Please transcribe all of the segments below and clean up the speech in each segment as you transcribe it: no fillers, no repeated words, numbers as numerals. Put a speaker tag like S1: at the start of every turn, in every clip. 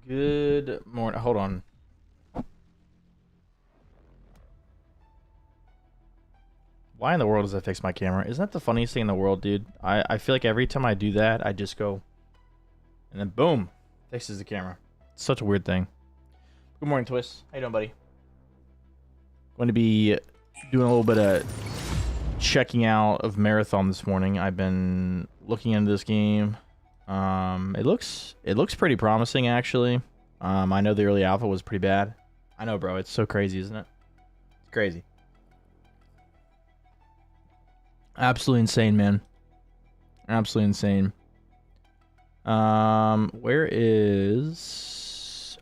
S1: Good morning. Hold on. Why in the world does that fix my camera? Isn't that the funniest thing in the world, dude? I feel like every time I do that, I just go, and then boom, fixes the camera. It's such a weird thing. Good morning, Twist. How you doing, buddy? Going to be doing a little bit of checking out of Marathon this morning. I've been looking into this game. It looks pretty promising, actually. I know the early alpha was pretty bad. I know, bro. It's so crazy, isn't it? It's crazy. Absolutely insane, man. Absolutely insane. Where is...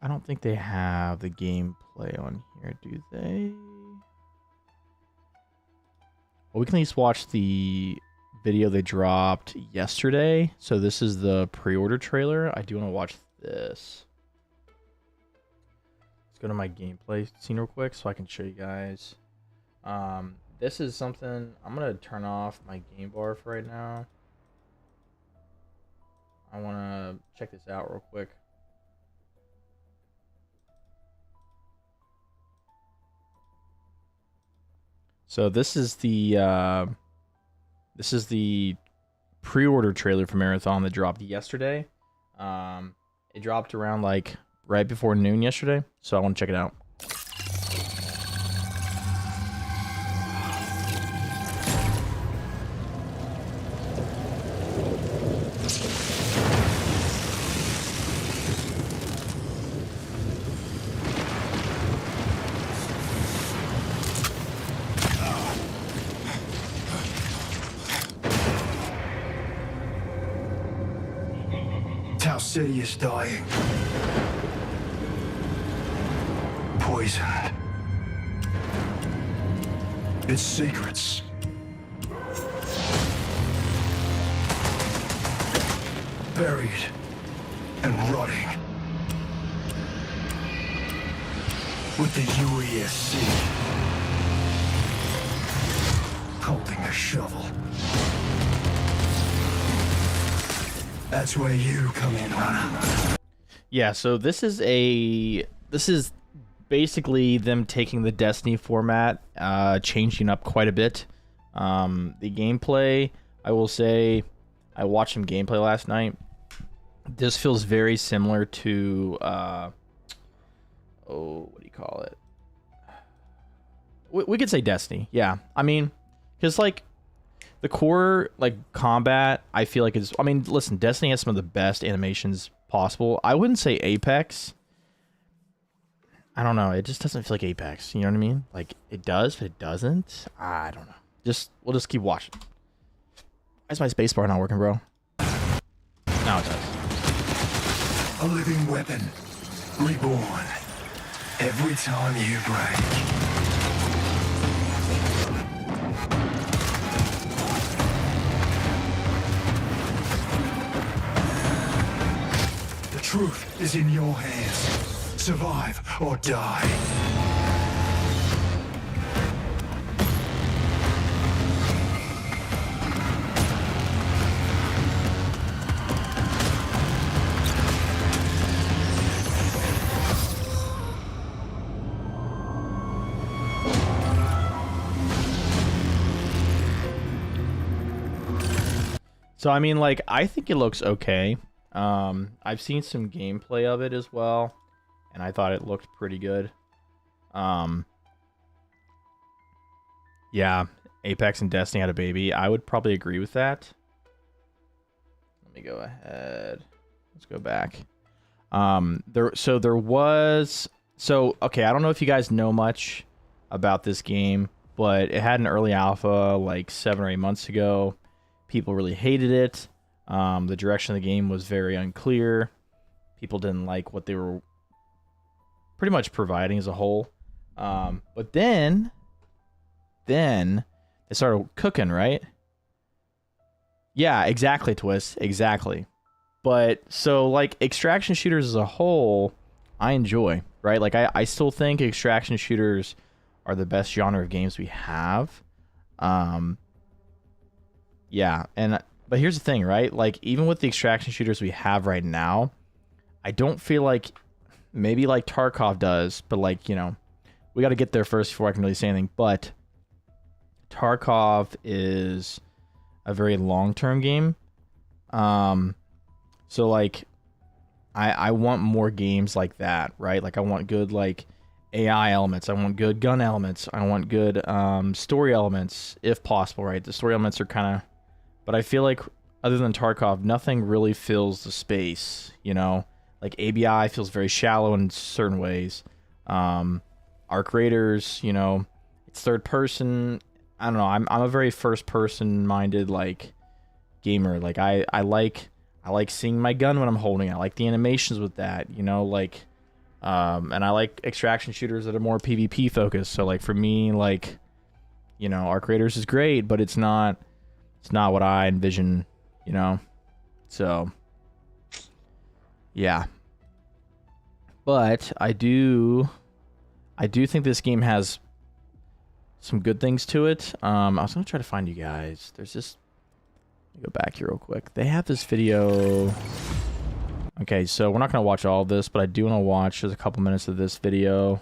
S1: I don't think they have the gameplay on here, do they? Well, we can at least watch the video they dropped yesterday. So this is the pre-order trailer. I do want to watch this. Let's go to my gameplay scene real quick so I can show you guys. This is something I'm gonna turn off my game bar for right now. I want to check this out real quick. So this is the pre-order trailer for Marathon that dropped yesterday. It dropped around like right before noon yesterday, so I want to check it out.
S2: Tau City is dying. Poisoned. Its secrets. Buried and rotting. With the UESC holding a shovel. That's where you come in, Runner.
S1: Yeah, so this is basically them taking the Destiny format, changing up quite a bit. The gameplay, I will say, I watched some gameplay last night. This feels very similar to, what do you call it? We could say Destiny, yeah. I mean, because like, the core, like, combat, I feel like is... I mean, listen, Destiny has some of the best animations possible. I wouldn't say Apex. I don't know. It just doesn't feel like Apex. You know what I mean? Like, it does, but it doesn't. I don't know. We'll just keep watching. Why is my spacebar not working, bro? Now it does.
S2: A living weapon. Reborn. Every time you break. The truth is in your hands. Survive or die.
S1: So, I mean, like, I think it looks okay. I've seen some gameplay of it as well, and I thought it looked pretty good. Yeah, Apex and Destiny had a baby. I would probably agree with that. Let me go ahead. Let's go back. Okay, I don't know if you guys know much about this game, but it had an early alpha like 7 or 8 months ago. People really hated it. The direction of the game was very unclear. People didn't like what they were pretty much providing as a whole. But then they started cooking, right? Yeah, exactly, Twist. Exactly. But so, like, extraction shooters as a whole, I enjoy, right? Like, I still think extraction shooters are the best genre of games we have. Yeah, and But here's the thing, right? Like, even with the extraction shooters we have right now, I don't feel like, maybe like Tarkov does, but like, you know, we got to get there first before I can really say anything. But Tarkov is a very long-term game. So like, I want more games like that, right? Like, I want good like AI elements. I want good gun elements. I want good story elements, if possible, right? The story elements are kind of, but I feel like other than Tarkov, nothing really fills the space, you know? Like ABI feels very shallow in certain ways. Arc Raiders, you know, it's third person. I don't know. I'm a very first person minded like gamer. Like I like seeing my gun when I'm holding it. I like the animations with that, you know, like and I like extraction shooters that are more PvP focused. So like for me, like, you know, Arc Raiders is great, but it's not what I envision, you know. So yeah. But I do think this game has some good things to it. I was gonna try to find you guys. There's this. Let me go back here real quick. They have this video. Okay, so we're not gonna watch all of this, but I do want to watch just a couple minutes of this video.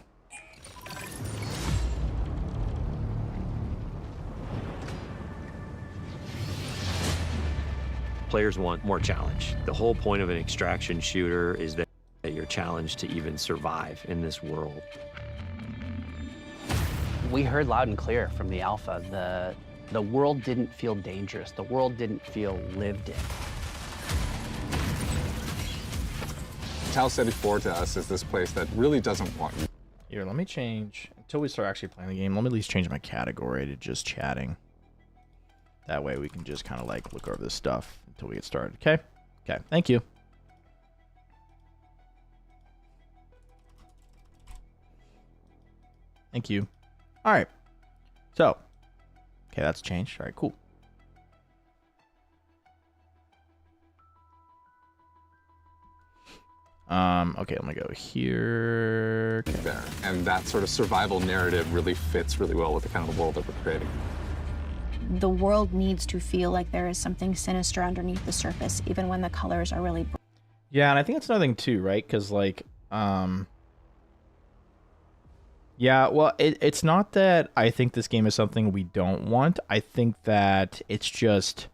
S3: Players want more challenge. The whole point of an extraction shooter is that you're challenged to even survive in this world.
S4: We heard loud and clear from the alpha. The world didn't feel dangerous. The world didn't feel lived in.
S5: Tal City 4 to us is this place that really doesn't want you.
S1: Here, let me change, until we start actually playing the game, let me at least change my category to just chatting. That way we can just kind of like look over this stuff until we get started, okay? Okay, thank you. Thank you. All right. So, okay, that's changed. All right, cool. Okay, let me go here. Okay.
S5: There. And that sort of survival narrative really fits really well with the kind of world that we're creating.
S6: The world needs to feel like there is something sinister underneath the surface, even when the colors are really bright.
S1: Yeah, and I think that's another thing too, right? Because like, yeah, well, it's not that I think this game is something we don't want. I think that it's just,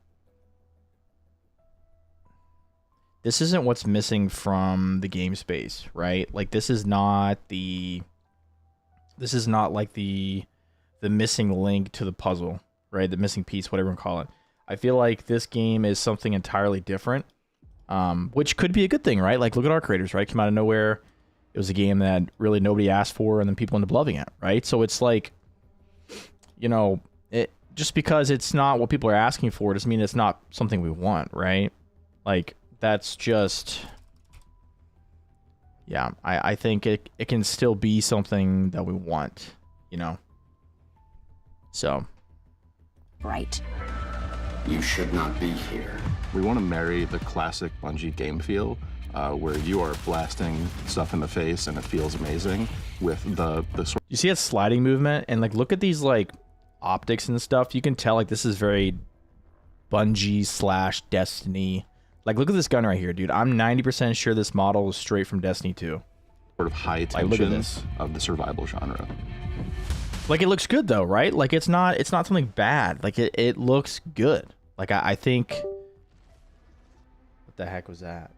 S1: this isn't what's missing from the game space, right? Like, this is not like the missing link to the puzzle, right? The missing piece, whatever you call it. I feel like this game is something entirely different, which could be a good thing, right? Like, look at Arc Raiders, right? Came out of nowhere. It was a game that really nobody asked for, and then people ended up loving it, right? So it's like, you know, just because it's not what people are asking for doesn't mean it's not something we want, right? Like, that's just, yeah, I think it can still be something that we want, you know? So.
S6: Bright.
S7: You should not be here.
S8: We want to marry the classic Bungie game feel, where you are blasting stuff in the face and it feels amazing, with the sort.
S1: You see that sliding movement, and like, look at these like optics and stuff. You can tell like this is very Bungie / Destiny. Like, look at this gun right here, dude. I'm 90% sure this model is straight from Destiny 2.
S8: Sort of high tension of the survival genre.
S1: Like, it looks good though, right? Like, it's not something bad. Like, it looks good. Like, I think, what the heck was that?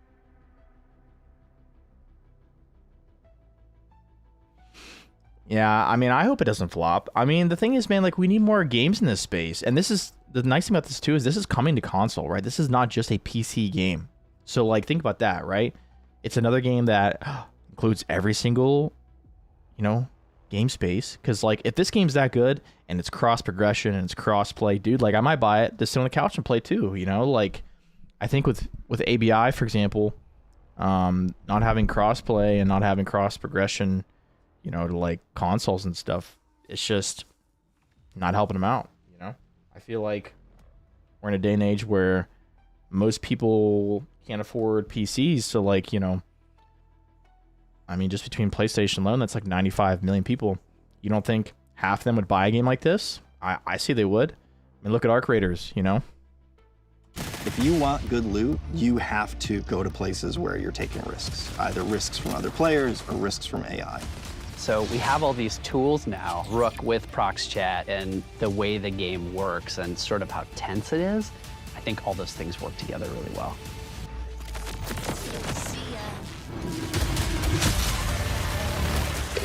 S1: Yeah, I mean, I hope it doesn't flop. I mean, the thing is, man, like, we need more games in this space. And this is, the nice thing about this, too, is this is coming to console, right? This is not just a PC game. So, like, think about that, right? It's another game that includes every single, you know, game space. Because, like, if this game's that good, and it's cross-progression, and it's cross-play, dude, like, I might buy it to sit on the couch and play, too, you know? Like, I think with ABI, for example, not having cross-play and not having cross-progression, you know, to like consoles and stuff, it's just not helping them out, you know? I feel like we're in a day and age where most people can't afford PCs, so like, you know, I mean, just between PlayStation alone, that's like 95 million people. You don't think half of them would buy a game like this? I see they would. I mean, look at Arc Raiders, you know?
S9: If you want good loot, you have to go to places where you're taking risks, either risks from other players or risks from AI.
S4: So we have all these tools now, Rook with Prox Chat and the way the game works and sort of how tense it is. I think all those things work together really well.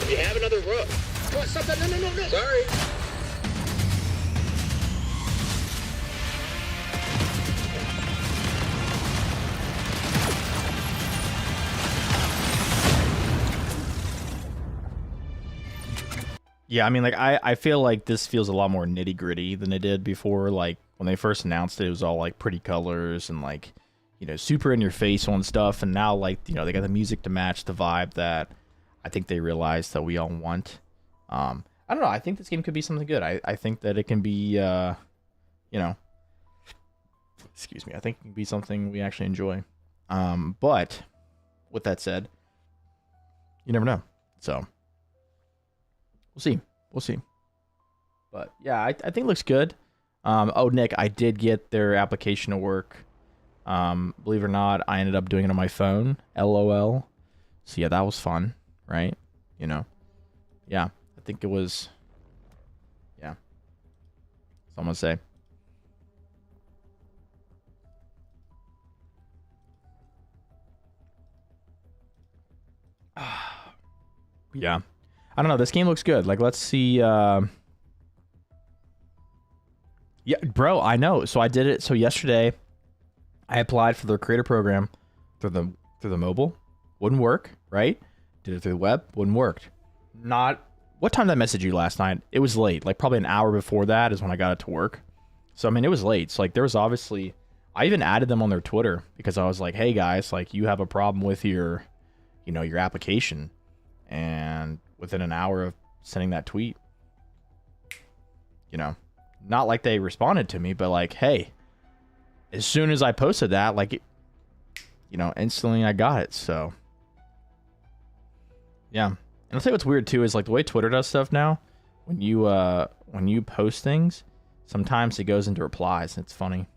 S10: You have another Rook. Come on, stop that. No. Sorry.
S1: Yeah, I mean, like, I feel like this feels a lot more nitty gritty than it did before. Like, when they first announced it, it was all like pretty colors and like, you know, super in your face on stuff. And now, like, you know, they got the music to match the vibe that I think they realized that we all want. I don't know. I think this game could be something good. I think that it can be, you know, excuse me. I think it can be something we actually enjoy. But with that said, you never know. So we'll see. But yeah, I think it looks good. Oh, Nick, I did get their application to work. Believe it or not, I ended up doing it on my phone. LOL. So yeah, that was fun, right? You know, yeah, I think it was. Yeah, that's all I'm gonna say. Yeah. I don't know. This game looks good. Like, let's see. Yeah, bro, I know. So I did it. So yesterday, I applied for their creator program through the mobile. Wouldn't work, right? Did it through the web. Wouldn't work. Not. What time did I message you last night? It was late. Like, probably an hour before that is when I got it to work. So, I mean, it was late. So, like, there was obviously... I even added them on their Twitter because I was like, hey, guys, like, you have a problem with your, you know, your application. And within an hour of sending that tweet, you know, not like they responded to me, but like, hey, as soon as I posted that, like, you know, instantly I got it. So yeah. And I'll tell you what's weird too is like the way Twitter does stuff now, when you post things, sometimes it goes into replies and it's funny.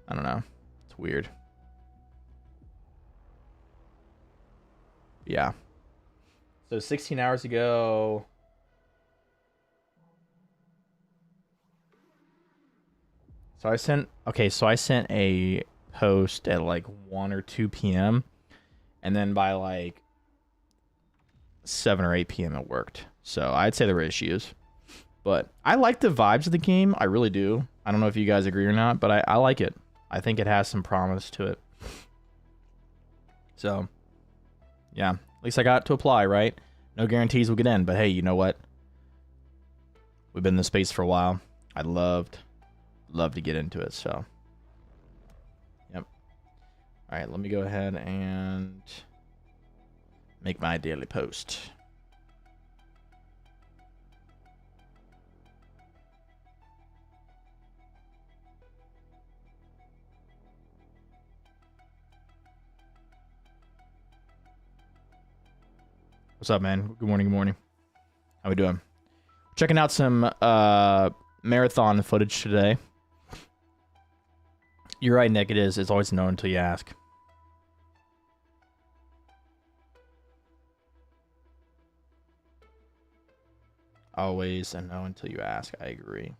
S1: I don't know. It's weird. Yeah. So 16 hours ago. So I sent a post at like 1 or 2 p.m. and then by like 7 or 8 p.m. it worked. So I'd say there were issues. But I like the vibes of the game. I really do. I don't know if you guys agree or not, but I like it. I think it has some promise to it. So, yeah. At least I got to apply, right? No guarantees we'll get in, but hey, you know what? We've been in this space for a while. I'd love to get into it, so. Yep. All right, let me go ahead and make my daily post. What's up, man? Good morning, good morning. How we doing? Checking out some marathon footage today. You're right, Nick, it is. It's always known until you ask. Always a no until you ask. I agree.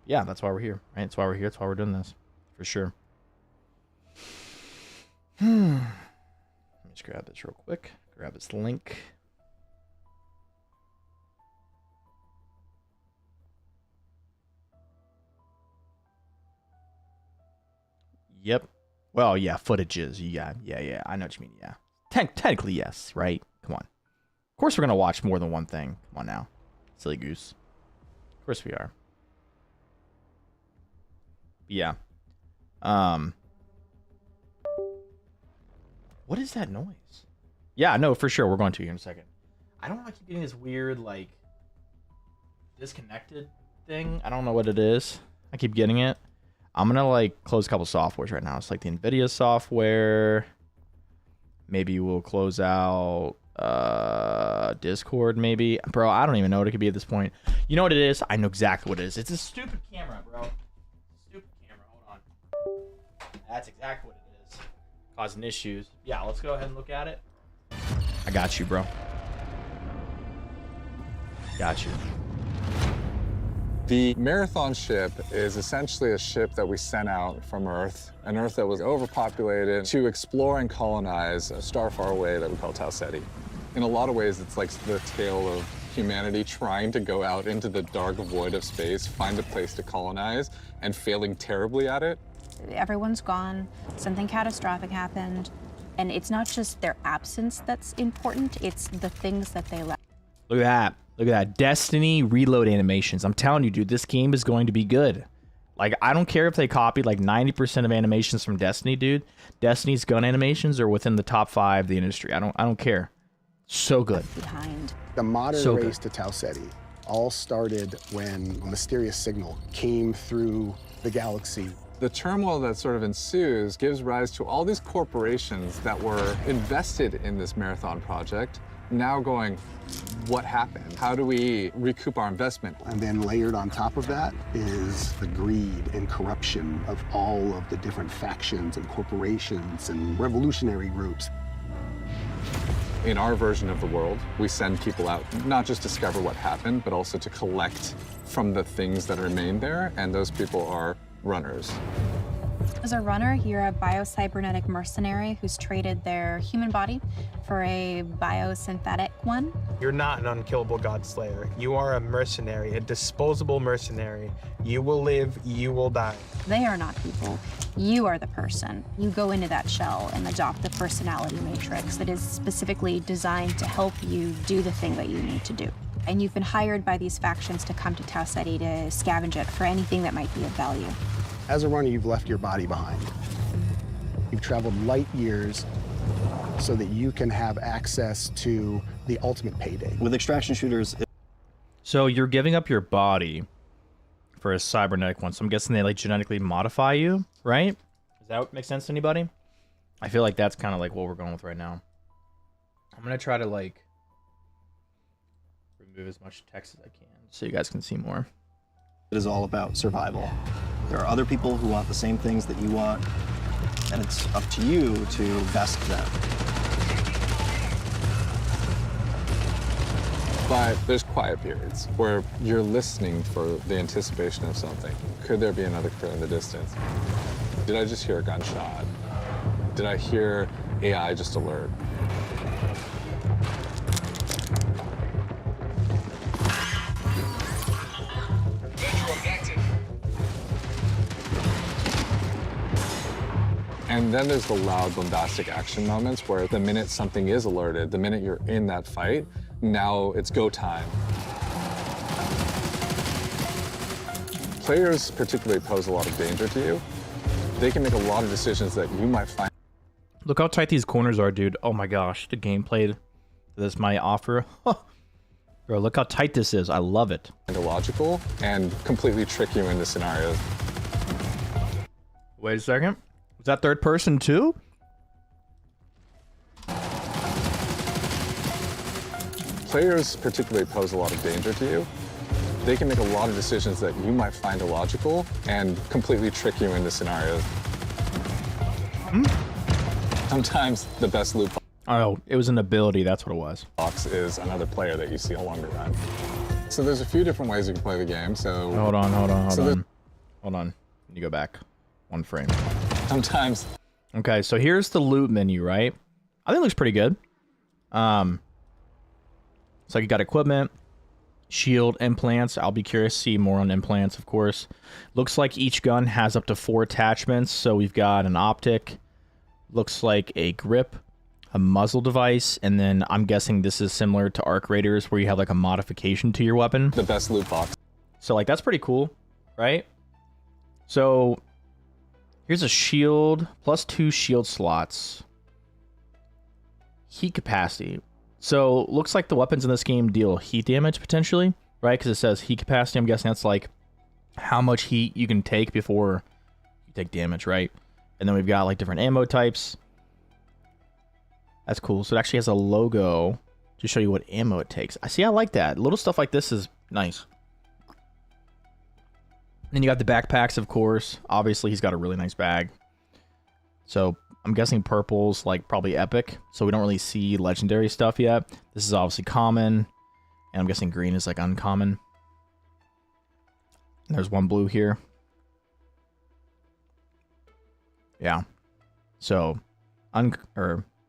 S1: Yeah, that's why we're here, right? That's why we're here. That's why we're doing this. For sure. Let me just grab this real quick. Grab this link. Yep. Well, yeah, footages. Yeah. I know what you mean. Yeah. Technically, yes, right? Come on. Of course we're going to watch more than one thing. Come on now. Silly goose. Of course we are. Yeah. What is that noise? Yeah, no, for sure. We're going to here in a second. I don't know. I keep getting this weird, like, disconnected thing. I don't know what it is. I keep getting it. I'm going to, like, close a couple softwares right now. It's like the NVIDIA software. Maybe we'll close out Discord maybe. Bro, I don't even know what it could be at this point. You know what it is? I know exactly what it is. It's a stupid camera, bro. Stupid camera. Hold on. That's exactly what it is. Causing issues. Yeah, let's go ahead and look at it. I got you, bro. Got you.
S5: The Marathon ship is essentially a ship that we sent out from Earth, an Earth that was overpopulated, to explore and colonize a star far away that we call Tau Ceti. In a lot of ways, it's like the tale of humanity trying to go out into the dark void of space, find a place to colonize, and failing terribly at it.
S6: Everyone's gone, something catastrophic happened, and it's not just their absence that's important, it's the things that they left.
S1: Look at that. Look at that. Destiny reload animations. I'm telling you, dude, this game is going to be good. Like, I don't care if they copied like 90% of animations from Destiny, dude. Destiny's gun animations are within the top 5 of the industry. I don't care. So good.
S6: Behind.
S11: The modern
S1: So
S11: race
S1: good.
S11: to Tau Ceti all started when a mysterious signal came through the galaxy.
S5: The turmoil that sort of ensues gives rise to all these corporations that were invested in this Marathon project, now going, what happened? How do we recoup our investment?
S11: And then layered on top of that is the greed and corruption of all of the different factions and corporations and revolutionary groups.
S5: In our version of the world, we send people out not just to discover what happened, but also to collect from the things that remain there, and those people are runners.
S6: As a runner, you're a biocybernetic mercenary who's traded their human body for a biosynthetic one.
S12: You're not an unkillable god slayer. You are a mercenary, a disposable mercenary. You will live, you will die.
S6: They are not people. You are the person. You go into that shell and adopt the personality matrix that is specifically designed to help you do the thing that you need to do. And you've been hired by these factions to come to Tau Ceti to scavenge it for anything that might be of value.
S11: As a runner, you've left your body behind. You've traveled light years so that you can have access to the ultimate payday.
S9: With extraction shooters,
S1: So you're giving up your body for a cybernetic one. So I'm guessing they like genetically modify you, right? Does that make sense to anybody? I feel like that's kind of like what we're going with right now. I'm gonna try to like remove as much text as I can so you guys can see more.
S9: it is all about survival. There are other people who want the same things that you want, and it's up to you to best them.
S5: But there's quiet periods where you're listening for the anticipation of something. Could there be another crew in the distance? Did I just hear a gunshot? Did I hear AI just alert? And then there's the loud, bombastic action moments where the minute something is alerted, the minute you're in that fight, now it's go time. Players particularly pose a lot of danger to you. They can make a lot of decisions that you might find.
S1: Look how tight these corners are, dude. Oh my gosh, the gameplay this might offer. Bro, look how tight this is. I love it.
S5: Illogical and completely trick you into scenarios.
S1: Wait a second. Was that third person too?
S5: Players particularly pose a lot of danger to you. They can make a lot of decisions that you might find illogical and completely trick you into scenarios. Sometimes the best loot
S1: Oh, it was an ability. That's what it was.
S5: box is another player that you see along the run. So there's a few different ways you can play the game. So
S1: Hold on.
S5: So
S1: Hold on. You go back one frame.
S5: sometimes
S1: Okay, so here's the loot menu, right? I think it looks pretty good. So you got equipment, shield, implants. I'll be curious to see more on implants, of course. Looks like each gun has up to 4 attachments. So we've got an optic, looks like a grip, a muzzle device, and then I'm guessing this is similar to Arc Raiders where you have like a modification to your weapon.
S5: the best loot box.
S1: So like that's pretty cool, right? So here's a shield, plus 2 shield slots. Heat capacity. So looks like the weapons in this game deal heat damage potentially, right? Because it says heat capacity. I'm guessing that's like how much heat you can take before you take damage, right? And then we've got like different ammo types. That's cool. So it actually has a logo to show you what ammo it takes. I see. I like that. Little stuff like this is nice. Then you got the backpacks, of course. Obviously, he's got a really nice bag. So I'm guessing purple's like probably epic. So we don't really see legendary stuff yet. This is obviously common. And I'm guessing green is like uncommon. And there's one blue here. Yeah. So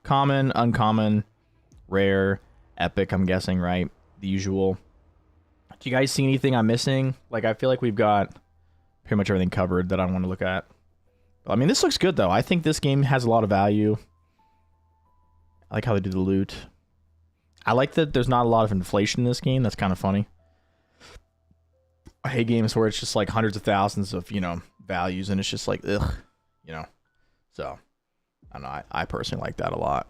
S1: common, uncommon, rare, epic, I'm guessing, right? The usual. Do you guys see anything I'm missing? Like, I feel like we've got pretty much everything covered that I want to look at. I mean, this looks good, though. I think this game has a lot of value. I like how they do the loot. I like that there's not a lot of inflation in this game. That's kind of funny. I hate games where it's just like hundreds of thousands of, you know, values, and it's just like, ugh, you know. So, I don't know. I personally like that a lot.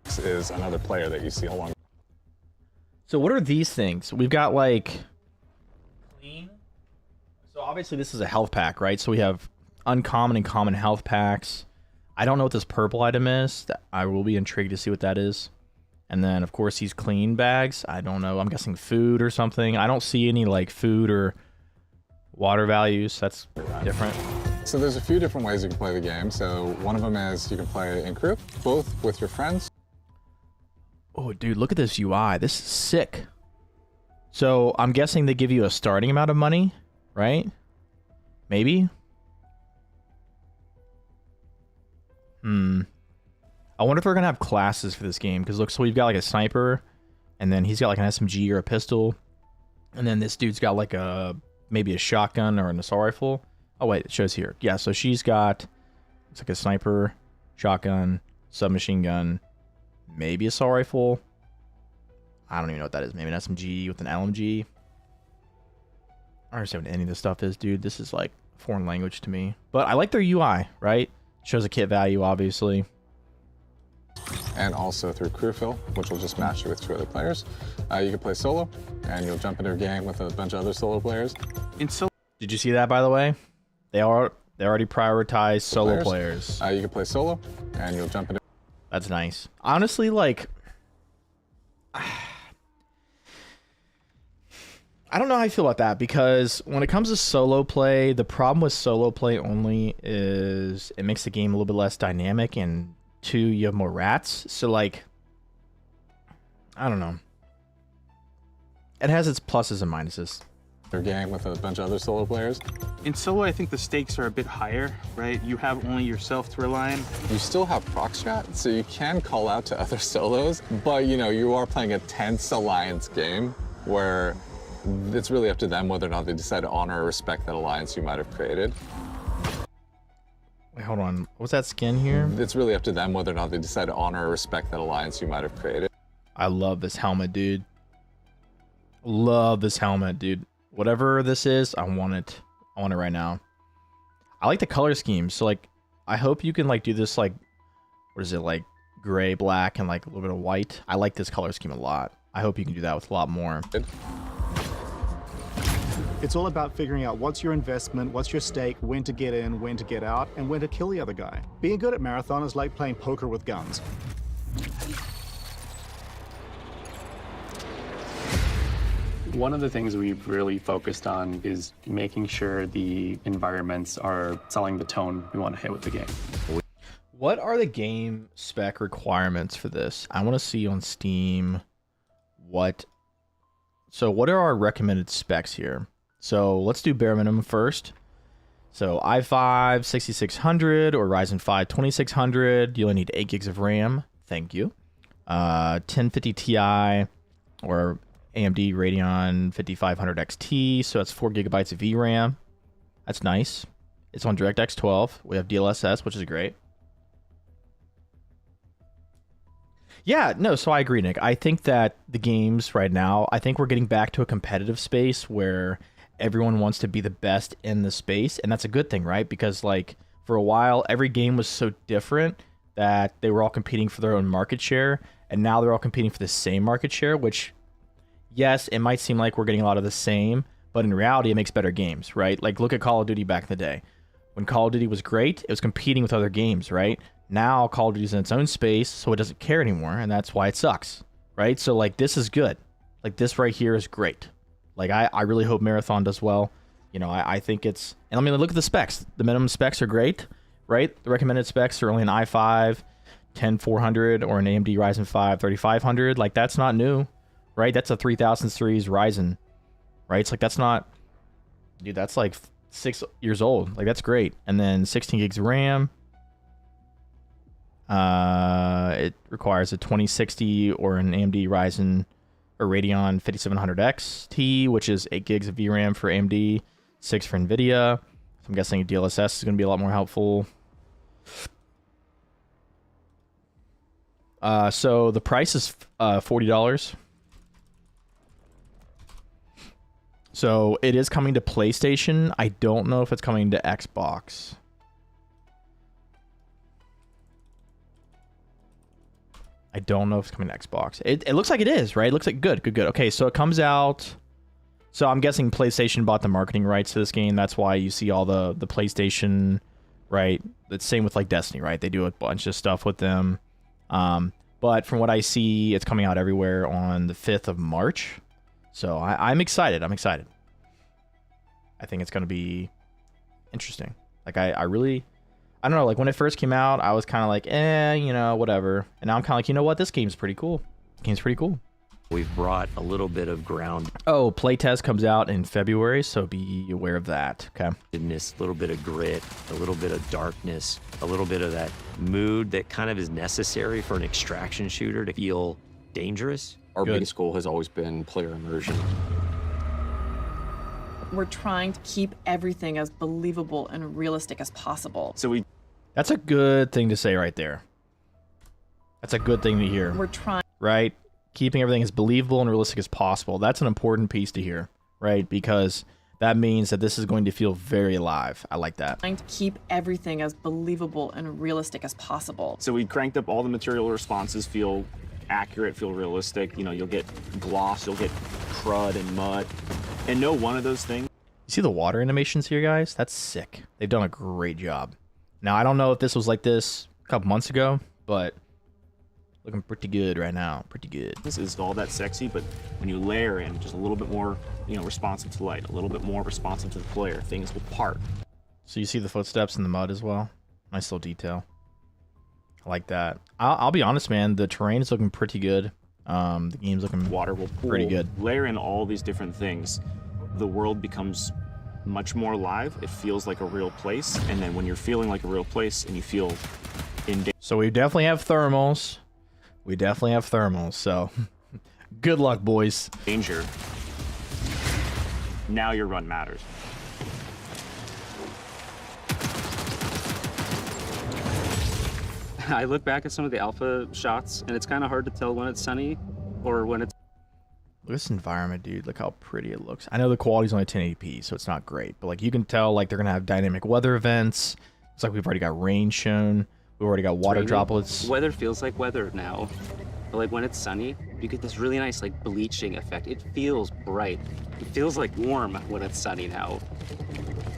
S5: This is another player that you see along.
S1: So what are these things? We've got like clean. So obviously this is a health pack, right? So we have uncommon and common health packs. I don't know what this purple item is. I will be intrigued to see what that is. And then of course these clean bags. I don't know. I'm guessing food or something. I don't see any like food or water values. That's different.
S5: So there's a few different ways you can play the game. So one of them is you can play in group, both with your friends.
S1: Oh, dude, look at this UI. This is sick. So I'm guessing they give you a starting amount of money, right? Maybe? I wonder if they're going to have classes for this game. Because look, so we've got like a sniper. And then he's got like an SMG or a pistol. And then this dude's got like maybe a shotgun or an assault rifle. Oh, wait, it shows here. Yeah, so she's got, it's like a sniper, shotgun, submachine gun, maybe assault rifle. I don't even know what that is. Maybe an SMG with an LMG. I don't understand what any of this stuff is, dude. This is like foreign language to me. But I like their UI, right? Shows a kit value, obviously.
S5: And also through crew fill, which will just match you with 2 other players. You can play solo, and you'll jump into a game with a bunch of other solo players.
S1: Did you see that, by the way? They already prioritize solo players.
S5: You can play solo, and you'll jump into.
S1: That's nice. Honestly, like, I don't know how I feel about that, because when it comes to solo play, the problem with solo play only is it makes the game a little bit less dynamic, and 2, you have more rats. So, like, I don't know. It has its pluses and minuses.
S5: Your game with a bunch of other solo players.
S13: In solo, I think the stakes are a bit higher, right? You have only yourself to rely on.
S5: You still have prox chat, so you can call out to other solos, but you know, you are playing a tense alliance game where it's really up to them whether or not they decide to honor or respect that alliance you might have created.
S1: Wait, hold on. What's that skin here?
S5: It's really up to them whether or not they decide to honor or respect that alliance you might have created.
S1: I love this helmet, dude. Love this helmet, dude. Whatever this is, I want it. I want it right now. I like the color scheme. So, like, I hope you can, like, do this, like, what is it, like, gray, black, and, like, a little bit of white. I like this color scheme a lot. I hope you can do that with a lot more.
S14: It's all about figuring out what's your investment, what's your stake, when to get in, when to get out, and when to kill the other guy. Being good at Marathon is like playing poker with guns.
S15: One of the things we've really focused on is making sure the environments are selling the tone we want to hit with the game.
S1: What are the game spec requirements for this? I want to see on Steam what are our recommended specs here? So let's do bare minimum first. So i5 6600 or Ryzen 5 2600. You only need 8 gigs of RAM. Thank you. 1050 Ti or AMD Radeon 5500 XT, so that's 4 gigabytes of VRAM. That's nice. It's on DirectX 12. We have DLSS, which is great. Yeah, no, so I agree, Nick. I think that the games right now, I think we're getting back to a competitive space where everyone wants to be the best in the space, and that's a good thing, right? Because, like, for a while, every game was so different that they were all competing for their own market share, and now they're all competing for the same market share, which, yes, it might seem like we're getting a lot of the same, but in reality, it makes better games, right? Like, look at Call of Duty back in the day. When Call of Duty was great, it was competing with other games, right? Now Call of Duty's in its own space, so it doesn't care anymore, and that's why it sucks, right? So like this is good. Like this right here is great. Like I really hope Marathon does well. You know, I think it's, and I mean, look at the specs. The minimum specs are great, right? The recommended specs are only an i5 10400 or an AMD Ryzen 5 3500. Like that's not new, right? That's a 3000 series Ryzen, right? It's like that's not, dude, that's like 6 years old. Like that's great. And then 16 gigs of RAM. It requires a 2060 or an AMD Ryzen or Radeon 5700 XT, which is 8 gigs of VRAM for AMD, 6 for NVIDIA. So I'm guessing DLSS is going to be a lot more helpful. So the price is $40. So it is coming to PlayStation. I don't know if it's coming to Xbox. I don't know if it's coming to Xbox. It looks like it is, right? It looks like good. Okay, so it comes out. So I'm guessing PlayStation bought the marketing rights to this game. That's why you see all the PlayStation, right? The same with like Destiny, right? They do a bunch of stuff with them. But from what I see, it's coming out everywhere on the 5th of March. So I'm excited. I think it's going to be interesting. Like I really, I don't know, like when it first came out, I was kind of like, you know, whatever. And now I'm kind of like, you know what? This game's pretty cool.
S3: We've brought a little bit of ground.
S1: Oh, playtest comes out in February, so be aware of that. Okay.
S3: In this little bit of grit, a little bit of darkness, a little bit of that mood that kind of is necessary for an extraction shooter to feel dangerous.
S16: Our biggest goal has always been player immersion.
S17: We're trying to keep everything as believable and realistic as possible.
S1: That's a good thing to say right there. That's a good thing to hear.
S17: We're trying.
S1: Right? Keeping everything as believable and realistic as possible. That's an important piece to hear, right? Because that means that this is going to feel very alive. I like that.
S17: Trying to keep everything as believable and realistic as possible.
S13: So we cranked up all the material responses, feel accurate, feel realistic. You know, you'll get gloss, you'll get crud and mud. And no one of those things.
S1: You see the water animations here, guys? That's sick. They've done a great job. Now, I don't know if this was like this a couple months ago, but looking pretty good right now. Pretty good.
S13: This is all that sexy, but when you layer in just a little bit more, you know, responsive to light, a little bit more responsive to the player, things will part.
S1: So you see the footsteps in the mud as well? Nice little detail. I like that. I'll be honest, man. The terrain is looking pretty good. The game's looking
S13: water will pool.
S1: Pretty good.
S13: Layer in all these different things. The world becomes much more alive. It feels like a real place. And then when you're feeling like a real place and you feel in danger.
S1: So we definitely have thermals. So good luck, boys.
S13: Danger. Now your run matters.
S18: I look back at some of the alpha shots, and it's kind of hard to tell when it's sunny or when it's...
S1: Look at this environment, dude. Look how pretty it looks. I know the quality's only 1080p, so it's not great. But like you can tell, like they're going to have dynamic weather events. It's like we've already got rain shown. We've already got water droplets.
S18: Weather feels like weather now. But like when it's sunny, you get this really nice like bleaching effect. It feels bright. It feels like warm when it's sunny now.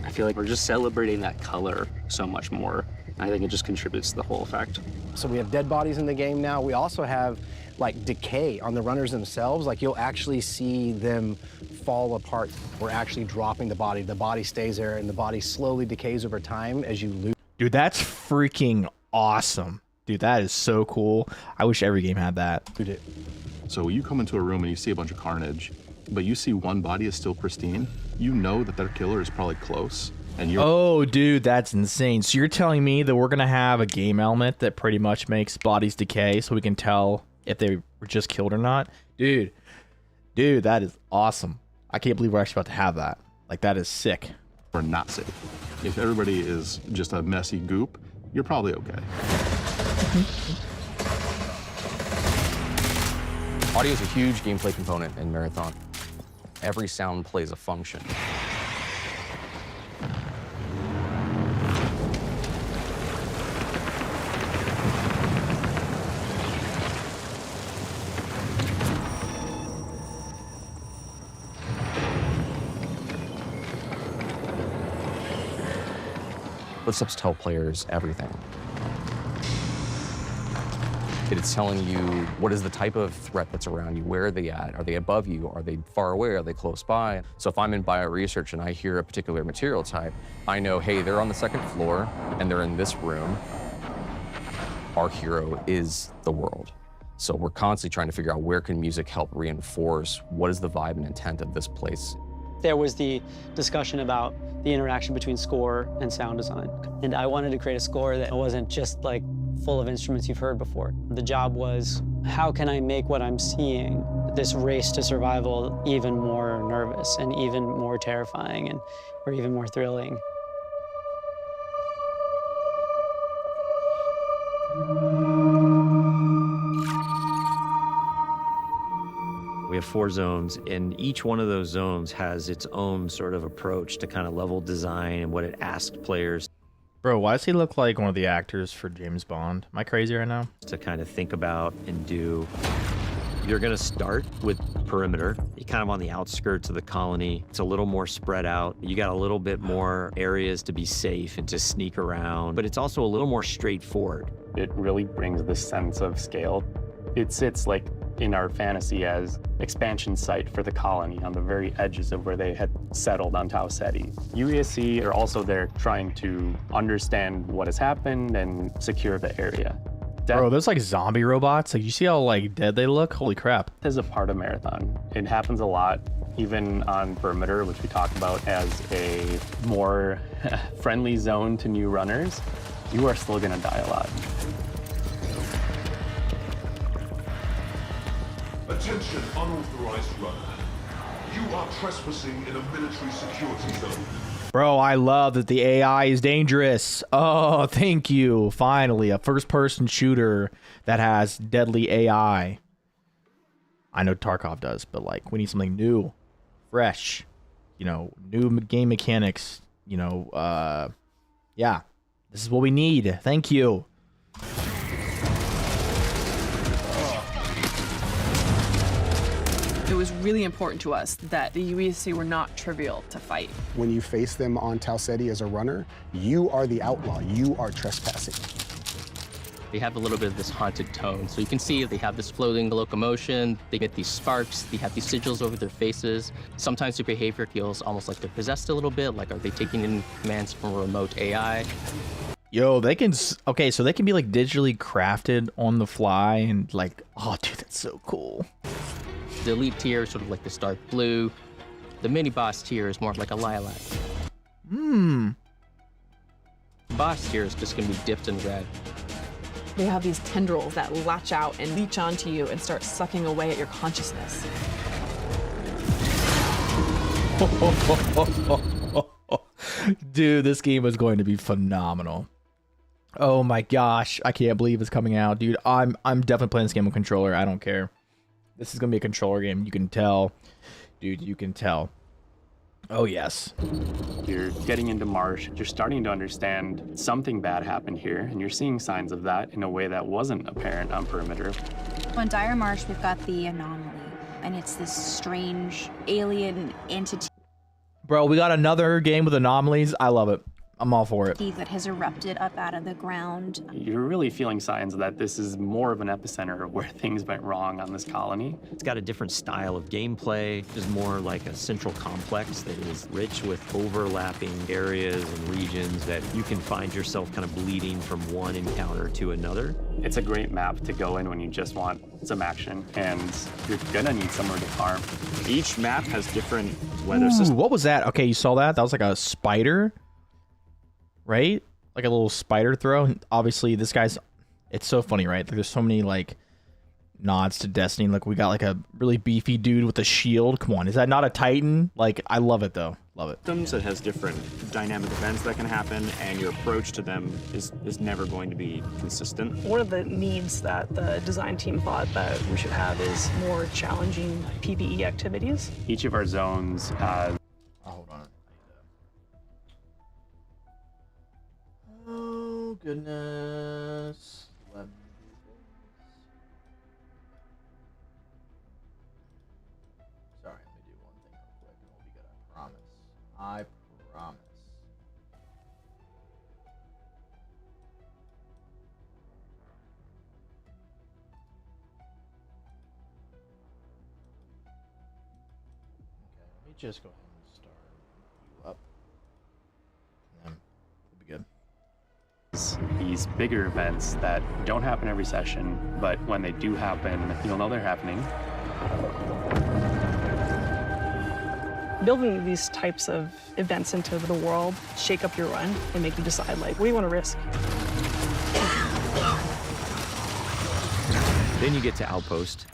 S18: I feel like we're just celebrating that color so much more. I think it just contributes to the whole effect.
S19: So we have dead bodies in the game now. We also have like decay on the runners themselves. Like you'll actually see them fall apart. We're actually dropping the body. The body stays there and the body slowly decays over time as you lose.
S1: Dude, that's freaking awesome. Dude, that is so cool. I wish every game had that.
S8: So you come into a room and you see a bunch of carnage, but you see one body is still pristine. You know that their killer is probably close. And you're
S1: oh, dude, that's insane. So you're telling me that we're going to have a game element that pretty much makes bodies decay so we can tell if they were just killed or not? Dude, that is awesome. I can't believe we're actually about to have that. Like, that is sick.
S8: Or not safe. If everybody is just a messy goop, you're probably okay.
S16: Audio is a huge gameplay component in Marathon. Every sound plays a function. Footsteps tell players everything. It's telling you what is the type of threat that's around you, where are they at, are they above you, are they far away, are they close by? So if I'm in bioresearch and I hear a particular material type, I know, hey, they're on the second floor and they're in this room. Our hero is the world. So we're constantly trying to figure out where can music help reinforce what is the vibe and intent of this place.
S20: There was the discussion about the interaction between score and sound design. And I wanted to create a score that wasn't just like full of instruments you've heard before. The job was, how can I make what I'm seeing, this race to survival, even more nervous and even more terrifying and or even more thrilling?
S3: We have 4 zones, and each one of those zones has its own sort of approach to kind of level design and what it asks players.
S1: Bro, why does he look like one of the actors for James Bond? Am I crazy right now?
S3: To kind of think about and do. You're going to start with perimeter. You're kind of on the outskirts of the colony. It's a little more spread out. You got a little bit more areas to be safe and to sneak around, but it's also a little more straightforward.
S15: It really brings this sense of scale. It sits like in our fantasy as expansion site for the colony on the very edges of where they had settled on Tau Ceti. UESC are also there trying to understand what has happened and secure the area.
S1: Bro, there's like zombie robots. Like, you see how like dead they look? Holy crap.
S15: This is a part of Marathon. It happens a lot, even on perimeter, which we talk about as a more friendly zone to new runners. You are still gonna die a lot.
S2: Attention, unauthorized runner. You are trespassing in a military security zone.
S1: Bro, I love that the AI is dangerous. Oh, thank you. Finally, a first-person shooter that has deadly AI. I know Tarkov does, but like, we need something new, fresh, you know, new game mechanics, you know, yeah, this is what we need. Thank you.
S17: It was really important to us that the UESC were not trivial to fight.
S11: When you face them on Tau Ceti as a runner, you are the outlaw. You are trespassing.
S21: They have a little bit of this haunted tone. So you can see they have this floating locomotion, they get these sparks, they have these sigils over their faces. Sometimes their behavior feels almost like they're possessed a little bit, like are they taking in commands from a remote AI?
S1: Yo, they can, okay, so they can be like digitally crafted on the fly and like, oh dude, that's so cool.
S21: The elite tier is sort of like this dark blue. The mini boss tier is more like a lilac.
S1: Hmm.
S21: Boss tier is just gonna be dipped in red.
S17: They have these tendrils that latch out and leech onto you and start sucking away at your consciousness.
S1: Dude, this game is going to be phenomenal. Oh my gosh, I can't believe it's coming out, dude. I'm definitely playing this game with controller. I don't care. This is gonna be a controller game. You can tell, dude. You can tell. Oh yes.
S15: You're getting into Marsh. You're starting to understand something bad happened here, and you're seeing signs of that in a way that wasn't apparent on perimeter.
S6: On Dire Marsh, we've got the anomaly, and it's this strange alien entity
S1: Bro, we got another game with anomalies. I love it. I'm all for it.
S6: that has erupted up out of the ground.
S15: You're really feeling signs that this is more of an epicenter of where things went wrong on this colony.
S3: It's got a different style of gameplay. It's more like a central complex that is rich with overlapping areas and regions that you can find yourself kind of bleeding from one encounter to another.
S15: It's a great map to go in when you just want some action, and you're gonna need somewhere to farm.
S13: Each map has different weather
S1: Ooh,
S13: systems.
S1: what was that? Okay, you saw that? That was like a spider, right? Like a little spider throw. And obviously, this guy's... It's so funny, right? Like, there's so many, like, nods to Destiny. Like, we got, like, a really beefy dude with a shield. Come on, is that not a Titan? Like, I love it, though. Love it.
S13: It has different dynamic events that can happen, and your approach to them is never going to be consistent.
S22: One of the needs that the design team thought that we should have is more challenging PvE activities.
S15: Each of our zones has...
S1: Hold on. Oh, goodness. Let me do this. Sorry, let me do one thing real quick and we'll be good. I promise. I promise. just go ahead and start you up. And then we'll be good.
S15: These bigger events that don't happen every session, but when they do happen, you'll know they're happening.
S22: Building these types of events into the world shake up your run and make you decide, like, what do you want to risk?
S3: Then you get to Outpost.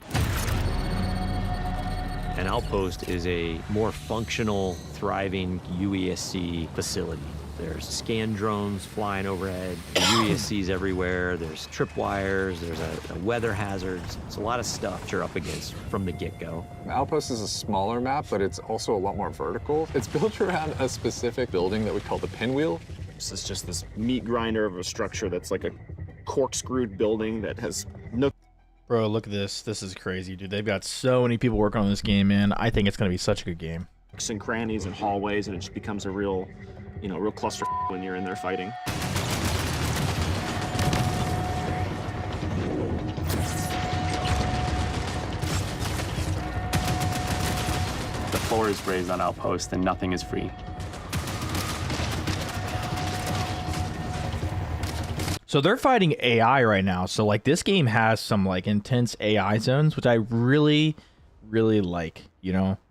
S3: An Outpost is a more functional, thriving UESC facility. There's scan drones flying overhead, UESCs everywhere, there's tripwires, there's a weather hazards. It's a lot of stuff you're up against from the get-go.
S5: Outpost is a smaller map, but it's also a lot more vertical. It's built around a specific building that we call the pinwheel.
S13: This is just this meat grinder of a structure that's like a corkscrewed building that has no...
S1: Bro, look at this. This is crazy, dude. They've got so many people working on this game, man. I think it's going to be such a good game.
S13: nooks and crannies and hallways, and it just becomes a real, real cluster when you're in there fighting.
S15: The floor is raised on Outpost, and nothing is free.
S1: So they're fighting AI right now. So like this game has some like intense AI zones, which I really, really like.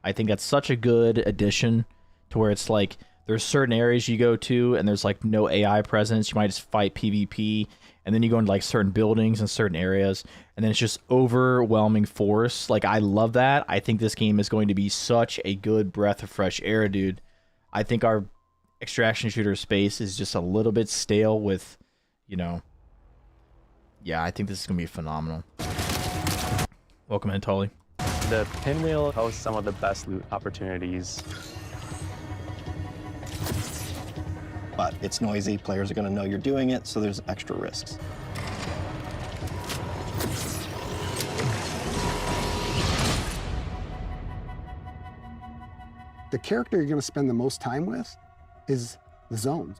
S1: I think that's such a good addition to where it's like there's certain areas you go to and there's like no AI presence. You might just fight PvP, and then you go into like certain buildings and certain areas, and then it's just overwhelming force. Like I love that. I think this game is going to be such a good breath of fresh air, dude. I think our extraction shooter space is just a little bit stale with. Yeah, I think this is going to be phenomenal. Welcome in, Tully.
S15: The pinwheel hosts some of the best loot opportunities.
S9: But it's noisy, players are going to know you're doing it, so there's extra risks.
S11: The character you're going to spend the most time with is the zones.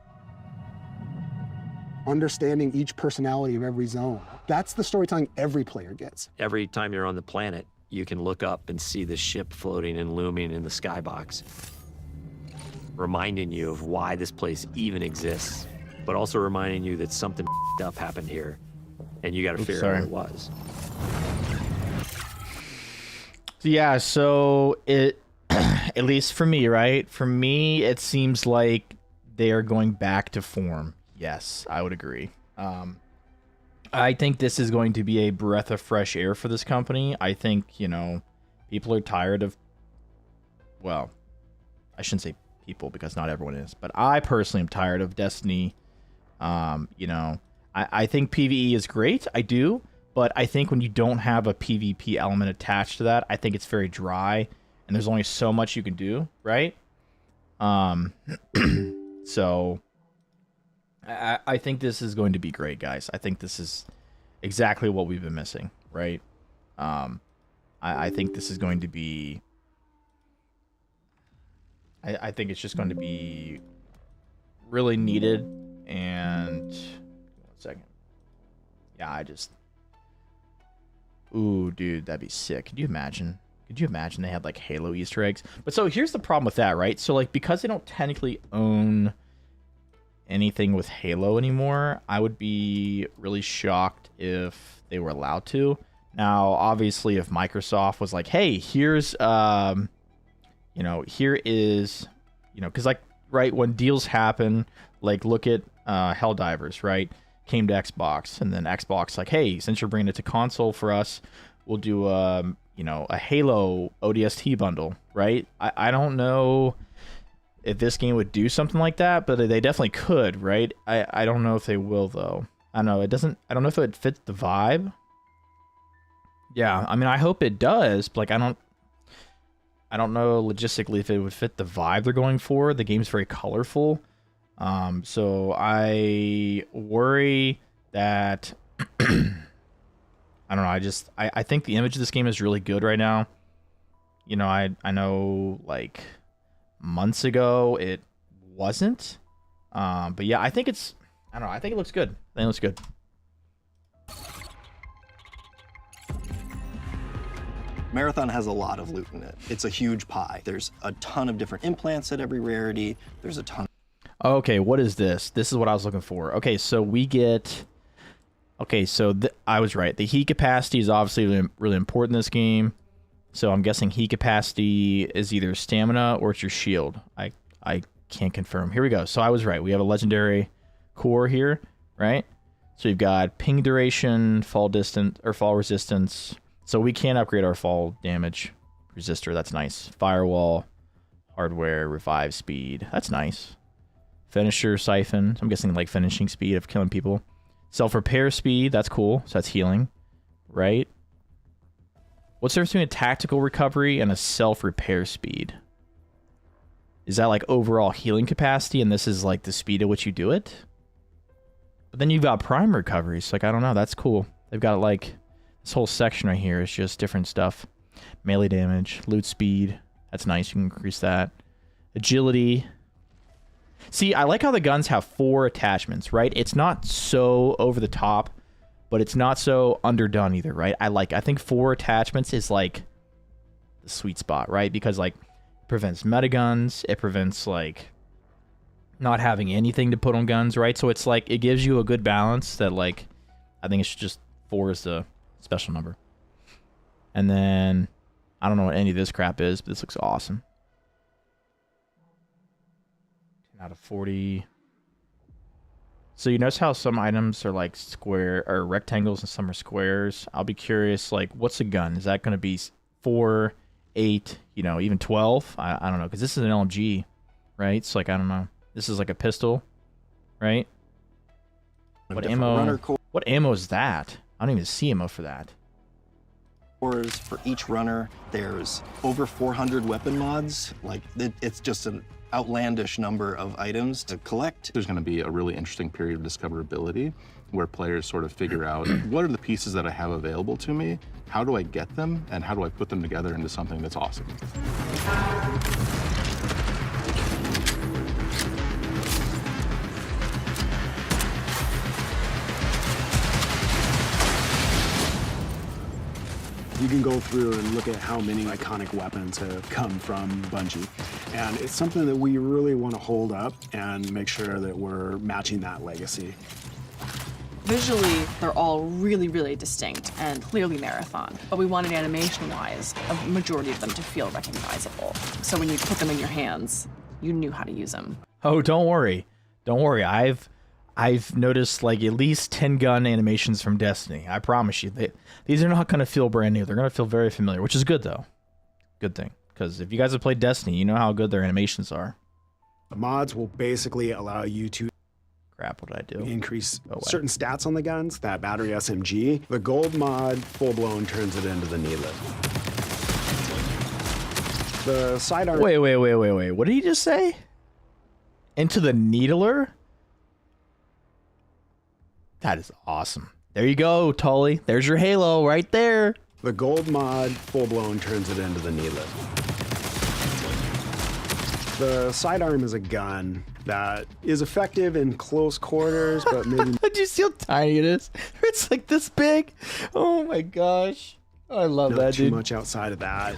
S11: Understanding each personality of every zone. That's the storytelling every player gets.
S3: Every time you're on the planet, you can look up and see the ship floating and looming in the skybox, reminding you of why this place even exists, but also reminding you that something up happened here, and you got to figure out what it was.
S1: Yeah, so it, at least for me, right? For me, it seems like they are going back to form. Yes, I would agree. I think this is going to be a breath of fresh air for this company. I think, people are tired of, well, I shouldn't say people because not everyone is, but I personally am tired of Destiny. I think PvE is great. I do. But I think when you don't have a PvP element attached to that, I think it's very dry and there's only so much you can do, right? So I think this is going to be great, guys. I think this is exactly what we've been missing, right? I think this is going to be... I think it's just going to be really needed, and... 1 second. Yeah, I just... Ooh, dude, that'd be sick. Could you imagine? Could you imagine they had, like, Halo Easter eggs? But so here's the problem with that, right? So, like, because they don't technically own anything with Halo anymore, I would be really shocked if they were allowed to. Now, obviously, if Microsoft was like, hey, here's, here is, because, like, right, when deals happen, like, look at Helldivers, right? Came to Xbox, and then Xbox, like, hey, since you're bringing it to console for us, we'll do, a Halo ODST bundle, right? I don't know if this game would do something like that, but they definitely could, right? I don't know if they will, though. I don't know. I don't know if it would fit the vibe. Yeah, I mean, I hope it does, but like, I don't know logistically if it would fit the vibe they're going for. The game's very colorful. So I worry that, I don't know. I think the image of this game is really good right now. I know, like, months ago it wasn't, but yeah, I think it's, I don't know, I think it looks good. I think it looks good.
S9: Marathon has a lot of loot in it. It's a huge pie. There's a ton of different implants at every rarity. There's a ton.
S1: Okay, what is this? This is what I was looking for. Okay, so we get... Okay, so I was right. The heat capacity is obviously really, really important in this game. So I'm guessing heat capacity is either stamina or it's your shield. I can't confirm. Here we go. So I was right. We have a legendary core here, right? So we've got ping duration, fall distance, or fall resistance. So we can upgrade our fall damage resistor. That's nice. Firewall, hardware, revive speed. That's nice. Finisher siphon. I'm guessing like finishing speed of killing people. Self-repair speed. That's cool. So that's healing, right? What's the difference between a tactical recovery and a self-repair speed? Is that like overall healing capacity and this is like the speed at which you do it? But then you've got prime recoveries. So like, I don't know. That's cool. They've got like this whole section right here is just different stuff. Melee damage, loot speed. That's nice. You can increase that. Agility. See, I like how the guns have 4 attachments, right? It's not so over the top, but it's not so underdone either, right? I think 4 attachments is like the sweet spot, right? Because like it prevents metaguns, it prevents like not having anything to put on guns, right? So it's like it gives you a good balance that like I think it's just 4 is the special number. And then I don't know what any of this crap is, but this looks awesome. 10 out of 40. So you notice how some items are like square or rectangles and some are squares. I'll be curious, like what's a gun? Is that going to be 4, 8, you know, even 12? I don't know, because this is an LMG, right? So like, I don't know. This is like a pistol, right? What ammo? What ammo is that? I don't even see ammo for that.
S9: For each runner, there's over 400 weapon mods. Like it's just an outlandish number of items to collect.
S8: There's going to be a really interesting period of discoverability where players sort of figure out what are the pieces that I have available to me, how do I get them, and how do I put them together into something that's awesome.
S4: You can go through and look at how many iconic weapons have come from Bungie. And it's something that we really want to hold up and make sure that we're matching that legacy.
S17: Visually, they're all really, really distinct and clearly Marathon, but we wanted animation-wise a majority of them to feel recognizable. So when you put them in your hands, you knew how to use them.
S1: Oh, don't worry. Don't worry. I've noticed like at least 10 gun animations from Destiny. I promise you. These are not going to feel brand new. They're going to feel very familiar, which is good though. Good thing. Because if you guys have played Destiny, you know how good their animations are.
S4: The mods will basically allow you to
S1: Crap, what did I do?
S4: Increase certain stats on the guns, that battery SMG. The gold mod, full-blown, turns it into the needler. The sidearm...
S1: Wait. What did he just say? Into the needler? That is awesome. There you go, Tully. There's your Halo right there.
S4: The gold mod, full-blown, turns it into the needler. The sidearm is a gun that is effective in close quarters, but maybe...
S1: Did you see how tiny it is? It's like this big. Oh my gosh. I love
S4: not
S1: that,
S4: too
S1: dude.
S4: much outside of that.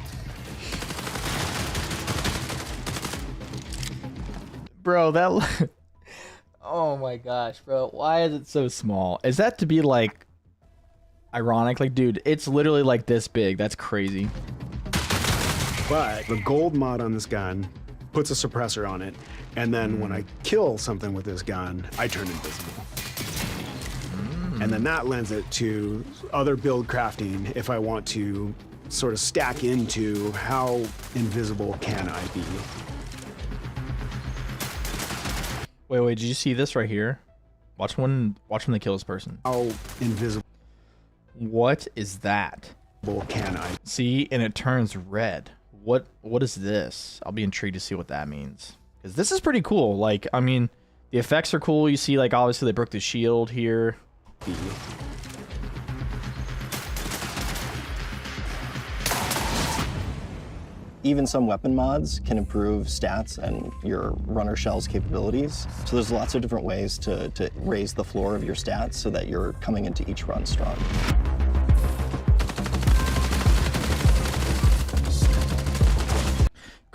S1: Bro, that... Oh my gosh, bro. Why is it so small? Is that to be like ironic? Like, dude, it's literally like this big. That's crazy.
S4: But the gold mod on this gun puts a suppressor on it, and then when I kill something with this gun, I turn invisible. And then that lends it to other build crafting if I want to sort of stack into how invisible can I be.
S1: Wait, did you see this right here? Watch when they kill this person.
S4: How invisible.
S1: What is that?
S4: Can I?
S1: See, and it turns red. What is this? I'll be intrigued to see what that means. Because this is pretty cool. Like, I mean, the effects are cool. You see, like, obviously they broke the shield here.
S9: Even some weapon mods can improve stats and your runner shell's capabilities. So there's lots of different ways to raise the floor of your stats so that you're coming into each run strong.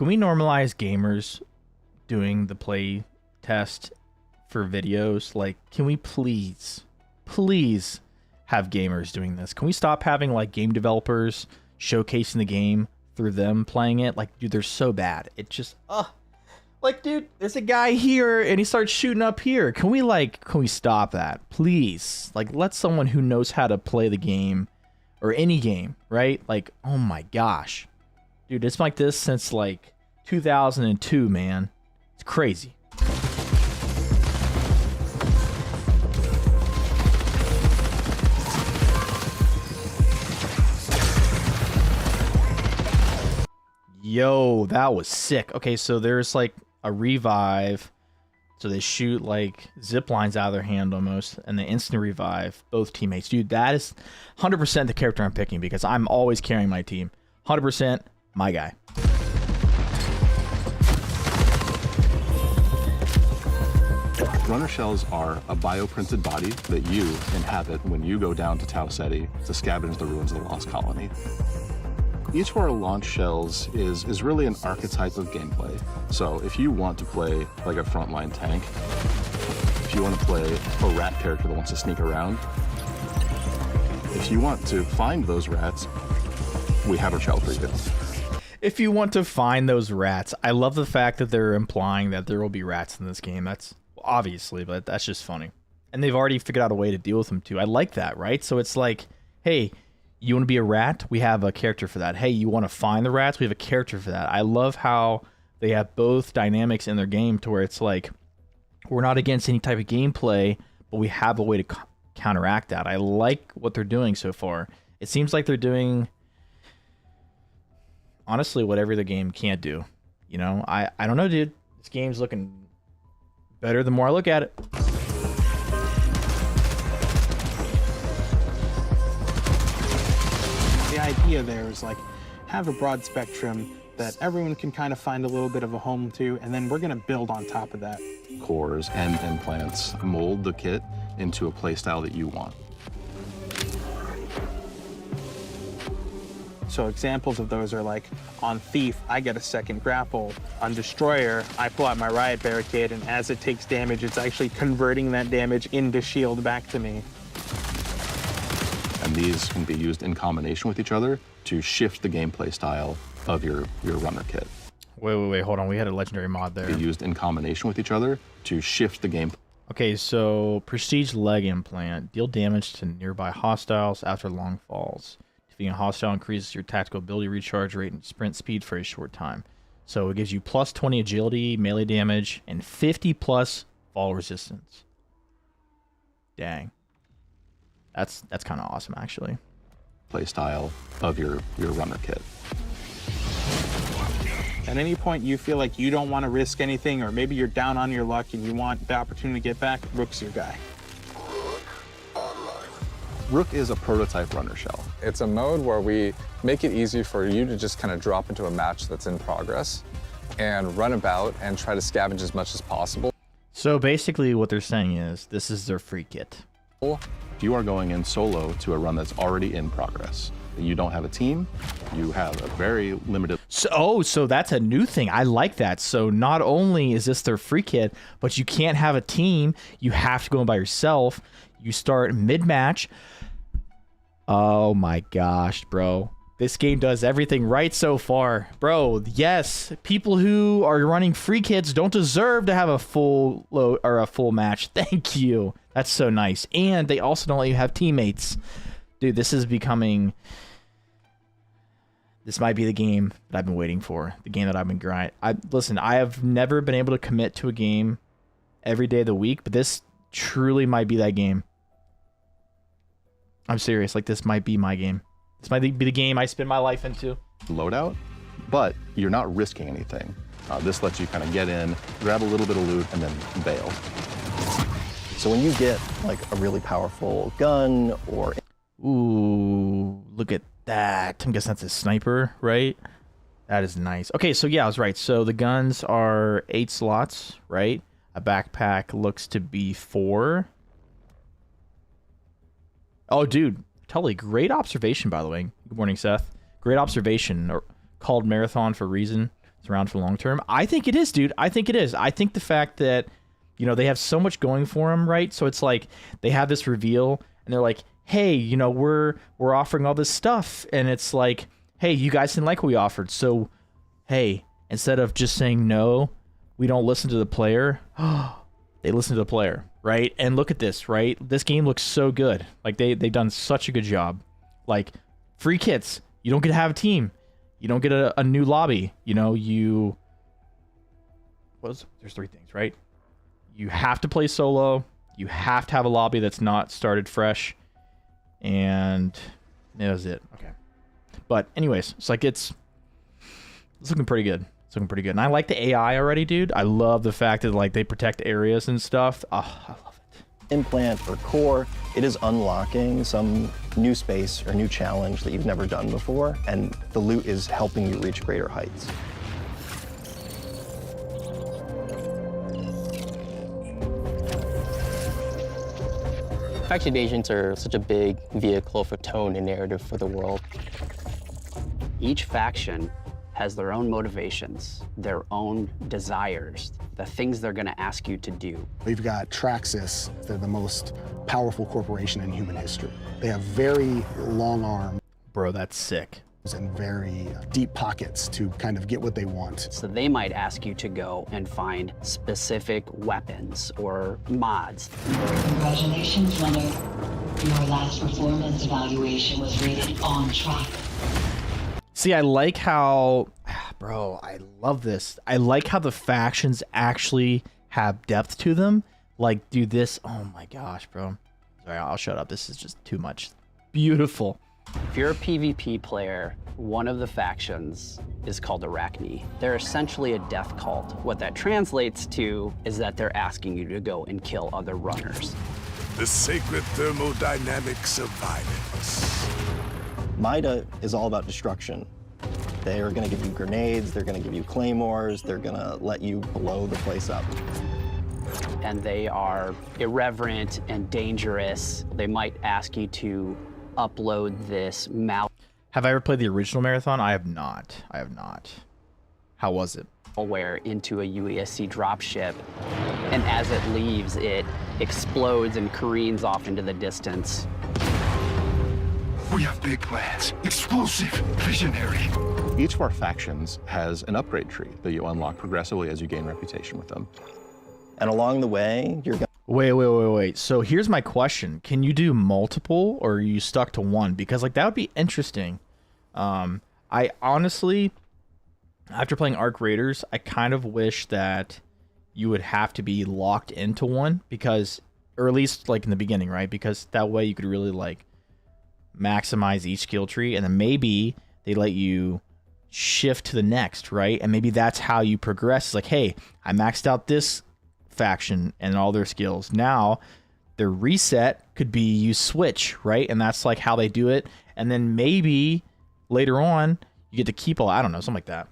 S1: Can we normalize gamers doing the play test for videos? Like, can we please have gamers doing this? Can we stop having like game developers showcasing the game through them playing it? Like, dude, they're so bad. It just, like, dude, there's a guy here and he starts shooting up here. Can we stop that, please? Like, let someone who knows how to play the game or any game, right? Like, oh my gosh, dude, it's like this since like 2002, man. It's crazy. Yo, that was sick. Okay, so there's like a revive. So they shoot like zip lines out of their hand almost, and they instant revive both teammates. Dude, that is 100% the character I'm picking because I'm always carrying my team. 100% my guy.
S8: Runner shells are a bioprinted body that you inhabit when you go down to Tau Ceti to scavenge the ruins of the Lost Colony. Each of our launch shells is really an archetype of gameplay. So if you want to play like a frontline tank, if you want to play a rat character that wants to sneak around, if you want to find those rats, we have a shell for you.
S1: If you want to find those rats, I love the fact that they're implying that there will be rats in this game. That's obviously, but that's just funny. And they've already figured out a way to deal with them too. I like that, right? So it's like, hey, you want to be a rat? We have a character for that. Hey, you want to find the rats? We have a character for that. I love how they have both dynamics in their game to where it's like, we're not against any type of gameplay, but we have a way to counteract that. I like what they're doing so far. It seems like they're doing, honestly, whatever the game can't do. You know, I don't know, dude. This game's looking better the more I look at it.
S12: The idea there is like, have a broad spectrum that everyone can kind of find a little bit of a home to, and then we're going to build on top of that.
S8: Cores and implants mold the kit into a playstyle that you want.
S12: So examples of those are like, on Thief, I get a second grapple. On Destroyer, I pull out my Riot Barricade, and as it takes damage, it's actually converting that damage into shield back to me.
S8: And these can be used in combination with each other to shift the gameplay style of your runner kit.
S1: Wait, hold on. We had a legendary mod there.
S8: Be used in combination with each other to shift the game.
S1: Okay, so Prestige Leg Implant. Deal damage to nearby hostiles after long falls. Defeating a hostile increases your tactical ability recharge rate and sprint speed for a short time. So it gives you plus 20 agility, melee damage, and 50 plus fall resistance. Dang. That's kind of awesome, actually.
S8: Play style of your runner kit.
S12: At any point you feel like you don't want to risk anything, or maybe you're down on your luck and you want the opportunity to get back, Rook's your guy.
S8: Rook is a prototype runner shell.
S5: It's a mode where we make it easy for you to just kind of drop into a match that's in progress and run about and try to scavenge as much as possible.
S1: So basically what they're saying is this is their free kit.
S8: You are going in solo to a run that's already in progress. You don't have a team. You have a very limited...
S1: So that's a new thing. I like that. So not only is this their free kit, but you can't have a team. You have to go in by yourself. You start mid-match. Oh my gosh, bro. This game does everything right so far. Bro, yes. People who are running free kits don't deserve to have a full load or a full match. Thank you. That's so nice. And they also don't let you have teammates. Dude, this is becoming... This might be the game that I've been waiting for. The game that I've been grinding. Listen, I have never been able to commit to a game every day of the week, but this truly might be that game. I'm serious. Like, this might be my game. This might be the game I spend my life into.
S8: Loadout, but you're not risking anything. This lets you kind of get in, grab a little bit of loot, and then bail.
S9: So when you get like a really powerful gun or...
S1: Ooh, look at that. I'm guessing that's a sniper, right? That is nice. Okay, so yeah, I was right. So the guns are 8 slots, right? A backpack looks to be 4. Oh, dude. Totally. Great observation, by the way. Good morning, Seth. Great observation. Or called Marathon for a reason. it's around for long term. I think it is, dude. I think it is. I think the fact that, you know, they have so much going for them, right? So it's like they have this reveal and they're like, hey, you know, we're offering all this stuff, and it's like, hey, you guys didn't like what we offered, so hey, instead of just saying no, we don't listen to the player, they listen to the player, right? And look at this, right? This game looks so good. Like they've done such a good job. Like free kits, you don't get to have a team, you don't get a new lobby, you know, there's 3 things, right? You have to play solo, you have to have a lobby that's not started fresh, and that was it. Okay. But anyways, it's like it's looking pretty good. It's looking pretty good. And I like the AI already, dude. I love the fact that like they protect areas and stuff. Oh, I love it.
S9: Implant or core, it is unlocking some new space or new challenge that you've never done before, and the loot is helping you reach greater heights.
S21: Faction agents are such a big vehicle for tone and narrative for the world.
S7: Each faction has their own motivations, their own desires, the things they're going to ask you to do.
S11: We've got Traxxas. They're the most powerful corporation in human history. They have very long arms.
S1: Bro, that's sick.
S11: And very deep pockets to kind of get what they want.
S7: So they might ask you to go and find specific weapons or mods.
S10: Congratulations, runner. Your last performance evaluation was rated on track.
S1: See, I like how, bro, I love this. I like how the factions actually have depth to them. Like, do this. Oh my gosh, bro. Sorry, I'll shut up. This is just too much. Beautiful.
S7: If you're a PvP player, one of the factions is called Arachne. They're essentially a death cult. What that translates to is that they're asking you to go and kill other runners.
S2: The sacred thermodynamics of violence.
S9: MIDA is all about destruction. They are going to give you grenades, they're going to give you claymores, they're going to let you blow the place up.
S7: And they are irreverent and dangerous. They might ask you to upload this
S1: Have I ever played the original Marathon? I have not. I have not. How was it?
S7: malware into a UESC dropship, and as it leaves, it explodes and careens off into the distance.
S2: We have big plans. Explosive, visionary.
S8: Each of our factions has an upgrade tree that you unlock progressively as you gain reputation with them.
S9: And along the way, you're going
S1: Wait. So here's my question. Can you do multiple, or are you stuck to one? Because like that would be interesting. I honestly, after playing Arc Raiders, I kind of wish that you would have to be locked into one, because, or at least like in the beginning, right? Because that way you could really like maximize each skill tree, and then maybe they let you shift to the next, right? And maybe that's how you progress. It's like, hey, I maxed out this faction and all their skills. Now their reset could be you switch, right? And that's like how they do it. And then maybe later on you get to keep I don't know, something like that.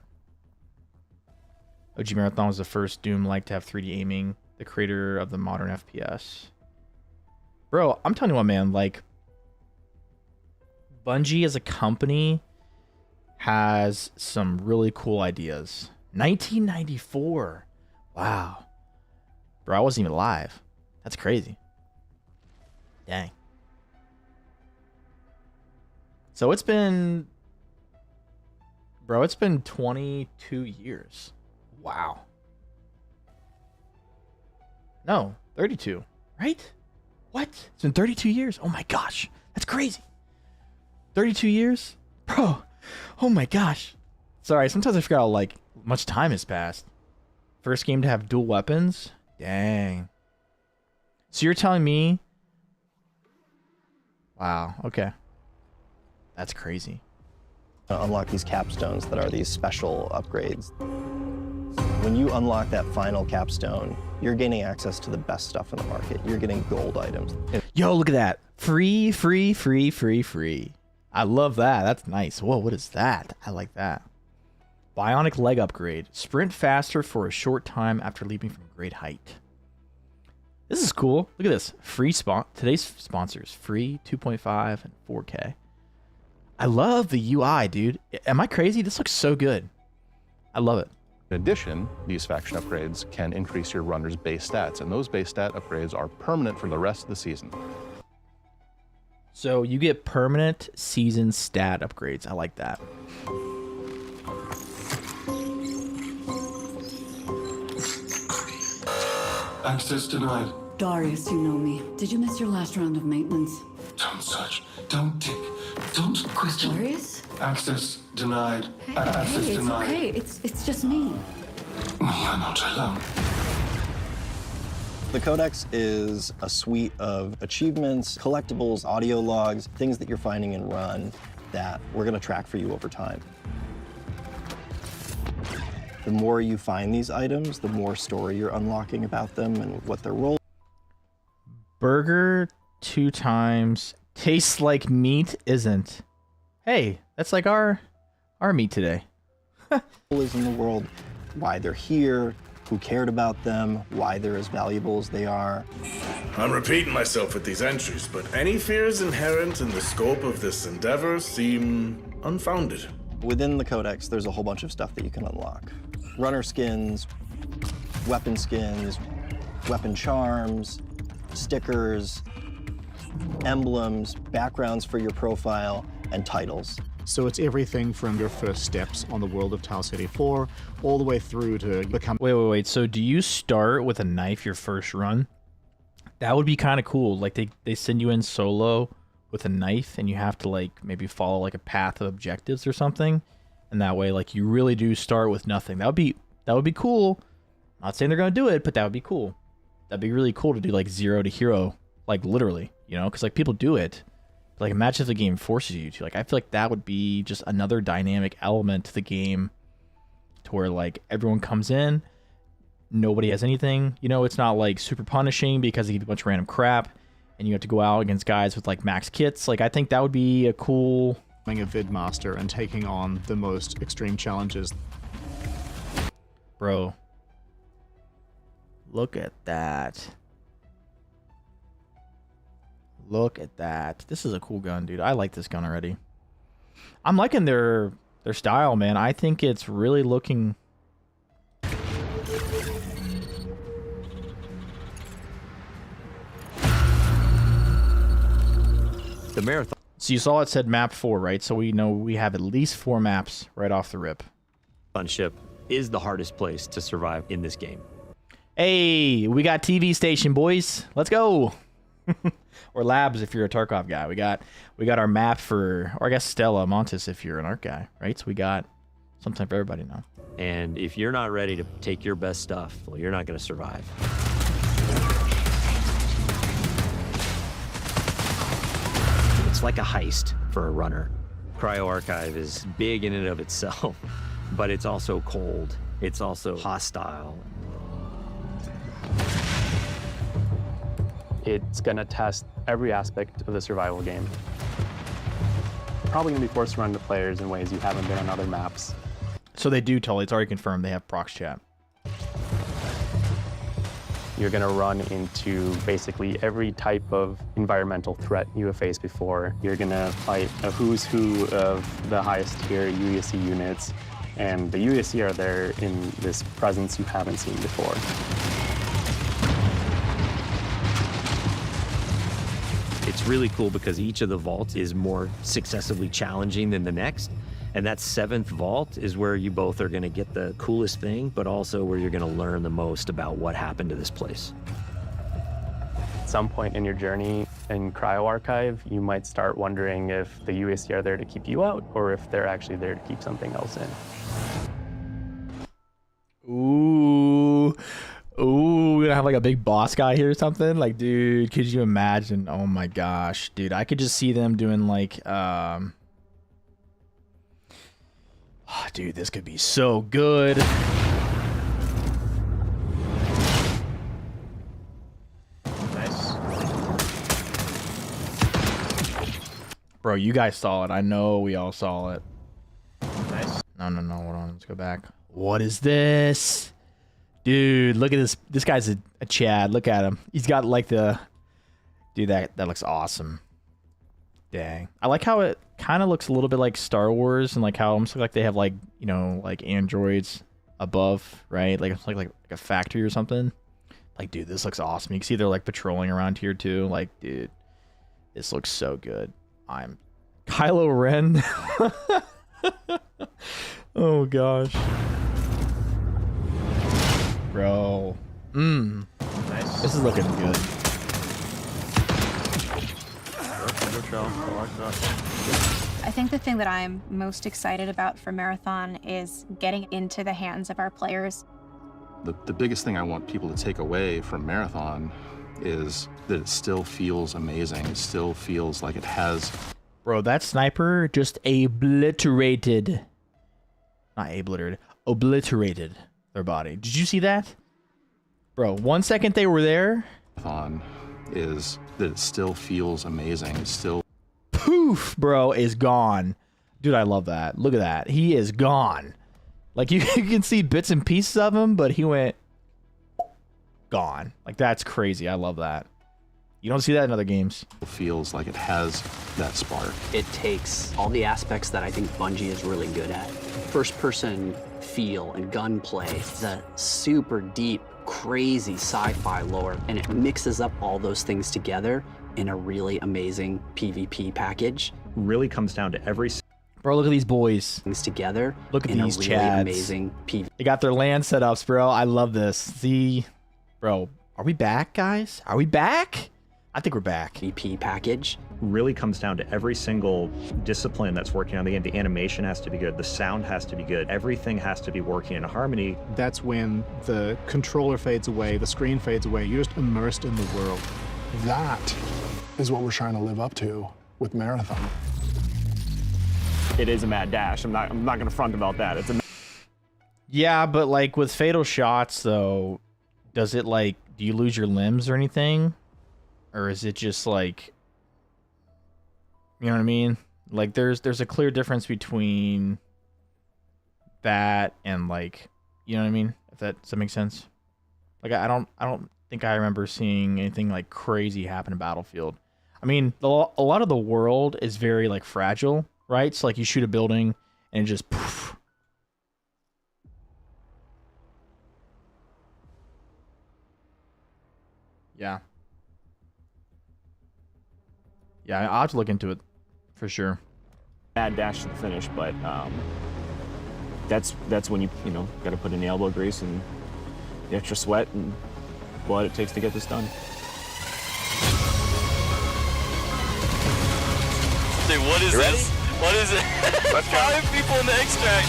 S1: OG Marathon was the first Doom-like to have 3D aiming, the creator of the modern FPS. Bro, I'm telling you what, man, like Bungie as a company has some really cool ideas. 1994. Wow. Bro, I wasn't even alive. That's crazy. Dang. So it's been... Bro, it's been 22 years. Wow. No, 32. Right? What? It's been 32 years? Oh my gosh. That's crazy. 32 years? Bro. Oh my gosh. Sorry, sometimes I forget how like much time has passed. First game to have dual weapons? Dang. So you're telling me... Wow, okay. That's crazy.
S9: Unlock these capstones that are these special upgrades. When you unlock that final capstone, you're gaining access to the best stuff in the market. You're getting gold items.
S1: Yo, look at that. Free. I love that. That's nice. Whoa, what is that? I like that. Bionic leg upgrade. Sprint faster for a short time after leaping from great height. This is cool. Look at this. Free today's sponsors. Free 2.5 and 4K. I love the UI, dude. Am I crazy? This looks so good. I love it.
S8: In addition, these faction upgrades can increase your runner's base stats, and those base stat upgrades are permanent for the rest of the season.
S1: So you get permanent season stat upgrades. I like that.
S2: Access denied.
S14: Darius, you know me. Did you miss your last round of maintenance?
S2: Don't search. Don't tick. Don't question.
S14: Darius?
S2: Access denied. Access
S14: Hey, it's
S2: denied.
S14: okay. It's just me.
S2: You're not alone.
S9: The Codex is a suite of achievements, collectibles, audio logs, things that you're finding in Run that we're going to track for you over time. The more you find these items, the more story you're unlocking about them and what their role.
S1: Burger 2 times. Tastes like meat isn't. Hey, that's like our meat today.
S9: is in the world, why they're here, who cared about them, why they're as valuable as they are.
S18: I'm repeating myself with these entries, but any fears inherent in the scope of this endeavor seem unfounded.
S9: Within the Codex, there's a whole bunch of stuff that you can unlock. Runner skins, weapon charms, stickers, emblems, backgrounds for your profile, and titles.
S11: So it's everything from your first steps on the world of Tau City 4 all the way through to become...
S1: Wait. So do you start with a knife your first run? That would be kind of cool. Like they send you in solo with a knife and you have to like maybe follow like a path of objectives or something. And that way like you really do start with nothing. That would be cool. Not saying they're going to do it, but that would be cool. That'd be really cool to do like 0 to hero, like literally, you know, because like people do it. Like, imagine if the game forces you to. Like, I feel like that would be just another dynamic element to the game to where, like, everyone comes in, nobody has anything. You know, it's not, like, super punishing because they give you a bunch of random crap, and you have to go out against guys with, like, max kits. Like, I think that would be a cool...
S11: Being a Vidmaster and taking on the most extreme challenges.
S1: Bro. Look at that. Look at that. This is a cool gun, dude. I like this gun already. I'm liking their style, man. I think it's really looking...
S3: The marathon.
S1: So you saw it said map 4, right? So we know we have at least 4 maps right off the rip.
S3: Ship is the hardest place to survive in this game.
S1: Hey, we got TV station, boys. Let's go. Or labs if you're a Tarkov guy. We got our map for, or I guess Stella Montes if you're an art guy, right? So we got something for everybody now.
S3: And if you're not ready to take your best stuff, well, you're not going to survive. It's like a heist for a runner. Cryo Archive is big in and of itself, but it's also cold. It's also hostile.
S15: It's gonna test every aspect of the survival game. Probably gonna be forced to run to players in ways you haven't been on other maps.
S1: So they do totally, it's already confirmed they have prox chat.
S15: You're gonna run into basically every type of environmental threat you have faced before. You're gonna fight a who's who of the highest tier UESC units, and the UESC are there in this presence you haven't seen before.
S3: It's really cool because each of the vaults is more successively challenging than the next. And that 7th vault is where you both are going to get the coolest thing, but also where you're going to learn the most about what happened to this place.
S15: At some point in your journey in Cryo Archive, you might start wondering if the UESC are there to keep you out or if they're actually there to keep something else in.
S1: Ooh, we're gonna have like a big boss guy here or something. Like, dude, could you imagine? Oh my gosh, dude, I could just see them doing like, dude, this could be so good. Nice. Bro, you guys saw it. I know we all saw it. Nice. No, hold on. Let's go back. What is this? Dude, look at this. This guy's a Chad. Look at him. He's got like the... Dude, that looks awesome. Dang. I like how it kind of looks a little bit like Star Wars and like how it almost looks like they have like, you know, like androids above, right? Like it's like a factory or something. Like, dude, this looks awesome. You can see they're like patrolling around here too. Like, dude, this looks so good. I'm Kylo Ren. Oh gosh, bro. Nice. This is looking good.
S6: I think the thing that I'm most excited about for Marathon is getting into the hands of our players.
S8: The biggest thing I want people to take away from Marathon is that it still feels amazing. It still feels like it has...
S1: Bro, that sniper just obliterated. Not obliterated. Obliterated their body. Did you see that? Bro, 1 second they were there.
S8: Marathon is that it still feels amazing. It still...
S1: Poof, bro, is gone. Dude, I love that. Look at that. He is gone. Like, you can see bits and pieces of him, but he went gone. Like, that's crazy. I love that. You don't see that in other games.
S8: It feels like it has that spark.
S7: It takes all the aspects that I think Bungie is really good at. First-person feel and gunplay, the super deep, crazy sci-fi lore, and it mixes up all those things together in a really amazing PvP package.
S13: Really comes down to every...
S1: Bro, look at these boys.
S7: Things together.
S1: Look at
S7: in
S1: these
S7: a really
S1: chads.
S7: amazing PvP.
S1: They got their land setups, bro. I love this. See, bro, are we back, guys? Are we back? I think we're back.
S7: PvP package.
S13: Really comes down to every single discipline that's working on the game. The animation has to be good. The sound has to be good. Everything has to be working in harmony.
S11: That's when the controller fades away, the screen fades away. You're just immersed in the world.
S16: That is what we're trying to live up to with Marathon.
S13: It is a mad dash. I'm not gonna front about that. It's a...
S1: Yeah, but like with fatal shots though, does it like, do you lose your limbs or anything? Or is it just like, you know what I mean? Like there's a clear difference between that and like, you know what I mean? If that, does that make sense? Like I don't think I remember seeing anything like crazy happen in Battlefield. I mean, a lot of the world is very like fragile, right? So like you shoot a building and it just poof. Yeah. Yeah, I'll have to look into it for sure.
S13: Mad dash to the finish, but that's when you got to put in the elbow grease and the extra sweat and blood it takes to get this done.
S19: Dude, what is this? What is it? 5 people in the extract.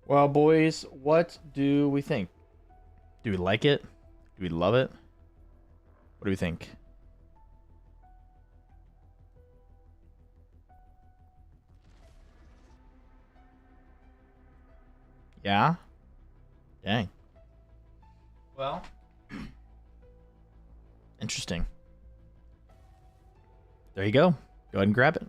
S1: Well, boys, what do we think? Do we like it? Do we love it? What do we think? Yeah? Dang. Well, interesting. There you go. Go ahead and grab it.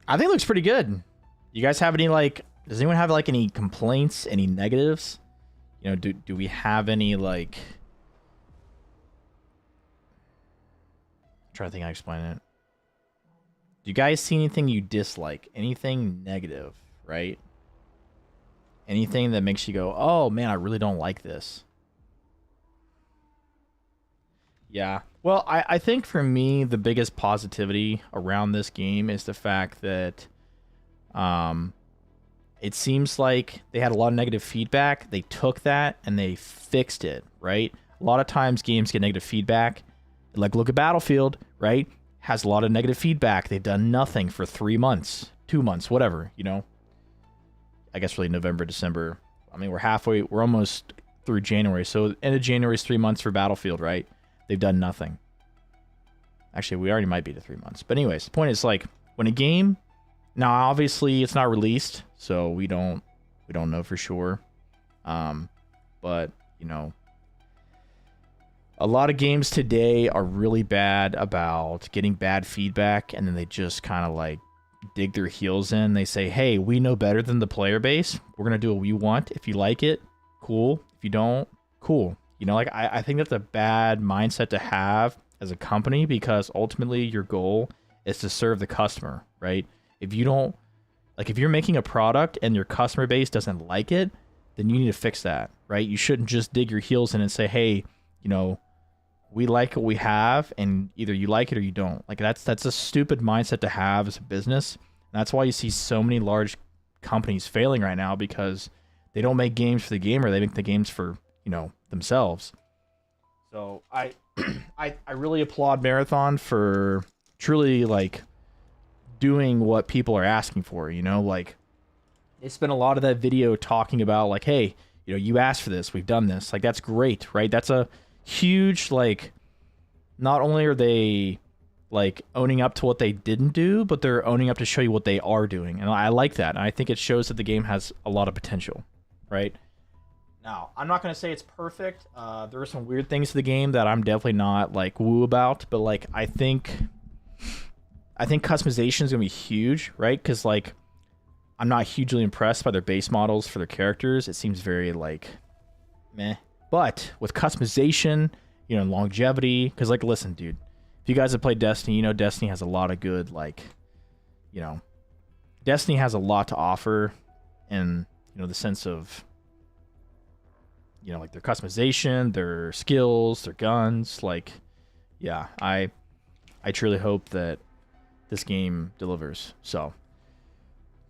S1: I think it looks pretty good. You guys have any, like, does anyone have, like, any complaints, any negatives? You know, do we have any, like... I'm trying to think how to explain it. Do you guys see anything you dislike? Anything negative, right? Anything that makes you go, oh, man, I really don't like this. Yeah. Well, I think for me, the biggest positivity around this game is the fact that it seems like they had a lot of negative feedback. They took that and they fixed it, right? A lot of times games get negative feedback. Like, look at Battlefield, right? Has a lot of negative feedback. They've done nothing for 3 months, 2 months, whatever, you know? I guess really November, December. I mean, we're almost through January. So end of January is 3 months for Battlefield, right? They've done nothing. Actually, we already might be to 3 months. But anyways, the point is, like, when a game... Now, obviously, it's not released, so we don't know for sure. But, you know, a lot of games today are really bad about getting bad feedback, and then they just kind of, like, dig their heels in. They say, hey, we know better than the player base. We're going to do what we want. If you like it, cool. If you don't, cool. You know, like, I think that's a bad mindset to have as a company, because ultimately your goal is to serve the customer, right? If you don't, like, if you're making a product and your customer base doesn't like it, then you need to fix that, right? You shouldn't just dig your heels in and say, hey, you know, we like what we have, and either you like it or you don't. Like, that's a stupid mindset to have as a business. And that's why you see so many large companies failing right now, because they don't make games for the gamer. They make the games for, you know, themselves. So I really applaud Marathon for truly, like, doing what people are asking for, you know? Like, they spent a lot of that video talking about, like, hey, you know, you asked for this, we've done this. Like, that's great, right? That's a huge, like, not only are they, like, owning up to what they didn't do, but they're owning up to show you what they are doing. And I like that. And I think it shows that the game has a lot of potential, right? Now, I'm not going to say it's perfect. There are some weird things to the game that I'm definitely not, like, woo about. But, like, I think customization is going to be huge, right? Because, like, I'm not hugely impressed by their base models for their characters. It seems very, like, meh. But with customization, you know, longevity, because, like, listen, dude, if you guys have played Destiny, you know Destiny has a lot of good, like, you know, Destiny has a lot to offer in, you know, the sense of, you know, like, their customization, their skills, their guns. Like, yeah, I truly hope that this game delivers. So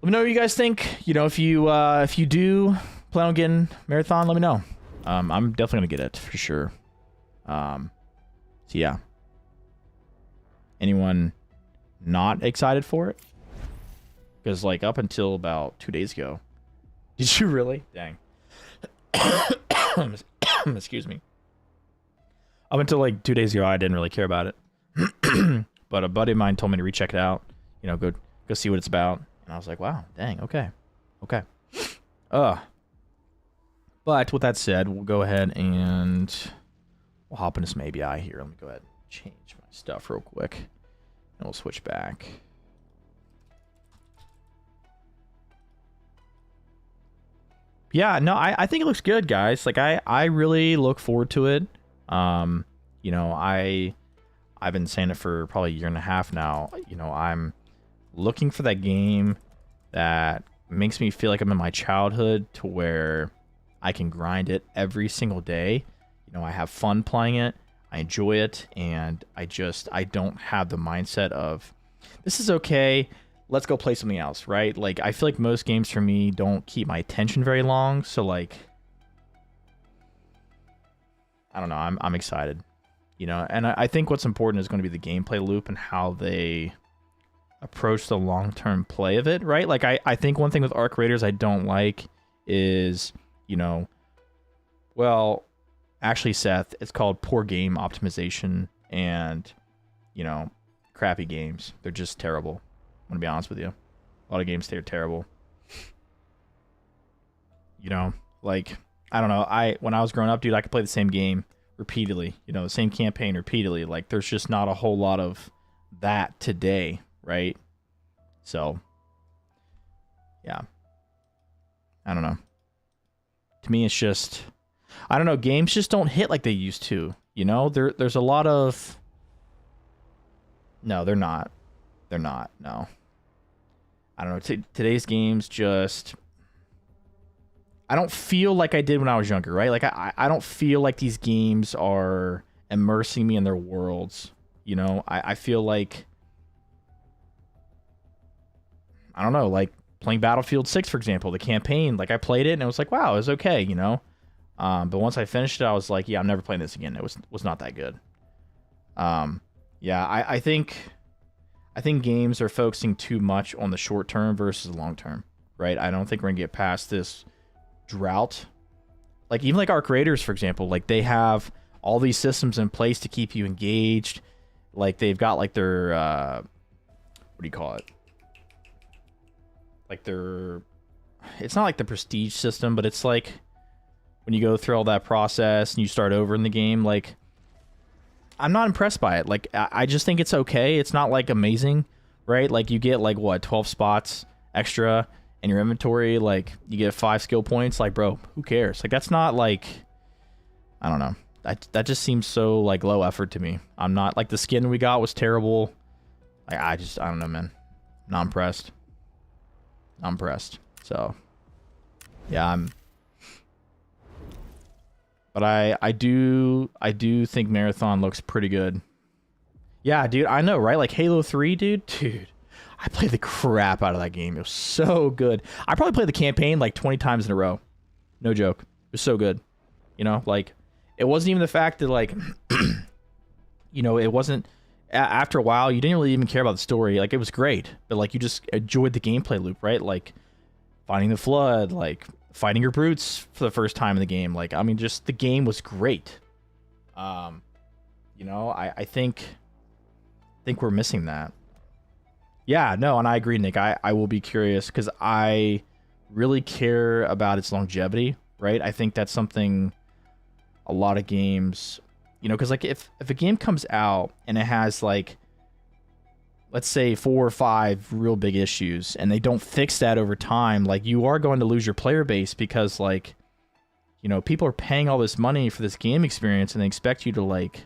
S1: let me know what you guys think. You know, if you do plan on getting Marathon, let me know. I'm definitely gonna get it for sure. So yeah. Anyone not excited for it? Because, like, up until about 2 days ago, did you really? Dang. Excuse me. Up until, like, 2 days ago, I didn't really care about it. But a buddy of mine told me to recheck it out. You know, go see what it's about. And I was like, wow, dang, okay. But with that said, we'll go ahead and we'll hop into some ABI here. Let me go ahead and change my stuff real quick, and we'll switch back. Yeah, no, I think it looks good, guys. Like, I really look forward to it. You know, I've been saying it for probably a year and a half now. You know, I'm looking for that game that makes me feel like I'm in my childhood, to where I can grind it every single day. You know, I have fun playing it. I enjoy it, and I don't have the mindset of, this is okay, let's go play something else, right? Like, I feel like most games for me don't keep my attention very long, so, like, I don't know, I'm excited. You know, and I think what's important is going to be the gameplay loop and how they approach the long-term play of it, right? Like, I think one thing with Arc Raiders I don't like is, you know, well, actually, Seth, it's called poor game optimization and, you know, crappy games. They're just terrible. I'm going to be honest with you. A lot of games, they're terrible. You know, like, I don't know. When I was growing up, dude, I could play the same game repeatedly. You know, the same campaign repeatedly. Like, there's just not a whole lot of that today, right? So, yeah. I don't know. To me, it's just, I don't know, games just don't hit like they used to. You know, there's a lot of, no, they're not. They're not, no. I don't know, today's games just, I don't feel like I did when I was younger, right? Like, I don't feel like these games are immersing me in their worlds. You know, I feel like, I don't know, like playing Battlefield 6, for example, the campaign, like, I played it and it was like, wow, it was okay, you know? But once I finished it, I was like, yeah, I'm never playing this again. It was not that good. Yeah, I think games are focusing too much on the short term versus the long term, right? I don't think we're gonna get past this drought. Like, even like Arc Raiders, for example, like, they have all these systems in place to keep you engaged. Like, they've got like their what do you call it? Like their, it's not like the prestige system, but it's like when you go through all that process and you start over in the game, like, I'm not impressed by it. Like, I just think it's okay. It's not like amazing, right? Like you get like what 12 spots extra in your inventory, like you get 5 skill points. Like, bro, who cares? Like that's not like, I don't know. That just seems so like low effort to me. I'm not like the skin we got was terrible. Like I don't know, man. Not impressed. Not impressed. So yeah, but I do think Marathon looks pretty good. Yeah, dude, I know, right? Like Halo 3, dude, I played the crap out of that game. It was so good. I probably played the campaign like 20 times in a row. No joke. It was so good. You know, like it wasn't even the fact that like, you know, it wasn't after a while, you didn't really even care about the story. Like it was great, but like you just enjoyed the gameplay loop, right? Like finding the flood, like fighting your brutes for the first time in the game. Like, I mean, just the game was great. You know, I think we're missing that. Yeah, no, and I agree, Nick. I will be curious because I really care about its longevity, right? I think that's something a lot of games, you know, because like if a game comes out and it has like, let's say 4 or 5 real big issues and they don't fix that over time, like you are going to lose your player base because like, you know, people are paying all this money for this game experience and they expect you to like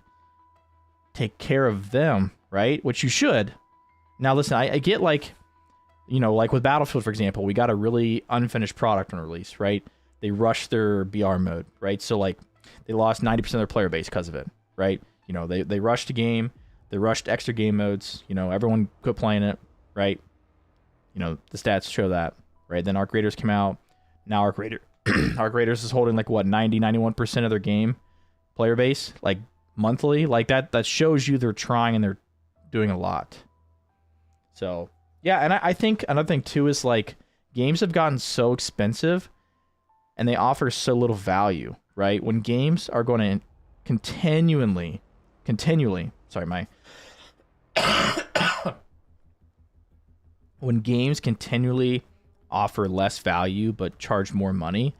S1: take care of them, right? Which you should. Now listen, I get like, you know, like with Battlefield, for example, we got a really unfinished product on release, right? They rushed their BR mode, right? So like they lost 90% of their player base because of it, right? You know, they rushed the game, they rushed extra game modes, you know, everyone quit playing it, right? You know, the stats show that, right? Then Arc Raiders came out. Now Arc Raiders is holding like what, 91% of their game player base, like monthly. Like that shows you they're trying and they're doing a lot. So yeah, and I think another thing too is like games have gotten so expensive and they offer so little value, right? When games are going to continually, sorry, when games continually offer less value but charge more money,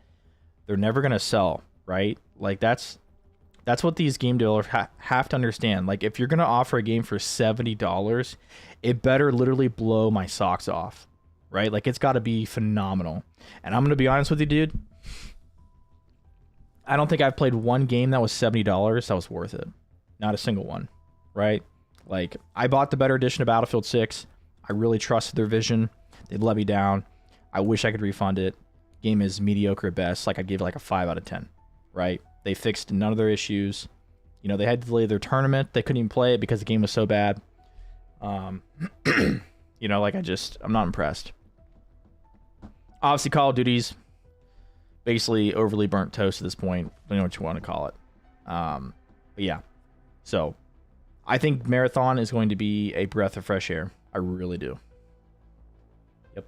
S1: they're never going to sell, right? Like that's what these game developers have to understand. Like if you're going to offer a game for $70, it better literally blow my socks off, right? Like it's got to be phenomenal. And I'm going to be honest with you, dude. I don't think I've played one game that was $70 that was worth it. Not a single one, right? Like, I bought the better edition of Battlefield 6. I really trusted their vision. They let me down. I wish I could refund it. Game is mediocre at best. Like, I'd give it like a 5 out of 10, right? They fixed none of their issues. You know, they had to delay their tournament. They couldn't even play it because the game was so bad. You know, like, I'm not impressed. Obviously, Call of Duty's basically overly burnt toast at this point. I don't know what you want to call it. But yeah. So, I think Marathon is going to be a breath of fresh air. I really do. Yep.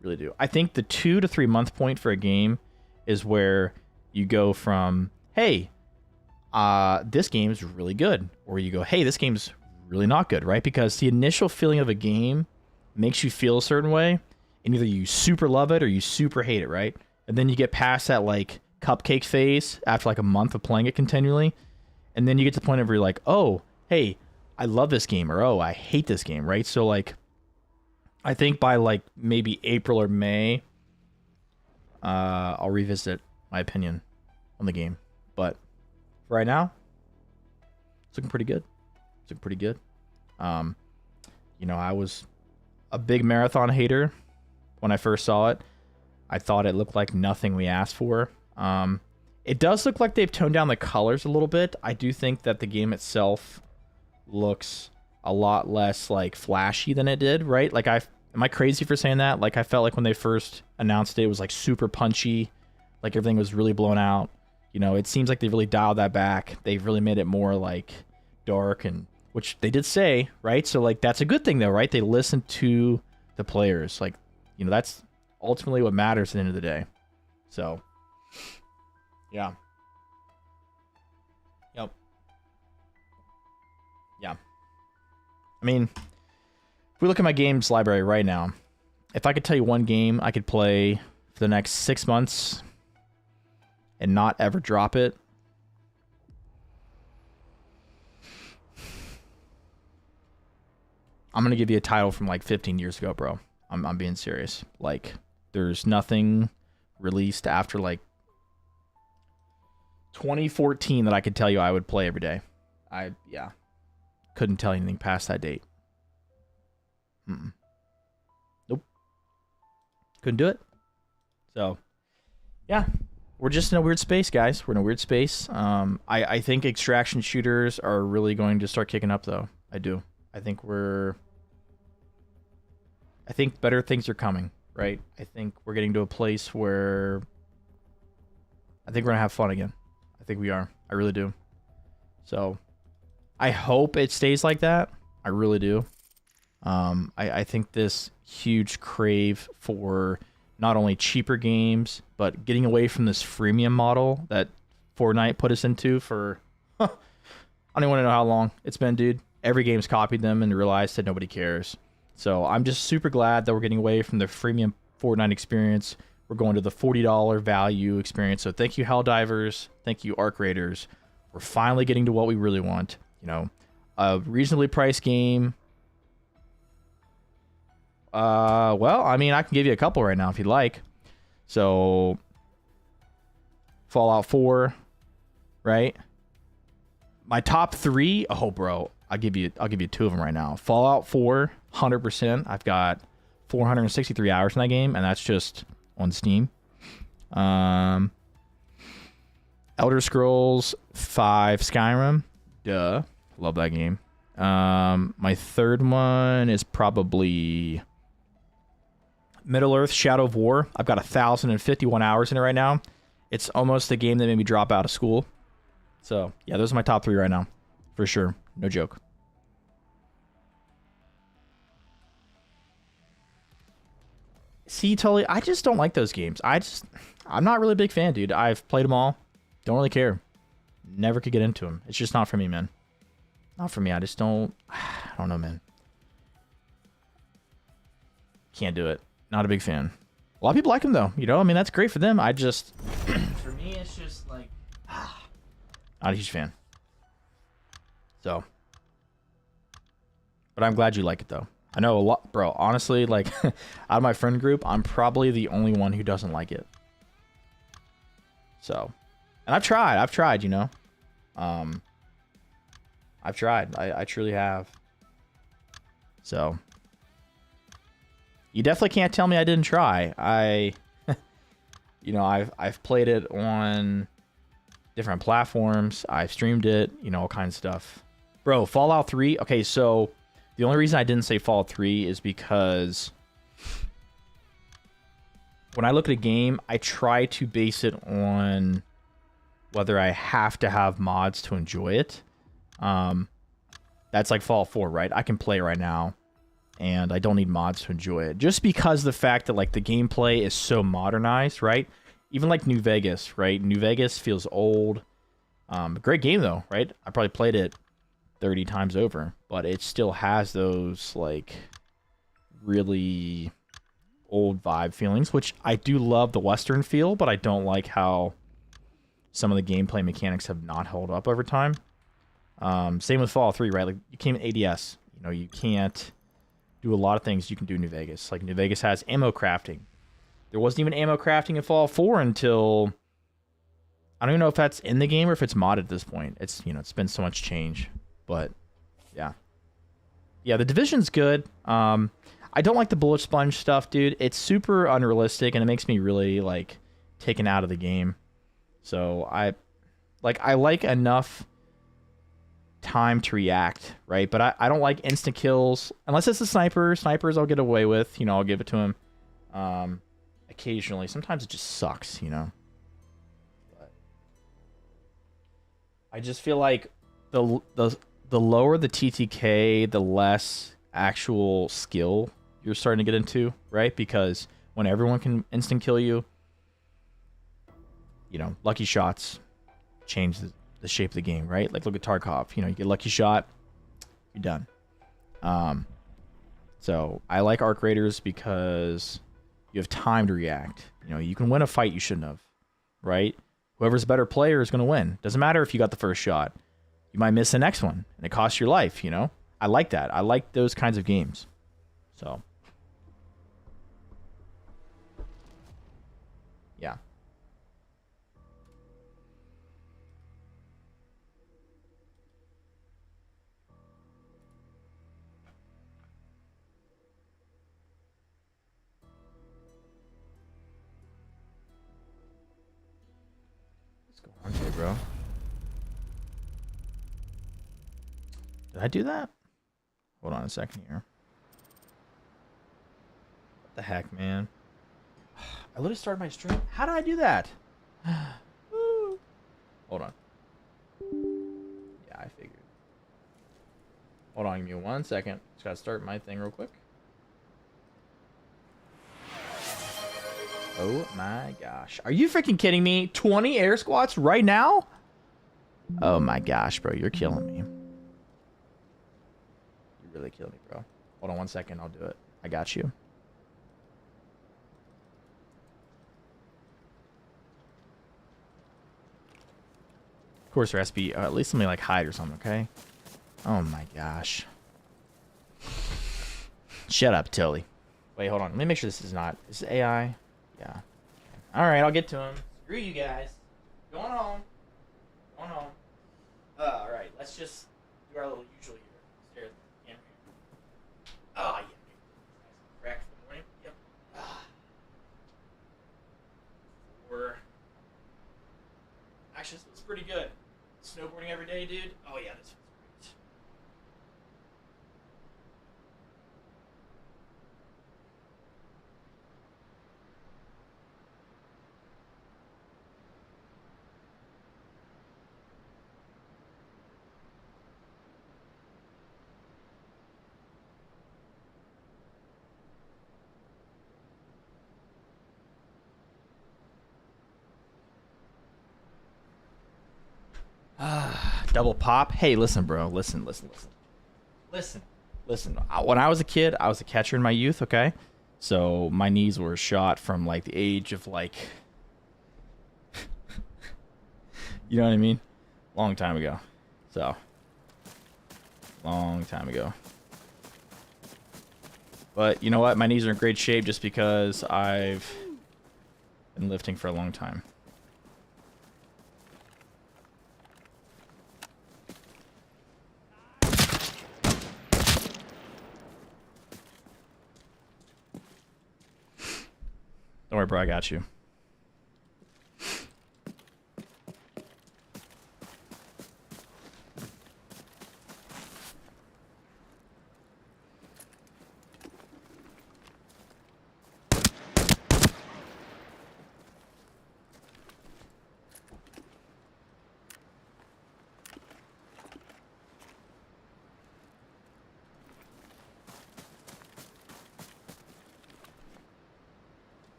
S1: Really do. I think the 2 to 3 month point for a game is where you go from, hey, this game's really good. Or you go, hey, this game's really not good, right? Because the initial feeling of a game makes you feel a certain way. And either you super love it or you super hate it, right? And then you get past that like cupcake phase after like a month of playing it continually. And then you get to the point where you're like, oh, hey, I love this game, or oh, I hate this game, right? So like, I think by like maybe April or May, I'll revisit my opinion on the game. But right now, it's looking pretty good. It's looking pretty good. You know, I was a big Marathon hater when I first saw it. I thought it looked like nothing we asked for. It does look like they've toned down the colors a little bit. I do think that the game itself looks a lot less like flashy than it did, right? Like am I crazy for saying that? Like I felt like when they first announced it, it was like super punchy, like everything was really blown out. You know, it seems like they really dialed that back. They've really made it more like dark, and which they did say, right? So like that's a good thing though, right? They listened to the players. Like, you know, that's ultimately what matters at the end of the day. So yeah. Yep. Yeah. I mean, if we look at my games library right now, if I could tell you one game I could play for the next 6 months and not ever drop it, I'm gonna give you a title from like 15 years ago, bro. I'm being serious. Like, there's nothing released after like 2014 that I could tell you I would play every day. Yeah, couldn't tell you anything past that date. Nope, couldn't do it. So, yeah, we're just in a weird space, guys. We're in a weird space. I think extraction shooters are really going to start kicking up, though. I do. I think better things are coming, right? I think we're getting to a place where I think we're gonna have fun again. I think we are. I really do. So I hope it stays like that. I really do. I think this huge crave for not only cheaper games, but getting away from this freemium model that Fortnite put us into for, I don't even want to know how long it's been, dude. Every game's copied them and realized that nobody cares. So I'm just super glad that we're getting away from the freemium Fortnite experience. We're going to the $40 value experience. So thank you, Helldivers. Thank you, Arc Raiders. We're finally getting to what we really want. You know, a reasonably priced game. Well, I mean, I can give you a couple right now if you'd like. So, Fallout 4, right? My top 3. Oh, bro, I'll give you 2 of them right now. Fallout 4, 100%. I've got 463 hours in that game, and that's just on Steam. Elder Scrolls 5 Skyrim. Duh. Love that game. My third one is probably Middle-earth Shadow of War. I've got 1,051 hours in it right now. It's almost the game that made me drop out of school. So, yeah, those are my top 3 right now. For sure. No joke. See, totally. I just don't like those games. I'm not really a big fan, dude. I've played them all. Don't really care. Never could get into them. It's just not for me, man. Not for me. I just don't. I don't know, man. Can't do it. Not a big fan. A lot of people like them, though. You know, I mean, that's great for them. I just. For me, it's just like. Not a huge fan. So. But I'm glad you like it, though. I know a lot, bro. Honestly, like, out of my friend group, I'm probably the only one who doesn't like it. So. And I've tried, you know. I've tried. I truly have. So. You definitely can't tell me I didn't try. You know, I've played it on different platforms. I've streamed it, you know, all kinds of stuff. Bro, Fallout 3. Okay, so the only reason I didn't say Fallout 3 is because when I look at a game, I try to base it on whether I have to have mods to enjoy it. That's like Fallout 4, right? I can play right now, and I don't need mods to enjoy it. Just because the fact that, like, the gameplay is so modernized, right? Even like New Vegas, right? New Vegas feels old. Great game, though, right? I probably played it 30 times over, but it still has those, like, really old vibe feelings, which I do love the Western feel, but I don't like how some of the gameplay mechanics have not held up over time. Same with Fallout 3, right? Like, you can't ADS. You know, you can't do a lot of things you can do in New Vegas. Like, New Vegas has ammo crafting. There wasn't even ammo crafting in Fallout 4 until... I don't even know if that's in the game or if it's modded at this point. It's, you know, it's been so much change. But, yeah. Yeah, the Division's good. I don't like the bullet sponge stuff, dude. It's super unrealistic, and it makes me really, like, taken out of the game. So, I like enough time to react, right? But I don't like instant kills. Unless it's a sniper. Snipers I'll get away with. You know, I'll give it to him. Occasionally. Sometimes it just sucks, you know? But I just feel like the lower the TTK, the less actual skill you're starting to get into, right? Because when everyone can instant kill you, you know, lucky shots change the shape of the game, right? Like, look at Tarkov. You know, you get a lucky shot, you're done. So I like Arc Raiders because you have time to react. You know, you can win a fight you shouldn't have, right? Whoever's a better player is going to win. Doesn't matter if you got the first shot. You might miss the next one, and it costs your life, you know? I like that. I like those kinds of games. So, yeah. What's going on here, bro? Did I do that? Hold on a second here. What the heck, man? I literally started my stream. How did I do that? Hold on. Yeah, I figured. Hold on, give me 1 second. Just gotta start my thing real quick. Oh my gosh. Are you freaking kidding me? 20 air squats right now? Oh my gosh, bro. You're killing me. You really killed me, bro. Hold on 1 second. I'll do it. I got you. Of course, there has to be at least something like hide or something, okay? Oh my gosh. Shut up, Tilly. Wait, hold on. Let me make sure this is not... Is this AI? Yeah. Alright, I'll get to him. Screw you guys. Going home. Going home. Alright, let's just do our little usual here. Stare at the camera. Oh, yeah. Crack in the morning. Yep. Actually, this looks pretty good. Snowboarding every day, dude. Oh, yeah, this feels great. Double pop. Hey, listen, bro. Listen. When I was a kid, I was a catcher in my youth, okay? So my knees were shot from like the age of like... you know what I mean? Long time ago. So. Long time ago. But you know what? My knees are in great shape just because I've been lifting for a long time. Don't worry, bro. I got you.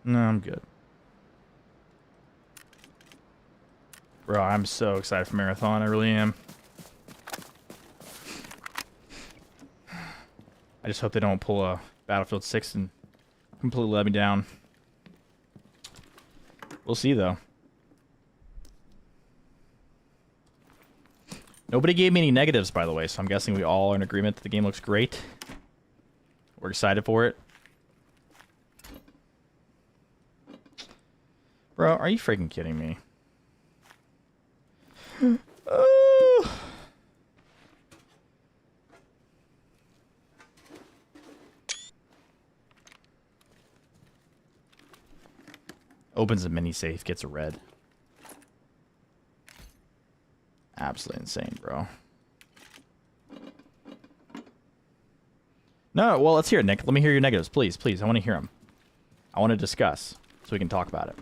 S1: No, I'm good. Bro, I'm so excited for Marathon. I really am. I just hope they don't pull a Battlefield 6 and completely let me down. We'll see, though. Nobody gave me any negatives, by the way, so I'm guessing we all are in agreement that the game looks great. We're excited for it. Bro, are you freaking kidding me? Opens a mini safe, gets a red. Absolutely insane, bro. No, well, let's hear it, Nick. Let me hear your negatives, please. Please, I want to hear them. I want to discuss so we can talk about it.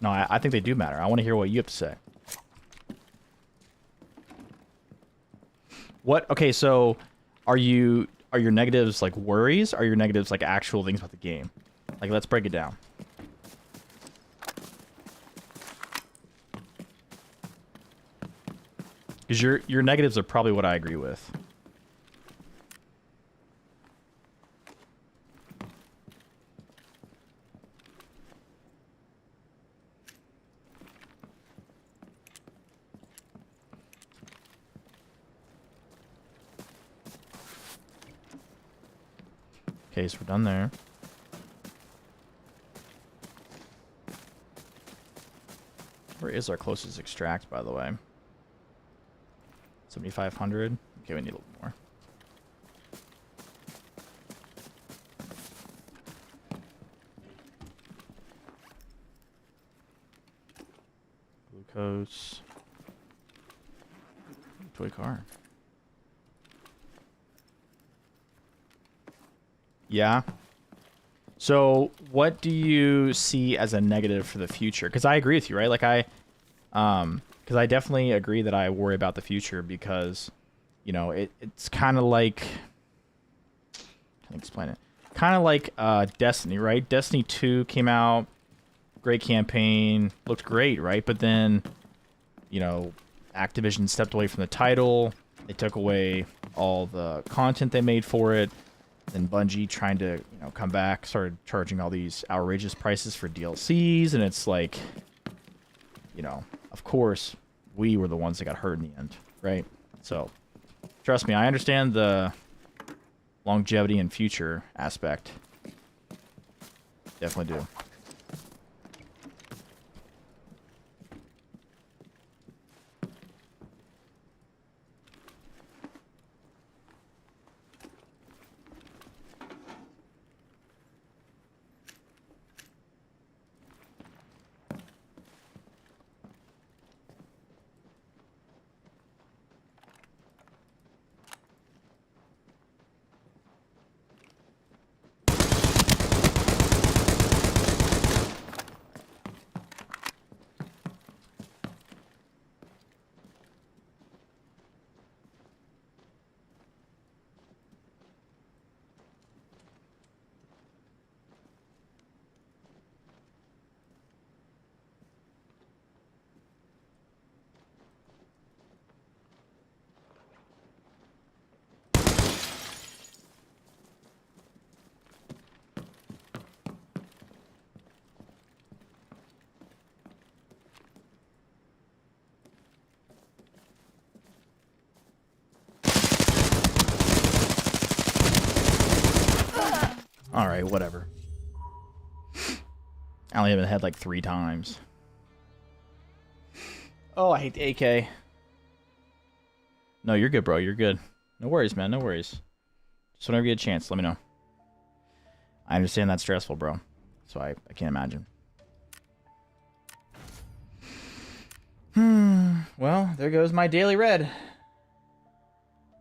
S1: No, I think they do matter. I want to hear what you have to say. What? Okay, so are your negatives like worries? Are your negatives like actual things about the game? Like, let's break it down. Because your negatives are probably what I agree with. Okay, so we're done there. Where is our closest extract, by the way? 7,500. Okay, we need a little more. Glucose. Toy car. Yeah. So, what do you see as a negative for the future? Because I agree with you, right? Like because I definitely agree that I worry about the future because, you know, it's kind of like, can I explain it? Kind of like Destiny, right? Destiny 2 came out, great campaign, looked great, right? But then, you know, Activision stepped away from the title. They took away all the content they made for it. Then Bungie, trying to, you know, come back, started charging all these outrageous prices for DLCs, and it's like, you know, of course, we were the ones that got hurt in the end, right? So, trust me, I understand the longevity and future aspect. Definitely do. Alright, whatever. I only hit him in the head like 3 times. Oh, I hate the AK. No, you're good, bro. You're good. No worries, man. No worries. Just whenever you get a chance, let me know. I understand that's stressful, bro. So I can't imagine. Well, there goes my daily red.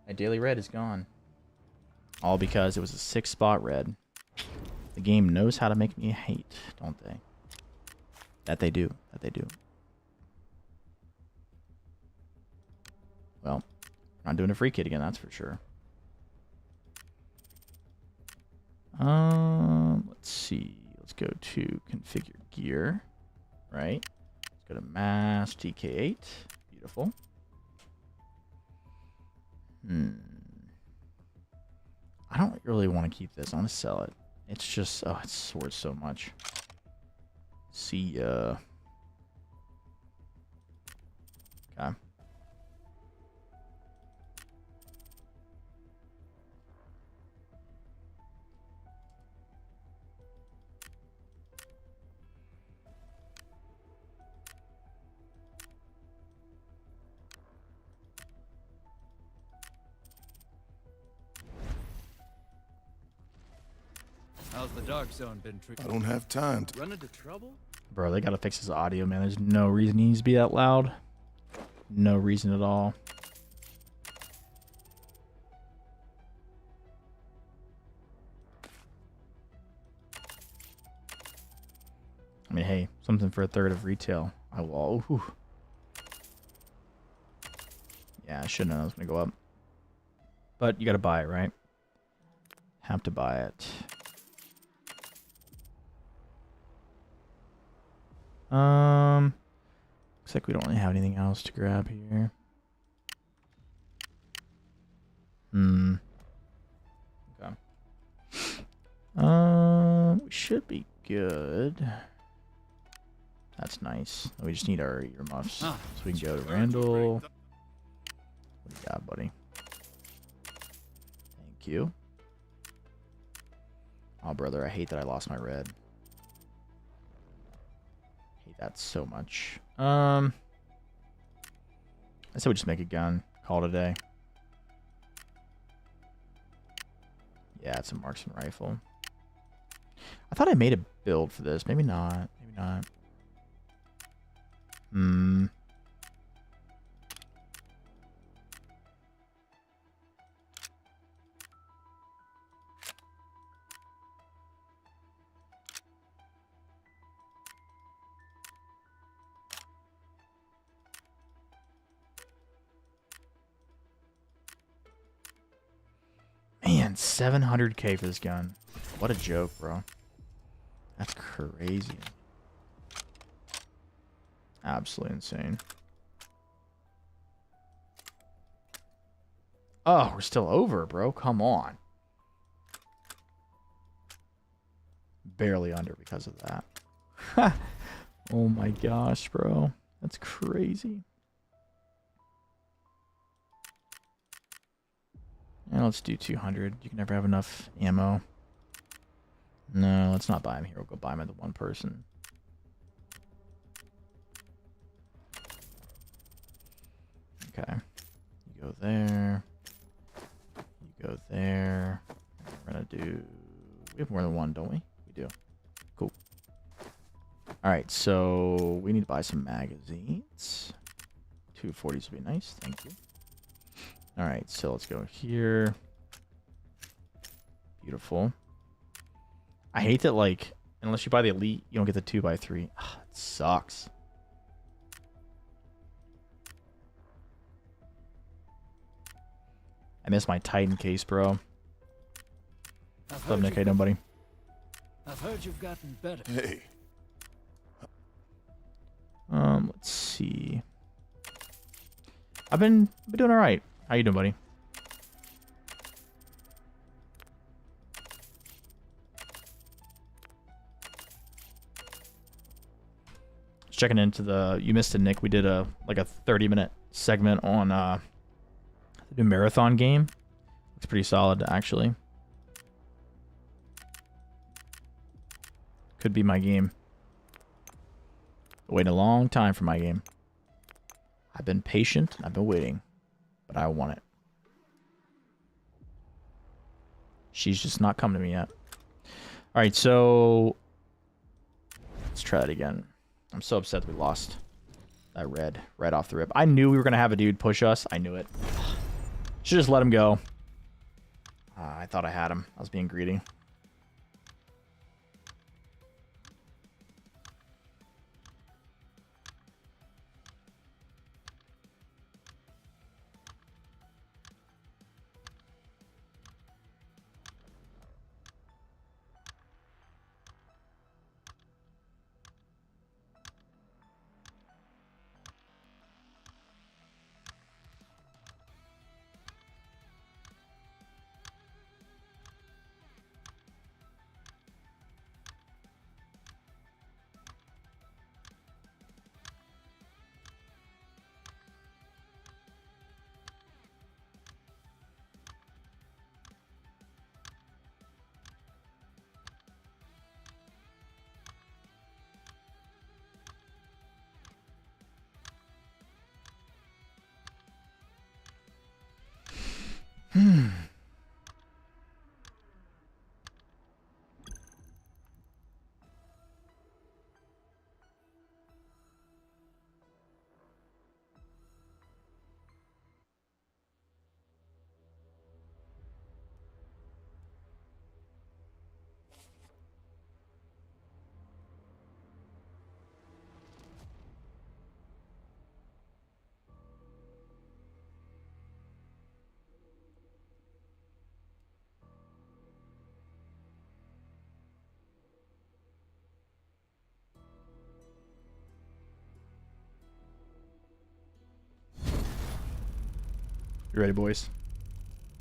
S1: My daily red is gone. All because it was a 6-spot red. The game knows how to make me hate, don't they? That they do. That they do. Well, not doing a free kit again, that's for sure. Let's see. Let's go to configure gear. Right. Let's go to mass TK8. Beautiful. I don't really want to keep this. I want to sell it. It's just, oh, it's worth so much. See ya. Okay.
S20: How's the dark zone been treated?
S22: I don't have time to
S20: Run into trouble?
S1: Bro, they gotta fix his audio, man. There's no reason he needs to be that loud. No reason at all. I mean, hey, something for a third of retail. I will. Ooh. Yeah, I shouldn't have known it was gonna go up. But you gotta buy it, right? Have to buy it. Looks like we don't really have anything else to grab here. Okay. We should be good. That's nice. We just need our earmuffs. So we can go to Randall. What do you got, buddy? Thank you. Oh, brother, I hate that I lost my red. Hate that so much. I say we just make a gun. Call it a day. Yeah, it's a marksman rifle. I thought I made a build for this. Maybe not. Maybe not. Hmm. Man, 700k for this gun. What a joke, bro. That's crazy. Absolutely insane. Oh, we're still over, bro. Come on. Barely under because of that. Oh my gosh, bro. That's crazy. Yeah, let's do 200. You can never have enough ammo. No, let's not buy him here. We'll go buy him at the one person. Okay. You go there. You go there. We're going to do... We have more than one, don't we? We do. Cool. Alright, so we need to buy some magazines. 240s would be nice. Thank you. Alright, so let's go here. Beautiful. I hate that, like, unless you buy the Elite, you don't get the 2x3. Ugh, it sucks. I miss my Titan case, bro. What's up, Nick? How you doing, buddy?
S20: I've heard you've gotten better.
S2: Hey.
S1: Let's see. I've been doing all right. How you doing, buddy? Just checking into the. You missed it, Nick. We did a 30-minute segment on the new marathon game. Looks pretty solid, actually. Could be my game. Waited a long time for my game. I've been patient. I've been waiting. But I want it. She's just not coming to me yet. Alright, so... Let's try that again. I'm so upset that we lost that red right off the rip. I knew we were going to have a dude push us. I knew it. Should just let him go. I thought I had him. I was being greedy. You ready, boys?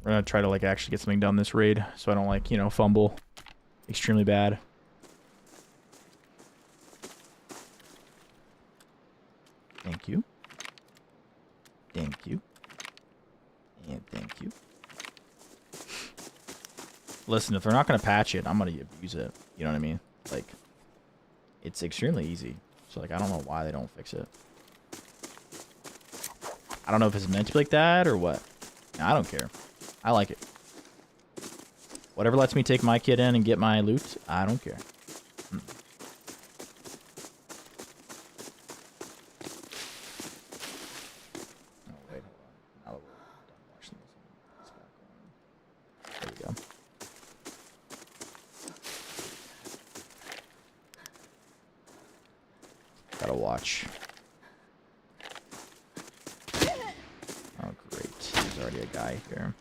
S1: We're gonna try to actually get something done this raid, so I don't fumble extremely bad. Thank you. Thank you. And thank you. Listen, if they're not gonna patch it, I'm gonna abuse it. You know what I mean? Like, it's extremely easy. So like, I don't know why they don't fix it. I don't know if it's meant to be like that or what. I don't care. I like it. Whatever lets me take my kid in and get my loot, I don't care. Oh, wait, hold on. Now that we're done watching this, let's back on. There we go. Gotta watch. Oh, great. There's already a guy here.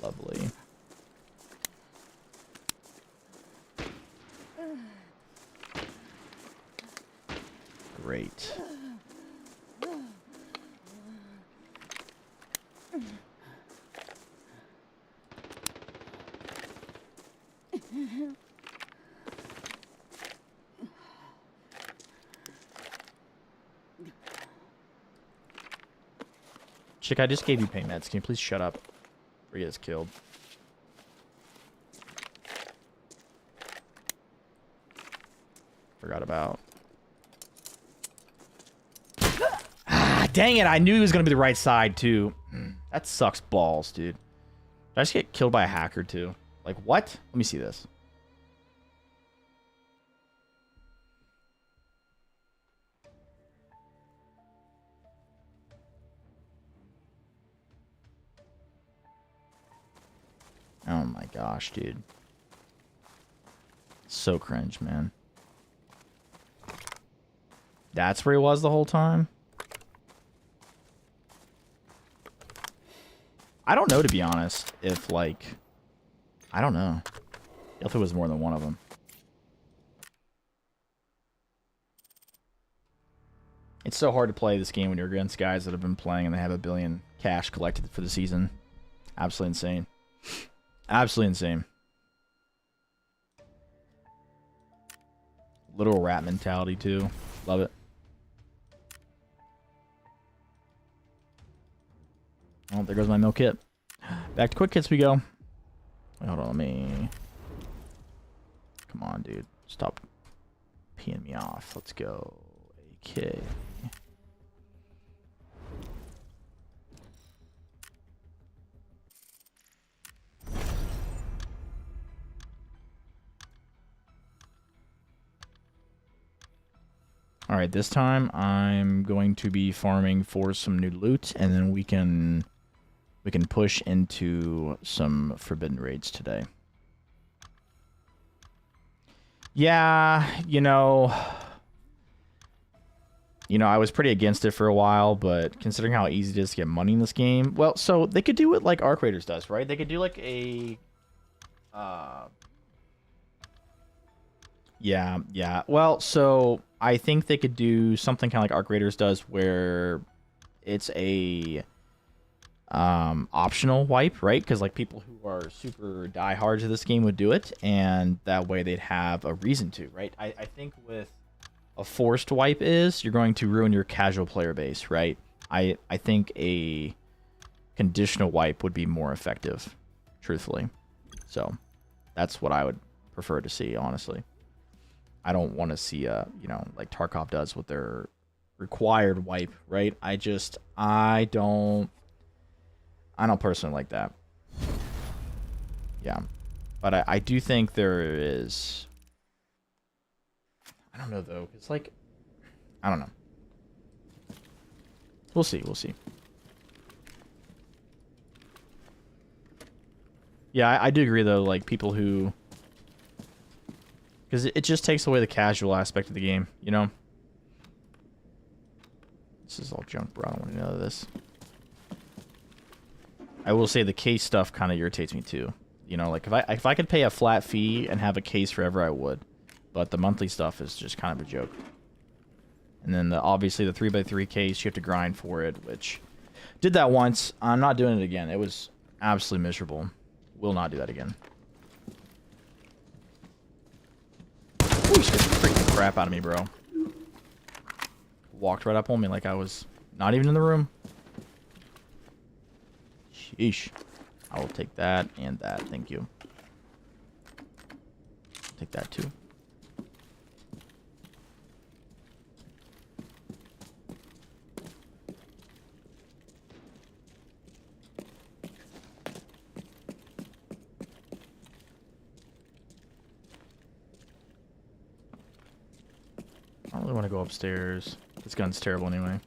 S1: Lovely. Great. Chick, I just gave you pain meds. Can you please shut up? Or he gets killed. Forgot about. Ah, dang it. I knew he was going to be the right side, too. That sucks balls, dude. Did I just get killed by a hacker, too? Like, what? Let me see this. Oh my gosh, dude. So cringe, man. That's where he was the whole time? I don't know, to be honest, if, like... I don't know. If it was more than one of them. It's so hard to play this game when you're against guys that have been playing and they have 1 billion cash collected for the season. Absolutely insane. Absolutely insane. Literal rat mentality, too. Love it. Oh, there goes my milk kit. Back to quick kits we go. Wait, hold on, let me... Come on, dude. Stop peeing me off. Let's go. AK. Alright, this time I'm going to be farming for some new loot, and then we can push into some forbidden raids today. Yeah, you know, I was pretty against it for a while, but considering how easy it is to get money in this game, well, so they could do what like Arc Raiders does, right? They could do like a yeah. Well, so I think they could do something kind of like Arc Raiders does, where it's a optional wipe, right? Because like people who are super diehards of this game would do it, and that way they'd have a reason to, right? I think with a forced wipe you're going to ruin your casual player base, right? I think a conditional wipe would be more effective, truthfully. So that's what I would prefer to see, honestly. I don't want to see like Tarkov does with their required wipe, right? I don't personally like that. Yeah. But I do think there is... I don't know, though. It's like... I don't know. We'll see. We'll see. Yeah, I do agree, though. Like, people who... Because it just takes away the casual aspect of the game, you know? This is all junk, bro. I don't want to know this. I will say the case stuff kind of irritates me too. You know, like if I could pay a flat fee and have a case forever, I would. But the monthly stuff is just kind of a joke. And then obviously the 3x3 case, you have to grind for it, which did that once. I'm not doing it again. It was absolutely miserable. Will not do that again. Ooh, you scared the freaking crap out of me, bro. Walked right up on me like I was not even in the room. Sheesh. I will take that and that. Thank you. Take that too. I don't really want to go upstairs. This gun's terrible anyway.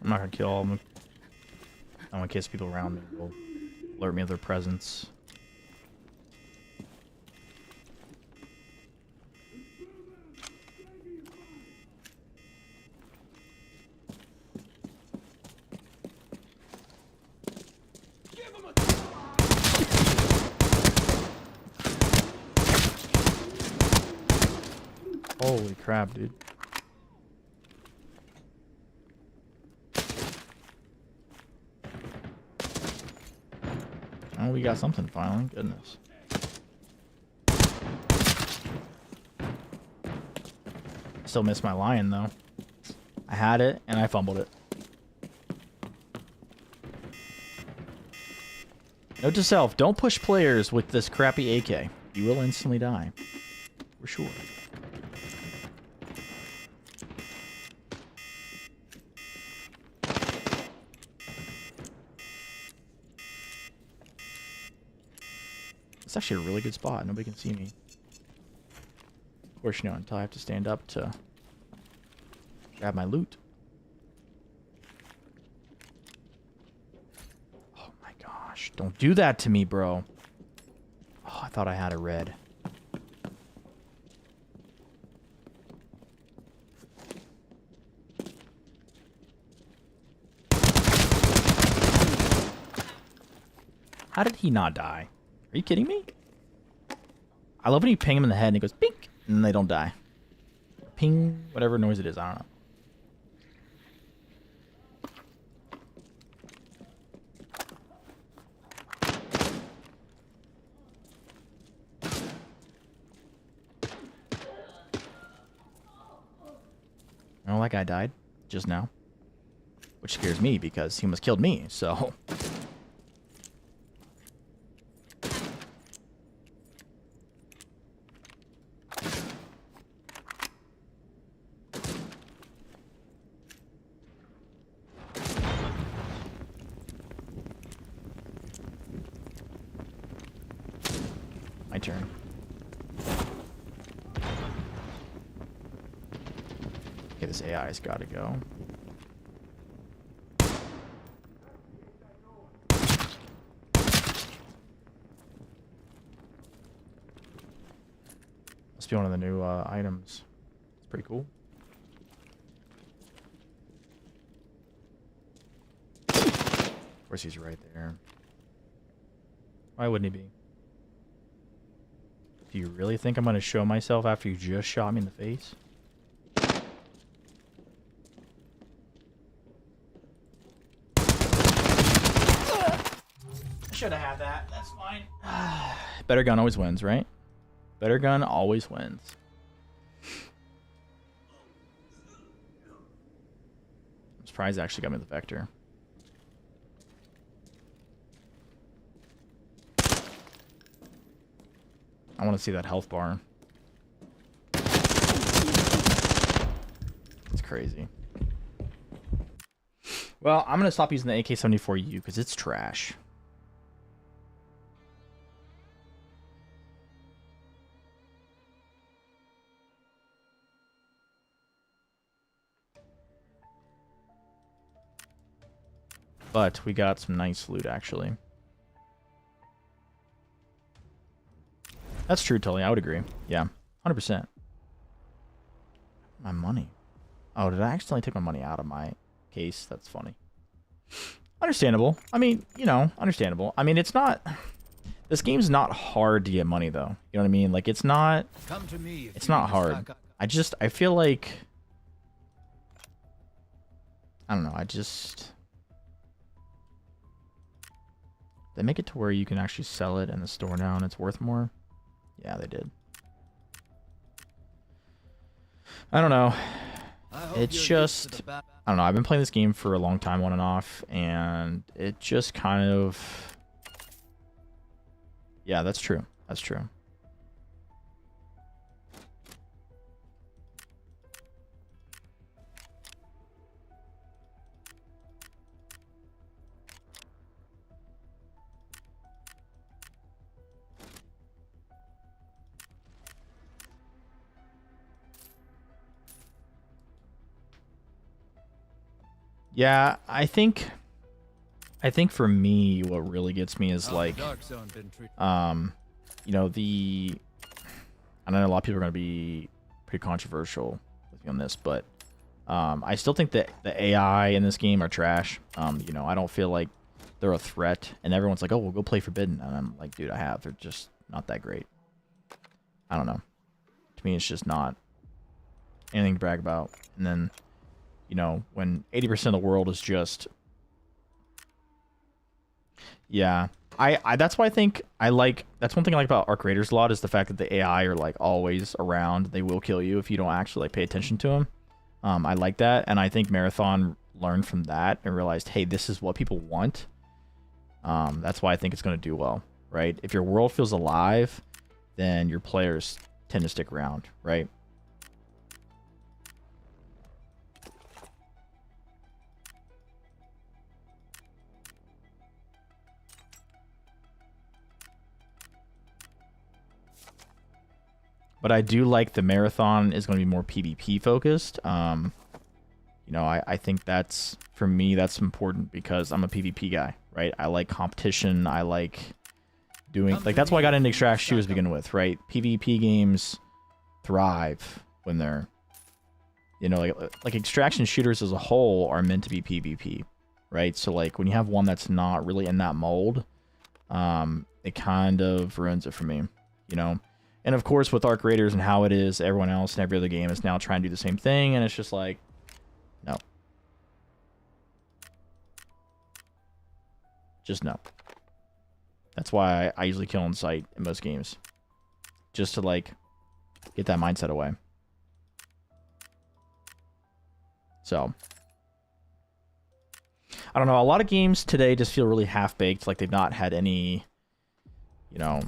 S1: I'm not gonna kill all of them. I want in case people around me will alert me of their presence. Holy crap, dude. Oh, we got something finally. Goodness. Still missed my lion, though. I had it, and I fumbled it. Note to self, don't push players with this crappy AK. You will instantly die. For sure. It's actually a really good spot. Nobody can see me. Of course, you know, until I have to stand up to grab my loot. Oh my gosh. Don't do that to me, bro. Oh, I thought I had a red. How did he not die? Are you kidding me? I love when you ping him in the head and he goes pink, and they don't die. Ping, whatever noise it is, I don't know. Oh, that guy died just now. Which scares me because he almost killed me, so... My turn. Okay, this AI's gotta go. Must be one of the new items. It's pretty cool. Of course he's right there. Why wouldn't he be? Do you really think I'm going to show myself after you just shot me in the face? I should have had that. That's fine. Better gun always wins, right? Better gun always wins. I'm surprised it actually got me the vector. I want to see that health bar. It's crazy. Well, I'm going to stop using the AK-74U because it's trash. But we got some nice loot, actually. That's true, totally. I would agree. Yeah, 100%. My money. Oh, did I accidentally take my money out of my case? That's funny. Understandable. I mean, you know, understandable. I mean, it's not... This game's not hard to get money, though. You know what I mean? Like, it's not...
S20: Come to me if
S1: It's
S20: you
S1: not
S20: need to
S1: hard.
S20: stock up.
S1: I feel like... I don't know, They make it to where you can actually sell it in the store now and it's worth more? Yeah, they did. I don't know. It's just... I don't know, I've been playing this game for a long time on and off, and it just kind of... Yeah, that's true. That's true. Yeah, I think for me, what really gets me is like, you know, I know a lot of people are going to be pretty controversial with me on this, but I still think that the AI in this game are trash. You know, I don't feel like they're a threat, and everyone's like, oh, we'll go play Forbidden, and I'm like, dude, they're just not that great. I don't know. To me, it's just not anything to brag about. And then, you know, when 80% of the world is just... Yeah. That's why I think that's one thing I like about Arc Raiders a lot, is the fact that the AI are like always around. They will kill you if you don't actually like pay attention to them. I like that, and I think Marathon learned from that and realized, hey, this is what people want. That's why I think it's going to do well, right? If your world feels alive, then your players tend to stick around, right? But I do like the Marathon is going to be more PvP focused. You know, I think that's, for me, that's important because I'm a PvP guy, right? I like competition. I like doing, like, that's why I got into Extraction 2 to begin with, right? PvP games thrive when they're, you know, like extraction shooters as a whole are meant to be PvP, right? So, like, when you have one that's not really in that mold, it kind of ruins it for me, you know? And of course, with Arc Raiders and how it is, everyone else and every other game is now trying to do the same thing, and it's just like, no. Just no. That's why I usually kill on sight in most games. Just to, like, get that mindset away. So. I don't know, a lot of games today just feel really half-baked, like they've not had any, you know...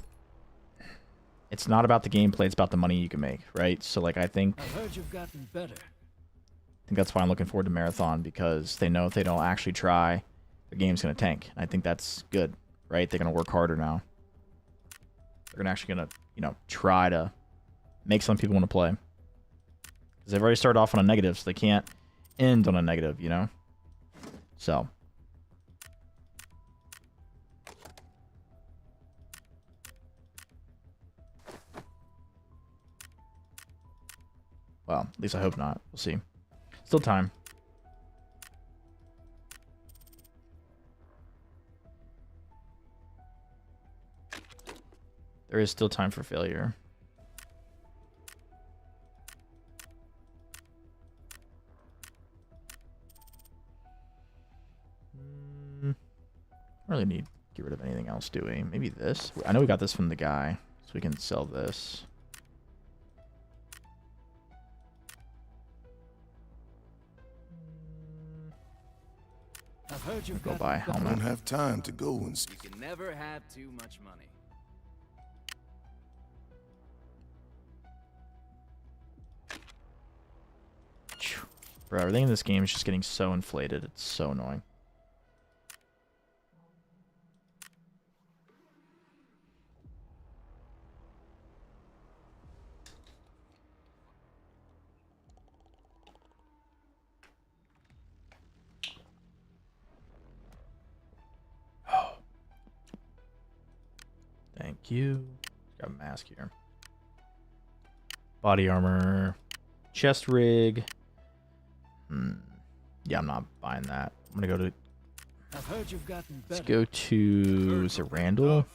S1: It's not about the gameplay, it's about the money you can make, right? So, like, I think...
S20: I've heard you've gotten better.
S1: I think that's why I'm looking forward to Marathon, because they know if they don't actually try, their game's going to tank. And I think that's good, right? They're going to work harder now. They're actually going to, you know, try to make some people want to play. Because they've already started off on a negative, so they can't end on a negative, you know? So... Well, at least I hope not. We'll see. Still time. There is still time for failure. Don't really need to get rid of anything else, do we? Maybe this? I know we got this from the guy, so we can sell this.
S20: I've heard you've
S1: Go
S20: got
S1: buy a helmet.
S17: Don't have time to go and
S22: You can never have too much money.
S1: Bro, everything in this game is just getting so inflated. It's so annoying. Thank you. Got a mask here. Body armor. Chest rig. Yeah, I'm not buying that. I'm gonna go to...
S20: I've heard you've gotten better.
S1: Let's go to, is it Randall?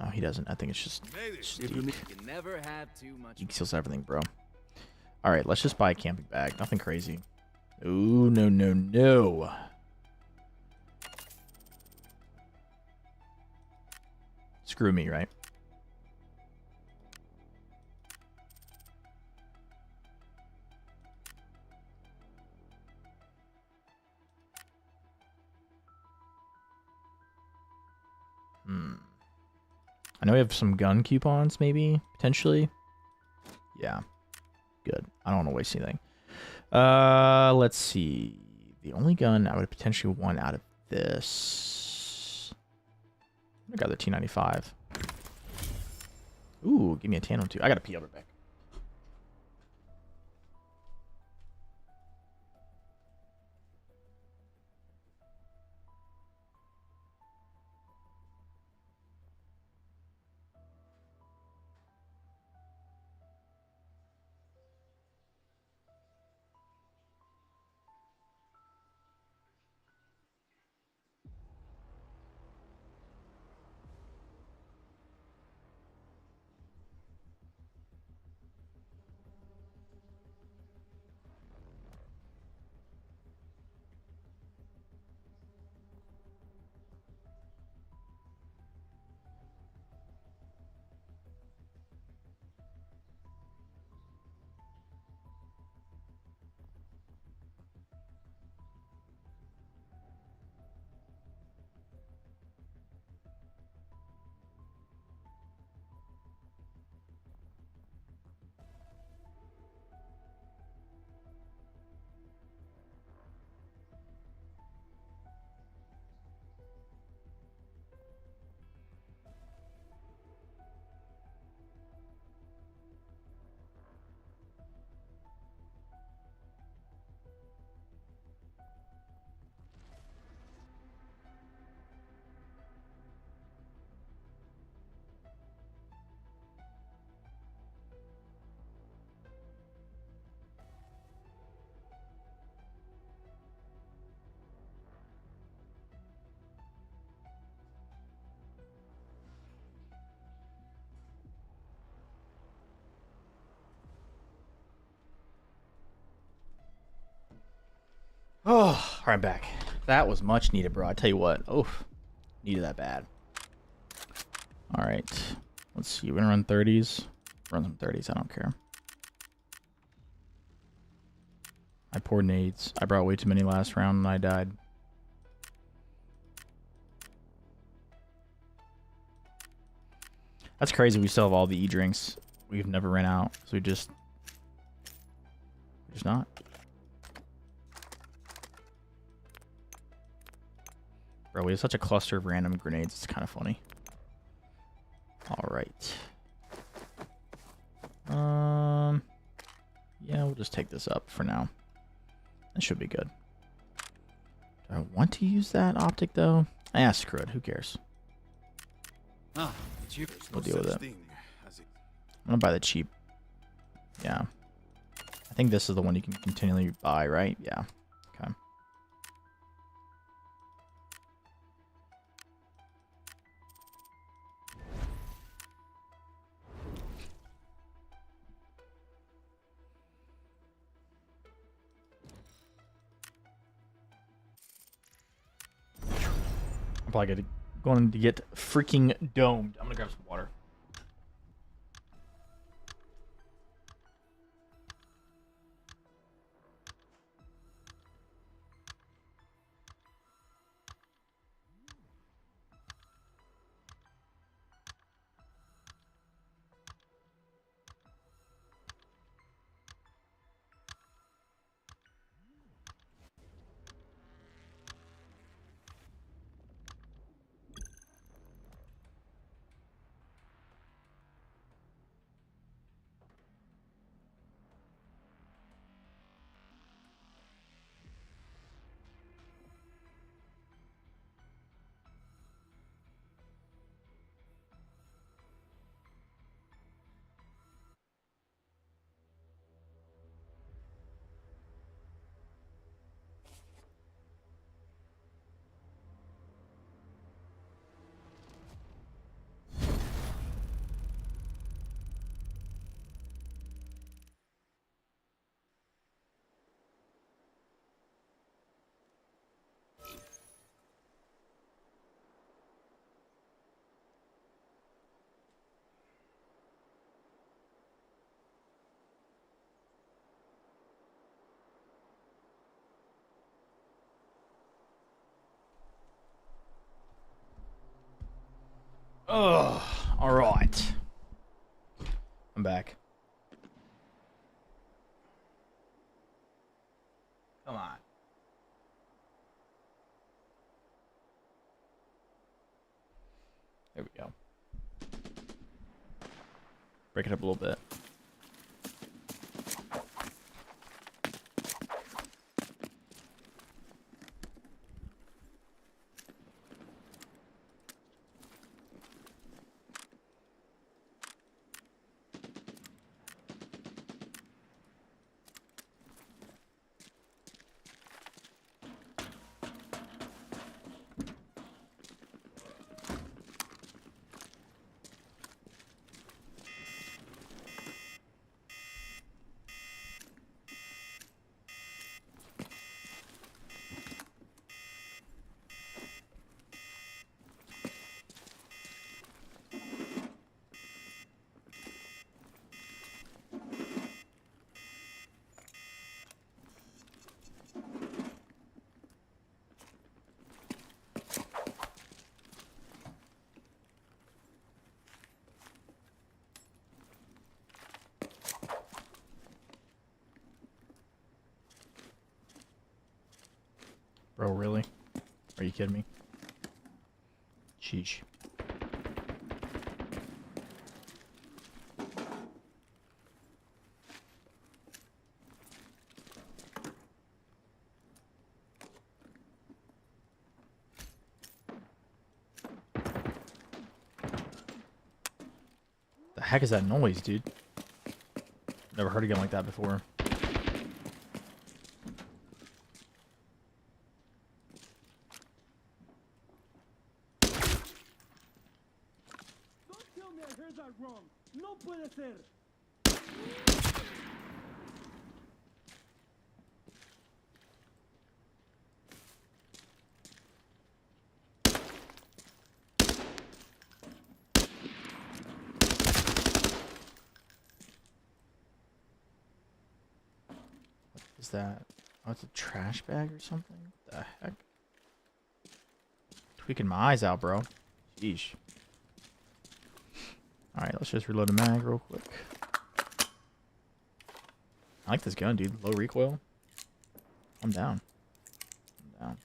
S1: No, he doesn't. I think it's just Deke.
S22: You can never have too much.
S1: Deke seals everything, bro. All right, let's just buy a camping bag. Nothing crazy. Ooh, no, no, no. Screw me, right? I know we have some gun coupons, maybe, potentially. Yeah. Good. I don't want to waste anything. Let's see. The only gun I would potentially want out of this. I got the T95. Ooh, give me a Tandem too. I got a pee. I'll be back. Oh, all right, I'm back. That was much needed, bro. I tell you what. Oh, needed that bad. All right. Let's see. We're going to run 30s. Run some 30s. I don't care. I poured nades. I brought way too many last round and I died. That's crazy. We still have all the E-drinks. We've never ran out. So we just not. Bro, we have such a cluster of random grenades. It's kind of funny. All right. Yeah, we'll just take this up for now. That should be good. Do I want to use that optic though? Ah, screw it. Who cares?
S20: Ah,
S1: We'll deal with it. I'm gonna buy the cheap. Yeah. I think this is the one you can continually buy, right? Yeah. Okay. I'm probably going to get freaking domed. I'm gonna grab some water. Ugh. All right. I'm back. Come on. There we go. Break it up a little bit. Bro, really? Are you kidding me? Sheesh. The heck is that noise, dude? Never heard a gun like that before.
S20: Wrong. No puede ser.
S1: What is that? Oh, it's a trash bag or something? What the heck? Tweaking my eyes out, bro. Sheesh. Alright, let's just reload a mag real quick. I like this gun, dude. Low recoil. I'm down. I'm down.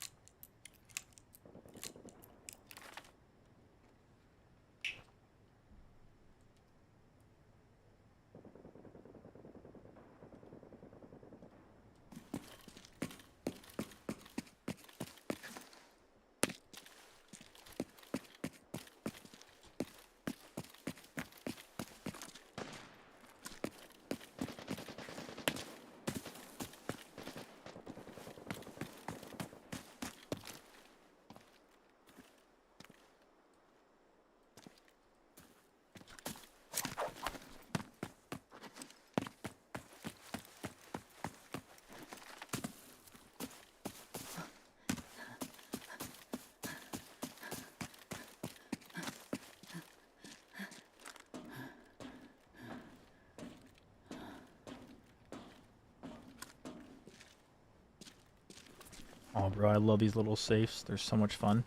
S1: Oh, bro, I love these little safes. They're so much fun.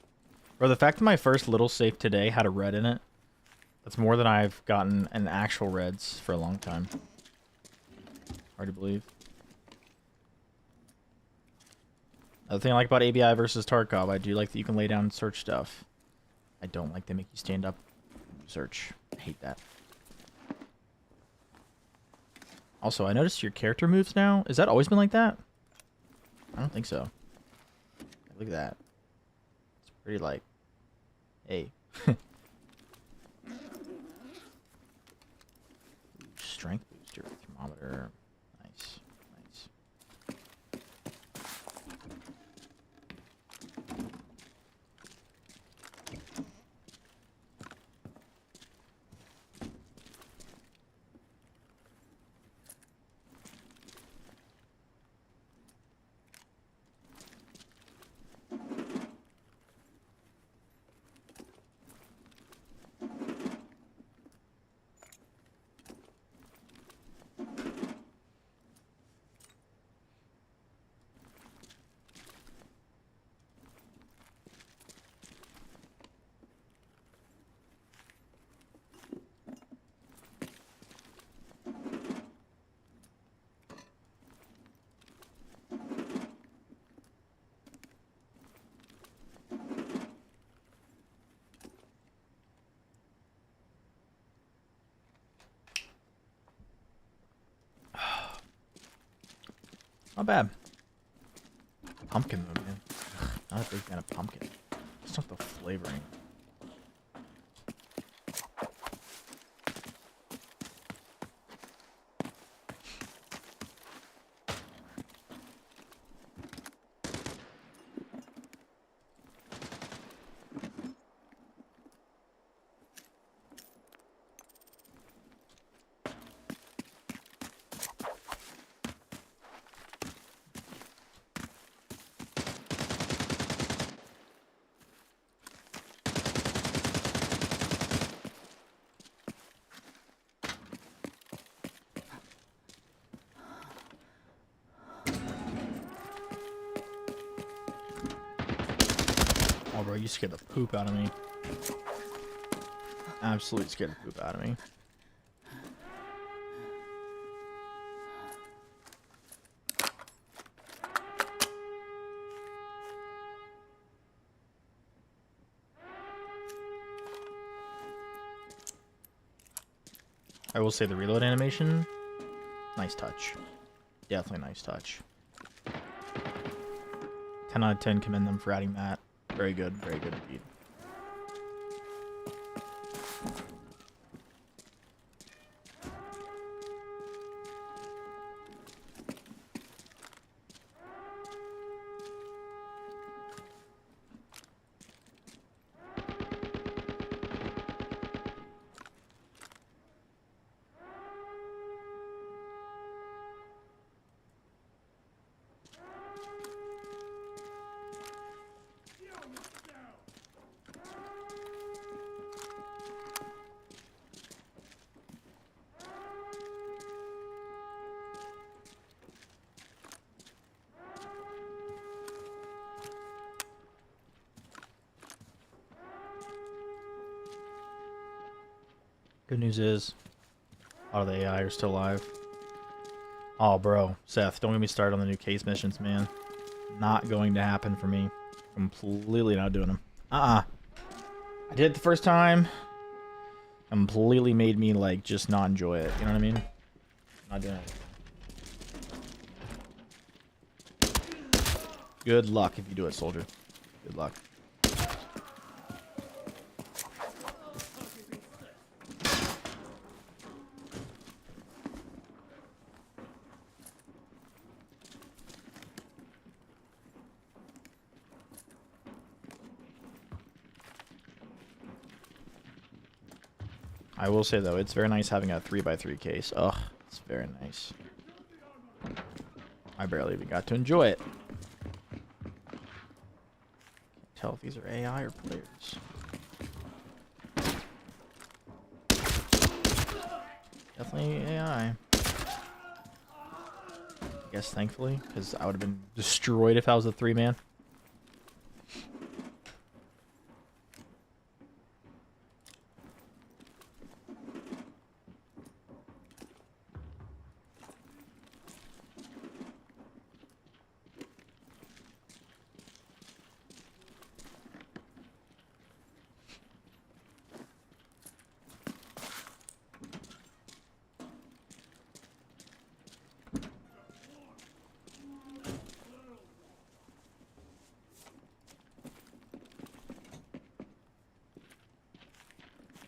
S1: Bro, the fact that my first little safe today had a red in it, that's more than I've gotten in actual reds for a long time. Hard to believe. Another thing I like about ABI versus Tarkov, I do like that you can lay down and search stuff. I don't like they make you stand up and search. I hate that. Also, I noticed your character moves now. Has that always been like that? I don't think so. Look at that. It's pretty like, hey. Strength booster, thermometer. Nice, nice. Not bad. Pumpkin though, man. Ugh, not a big fan of pumpkin. Just not the flavoring. Oh, bro, you scared the poop out of me. Absolutely scared the poop out of me. I will say the reload animation, nice touch. Definitely nice touch. 10 out of 10, commend them for adding that. Very good indeed. Good news is, a lot of the AI are still alive. Oh, bro. Seth, don't get me started on the new case missions, man. Not going to happen for me. Completely not doing them. I did it the first time. Completely made me, like, just not enjoy it. You know what I mean? Not doing it. Good luck if you do it, soldier. Good luck. I will say, though, it's very nice having a 3x3 case. Ugh, it's very nice. I barely even got to enjoy it. Can't tell if these are AI or players. Definitely AI. I guess, thankfully, because I would have been destroyed if I was a 3-man.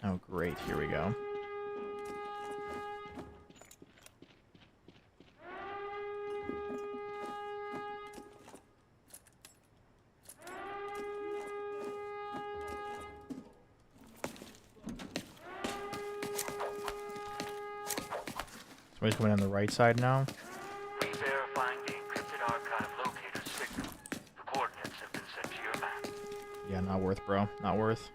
S1: Oh, great. Here we go. Somebody's coming on the right side now.
S2: Verifying the encrypted archive locator signal. The coordinates have been sent to your map.
S1: Yeah, not worth, bro. Not worth.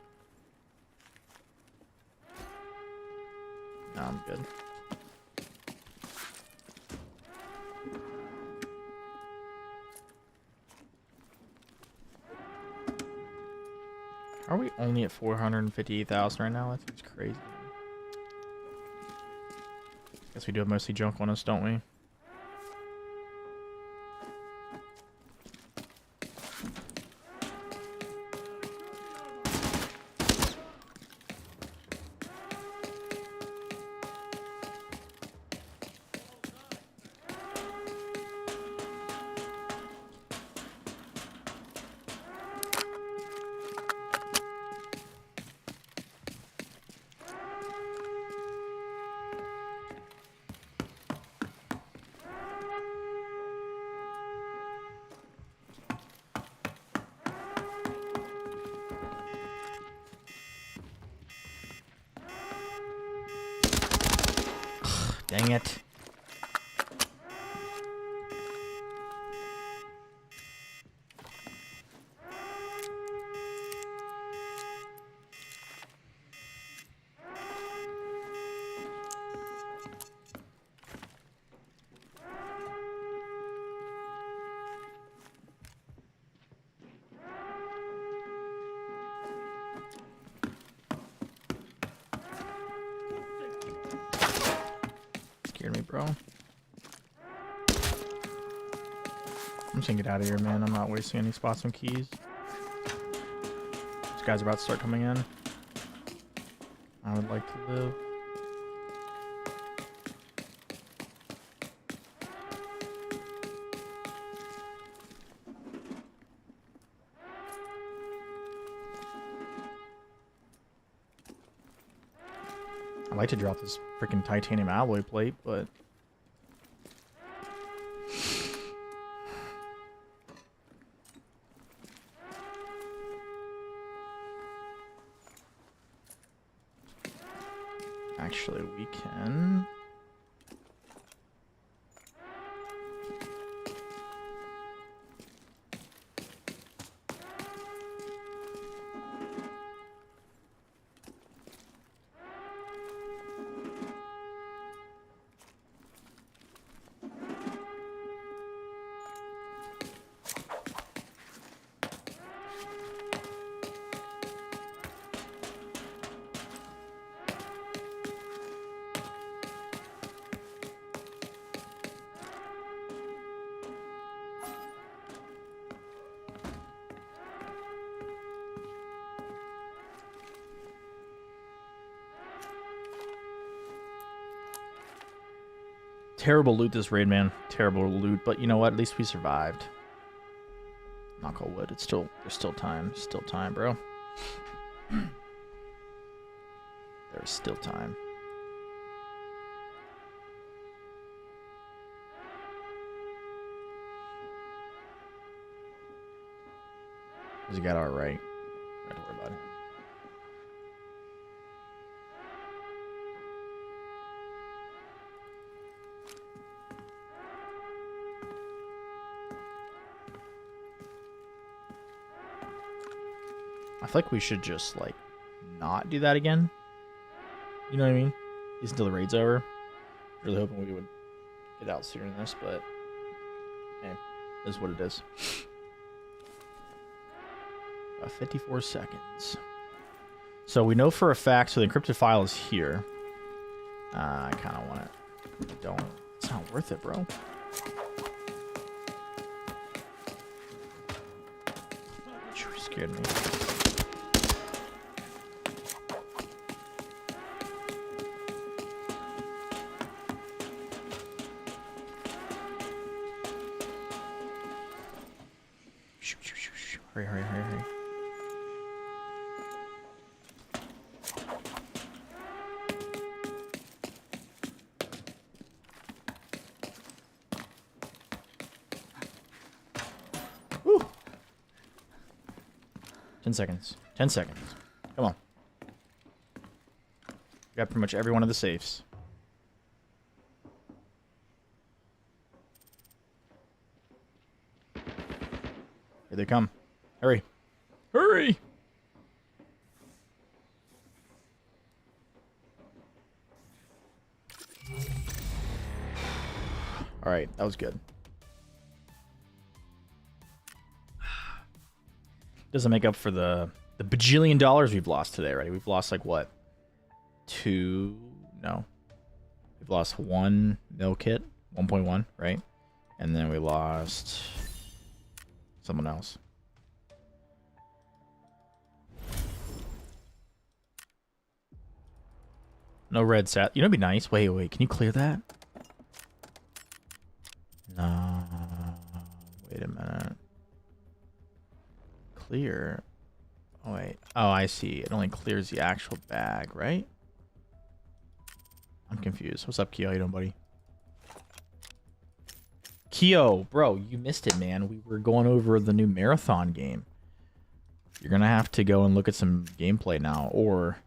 S1: No, I'm good. Are we only at 458,000 right now? That seems crazy. Guess we do have mostly junk on us, don't we? Dang it. Scared me, bro. I'm just gonna get out of here, man. I'm not wasting any spots on keys. These guys are about to start coming in. I would like to live. I'd like to drop this freaking titanium alloy plate, but actually we can. Terrible loot this raid, man. Terrible loot, but you know what? At least we survived. Knock on wood. There's still time. Still time, bro. There's still time. He got all right. Don't worry about it. I feel like we should just, like, not do that again. You know what I mean? At least until the raid's over. Really hoping we would get out sooner than this, but hey, it is what it is. 54 seconds. So we know for a fact, so the encrypted file is here. I kind of want it. Don't. It's not worth it, bro. Scared me. Hurry, hurry, hurry, hurry. Woo. 10 seconds. 10 seconds. Come on. Got pretty much every one of the safes. Here they come. Hurry. Hurry! Alright, that was good. Doesn't make up for the bajillion dollars we've lost today, right? We've lost like what? No. We've lost 1 mil kit, 1.1, right? And then we lost someone else. No red sat. You know, it'd be nice. Wait, can you clear that? No. Wait a minute. Clear. Oh, wait. Oh, I see. It only clears the actual bag, right? I'm confused. What's up, Keo? How you doing, buddy? Keo, bro, you missed it, man. We were going over the new marathon game. You're gonna have to go and look at some gameplay now, or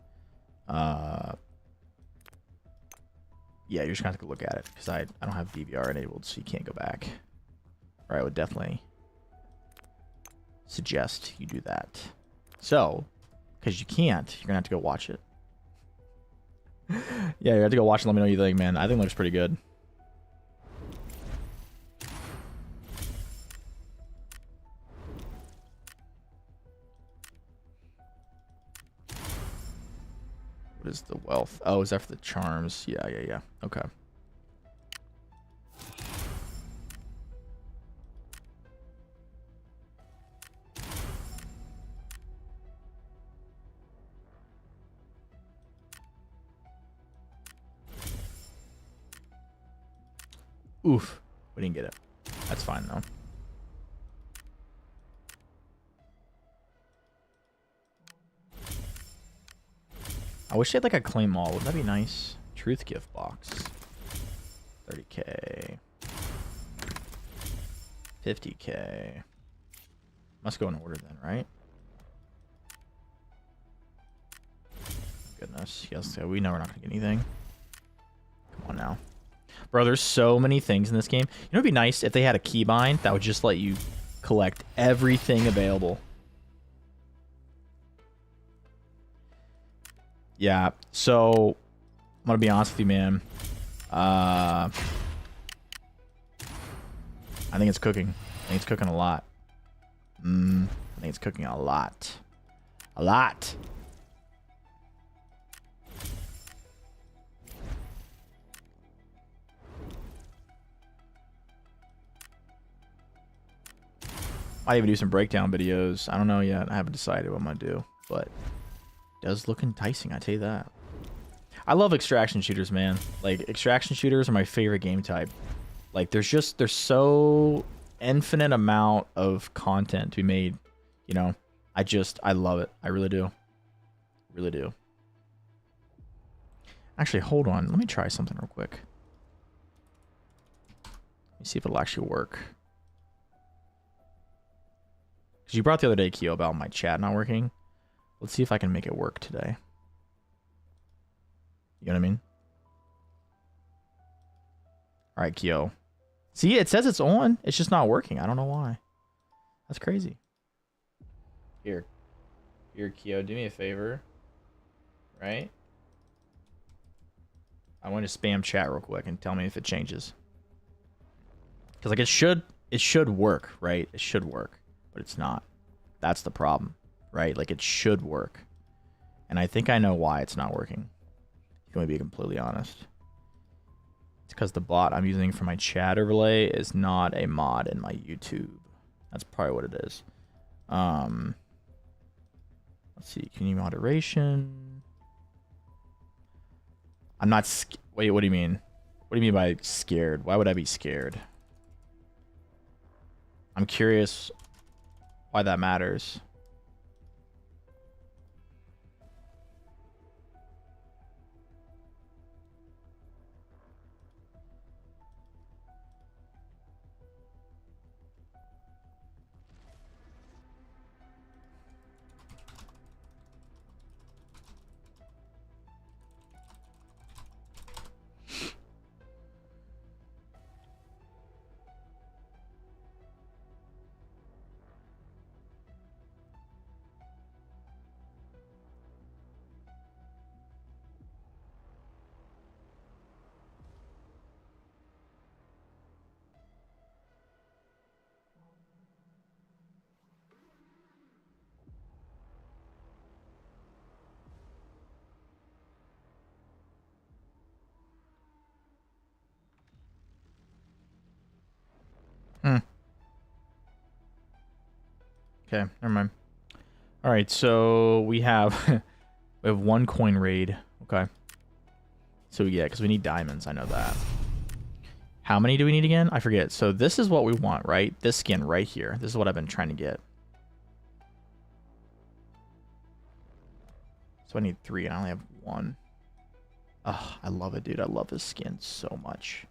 S1: Yeah, you're just gonna have to look at it because I don't have DVR enabled, so you can't go back. Or I would definitely suggest you do that. So, because you can't, you're gonna have to go watch it. Yeah, you have to go watch and let me know what you think, man. I think it looks pretty good. What is the wealth? Oh, is that for the charms? Yeah. Okay. Oof. We didn't get it. That's fine, though. I wish they had like a claim all. Wouldn't that be nice? Truth gift box. 30k. 50k. Must go in order then, right? Goodness. Yes, we know we're not going to get anything. Come on now. Bro, there's so many things in this game. You know, it'd be nice if they had a keybind that would just let you collect everything available. Yeah, so I'm gonna be honest with you, man. I think it's cooking. I think it's cooking a lot. I think it's cooking a lot. A lot. Might even do some breakdown videos. I don't know yet. I haven't decided what I'm gonna do, but it does look enticing, I tell you that. I love extraction shooters, man. Like, extraction shooters are my favorite game type. Like, there's so infinite amount of content to be made, you know. I love it. I really do. Really do. Actually, hold on. Let me try something real quick. Let me see if it'll actually work. Because you brought the other day, Keo, about my chat not working. Let's see if I can make it work today. You know what I mean? All right, Keo. See, it says it's on. It's just not working. I don't know why. That's crazy. Here, Keo, do me a favor. Right? I want to spam chat real quick and tell me if it changes. Because, like, it should work, right? It should work. But it's not. That's the problem, right? Like, it should work. And I think I know why it's not working. If you want to be completely honest. It's because the bot I'm using for my chat overlay is not a mod in my YouTube. That's probably what it is. Let's see. Community moderation. I'm not... Wait, what do you mean? What do you mean by scared? Why would I be scared? I'm curious why that matters. Okay, never mind. All right, so we have we have one coin raid. Okay. So yeah, because we need diamonds. I know that. How many do we need again? I forget. So this is what we want, right? This skin right here. This is what I've been trying to get. So I need 3, and I only have 1. Oh, I love it, dude. I love this skin so much.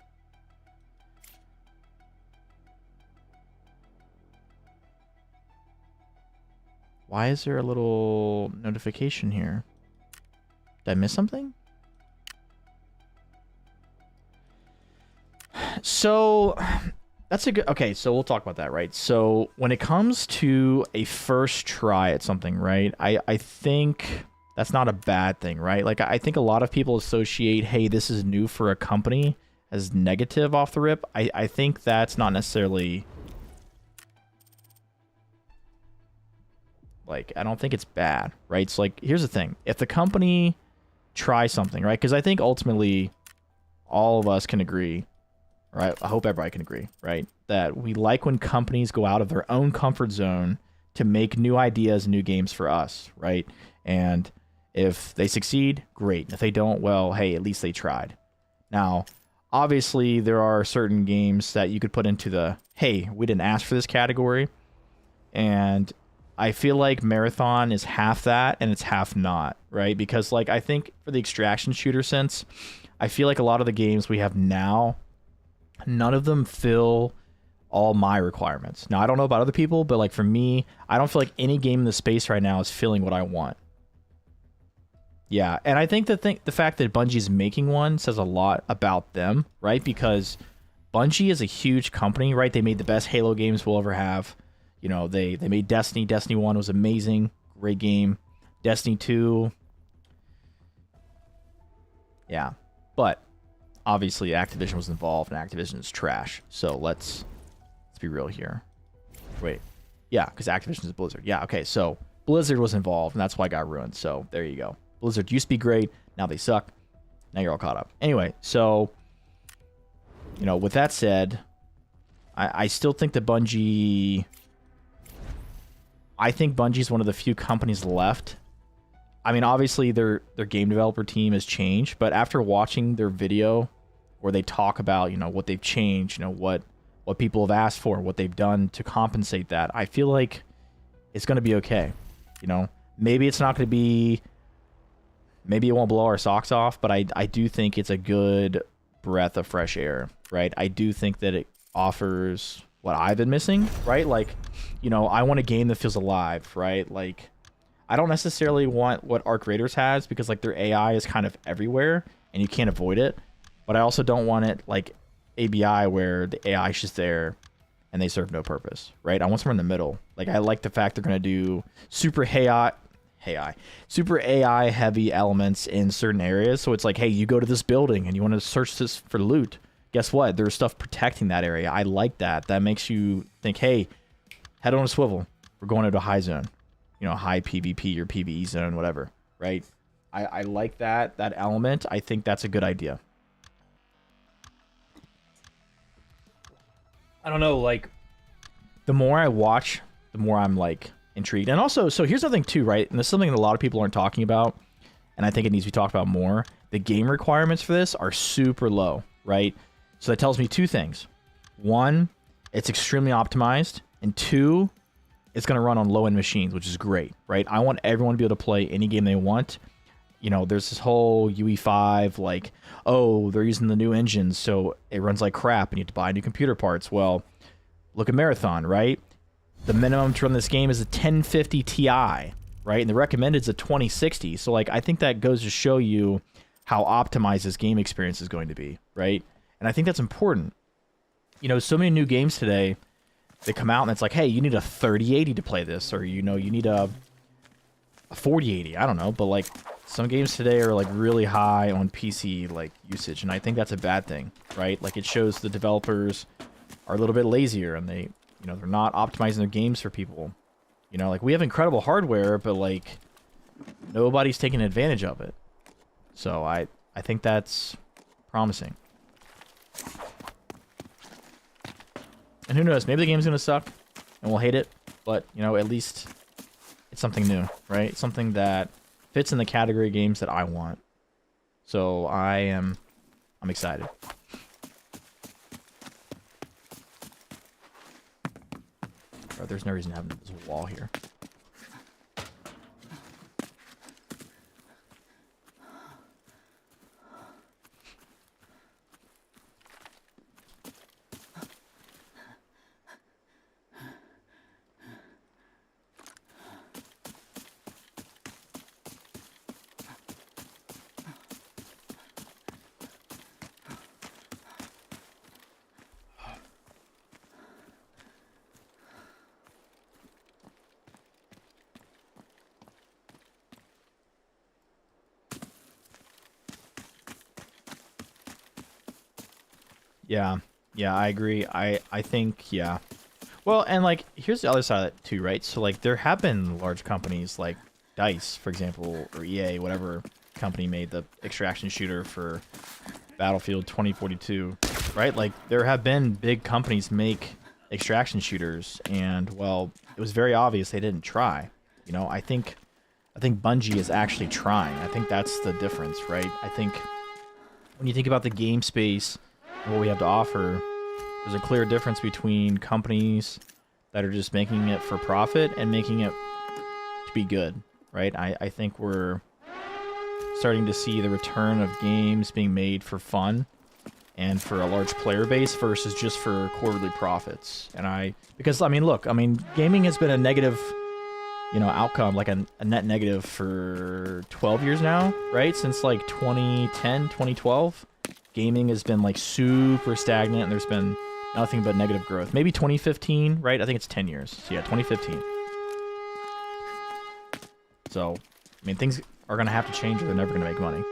S1: Why is there a little notification here? Did I miss something? So that's a good. Okay, so we'll talk about that, right? So when it comes to a first try at something, right? I think that's not a bad thing, right? Like I think a lot of people associate, hey, this is new for a company, as negative off the rip. I think that's not necessarily. Like, I don't think it's bad, right? So, like, here's the thing. If the company tries something, right? Because I think ultimately all of us can agree, right? I hope everybody can agree, right? That we like when companies go out of their own comfort zone to make new ideas, new games for us, right? And if they succeed, great. If they don't, well, hey, at least they tried. Now, obviously, there are certain games that you could put into the, hey, we didn't ask for this category. And I feel like Marathon is half that and it's half not, right? Because, like, I think for the extraction shooter sense, I feel like a lot of the games we have now, none of them fill all my requirements. Now, I don't know about other people, but, like, for me, I don't feel like any game in the space right now is filling what I want. Yeah, and I think the fact that Bungie's making one says a lot about them, right? Because Bungie is a huge company, right? They made the best Halo games we'll ever have. You know, they made Destiny. Destiny 1 was amazing. Great game. Destiny 2. Yeah. But obviously Activision was involved and Activision is trash. So let's be real here. Wait. Yeah, because Activision is Blizzard. Yeah, okay. So Blizzard was involved and that's why it got ruined. So there you go. Blizzard used to be great. Now they suck. Now you're all caught up. Anyway, so, you know, with that said, I still think that Bungie... I think Bungie's one of the few companies left. I mean, obviously their game developer team has changed, but after watching their video where they talk about, you know, what they've changed, you know, what people have asked for, what they've done to compensate that, I feel like it's going to be okay. You know, maybe it's not going to be, maybe it won't blow our socks off, but I do think it's a good breath of fresh air, right? I do think that it offers what I've been missing, right? Like, you know, I want a game that feels alive, right? Like, I don't necessarily want what Arc Raiders has because, like, their AI is kind of everywhere and you can't avoid it. But I also don't want it like ABI where the AI is just there and they serve no purpose, right? I want somewhere in the middle. Like, I like the fact they're going to do super AI heavy elements in certain areas. So it's like, hey, you go to this building and you want to search this for loot. Guess what? There's stuff protecting that area. I like that. That makes you think, hey, head on a swivel. We're going into a high zone. You know, high PvP or PvE zone, whatever, right? I like that element. I think that's a good idea. I don't know, like, the more I watch, the more I'm, like, intrigued. And also, so here's the thing, too, right? And this is something that a lot of people aren't talking about, and I think it needs to be talked about more. The game requirements for this are super low, right? So that tells me two things. One, it's extremely optimized. And two, it's going to run on low-end machines, which is great, right? I want everyone to be able to play any game they want. You know, there's this whole UE5, like, oh, they're using the new engines, so it runs like crap, and you have to buy new computer parts. Well, look at Marathon, right? The minimum to run this game is a 1050 Ti, right? And the recommended is a 2060. So, like, I think that goes to show you how optimized this game experience is going to be, right? And I think that's important. You know, so many new games today, they come out and it's like, hey, you need a 3080 to play this, or, you know, you need a 4080. I don't know, but, like, some games today are, like, really high on PC, like, usage, and I think that's a bad thing, right? Like, it shows the developers are a little bit lazier, and they, you know, they're not optimizing their games for people. You know, like, we have incredible hardware, but, like, nobody's taking advantage of it. So I think that's promising. And who knows, maybe the game's gonna suck and we'll hate it, but, you know, at least it's something new, right? It's something that fits in the category of games that I want. So I'm excited. Bro, there's no reason to have this wall here. Yeah. Yeah, I agree. I think, yeah. Well, and like, here's the other side of it too, right? So like, there have been large companies like DICE, for example, or EA, whatever company made the extraction shooter for Battlefield 2042, right? Like, there have been big companies make extraction shooters, and well, it was very obvious they didn't try. You know, I think Bungie is actually trying. I think that's the difference, right? I think when you think about the game space and what we have to offer, there's a clear difference between companies that are just making it for profit and making it to be good, right? I think we're starting to see the return of games being made for fun and for a large player base versus just for quarterly profits. And because I mean, look, I mean, gaming has been a negative, you know, outcome, like a net negative for 12 years now, right? Since like 2010, 2012, gaming has been like super stagnant, and there's been nothing but negative growth. Maybe 2015, right? I think it's 10 years. So yeah, 2015. So, I mean, things are going to have to change or they're never going to make money.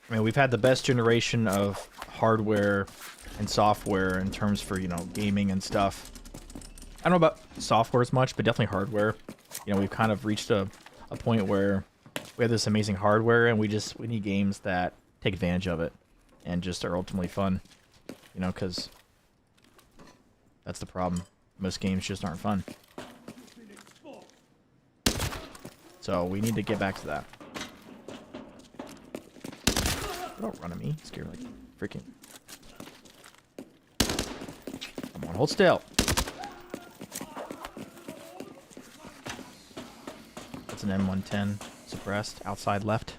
S1: I mean, we've had the best generation of hardware and software in terms for, you know, gaming and stuff. I don't know about software as much, but definitely hardware. You know, we've kind of reached a point where we have this amazing hardware, and we need games that take advantage of it and just are ultimately fun. You know, because that's the problem. Most games just aren't fun. So we need to get back to that. Don't run at me. Scare like freaking. Come on, hold still. That's an M110 suppressed. Outside left.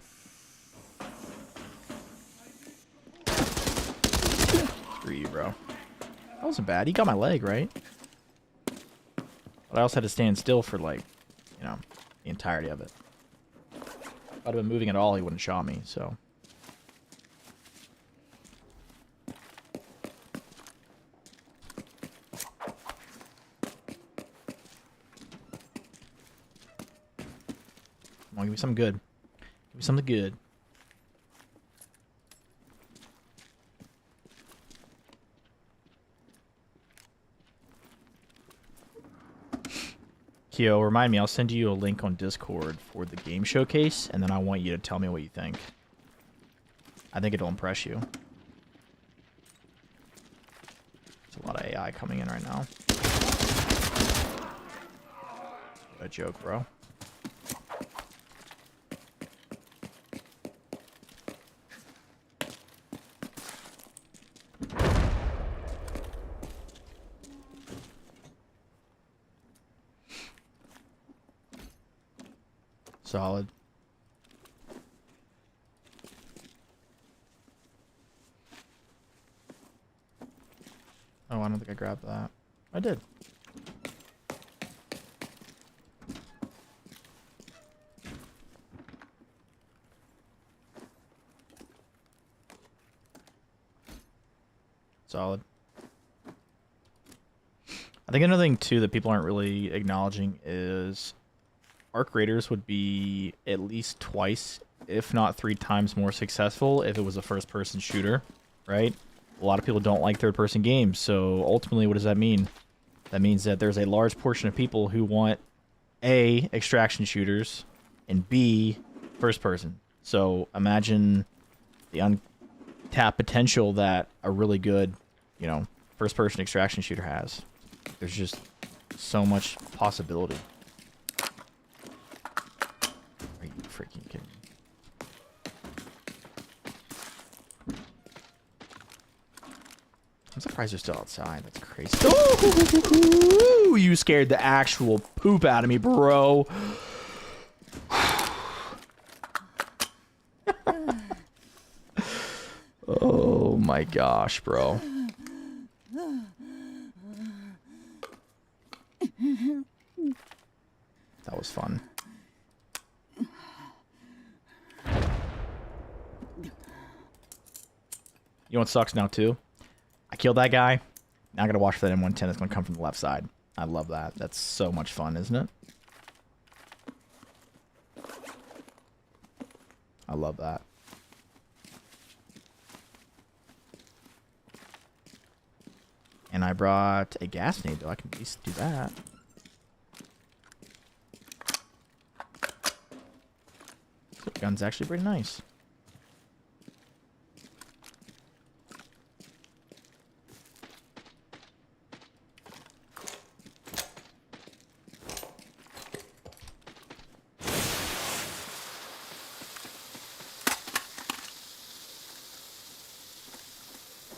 S1: Screw you, bro. That wasn't bad. He got my leg, right? But I also had to stand still for, like, you know, the entirety of it. If I'd have been moving at all, he wouldn't have shot me, so. Come on, give me something good. Give me something good. Kyo, remind me, I'll send you a link on Discord for the game showcase, and then I want you to tell me what you think. I think it'll impress you. There's a lot of AI coming in right now. What a joke, bro. Solid. Oh, I don't think I grabbed that. I did. Solid. I think another thing, too, that people aren't really acknowledging is Arc Raiders would be at least twice, if not 3 times more successful if it was a first-person shooter, right? A lot of people don't like third-person games, so ultimately, what does that mean? That means that there's a large portion of people who want A, extraction shooters, and B, first-person. So imagine the untapped potential that a really good, you know, first-person extraction shooter has. There's just so much possibility. Are you freaking kidding me? I'm surprised they're still outside. That's crazy. Ooh, you scared the actual poop out of me, bro. Oh my gosh, bro. That was fun. You know what sucks now too? I killed that guy. Now I gotta watch for that M110 that's gonna come from the left side. I love that. That's so much fun, isn't it? I love that. And I brought a gas nade, though. I can at least do that. So the gun's actually pretty nice.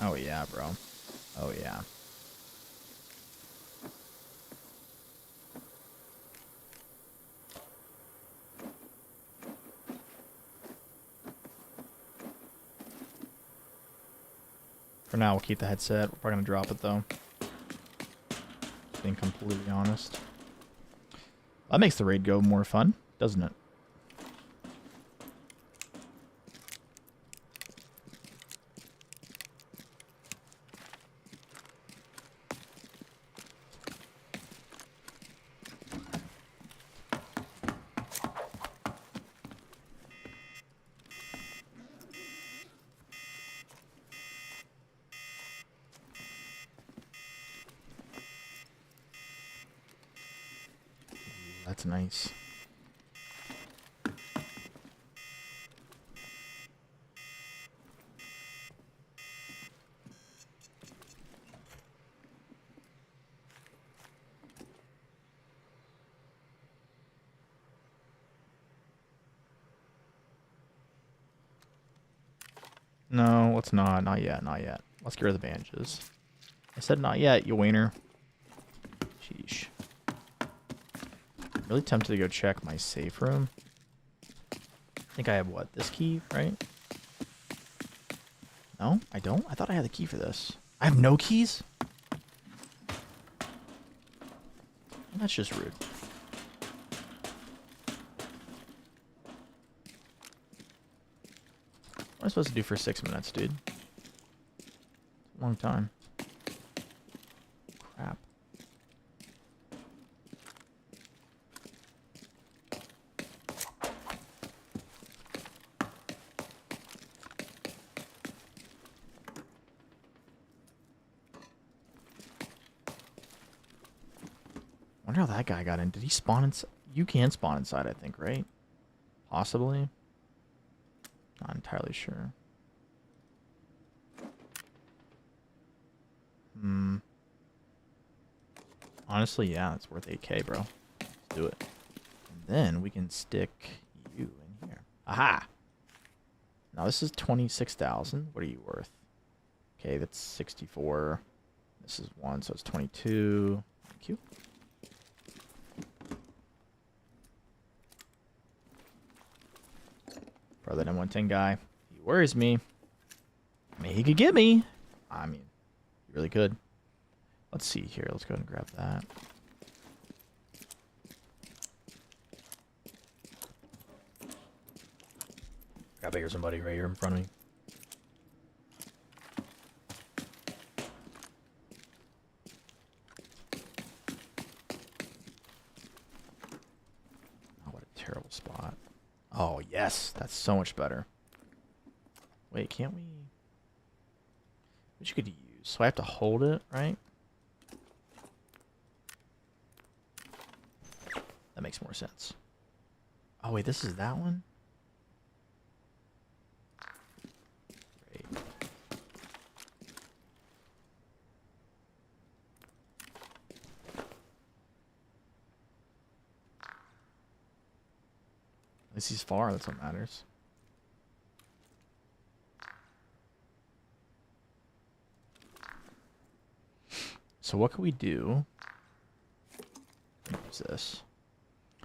S1: Oh yeah, bro. Oh yeah. For now, we'll keep the headset. We're probably gonna drop it though. Being completely honest. That makes the raid go more fun, doesn't it? That's nice. No, let's not. Not yet, not yet. Let's get rid of the bandages. I said not yet, you wiener. Sheesh. I'm really tempted to go check my safe room. I think I have what? This key, right? No, I don't? I thought I had the key for this. I have no keys? That's just rude. What am I supposed to do for 6 minutes, dude? It's a long time. Crap. Wonder how that guy got in. Did he spawn inside? You can spawn inside, I think, right? Possibly. Not entirely sure. Honestly, yeah, it's worth 8K, bro. Let's do it. And then we can stick you in here. Aha! Now this is 26,000. What are you worth? Okay, that's 64. This is 1, so it's 22. Thank you. Bro, that M110 guy, he worries me. I mean, he could get me. I mean, he really could. Let's see here. Let's go ahead and grab that. Got bigger somebody right here in front of me. Oh, what a terrible spot. Oh, yes. That's so much better. Wait, can't we? Which you could use. So I have to hold it, right? That makes more sense. Oh, wait, this is that one? Great. At least he's far, that's what matters. So what can we do? Use this.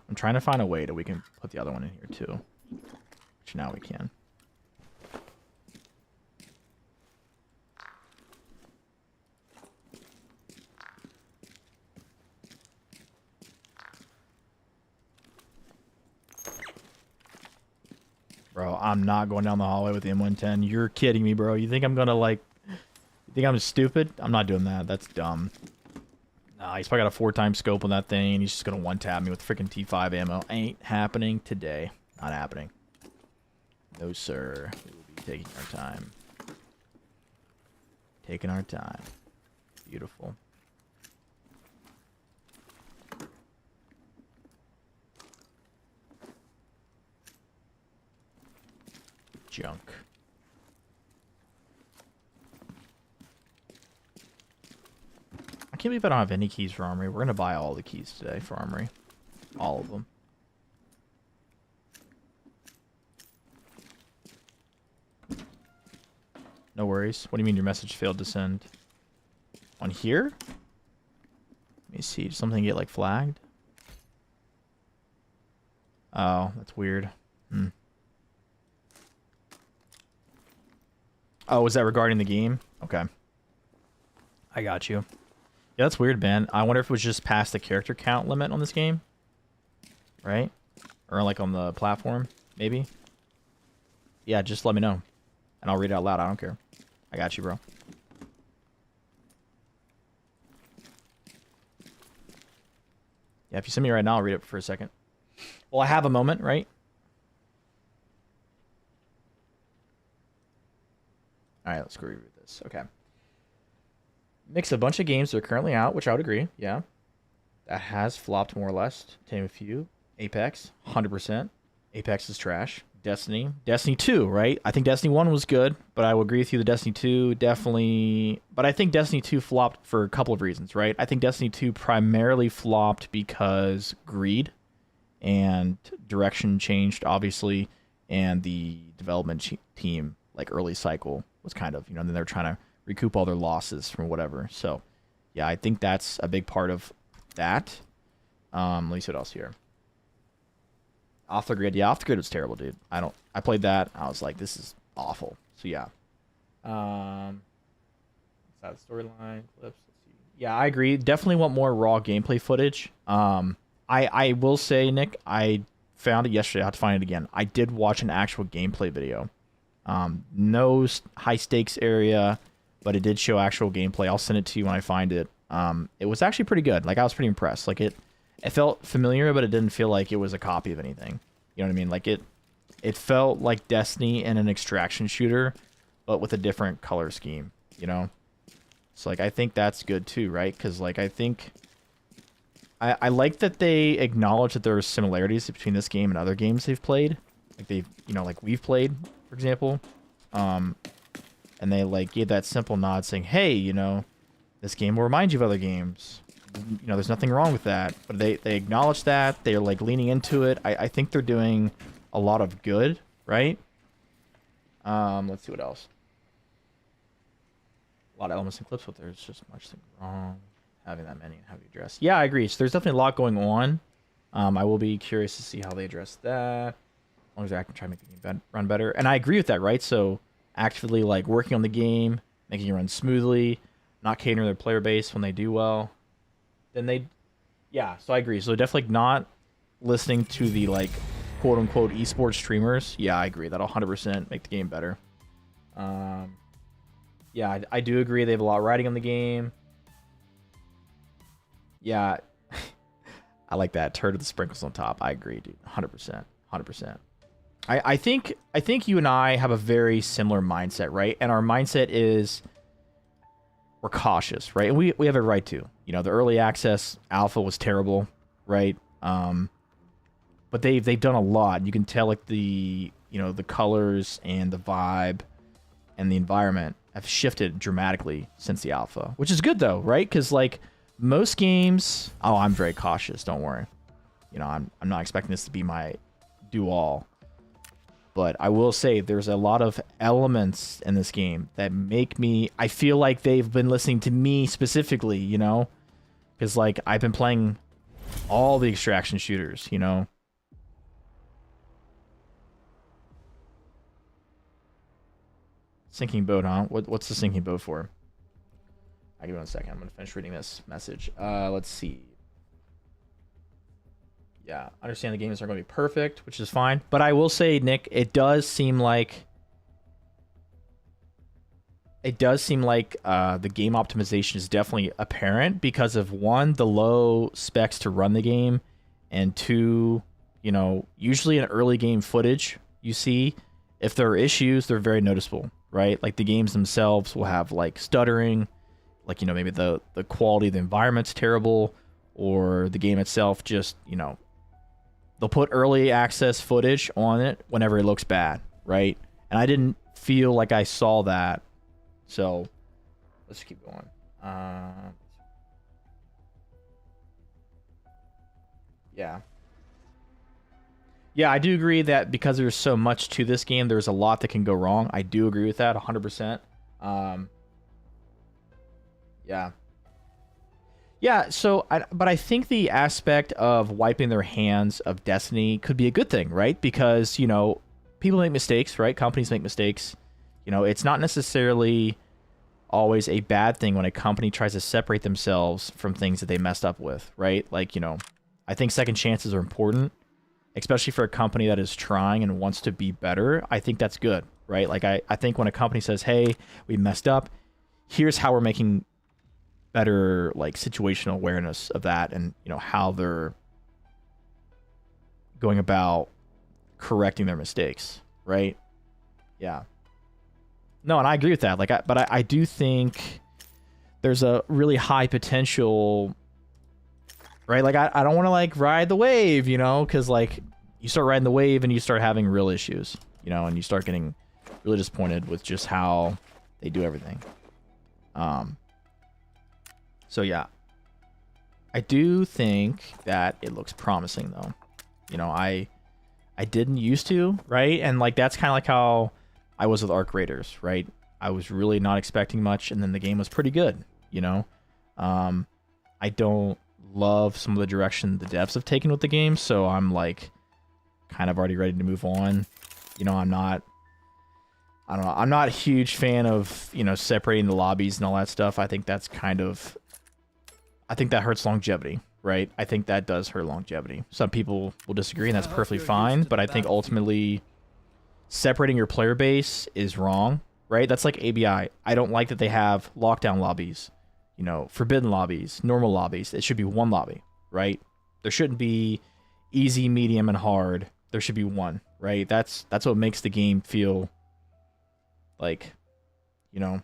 S1: I'm trying to find a way that we can put the other one in here too. Which now we can. Bro, I'm not going down the hallway with the M110. You're kidding me, bro. You think I'm gonna like... You think I'm stupid? I'm not doing that. That's dumb. Nah, he's probably got a 4-time scope on that thing. He's just gonna one-tap me with freaking T5 ammo. Ain't happening today. Not happening. No, sir. We will be taking our time. Taking our time. Beautiful. Junk. I can't believe I don't have any keys for Armory. We're going to buy all the keys today for Armory. All of them. No worries. What do you mean your message failed to send? On here? Let me see. Did something get like flagged? Oh, that's weird. Oh, was that regarding the game? Okay. I got you. Yeah, that's weird, man. I wonder if it was just past the character count limit on this game. Right? Or like on the platform, maybe? Yeah, just let me know. And I'll read it out loud. I don't care. I got you, bro. Yeah, if you send me right now, I'll read it for a second. Well, I have a moment, right? All right, let's go review this. Okay. Mix a bunch of games that are currently out, which I would agree. Yeah. That has flopped more or less. To name a few. Apex, 100%. Apex is trash. Destiny. Destiny 2, right? I think Destiny 1 was good, but I will agree with you. The Destiny 2 definitely... But I think Destiny 2 flopped for a couple of reasons, right? I think Destiny 2 primarily flopped because greed and direction changed, obviously, and the development team, like early cycle, was kind of, you know, and then they're trying to recoup all their losses from whatever. So, yeah, I think that's a big part of that. Let me see what else here. Off the Grid. Yeah, Off the Grid was terrible, dude. I played that. I was like, this is awful. So, yeah. What's that storyline clips? Let's see. Yeah, I agree. Definitely want more raw gameplay footage. I will say, Nick, I found it yesterday. I have to find it again. I did watch an actual gameplay video. No high stakes area, but it did show actual gameplay. I'll send it to you when I find it. It was actually pretty good. Like, I was pretty impressed. Like, it felt familiar, but it didn't feel like it was a copy of anything. You know what I mean? Like, it felt like Destiny and an extraction shooter, but with a different color scheme, you know? So, like, I think that's good too, right? Because, like, I think... I like that they acknowledge that there are similarities between this game and other games they've played. Like, they've, you know, like we've played, for example. And they, like, gave that simple nod saying, hey, you know, this game will remind you of other games. You know, there's nothing wrong with that. But they acknowledge that. They're, like, leaning into it. I think they're doing a lot of good, right? Let's see what else. A lot of elements and clips, but there's just much wrong having that many and how you address. Yeah, I agree. So there's definitely a lot going on. I will be curious to see how they address that. As long as they're acting, trying to make the game run better. And I agree with that, right? So actively, like, working on the game, making it run smoothly, not catering their player base when they do well. Then they... Yeah, so I agree. So definitely not listening to the, like, quote-unquote esports streamers. Yeah, I agree. That'll 100% make the game better. Yeah, I do agree. They have a lot riding on the game. Yeah, I like that. Turd with the sprinkles on top. I agree, dude. 100%. 100%. I think you and I have a very similar mindset, right? And our mindset is we're cautious, right? And we have a right to. You know, the early access alpha was terrible, right? But they've done a lot. You can tell, like, the, you know, the colors and the vibe and the environment have shifted dramatically since the alpha, which is good though, right? Because, like, most games... Oh, I'm very cautious. Don't worry. You know, I'm not expecting this to be my do-all. But I will say there's a lot of elements in this game that make me... I feel like they've been listening to me specifically, you know? Because, like, I've been playing all the extraction shooters, you know? Sinking boat, huh? What's the sinking boat for? I'll give me 1 second. I'm going to finish reading this message. Let's see. Yeah, I understand the games aren't going to be perfect, which is fine. But I will say, Nick, it does seem like the game optimization is definitely apparent because of, one, the low specs to run the game, and two, you know, usually in early game footage you see, if there are issues, they're very noticeable, right? Like the games themselves will have like stuttering, like, you know, maybe the quality of the environment's terrible, or the game itself just, you know, they'll put early access footage on it whenever it looks bad, right? And I didn't feel like I saw that. So let's keep going. Yeah. Yeah, I do agree that because there's so much to this game, there's a lot that can go wrong. I do agree with that 100%. Yeah. Yeah, so, but I think the aspect of wiping their hands of Destiny could be a good thing, right? Because, you know, people make mistakes, right? Companies make mistakes. You know, it's not necessarily always a bad thing when a company tries to separate themselves from things that they messed up with, right? Like, you know, I think second chances are important, especially for a company that is trying and wants to be better. I think that's good, right? Like, I think when a company says, hey, we messed up, here's how we're making better, like, situational awareness of that, and, you know, how they're going about correcting their mistakes, right? Yeah. No, and I agree with that. Like, but I do think there's a really high potential, right? Like, I don't want to, like, ride the wave, you know, because, like, you start riding the wave and you start having real issues, you know, and you start getting really disappointed with just how they do everything. So yeah, I do think that it looks promising, though. You know, I didn't used to, right? And, like, that's kind of like how I was with Arc Raiders, right? I was really not expecting much, and then the game was pretty good, you know? I don't love some of the direction the devs have taken with the game, so I'm, like, kind of already ready to move on. You know, I don't know, I'm not a huge fan of, you know, separating the lobbies and all that stuff. I think that's kind of, I think that hurts longevity, right? I think that does hurt longevity. Some people will disagree, and that's perfectly fine, but I think ultimately separating your player base is wrong, right? That's like ABI. I don't like that they have lockdown lobbies, you know, forbidden lobbies, normal lobbies. It should be one lobby, right? There shouldn't be easy, medium, and hard. There should be one, right? That's what makes the game feel like, you know,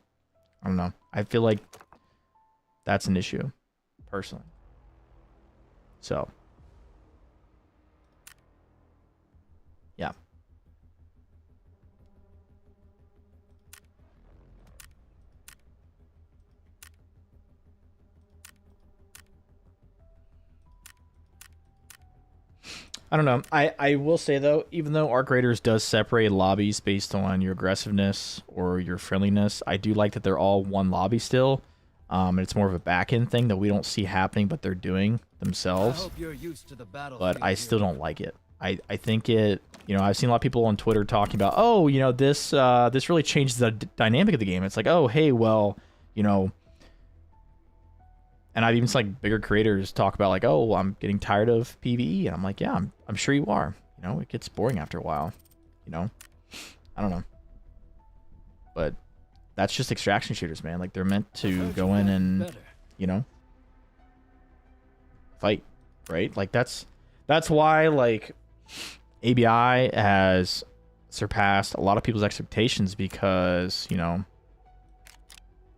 S1: I don't know. I feel like that's an issue, personally. So, yeah. I don't know. I will say, though, even though Arc Raiders does separate lobbies based on your aggressiveness or your friendliness, I do like that they're all one lobby still. It's more of a back-end thing that we don't see happening, but they're doing themselves. But I still don't like it. I think it, you know, I've seen a lot of people on Twitter talking about, oh, you know, this really changes the dynamic of the game. It's like, oh, hey, well, you know, and I've even seen, like, bigger creators talk about, like, oh, I'm getting tired of PvE, and I'm like, yeah, I'm sure you are. You know, it gets boring after a while. You know, I don't know, but that's just extraction shooters, man. Like, they're meant to go in and, you know, fight, right? Like, that's why, like, ABI has surpassed a lot of people's expectations, because, you know,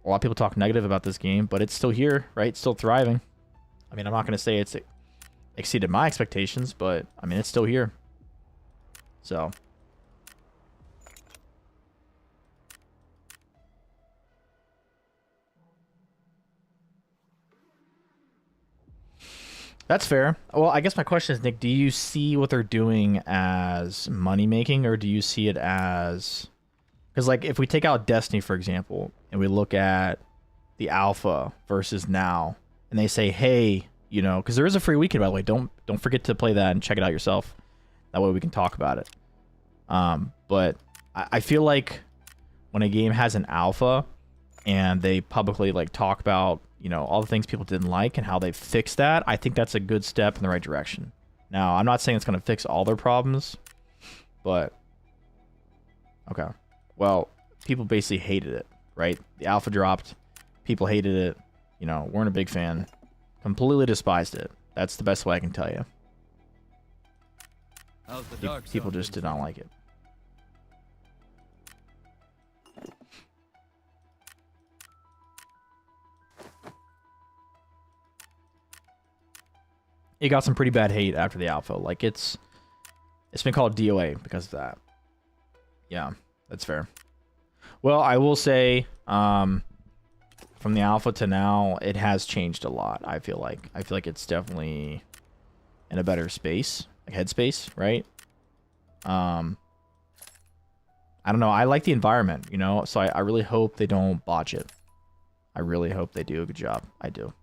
S1: a lot of people talk negative about this game, but it's still here, right? It's still thriving. I mean, I'm not going to say it's exceeded my expectations, but, I mean, it's still here. So, that's fair. Well, I guess my question is, Nick, do you see what they're doing as money-making, or do you see it as... Because, like, if we take out Destiny, for example, and we look at the alpha versus now, and they say, hey, you know, because there is a free weekend, by the way. Don't forget to play that and check it out yourself. That way we can talk about it. But I feel like when a game has an alpha and they publicly, like, talk about, you know, all the things people didn't like and how they fixed that, I think that's a good step in the right direction. Now, I'm not saying it's going to fix all their problems, but okay. Well, people basically hated it, right? The alpha dropped. People hated it. You know, weren't a big fan. Completely despised it. That's the best way I can tell you.
S22: How's the dark
S1: People
S22: zone
S1: just did not like it. It got some pretty bad hate after the alpha. Like, it's been called DOA because of that. Yeah, that's fair. Well, I will say, from the alpha to now, it has changed a lot. I feel like it's definitely in a better space, like headspace, right? I don't know. I like the environment, you know, so I really hope they don't botch it. I really hope they do a good job. I do.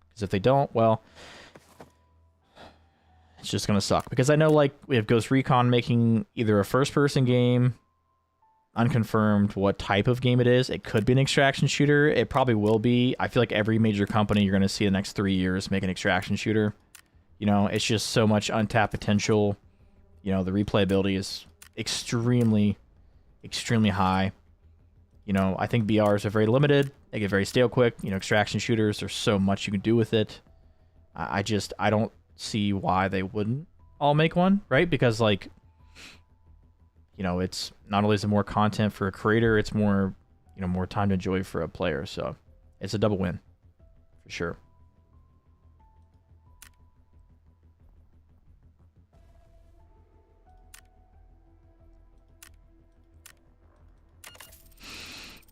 S1: Because if they don't, well, it's just gonna suck. Because I know, like, we have Ghost Recon making either a first-person game, unconfirmed what type of game it is. It could be an extraction shooter. It probably will be. I feel like every major company you're gonna see the next 3 years make an extraction shooter. You know, it's just so much untapped potential. You know, the replayability is extremely, extremely high. You know, I think BRs are very limited. They get very stale quick. You know, extraction shooters, there's so much you can do with it. I don't see why they wouldn't all make one, right? Because, like, you know, it's not only is it more content for a creator, it's more, you know, more time to enjoy for a player. So it's a double win for sure.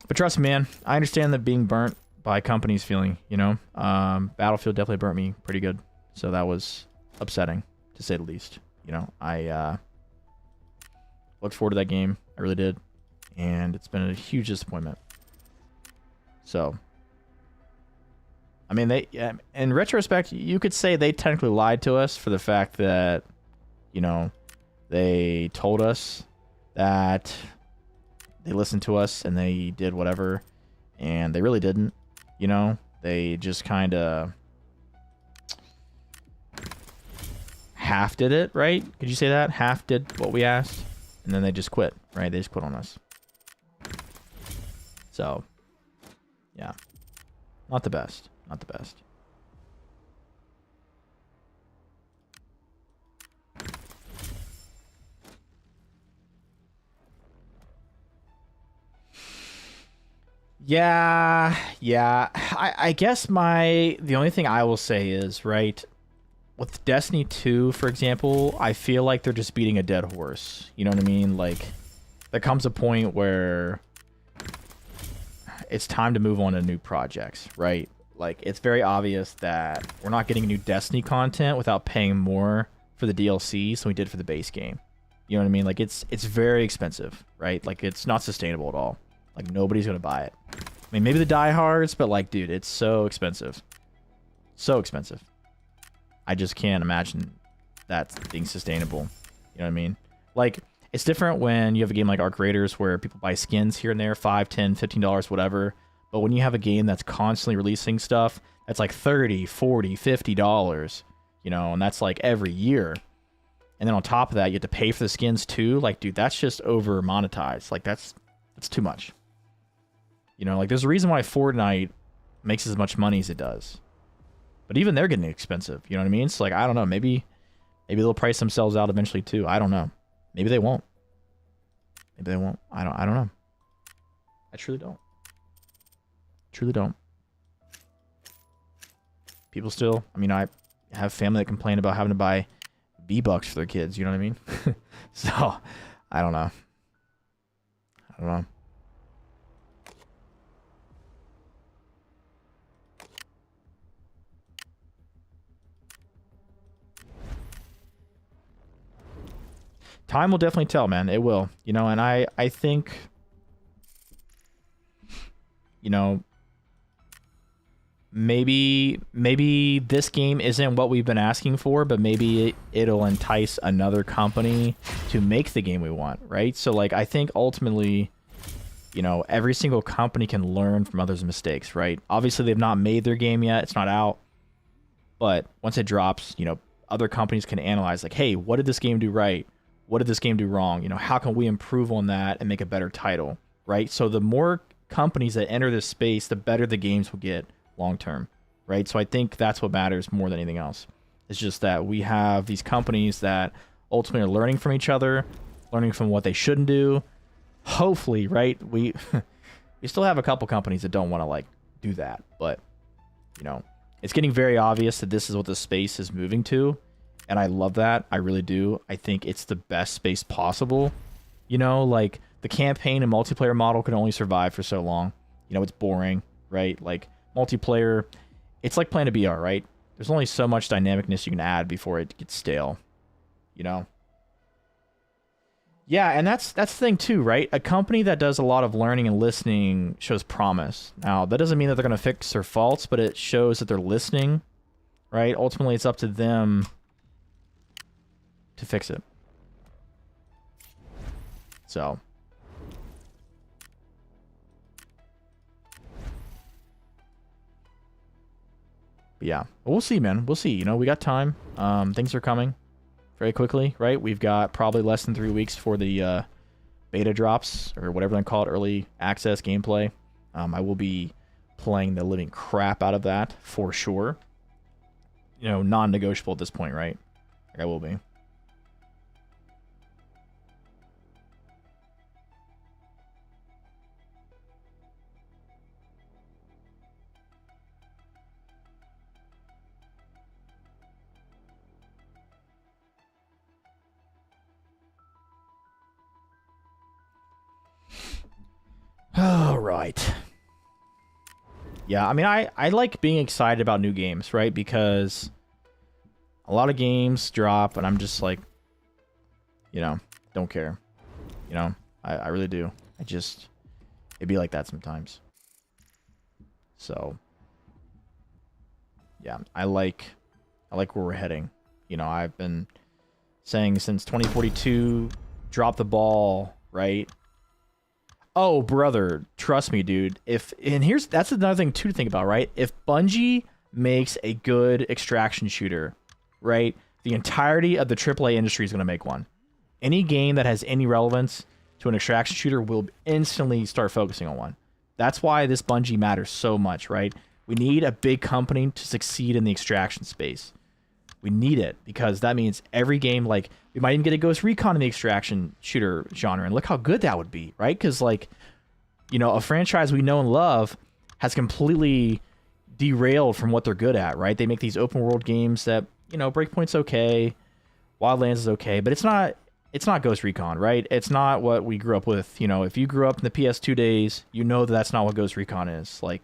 S1: But trust me, man, I understand that being burnt by companies feeling, you know. Battlefield definitely burnt me pretty good. So that was upsetting, to say the least. You know, I looked forward to that game. I really did. And it's been a huge disappointment. So, I mean, in retrospect, you could say they technically lied to us for the fact that, you know, they told us that they listened to us and they did whatever, and they really didn't. You know, they just kind of half did it, right? Could you say that? Half did what we asked, and then they just quit, right? They just quit on us. So, yeah. Not the best. Not the best. Yeah. I guess the only thing I will say is, right, with Destiny 2, for example, I feel like they're just beating a dead horse. You know what I mean? Like, there comes a point where it's time to move on to new projects, right? Like, it's very obvious that we're not getting new Destiny content without paying more for the DLC than we did for the base game. You know what I mean? Like, it's very expensive, right? Like, it's not sustainable at all. Like, nobody's gonna buy it. I mean, maybe the diehards, but, like, dude, it's so expensive. So expensive. I just can't imagine that being sustainable. You know what I mean? Like, it's different when you have a game like Arc Raiders where people buy skins here and there, $5, $10, $15, whatever. But when you have a game that's constantly releasing stuff, that's like $30, $40, $50, you know, and that's like every year. And then on top of that, you have to pay for the skins too. Like, dude, that's just over monetized. Like, that's too much. You know, like, there's a reason why Fortnite makes as much money as it does. But even they're getting expensive. You know what I mean? It's like, I don't know. Maybe they'll price themselves out eventually too. I don't know. Maybe they won't. Maybe they won't. I don't know. I truly don't. Truly don't. People still, I mean, I have family that complain about having to buy V-Bucks for their kids. You know what I mean? So, I don't know. I don't know. Time will definitely tell, man. It will. You know, and I think, you know, maybe this game isn't what we've been asking for, but maybe it'll entice another company to make the game we want, right? So, like, I think ultimately, you know, every single company can learn from others' mistakes, right? Obviously, they've not made their game yet. It's not out. But once it drops, you know, other companies can analyze, like, hey, what did this game do right? What did this game do wrong? You know, how can we improve on that and make a better title, right? So the more companies that enter this space, the better the games will get long term, right? So I think that's what matters more than anything else. It's just that we have these companies that ultimately are learning from each other, learning from what they shouldn't do. Hopefully, right? We still have a couple companies that don't want to like do that, but you know, it's getting very obvious that this is what the space is moving to, and I love that. I really do. I think it's the best space possible. You know, like the campaign and multiplayer model can only survive for so long. You know, it's boring, right? Like multiplayer, it's like playing a BR, right? There's only so much dynamicness you can add before it gets stale, you know? Yeah, and that's the thing too, right? A company that does a lot of learning and listening shows promise. Now, that doesn't mean that they're going to fix their faults, but it shows that they're listening, right? Ultimately, it's up to them to fix it. So. But yeah, we'll see, man. We'll see. You know, we got time. Things are coming very quickly, right? We've got probably less than 3 weeks for the beta drops, or whatever they call it, early access gameplay. I will be playing the living crap out of that for sure. You know, non-negotiable at this point, right? I will be. All right. Yeah, I mean, I like being excited about new games, right? Because a lot of games drop, and I'm just like, you know, don't care. You know, I really do. It'd be like that sometimes. So, yeah, I like where we're heading. You know, I've been saying since 2042, drop the ball, right? Oh, brother, trust me, dude. That's another thing too to think about, right? If Bungie makes a good extraction shooter, right, the entirety of the AAA industry is going to make one. Any game that has any relevance to an extraction shooter will instantly start focusing on one. That's why this Bungie matters so much, right? We need a big company to succeed in the extraction space. We need it because that means every game, like, we might even get a Ghost Recon in the extraction shooter genre, and look how good that would be, right? Because, like, you know, a franchise we know and love has completely derailed from what they're good at, right? They make these open world games that, you know, Breakpoint's okay, Wildlands is okay, but it's not Ghost Recon, right? It's not what we grew up with. You know, if you grew up in the PS2 days, you know that that's not what Ghost Recon is. Like,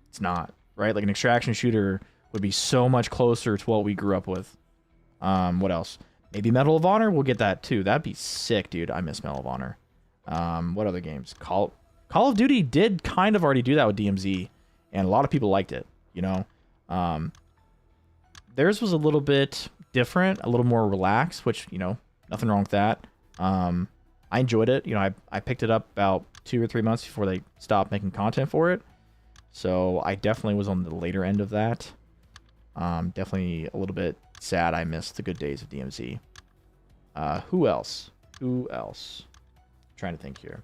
S1: it's not, right? Like, an extraction shooter would be so much closer to what we grew up with. What else? Maybe Medal of Honor? We'll get that too. That'd be sick, dude. I miss Medal of Honor. What other games? Call of Duty did kind of already do that with DMZ, and a lot of people liked it, you know? Theirs was a little bit different, a little more relaxed, which, you know, nothing wrong with that. I enjoyed it. You know, I picked it up about 2 or 3 months before they stopped making content for it. So I definitely was on the later end of that. Definitely a little bit sad I missed the good days of DMZ. Who else? Trying to think here.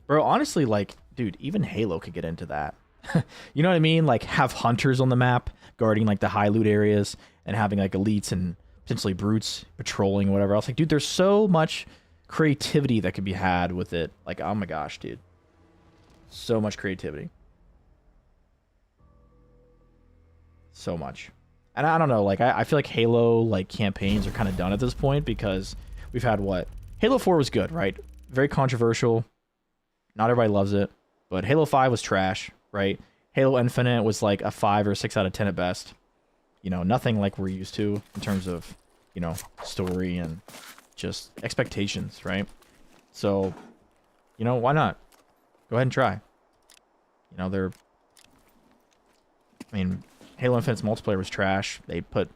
S1: Bro, honestly, like, dude, even Halo could get into that. You know what I mean? Like, have hunters on the map guarding, like, the high loot areas and having, like, elites and potentially brutes patrolling or whatever else. Like, dude, there's so much creativity that could be had with it. Like, oh my gosh, dude. So much creativity. So much. And I don't know, like, I feel like Halo, like, campaigns are kind of done at this point because we've had what? Halo 4 was good, right? Very controversial. Not everybody loves it. But Halo 5 was trash, right? Halo Infinite was like a 5 or 6 out of 10 at best. You know, nothing like we're used to in terms of, you know, story and just expectations, right? So, you know, why not? Go ahead and try. You know, I mean, Halo Infinite's multiplayer was trash. They put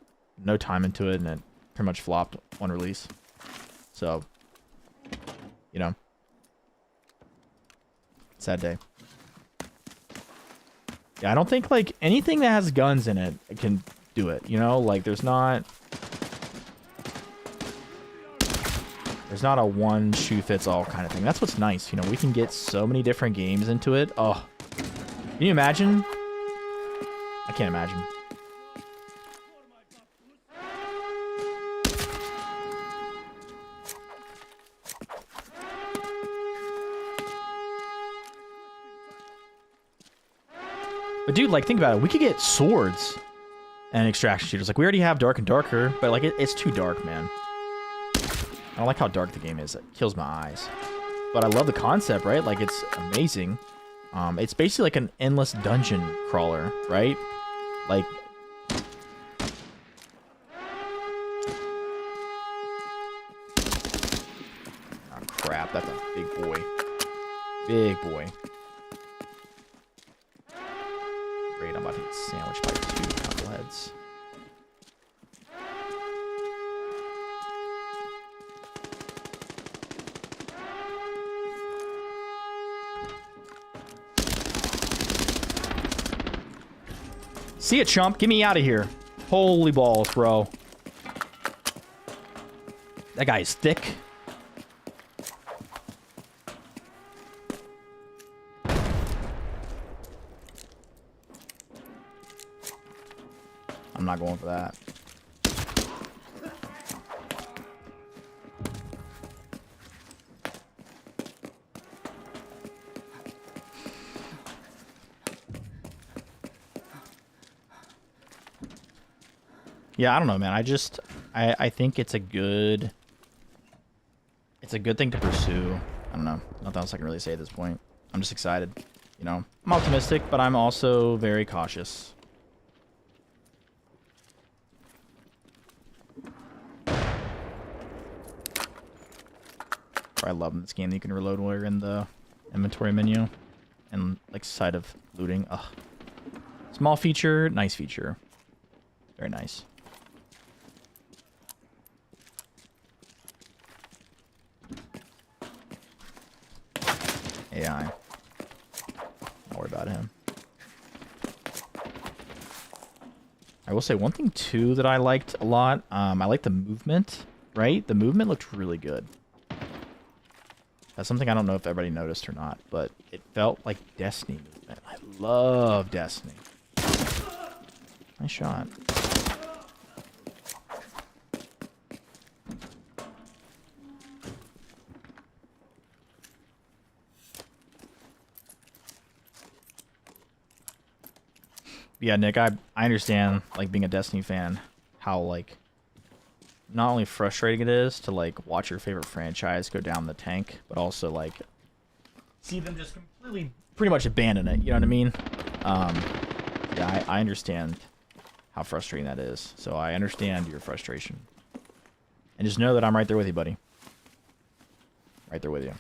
S1: no time into it, and it pretty much flopped on release. So, you know, sad day. Yeah, I don't think, like, anything that has guns in it can do it. You know, like there's not a one shoe fits all kind of thing. That's what's nice. You know, we can get so many different games into it. Oh, can you imagine? I can't imagine. But dude, like, think about it. We could get swords and extraction shooters. Like, we already have Dark and Darker, but like, it's too dark, man. I don't like how dark the game is. It kills my eyes. But I love the concept, right? Like, it's amazing. It's basically like an endless dungeon crawler, right? Like, oh crap, that's a big boy. Big boy. Great, I'm about to get sandwiched by 2 knuckleheads. See ya, chump. Get me out of here. Holy balls, bro. That guy is thick. I'm not going for that. Yeah, I don't know, man. I think it's a good thing to pursue. I don't know. Nothing else I can really say at this point. I'm just excited. You know, I'm optimistic, but I'm also very cautious. I love in this game that you can reload while you're in the inventory menu and like side of looting. Ugh. Small feature, nice feature. Very nice. AI. Don't worry about him. I will say one thing too that I liked a lot. I like the movement, right? The movement looked really good. That's something I don't know if everybody noticed or not, but it felt like Destiny movement. I love Destiny. Nice shot. Yeah, Nick, I understand, like, being a Destiny fan, how, like, not only frustrating it is to, like, watch your favorite franchise go down the tank, but also, like, see them just completely, pretty much abandon it, you know what I mean? Yeah, I understand how frustrating that is, so I understand your frustration. And just know that I'm right there with you, buddy. Right there with you.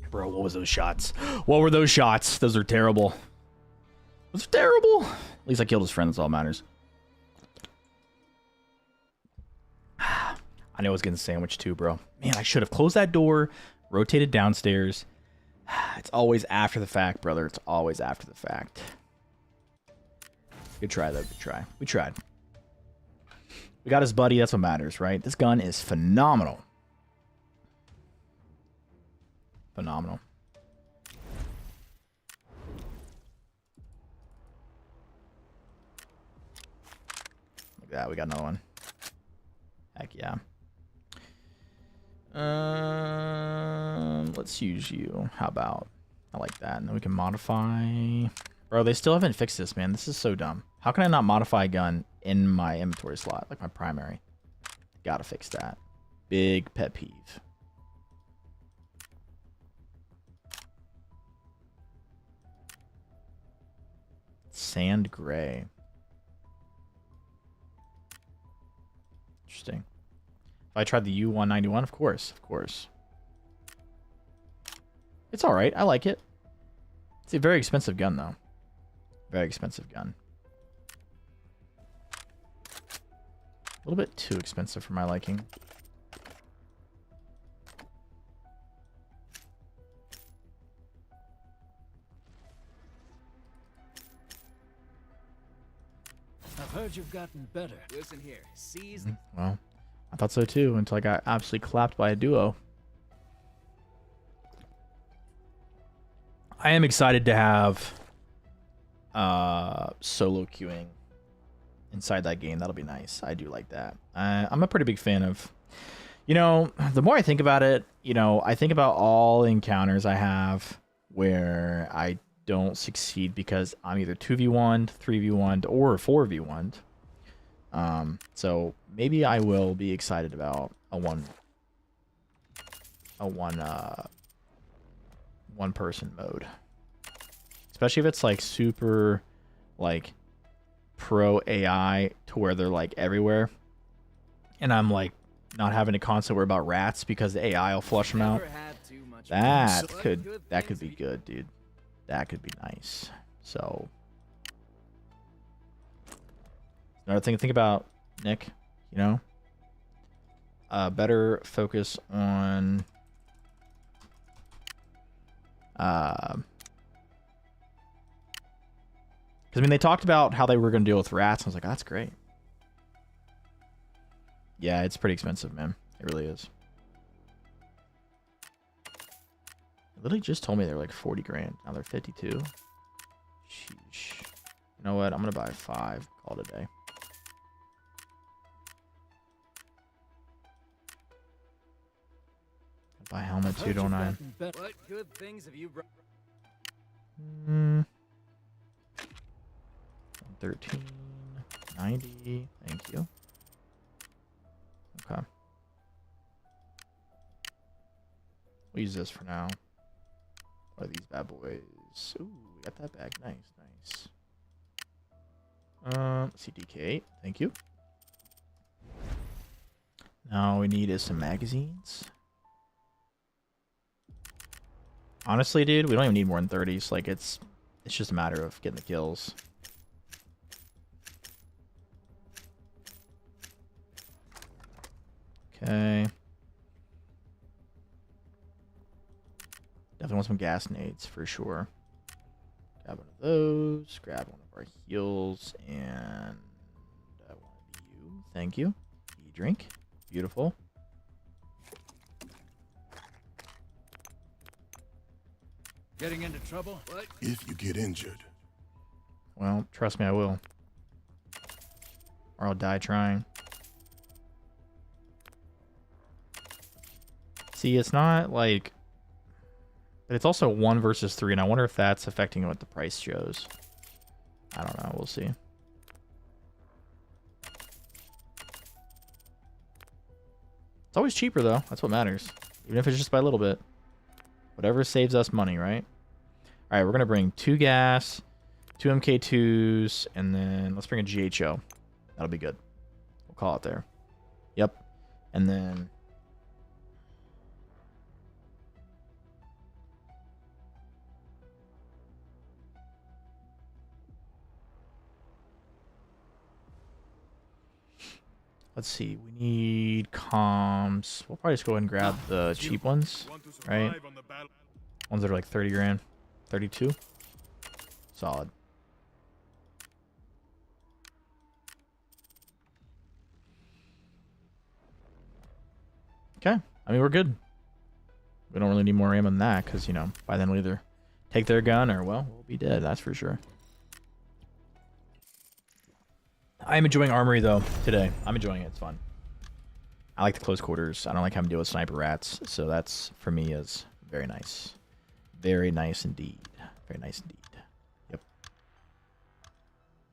S1: Bro, what was those shots? What were those shots? Those are terrible. Those are terrible. At least I killed his friend. That's all that matters. I know I was getting sandwiched too, bro. Man, I should have closed that door, rotated downstairs. It's always after the fact, brother. It's always after the fact. Good try, though. Good try. We tried. We got his buddy. That's what matters, right? This gun is phenomenal. Phenomenal. Look at that. We got another one. Heck yeah. Let's use you. How about? I like that. And then we can modify. Bro, they still haven't fixed this, man. This is so dumb. How can I not modify a gun in my inventory slot, like my primary? Gotta fix that. Big pet peeve. Sand gray. Interesting. If I tried the U191, of course, of course. It's all right. I like it. It's a very expensive gun, though. Very expensive gun. A little bit too expensive for my liking.
S22: I've heard you've gotten better. Listen here, seize.
S1: Well, I thought so too until I got absolutely clapped by a duo. I am excited to have solo queuing inside that game. That'll be nice. I do like that. I'm a pretty big fan of, you know, the more I think about it, you know, I think about all encounters I have where I don't succeed because I'm either 2v1, 3v1, or 4v1. So maybe I will be excited about a one person mode, especially if it's like super like pro AI to where they're like everywhere, and I'm like not having to constantly worry about rats because the AI will flush them out. That could be good, dude. That could be nice. So another thing to think about, Nick, you know, better focus on because I mean they talked about how they were going to deal with rats. I was like, oh, that's great. Yeah, it's pretty expensive, man. It really is. They literally just told me they're like 40 grand. Now they're 52. Sheesh. You know what? I'm gonna buy 5. Call it a day. Buy helmet too, don't I?
S22: What good things have you brought?
S1: 1390. Thank you. Okay. We'll use this for now. What are these bad boys? Ooh, we got that bag. Nice, nice. CDK8. Thank you. Now all we need is some magazines. Honestly, dude, we don't even need more than 30s. Like, it's just a matter of getting the kills. Okay. Definitely want some gas nades for sure. Grab one of those. Grab one of our heals. And I want you. Thank you. E-drink. Beautiful.
S22: Getting into trouble? What?
S16: If you get injured.
S1: Well, trust me, I will. Or I'll die trying. See, it's not like... But it's also 1 versus 3, and I wonder if that's affecting what the price shows. I don't know. We'll see. It's always cheaper, though. That's what matters. Even if it's just by a little bit. Whatever saves us money, right? All right, we're going to bring 2 gas, 2 MK2s, and then let's bring a GHO. That'll be good. We'll call it there. Yep. And then... Let's see, we need comms. We'll probably just go ahead and grab the cheap ones, right? Ones that are like 30 grand. 32. Solid. Okay. I mean, we're good. We don't really need more ammo than that because, you know, by then we'll either take their gun or, well, we'll be dead. That's for sure. I'm enjoying Armory, though, today. I'm enjoying it. It's fun. I like the close quarters. I don't like having to deal with sniper rats. So that's, for me, is very nice. Very nice indeed. Very nice indeed. Yep.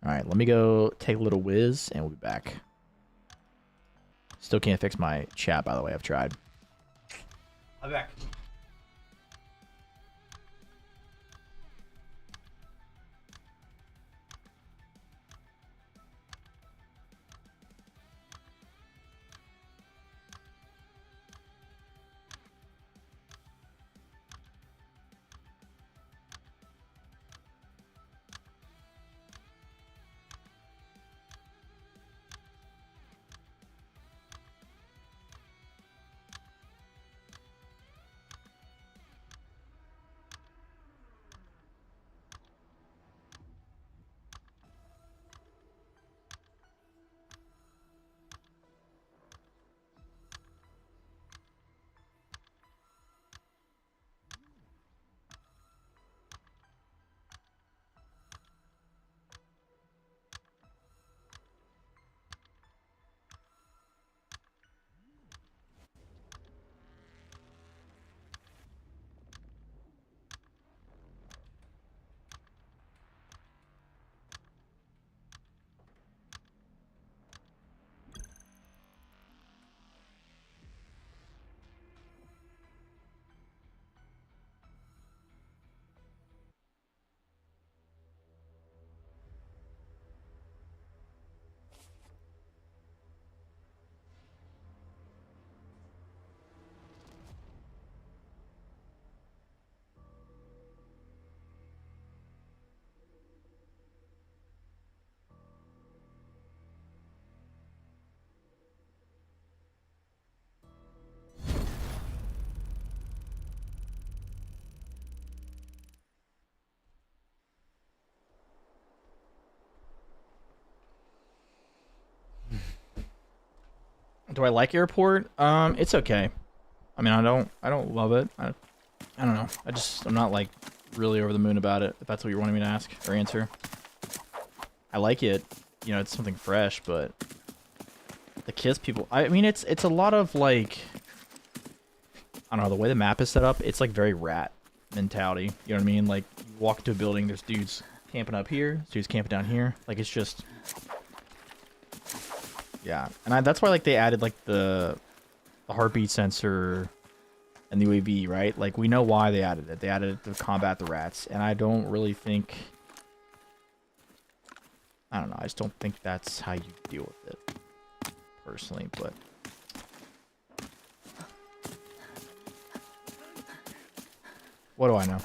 S1: All right, let me go take a little whiz, and we'll be back. Still can't fix my chat, by the way. I've tried. I'll be back. Do I like airport? It's okay. I mean, I don't love it. I don't know. I'm not like really over the moon about it, if that's what you're wanting me to ask or answer. I like it. You know, it's something fresh, but the KISS people, I mean, it's a lot of like, I don't know, the way the map is set up, it's like very rat mentality. You know what I mean? Like, you walk into a building, there's dudes camping up here, there's dudes camping down here. Like, it's just, yeah. And that's why like they added like the heartbeat sensor and the UAV, right? Like, we know why they added it. They added it to combat the rats, and I don't really think, I don't know, I just don't think that's how you deal with it, personally, but what do I know?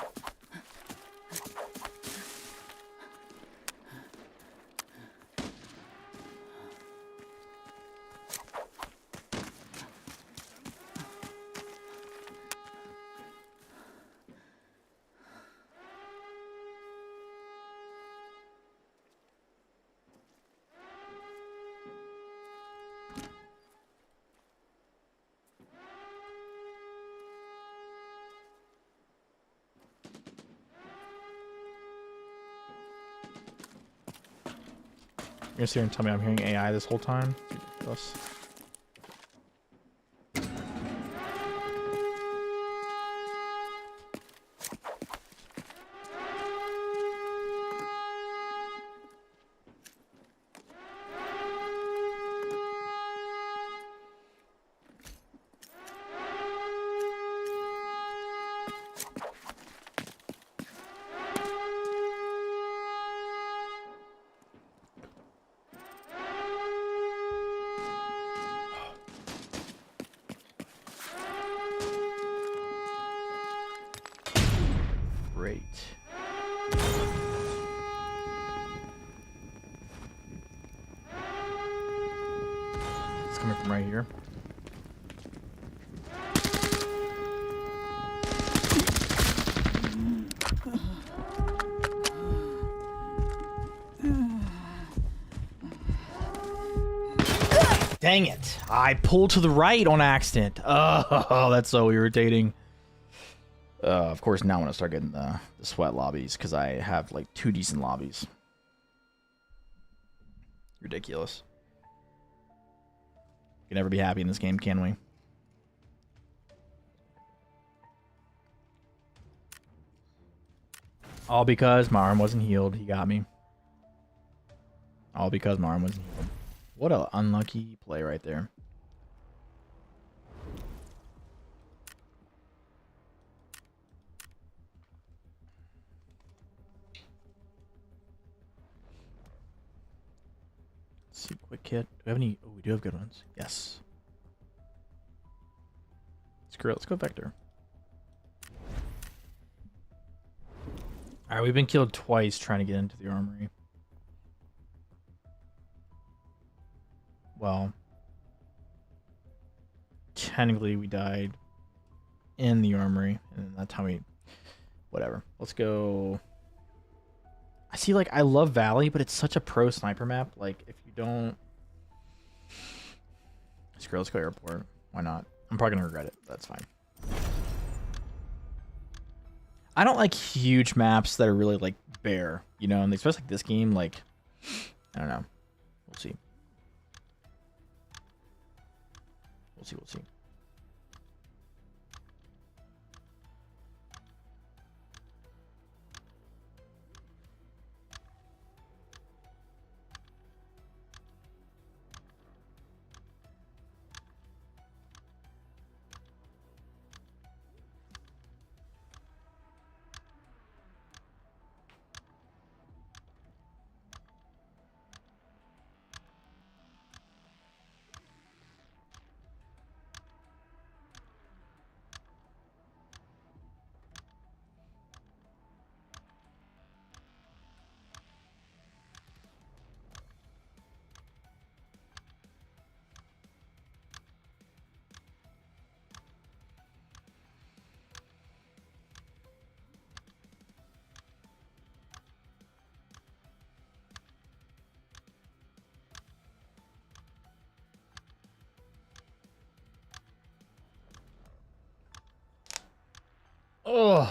S1: You're gonna sit here and tell me I'm hearing AI this whole time? It's ridiculous. Great. It's coming from right here. Dang it. I pulled to the right on accident. Oh, that's so irritating. Of course, now I'm going to start getting the sweat lobbies because I have like 2 decent lobbies. Ridiculous. We can never be happy in this game, can we? All because my arm wasn't healed. He got me. All because my arm wasn't healed. What a unlucky play right there. Let's see, quick kit. Do we have any? Oh, we do have good ones. Yes. Screw it. Let's go Vector. Alright, we've been killed twice trying to get into the armory. Well, technically we died in the armory, and that's how we, whatever. Let's go. I see, like, I love Valley, but it's such a pro sniper map. Like, if you don't, screw it, let's go airport. Why not? I'm probably gonna regret it. That's fine. I don't like huge maps that are really like bare, you know, and especially like this game, like, I don't know. We'll see. We'll see. Ugh.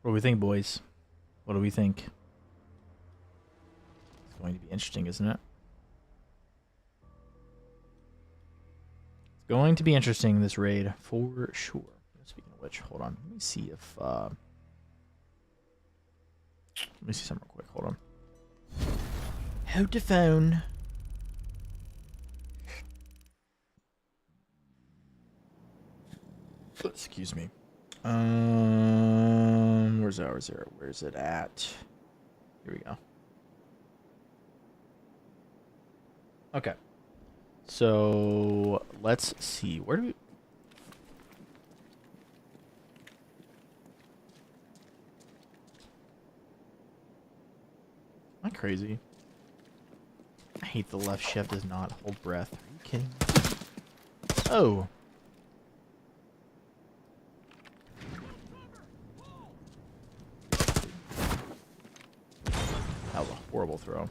S1: What do we think, boys? What do we think? It's going to be interesting, isn't it? It's going to be interesting, this raid, for sure. Speaking of which, hold on. Let me see if... let me see something real quick. Hold on. Hold the phone. Excuse me. Where's it at? Here we go. Okay. So let's see. Where do we? Am I crazy? I hate the left shift does not hold breath. Are you kidding me? Oh. That was a horrible throw.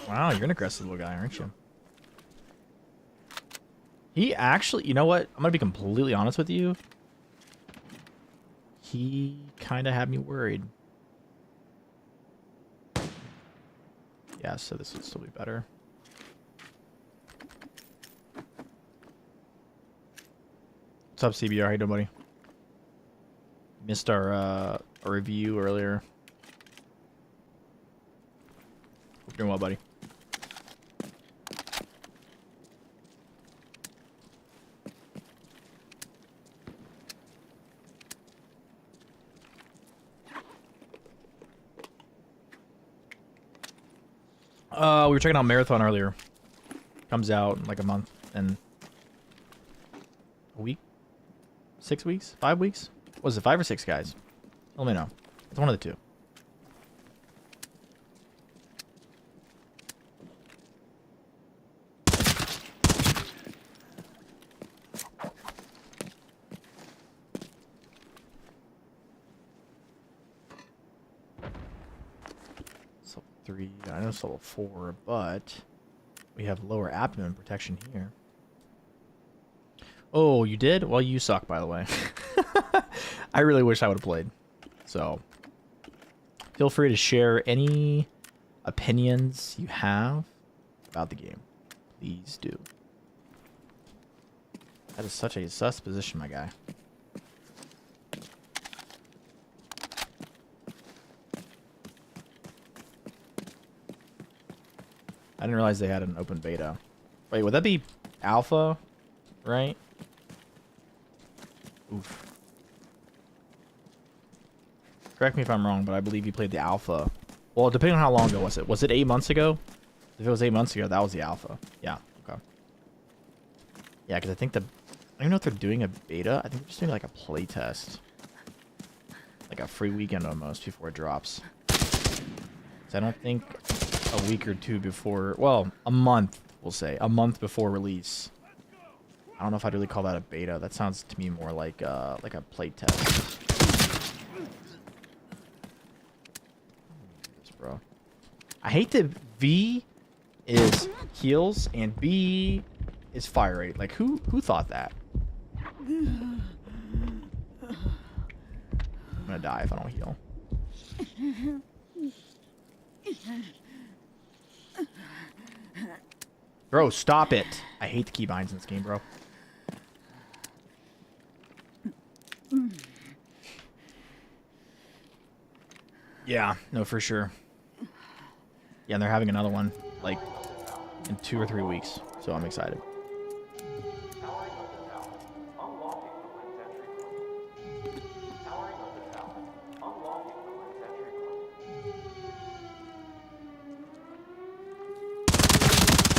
S1: Wow, you're an aggressive little guy, aren't you? He actually, you know what? I'm going to be completely honest with you. He kind of had me worried. Yeah, so this would still be better. What's up, CBR? How you doing, buddy? Missed our review earlier. Hope you're doing well, buddy. We were checking out Marathon earlier. Comes out in like a month and a week? 6 weeks? 5 weeks? Was it 5 or 6, guys? Let me know. It's one of the two. So 3, I know it's level 4, but we have lower abdomen protection here. Oh, you did? Well, you suck, by the way. I really wish I would have played. So, feel free to share any opinions you have about the game. Please do. That is such a sus position, my guy. I didn't realize they had an open beta. Wait, would that be alpha? Right? Oof. Correct me if I'm wrong, but I believe you played the alpha. Well, depending on how long ago was it. Was it 8 months ago? If it was 8 months ago, that was the alpha. Yeah, okay. Yeah, because I think I don't even know if they're doing a beta. I think they're just doing like a play test. Like a free weekend almost before it drops. So I don't think a week or two before, well, a month, we'll say. A month before release. I don't know if I'd really call that a beta. That sounds to me more like a play test. Bro, I hate that V is heals and B is fire rate. Like who thought that? I'm gonna die if I don't heal. Bro, stop it. I hate the keybinds in this game, bro. Yeah, no, for sure. Yeah, and they're having another one, like, in 2 or 3 weeks. So I'm excited.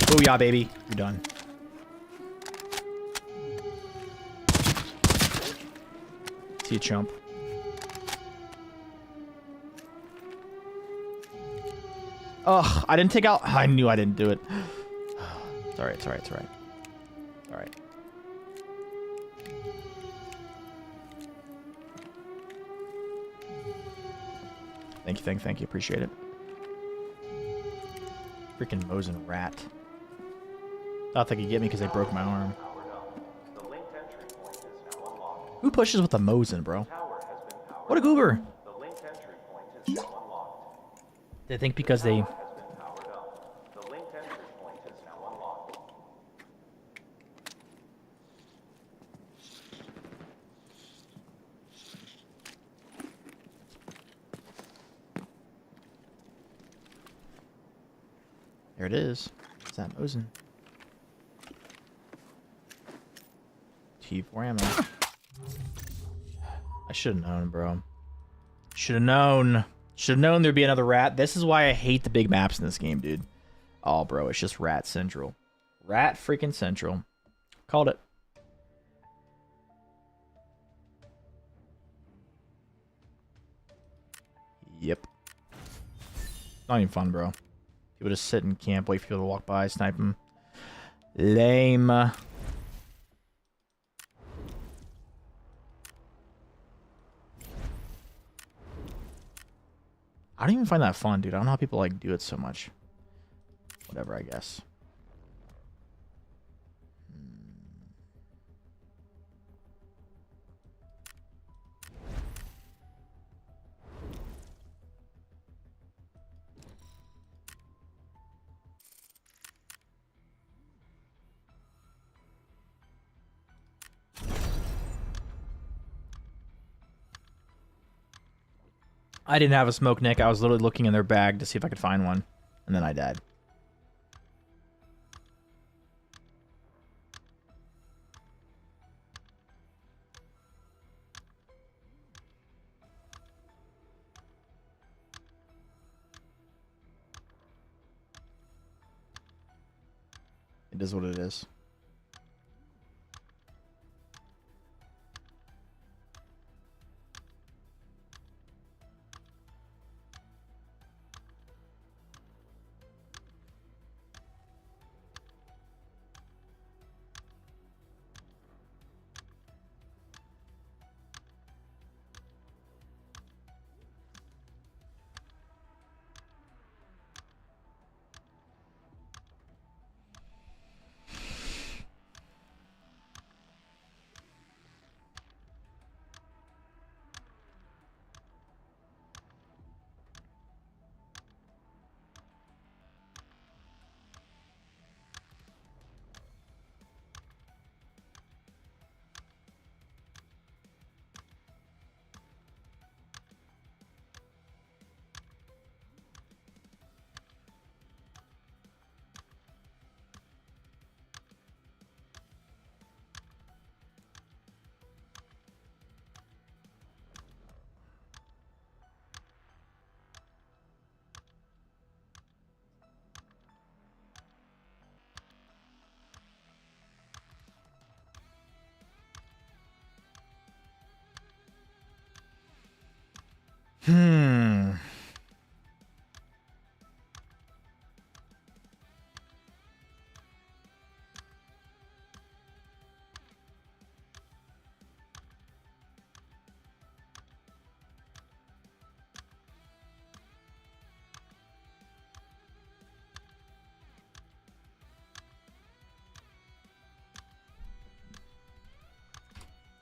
S1: Oh yeah, baby. You're done. See you, chump. Ugh, I didn't take out... I knew I didn't do it. It's alright, it's alright, it's alright. Alright. Thank you. Appreciate it. Freaking Mosin rat. Thought they could get me because they broke my arm. Who pushes with a Mosin, bro? What a goober! They think because they... There it is. What's that Mosin? T4 ammo. I should have known, bro. Should have known. Should have known there'd be another rat. This is why I hate the big maps in this game, dude. Oh, bro, it's just rat central. Rat freaking central. Called it. Yep. Not even fun, bro. People just sit in camp, wait for people to walk by, snipe them. Lame. I don't even find that fun, dude. I don't know how people like do it so much. Whatever, I guess. I didn't have a smoke, Nick. I was literally looking in their bag to see if I could find one. And then I died. It is what it is.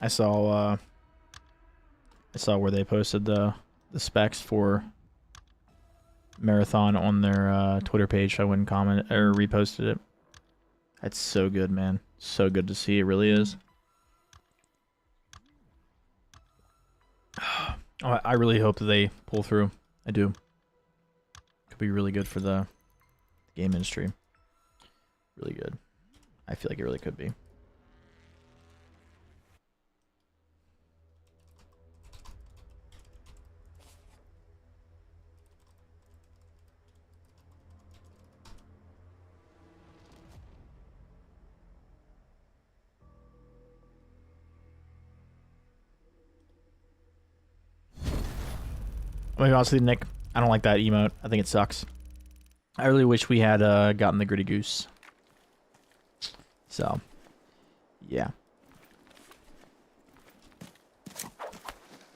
S1: I saw where they posted the specs for Marathon on their Twitter page. I went and commented or reposted it. That's so good, man. So good to see. It really is. I really hope that they pull through. I do. Could be really good for the game industry. Really good. I feel like it really could be. I'm gonna be honest with you, Nick. I don't like that emote. I think it sucks. I really wish we had gotten the Gritty Goose. So, yeah.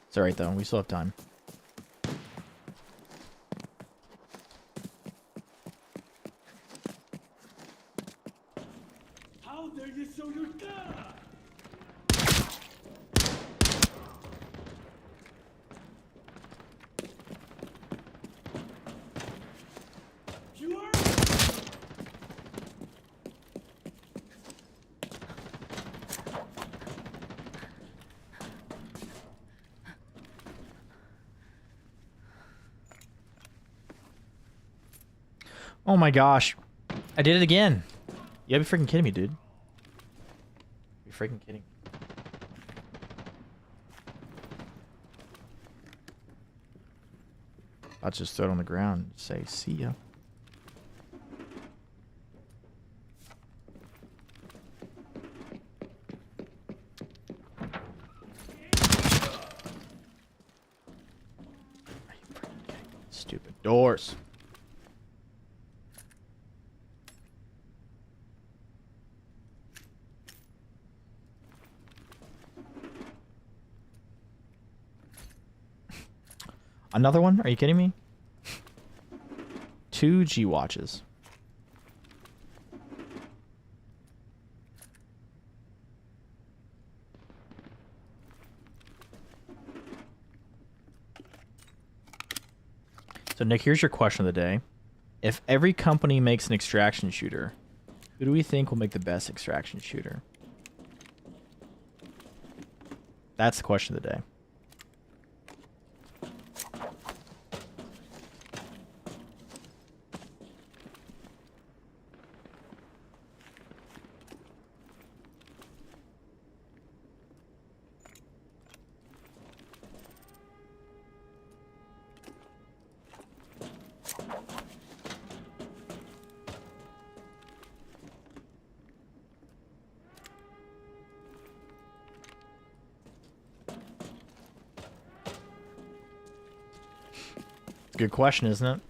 S1: It's alright though. We still have time.
S20: How dare you show your gun? You are.
S1: Oh my gosh. I did it again. You gotta be freaking kidding me, dude. You're freaking kidding me. I'll just throw it on the ground and say, see ya. Stupid doors. Another one? Are you kidding me? 2 G watches. So Nick, here's your question of the day. If every company makes an extraction shooter, who do we think will make the best extraction shooter? That's the question of the day. Good question, isn't it?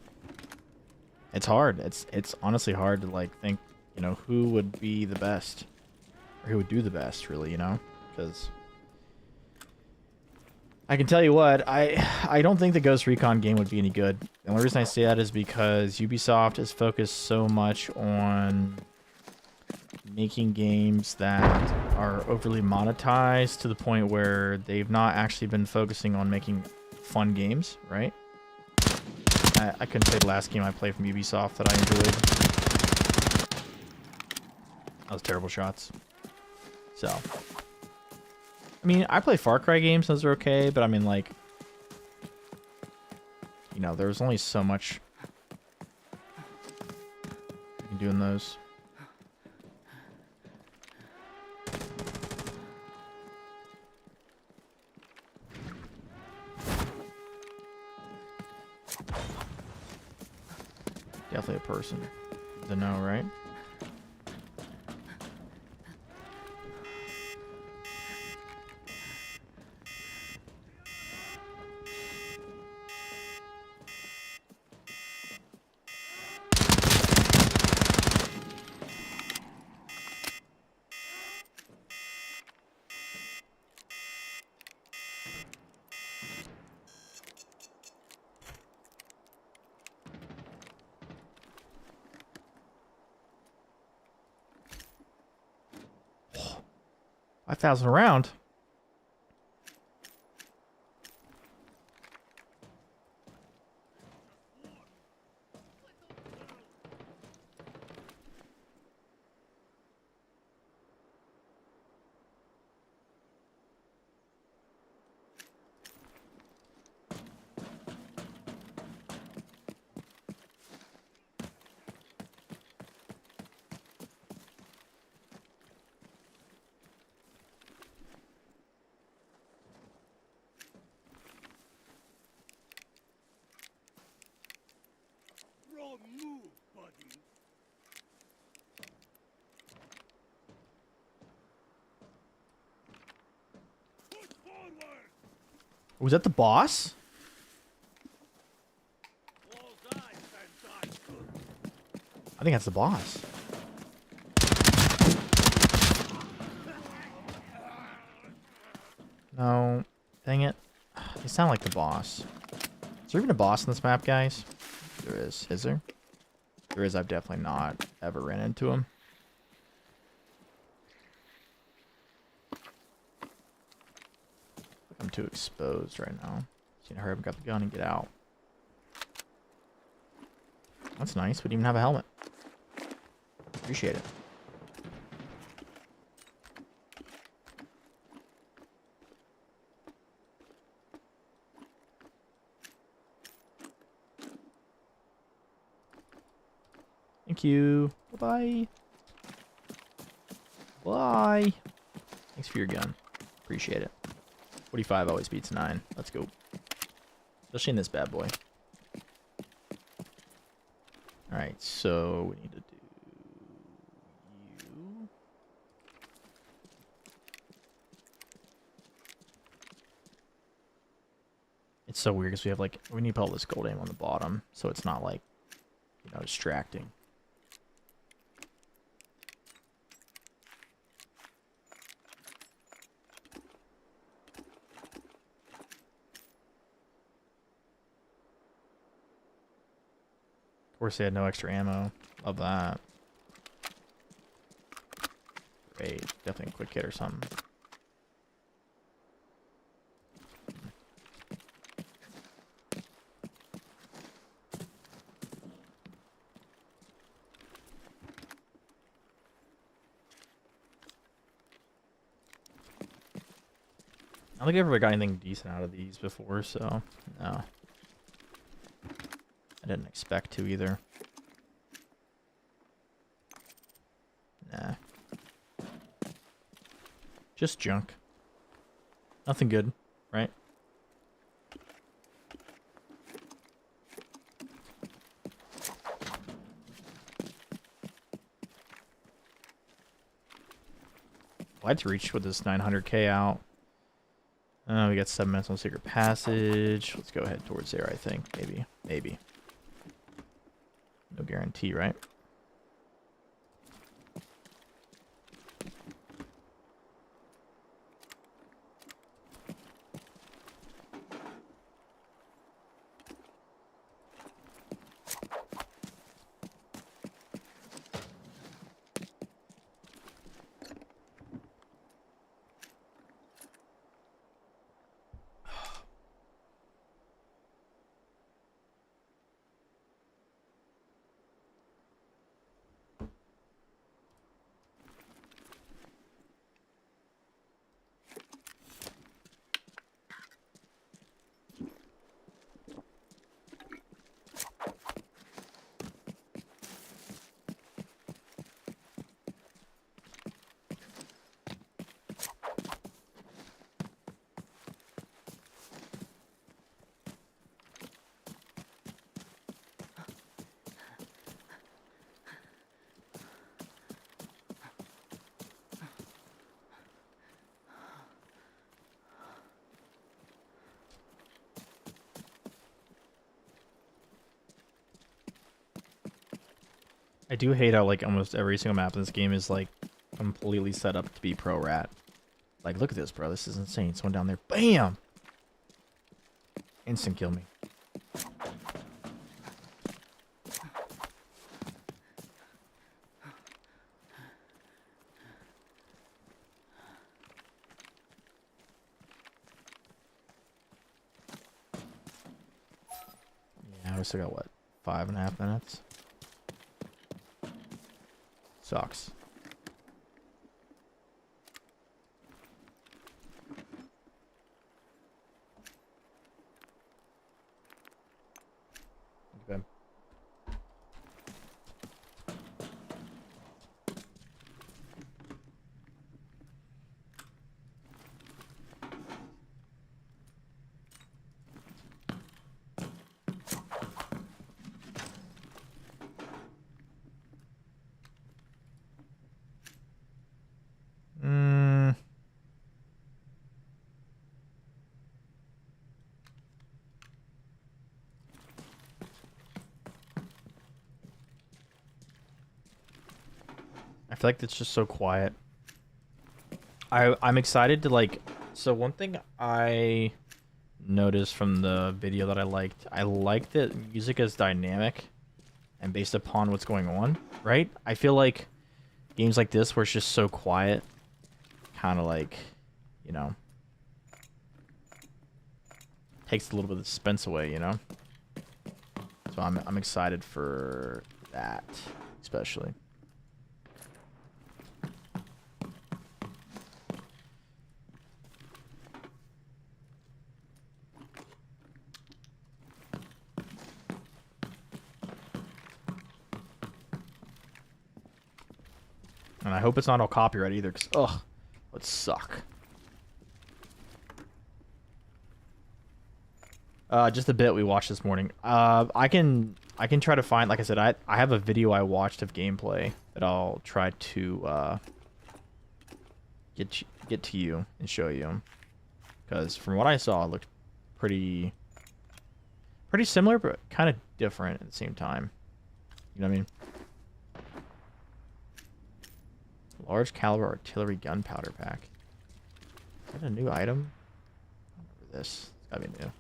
S1: It's hard. It's honestly hard to like think, you know, who would be the best or who would do the best, really, you know? Because I can tell you what, I don't think the Ghost Recon game would be any good. The only reason I say that is because Ubisoft is focused so much on making games that are overly monetized to the point where they've not actually been focusing on making fun games, right? I couldn't say the last game I played from Ubisoft that I enjoyed. That was terrible shots. So, I mean, I play Far Cry games, those are okay, but I mean, like, you know, there's only so much you can do in those. Definitely a person to know, right? $5,000 a round. Was that the boss? I think that's the boss. No. Dang it. They sound like the boss. Is there even a boss in this map, guys? There is. Is there? There is. I've definitely not ever ran into him. I'm too exposed right now. So you know, hurry up and grab the gun and get out. That's nice. We didn't even have a helmet. Appreciate it. Thank you. Bye-bye. Bye. Thanks for your gun. Appreciate it. 45 always beats 9. Let's go. Especially in this bad boy. Alright, so we need to do you. It's so weird because we have like, we need to put all this gold aim on the bottom so it's not like, you know, distracting. Of course, they had no extra ammo. Love that. Great. Definitely a quick hit or something. I don't think I've ever got anything decent out of these before, so no. I didn't expect to either. Nah. Just junk. Nothing good, right? I'd like to reach with this 900k out. We got 7 minutes on Secret Passage. Let's go ahead towards there, I think. Maybe. Maybe. No guarantee, right? I do hate how like almost every single map in this game is like completely set up to be pro rat. Like, look at this, bro. This is insane. Someone down there, bam! Instant kill me. Yeah, we still got what, 5.5 minutes? Sucks. Okay. feel like it's just so quiet. I'm excited to like. So one thing I noticed from the video that I liked that music is dynamic and based upon what's going on. Right? I feel like games like this where it's just so quiet, kind of like, you know, takes a little bit of the suspense away. You know. So I'm excited for that, especially. And I hope it's not all copyright either, because, ugh, it would suck. Just a bit we watched this morning. I can try to find, like I said, I have a video I watched of gameplay that I'll try to get to you and show you, because from what I saw, it looked pretty similar, but kind of different at the same time. You know what I mean? Large caliber artillery gunpowder pack. Is that a new item? I don't remember this. It's gotta be new.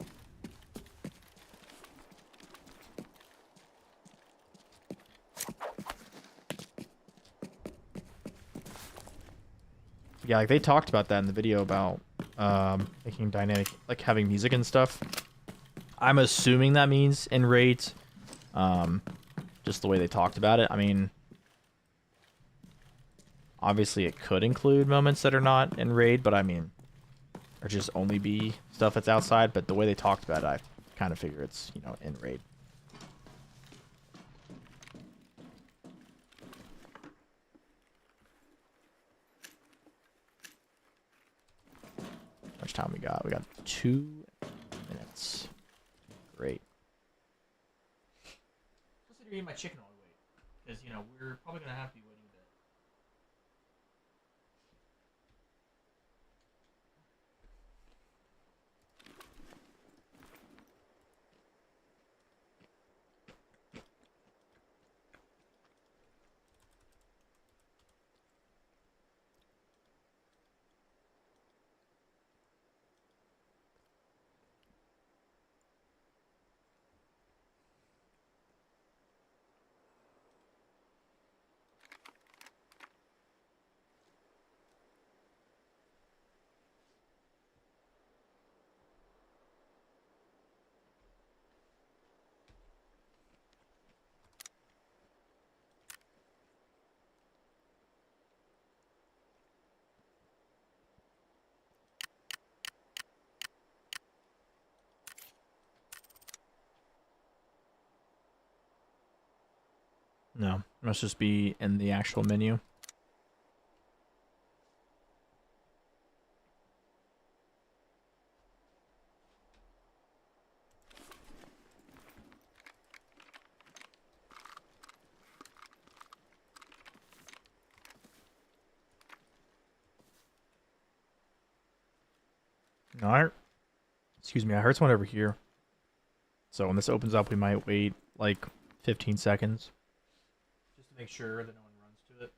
S1: Yeah, like they talked about that in the video about making dynamic, like having music and stuff. I'm assuming that means in raids. Just the way they talked about it. I mean, obviously it could include moments that are not in raid, but I mean, or just only be stuff that's outside. But the way they talked about it, I kind of figure it's, you know, in raid. How much time we got? We got 2 minutes. Great. I'm supposed to eat my chicken while we wait, because you know we're probably gonna have to be waiting a bit. No, it must just be in the actual menu. No, excuse me, I heard someone over here. So when this opens up, we might wait like 15 seconds. Just to make sure that no one runs to it.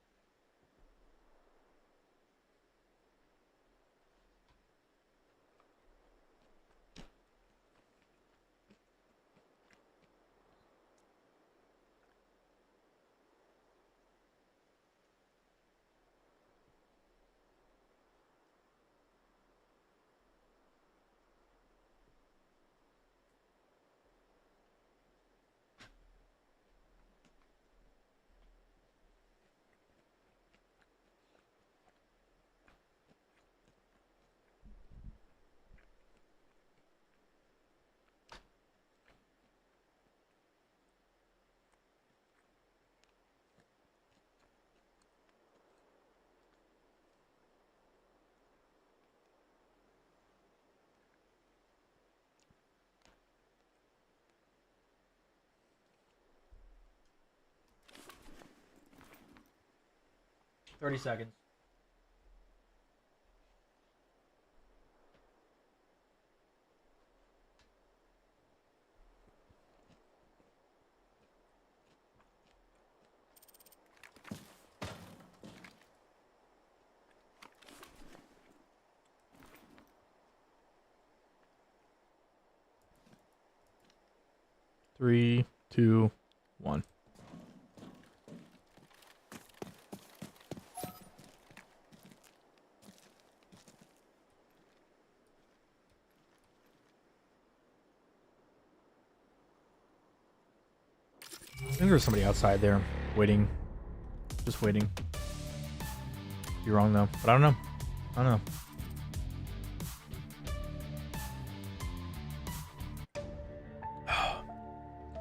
S1: Thirty seconds. 3, 2, 1. I think there's somebody outside there waiting. Just waiting. You're wrong though, but I don't know. I don't know.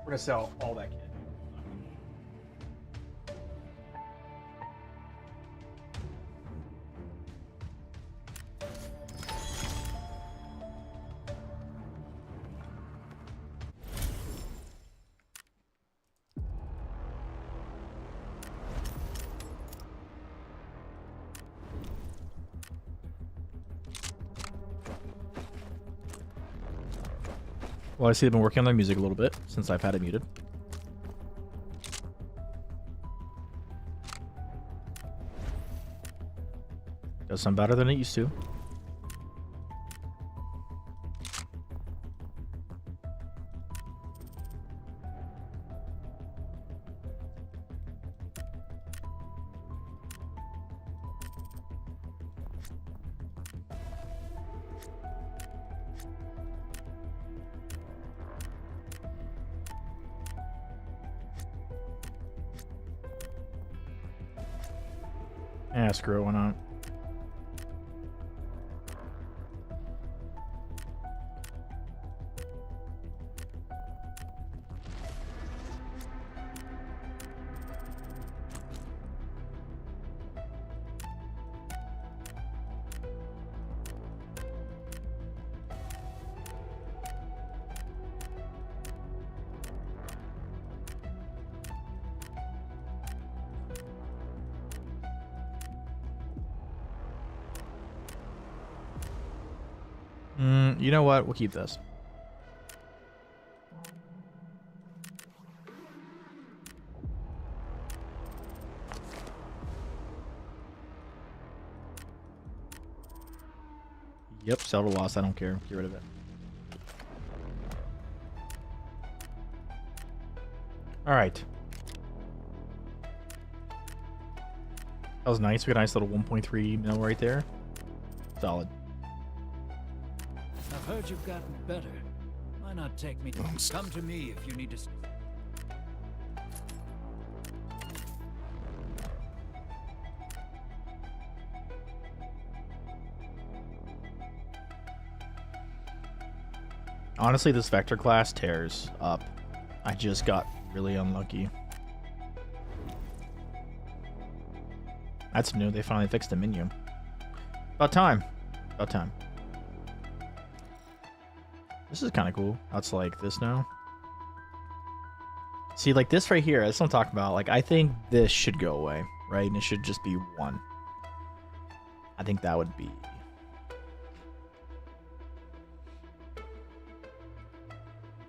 S1: We're gonna sell all that kit. Well, I see they've been working on their music a little bit since I've had it muted. Does sound better than it used to. Yeah, screw it, why not? You know what? We'll keep this. Yep, sell to loss. I don't care. Get rid of it. All right. That was nice. We got a nice little 1.3 mil right there. Solid.
S22: I've heard you've gotten better. Why not take me? Come to me if you need to.
S1: Honestly, this vector class tears up. I just got really unlucky. That's new. They finally fixed the menu. About time. About time. This is kind of cool. That's like this now. See, like this right here, that's what I'm talking about. Like, I think this should go away, right? And it should just be 1. I think that would be...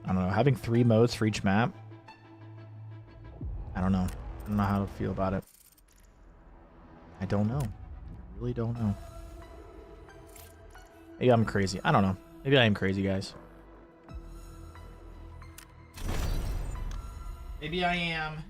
S1: I don't know. Having 3 modes for each map? I don't know. I don't know how to feel about it. I don't know. I really don't know. Maybe I'm crazy. I don't know. Maybe I am crazy, guys. Maybe I am.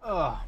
S1: Ugh.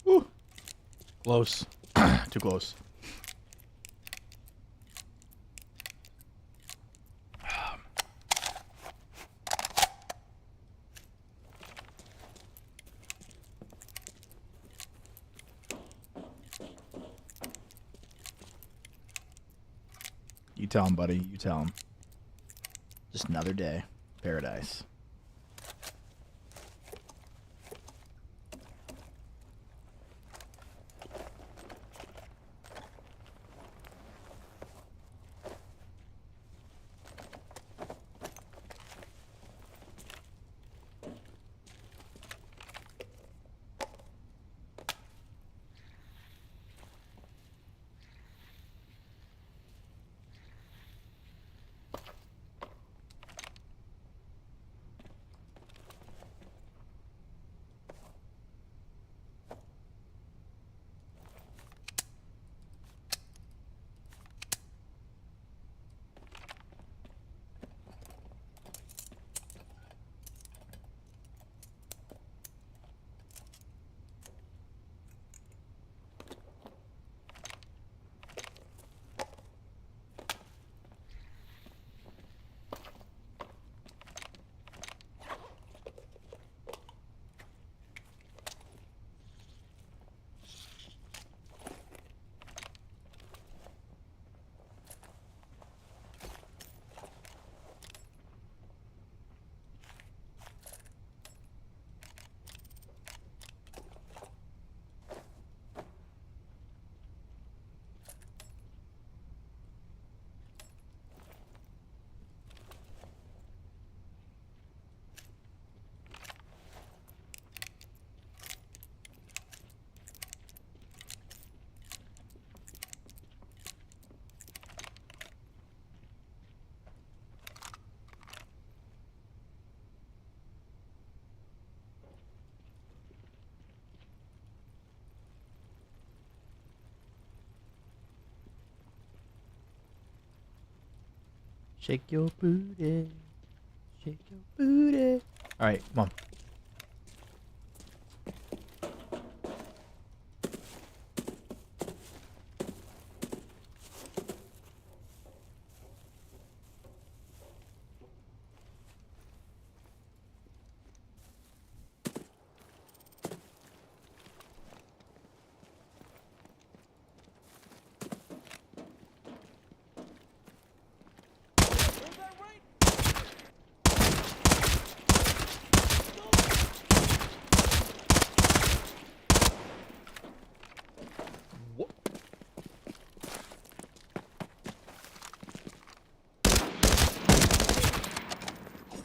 S1: Woo. Close. Too close. You tell him, buddy. You tell him. Just another day. Paradise. Shake your booty. Shake your booty. All right, come on.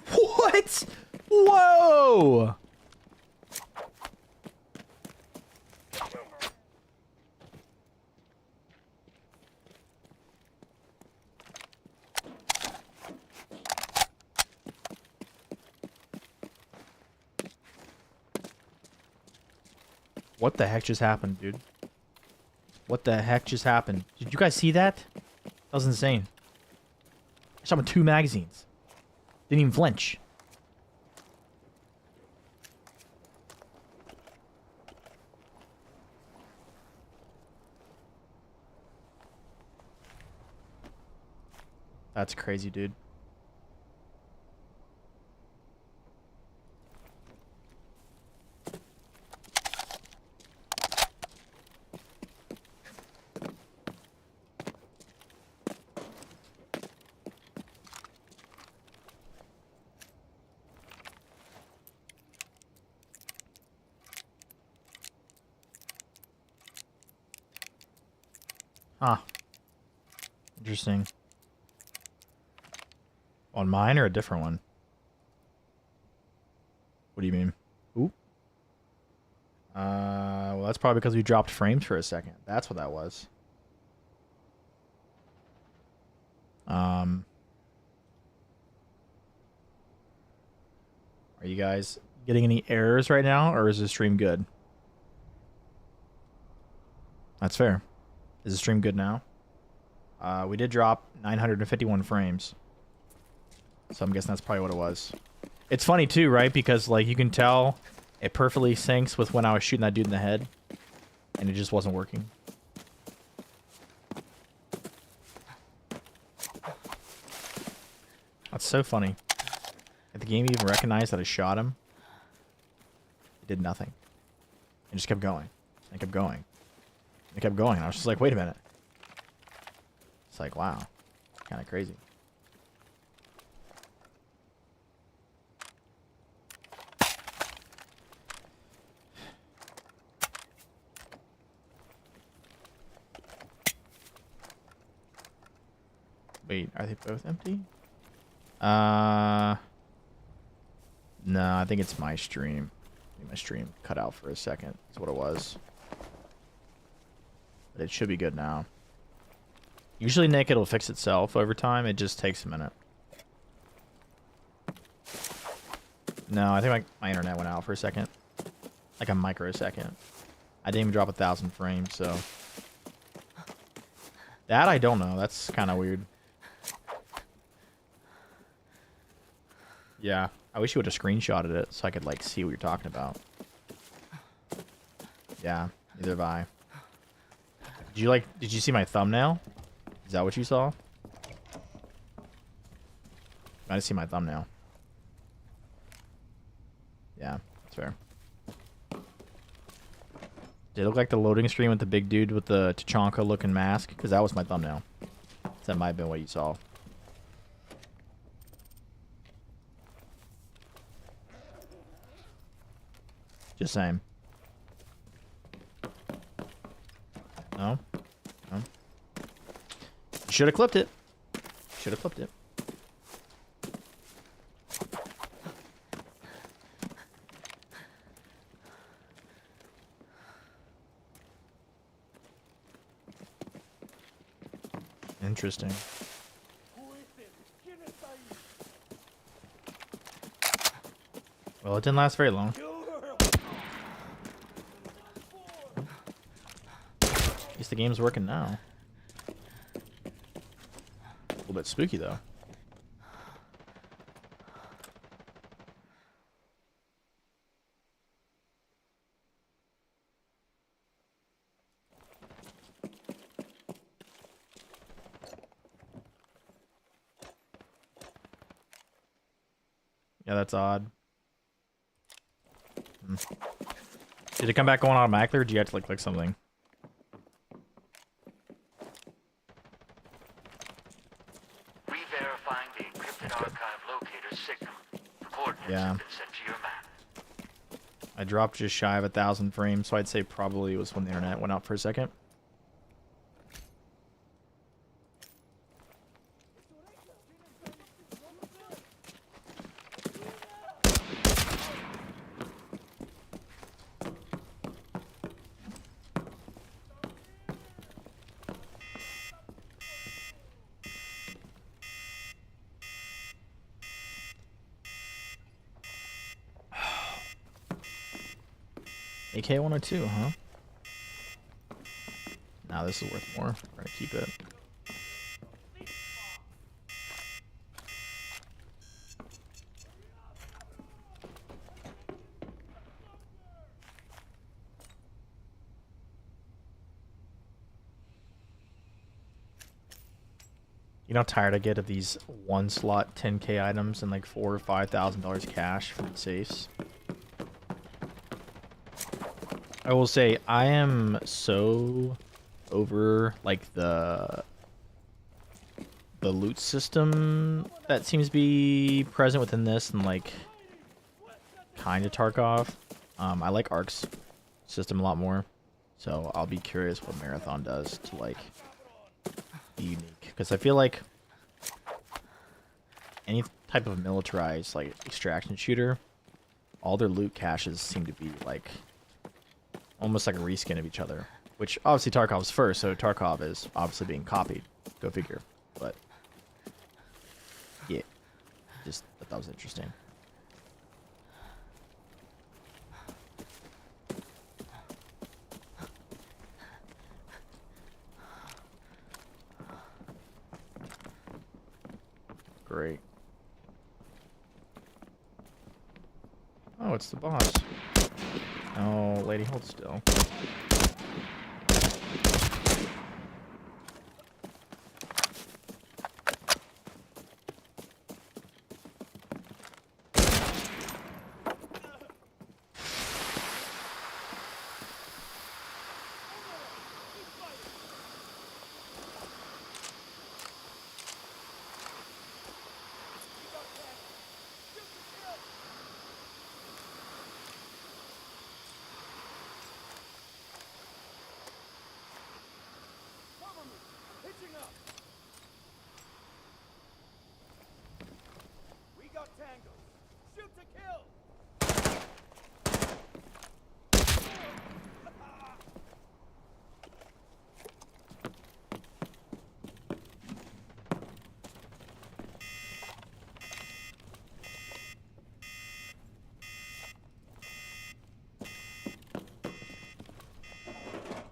S1: What? Whoa! What the heck just happened, dude? What the heck just happened? Did you guys see that? That was insane. I shot him with 2 magazines. Didn't even flinch. That's crazy, dude. Huh. Interesting. On mine or a different one? What do you mean? Ooh. Well, that's probably because we dropped frames for a second. That's what that was. Are you guys getting any errors right now, or is the stream good? That's fair. Is the stream good now? We did drop 951 frames. So I'm guessing that's probably what it was. It's funny too, right? Because like you can tell it perfectly syncs with when I was shooting that dude in the head. And it just wasn't working. That's so funny. Did the game even recognize that I shot him? It did nothing. It just kept going. And kept going. It kept going. I was just like, wait a minute. It's like, wow. Kind of crazy. Wait, are they both empty? No, I think it's my stream. I think my stream cut out for a second. That's what it was. But it should be good now. Usually, Nick, it'll fix itself over time. It just takes a minute. No, I think my internet went out for a second. Like a microsecond. I didn't even drop 1,000 frames, so... That I don't know. That's kind of weird. Yeah. I wish you would have screenshotted it so I could, like, see what you're talking about. Yeah. Neither have I. Did you see my thumbnail? Is that what you saw? I just see my thumbnail. Yeah, that's fair. Did it look like the loading screen with the big dude with the Tachanka looking mask? Because that was my thumbnail. So that might have been what you saw. Just saying. No? No? Should have clipped it. Should have clipped it. Interesting. Well, it didn't last very long. At least the game's working now. A little bit spooky, though. Yeah, that's odd. Did it come back on automatically, or do you have to like click something?
S4: Re-verifying the encrypted archive locator signal. Coordinates
S1: Yeah.
S4: have been sent to your map.
S1: I dropped just shy of 1,000 frames, so I'd say probably it was when the internet went out for a second. AK-102, huh? Now this is worth more. We're gonna keep it. know how tired I get of these one slot 10k items and like $4,000 or $5,000 cash for the safes. I will say I am so over like the loot system that seems to be present within this and like kind of Tarkov. I like Ark's system a lot more, so I'll be curious what Marathon does to like be unique, because I feel like any type of militarized like extraction shooter, all their loot caches seem to be like almost like a reskin of each other, which obviously Tarkov's first, so Tarkov is obviously being copied, go figure. But yeah, just thought that was interesting. Great. Oh, it's the boss. Oh, lady, hold still.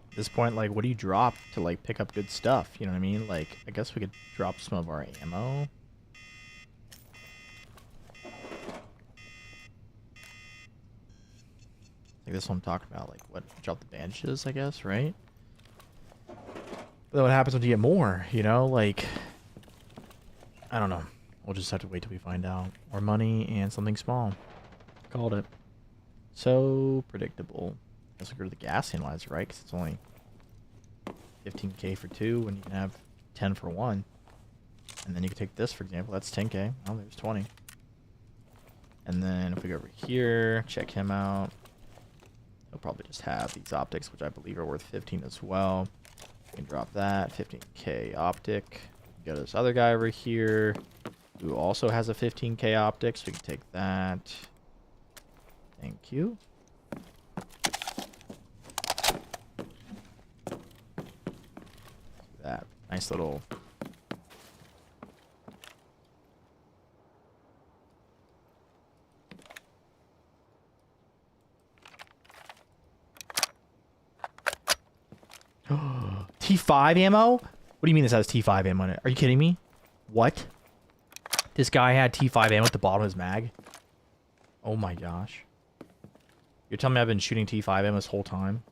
S1: At this point, like, what do you drop to, like, pick up good stuff? You know what I mean? Like, I guess we could drop some of our ammo. Like, this one I'm talking about. Like, what? Drop the bandages, I guess, right? But then what happens when you get more, you know? Like, I don't know. We'll just have to wait till we find out. More money and something small. Called it. So predictable. Guess we'll go to the gas analyzer, right? Because it's only 15k for 2 when you can have 10 for 1. And then you can take this, for example. That's 10k. Oh, there's 20. And then if we go over here, check him out. He'll probably just have these optics, which I believe are worth 15 as well. We can drop that. 15k optic. We got this other guy over here who also has a 15k optic, so we can take that. Thank you. That nice little T5 ammo? What do you mean this has T5 ammo in it? Are you kidding me? What? This guy had T5 ammo at the bottom of his mag? Oh my gosh. You're telling me I've been shooting T5 ammo this whole time?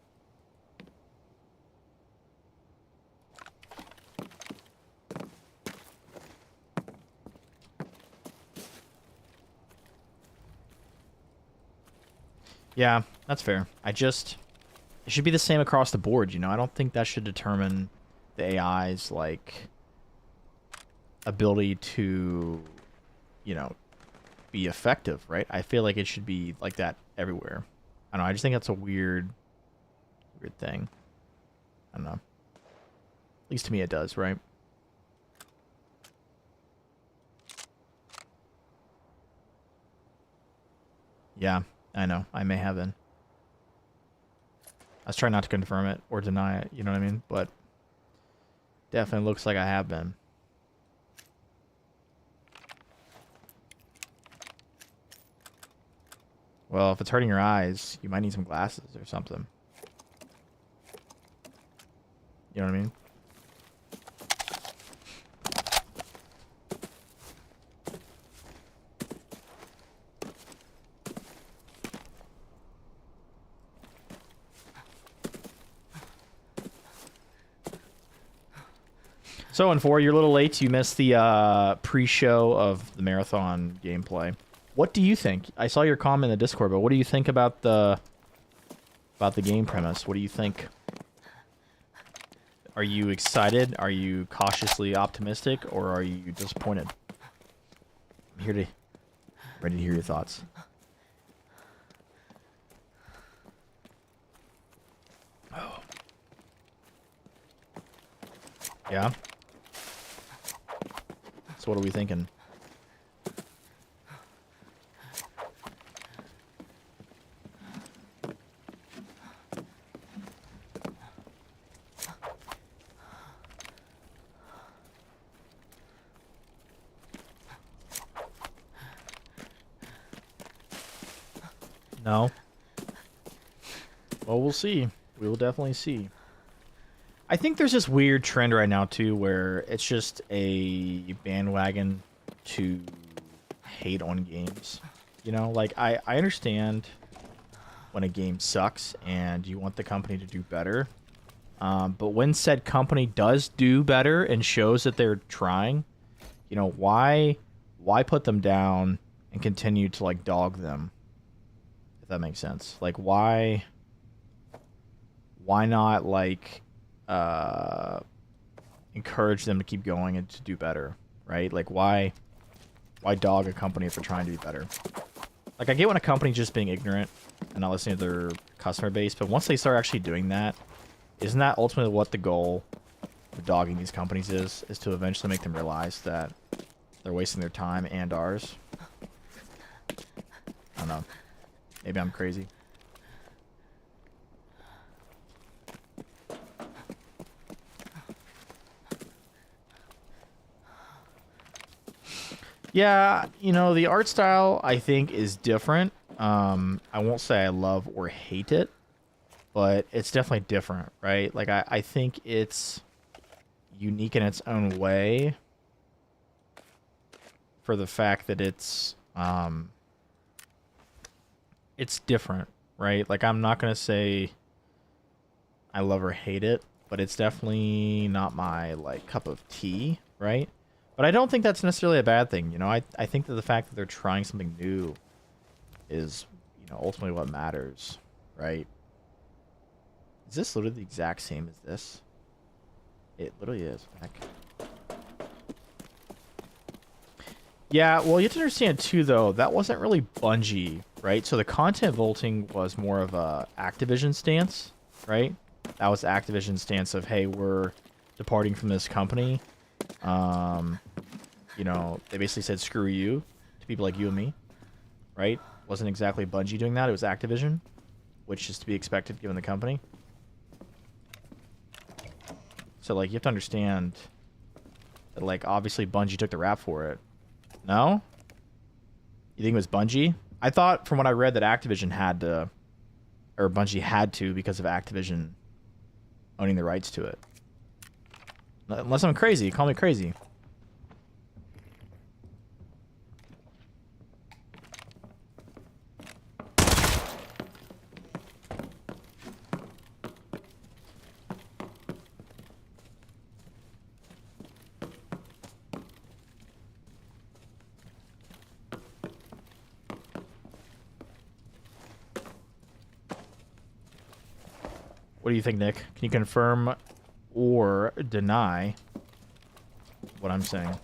S1: Yeah, that's fair. It should be the same across the board, you know? I don't think that should determine the AI's, like, ability to, you know, be effective, right? I feel like it should be like that everywhere. I don't know, I just think that's a weird thing. I don't know. At least to me it does, right? Yeah, I know. I may have been. I was trying not to confirm it or deny it, you know what I mean? But definitely looks like I have been. Well, if it's hurting your eyes, you might need some glasses or something. You know what I mean? So, in 4, you're a little late. You missed the pre-show of the marathon gameplay. What do you think? I saw your comment in the Discord, but what do you think about the game premise? What do you think? Are you excited? Are you cautiously optimistic, or are you disappointed? I'm ready to hear your thoughts. Oh. Yeah. So what are we thinking? No. Well, we'll see. We will definitely see. I think there's this weird trend right now, too, where it's just a bandwagon to hate on games. You know, like, I understand when a game sucks and you want the company to do better. But when said company does do better and shows that they're trying, you know, why put them down and continue to, like, dog them? If that makes sense. Like, why not, like, encourage them to keep going and to do better, right? Like, why dog a company for trying to be better? Like, I get when a company's just being ignorant and not listening to their customer base, but once they start actually doing that, isn't that ultimately what the goal of dogging these companies is to eventually make them realize that they're wasting their time and ours? I don't know. Maybe I'm crazy. Yeah, you know, the art style, I think, is different. I won't say I love or hate it, but it's definitely different, right? Like, I think it's unique in its own way for the fact that it's different, right? Like, I'm not going to say I love or hate it, but it's definitely not my, like, cup of tea, right? But I don't think that's necessarily a bad thing, you know? I think that the fact that they're trying something new is, you know, ultimately what matters, right? Is this literally the exact same as this? It literally is. Heck. Yeah, well, you have to understand, too, though, that wasn't really Bungie, right? So the content vaulting was more of a Activision stance, right? That was Activision's stance of, hey, we're departing from this company. You know, they basically said screw you to people like you and me, right? Wasn't exactly Bungie doing that. It was Activision, which is to be expected given the company. So, like, you have to understand that, like, obviously Bungie took the rap for it. No? You think it was Bungie? I thought from what I read that Activision had to, or Bungie had to because of Activision owning the rights to it. Unless I'm crazy. Call me crazy. What do you think, Nick? Can you confirm or deny what I'm saying?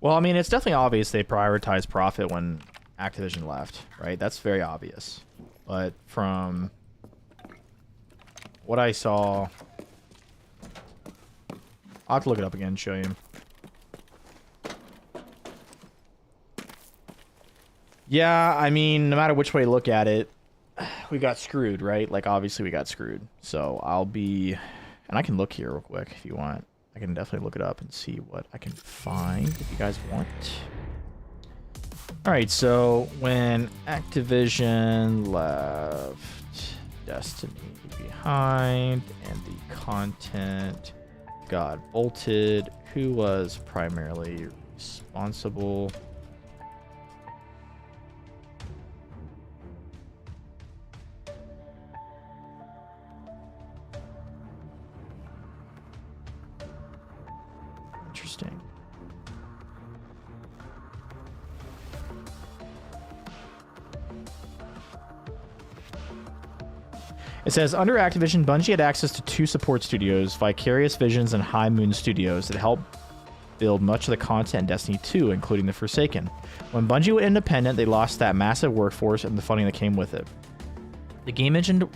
S1: Well, I mean, it's definitely obvious they prioritized profit when Activision left, right? That's very obvious. But from what I saw, I'll have to look it up again and show you. Yeah, I mean, no matter which way you look at it, we got screwed, right? Like, obviously we got screwed. So I'll be... And I can look here real quick if you want. I can definitely look it up and see what I can find if you guys want. Alright, so when Activision left Destiny behind and the content got bolted, who was primarily responsible? Interesting. It says, under Activision, Bungie had access to 2 support studios, Vicarious Visions and High Moon Studios, that helped build much of the content in Destiny 2, including The Forsaken. When Bungie went independent, they lost that massive workforce and the funding that came with it. The game engine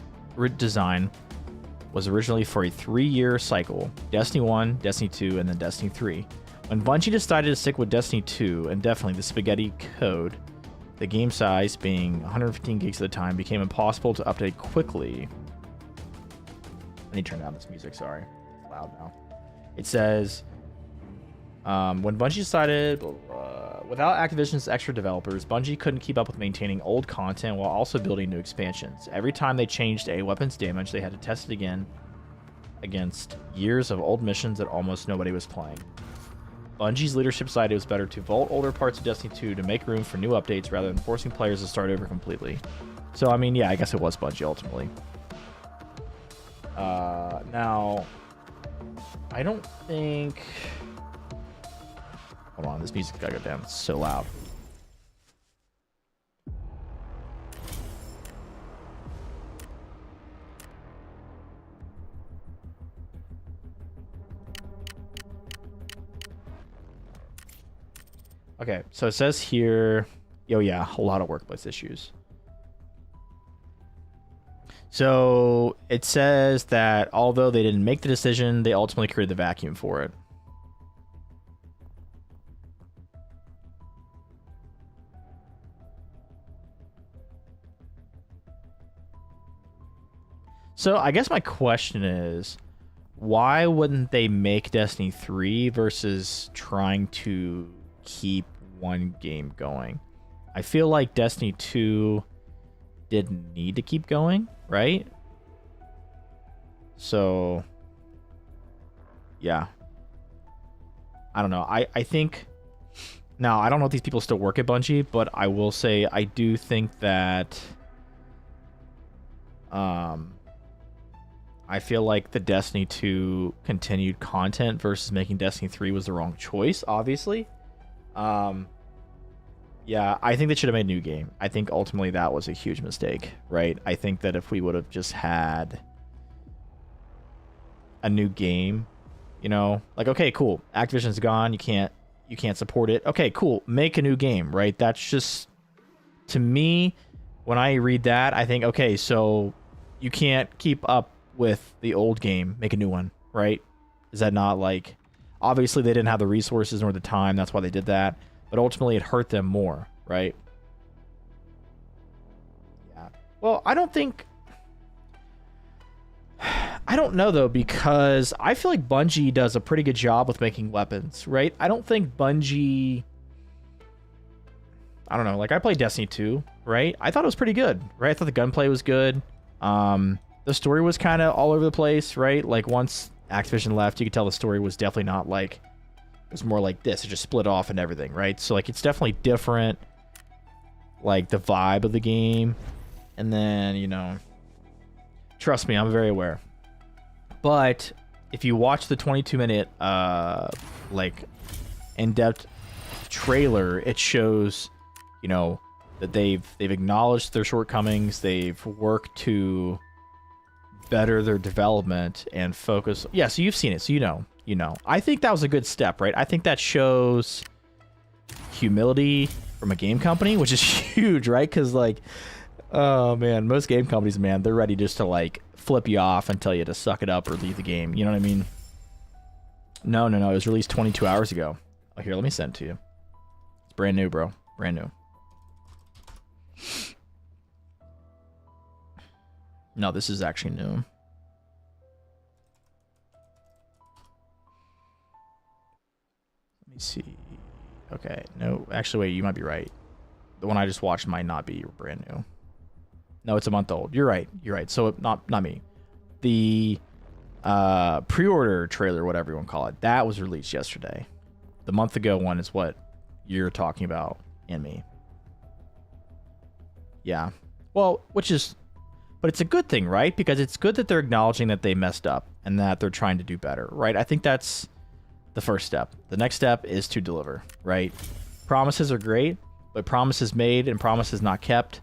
S1: design was originally for a 3-year cycle, Destiny 1, Destiny 2, and then Destiny 3. When Bungie decided to stick with Destiny 2, and definitely the spaghetti code, the game size, being 115 gigs at the time, became impossible to update quickly. I need to turn down this music, sorry. It's loud now. It says, when Bungie decided, without Activision's extra developers, Bungie couldn't keep up with maintaining old content while also building new expansions. Every time they changed a weapon's damage, they had to test it again against years of old missions that almost nobody was playing. Bungie's leadership decided it was better to vault older parts of Destiny 2 to make room for new updates rather than forcing players to start over completely. So, I mean, yeah, I guess it was Bungie ultimately. Now, I don't think... Hold on, this music's gotta go down. It's so loud. Okay, so it says here, oh yeah, a lot of workplace issues. So it says that although they didn't make the decision, they ultimately created the vacuum for it. So I guess my question is, why wouldn't they make Destiny 3 versus trying to keep one game going? I feel like Destiny 2 didn't need to keep going, right? So, yeah. I don't know. I think... Now, I don't know if these people still work at Bungie, but I will say I do think that... I feel like the Destiny 2 continued content versus making Destiny 3 was the wrong choice, obviously. Yeah, I think they should have made a new game. I think ultimately that was a huge mistake, right? I think that if we would have just had a new game, you know, like, okay, cool, Activision's gone, you can't support it. Okay, cool, make a new game, right? That's just, to me, when I read that, I think, okay, so you can't keep up with the old game, make a new one, right? Is that not like, obviously they didn't have the resources nor the time, that's why they did that, but ultimately it hurt them more, right? Yeah. Well, I don't know though, because I feel like Bungie does a pretty good job with making weapons, right? I don't think Bungie, I don't know, like I played Destiny 2, right? I thought it was pretty good, right? I thought the gunplay was good. The story was kind of all over the place, right? Like once Activision left, you could tell the story was definitely not like, it was more like this. It just split off and everything, right? So like it's definitely different, like the vibe of the game. And then, you know, trust me, I'm very aware. But if you watch the 22-minute like in-depth trailer, it shows, you know, that they've acknowledged their shortcomings. They've worked to better their development and focus. Yeah, so you've seen it, so you know. I think that was a good step, right? I think that shows humility from a game company, which is huge, right? Because like, oh man, most game companies, man, they're ready just to like flip you off and tell you to suck it up or leave the game. You know what I mean? No, it was released 22 hours ago. Oh, here, let me send it to you. It's brand new, bro. Brand new. No, this is actually new. Let me see. Okay, no, actually, wait, you might be right. The one I just watched might not be brand new. No, it's a month old. You're right. You're right. So not me. The pre-order trailer, whatever you want to call it, that was released yesterday. The month ago one is what you're talking about and me. Yeah. Well, but it's a good thing, right? Because it's good that they're acknowledging that they messed up and that they're trying to do better, right? I think that's the first step. The next step is to deliver, right? Promises are great, but promises made and promises not kept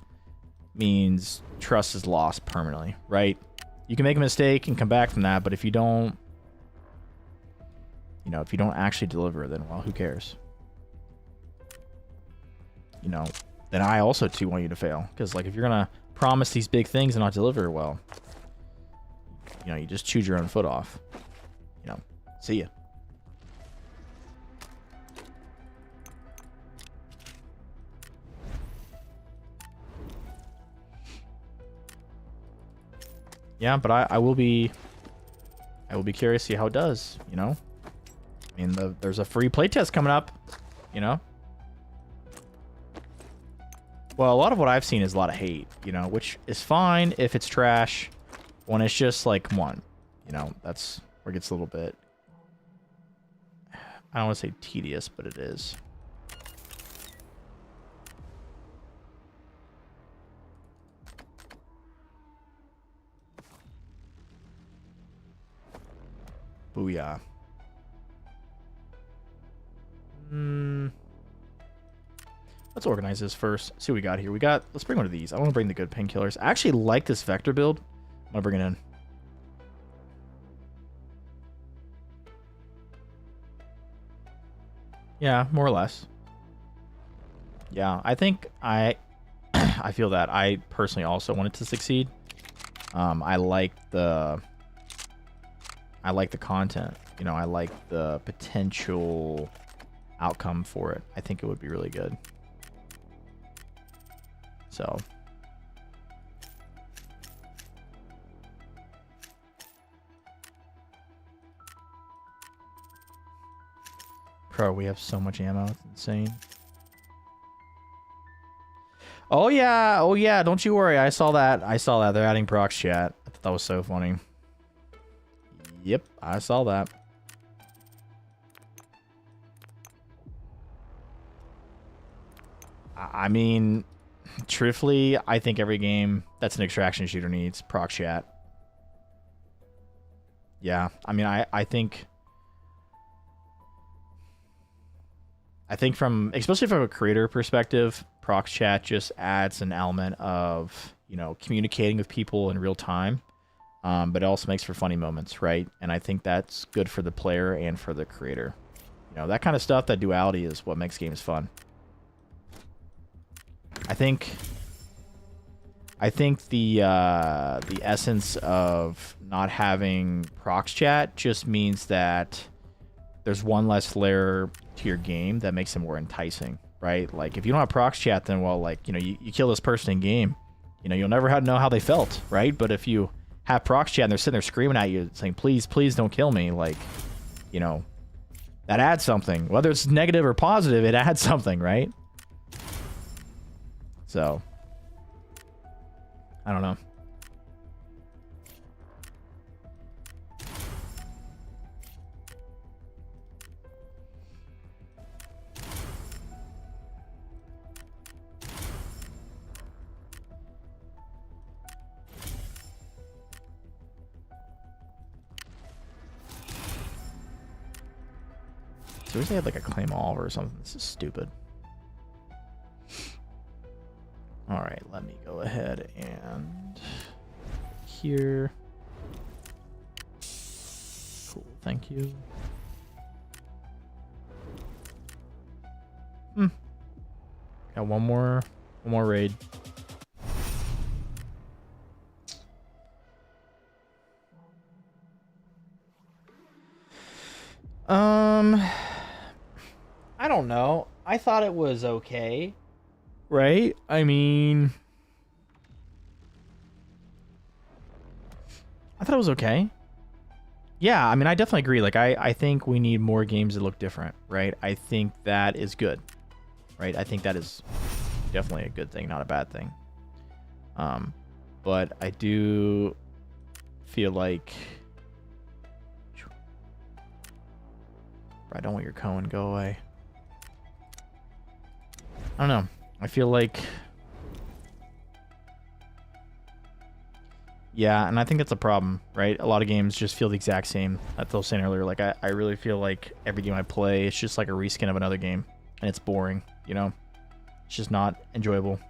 S1: means trust is lost permanently, right? You can make a mistake and come back from that, but if you don't, if you don't actually deliver, then, well, who cares? Then I also, too, want you to fail. Because, like, if you're going to promise these big things and not deliver, well, you just chewed your own foot off. See ya. Yeah, but I will be curious to see how it does, I mean, there's a free playtest coming up, Well, a lot of what I've seen is a lot of hate, which is fine if it's trash. When it's just like, come on, that's where it gets a little bit, I don't want to say tedious, but it is. Booyah. Let's organize this first. See what we got here. Let's bring one of these. I want to bring the good painkillers. I actually like this vector build. I'm going to bring it in. Yeah, more or less. Yeah, I think I feel that. I personally also want it to succeed. I like the content. I like the potential outcome for it. I think it would be really good. So. Bro, we have so much ammo. It's insane. Oh yeah, don't you worry. I saw that. They're adding prox chat. I thought that was so funny. Yep, I saw that. I mean, truthfully, I think every game that's an extraction shooter needs proc chat. Yeah, I mean, I think from, especially from a creator perspective, proc chat just adds an element of, communicating with people in real time. But it also makes for funny moments, right? And I think that's good for the player and for the creator. That kind of stuff, that duality is what makes games fun. I think the essence of not having prox chat just means that there's one less layer to your game that makes it more enticing, right? Like, if you don't have prox chat, then, well, like, you kill this person in game, you'll never know how they felt, right? But if you have prox chat and they're sitting there screaming at you saying, please don't kill me, like, that adds something. Whether it's negative or positive, it adds something, right? So, I don't know. Seriously, had like a claim all or something. This is stupid. All right, let me go ahead and here. Cool, thank you. Got one more raid. I don't know. I thought it was okay. Right? I mean, thought it was okay. Yeah, I mean, I definitely agree. Like, I think we need more games that look different, right? I think that is good, right? I think that is definitely a good thing, not a bad thing. But I do feel like... I don't want your Cohen, go away. I don't know. I feel like... Yeah, and I think that's a problem, right? A lot of games just feel the exact same. That's what I was saying earlier. Like, I really feel like every game I play, it's just like a reskin of another game. And it's boring, you know? It's just not enjoyable.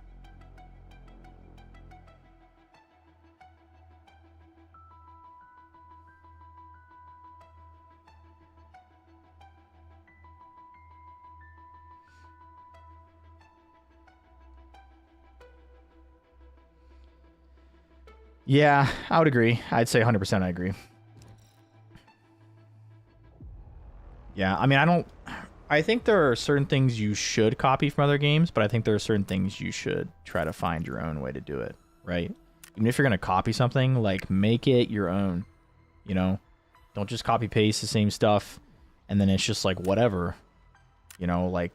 S1: Yeah, I would agree. I'd say 100% I agree. Yeah, I mean, I think there are certain things you should copy from other games, but I think there are certain things you should try to find your own way to do it, right? Even if you're going to copy something, like, make it your own, you know? Don't just copy paste the same stuff, and then it's just like, whatever. You know, like,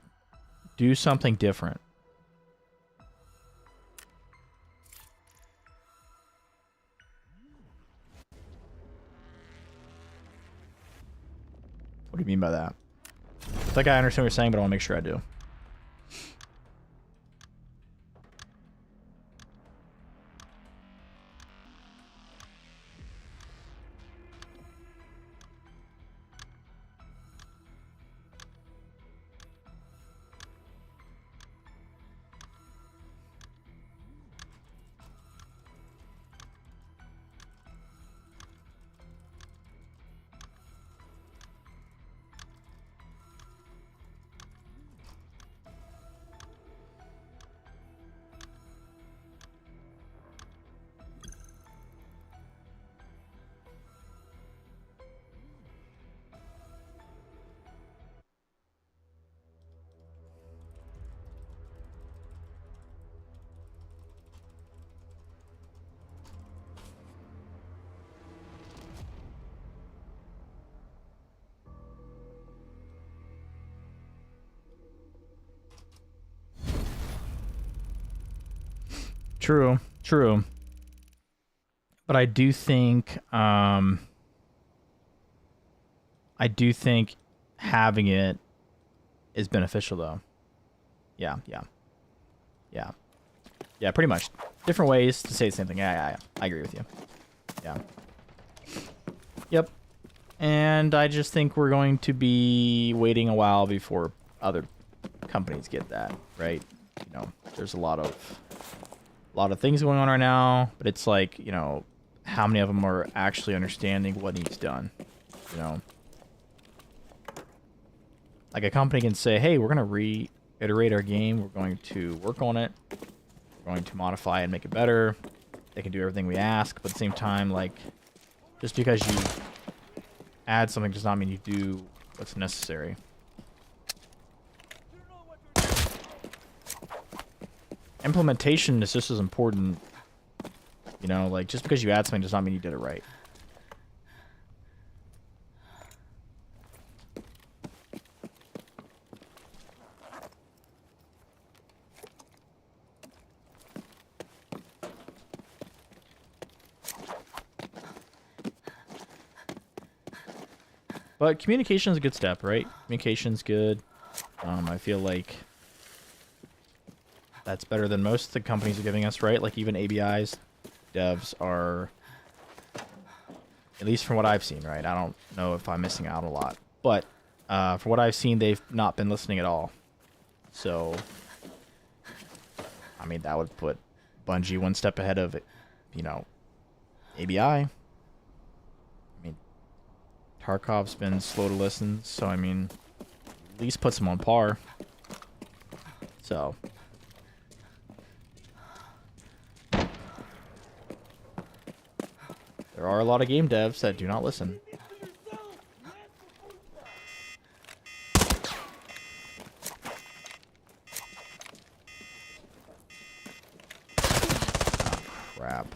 S1: do something different. What do you mean by that? I think I understand what you're saying, but I want to make sure I do. True, true. But I do think having it is beneficial though. Yeah. Yeah, pretty much. Different ways to say the same thing. Yeah. I agree with you. Yeah. Yep. And I just think we're going to be waiting a while before other companies get that, right? You know, there's a lot of things going on right now, but it's like, you know, how many of them are actually understanding what needs done, you know? Like, a company can say, hey, we're going to reiterate our game, we're going to work on it, we're going to modify and make it better. They can do everything we ask, but at the same time, like, just because you add something does not mean you do what's necessary. Implementation is just as important, you know, like, just because you add something does not mean you did it right. But communication is a good step, right? Communication's good. I feel like that's better than most of the companies are giving us, right? Like, even ABI's devs are, at least from what I've seen, right? I don't know if I'm missing out a lot, but from what I've seen, they've not been listening at all. So, I mean, that would put Bungie one step ahead of, you know, ABI. I mean, Tarkov's been slow to listen, so I mean, at least puts him on par. So, there are a lot of game devs that do not listen. Oh, crap.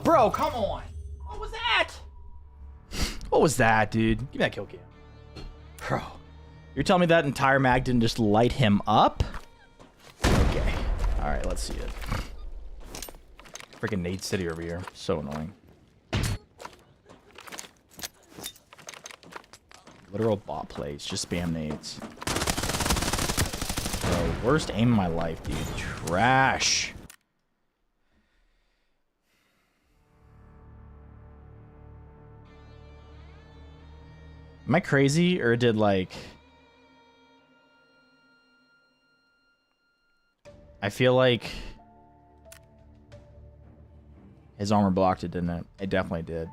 S1: bro, come on. What was that? What was that, dude? Give me that kill cam. Bro. You're telling me that entire mag didn't just light him up? Okay. Alright, let's see it. Freaking Nade City over here. So annoying. Literal bot plays. Just spam nades. Bro, worst aim in my life, dude. Trash. Am I crazy, or did, like... I feel like... his armor blocked it, didn't it? It definitely did.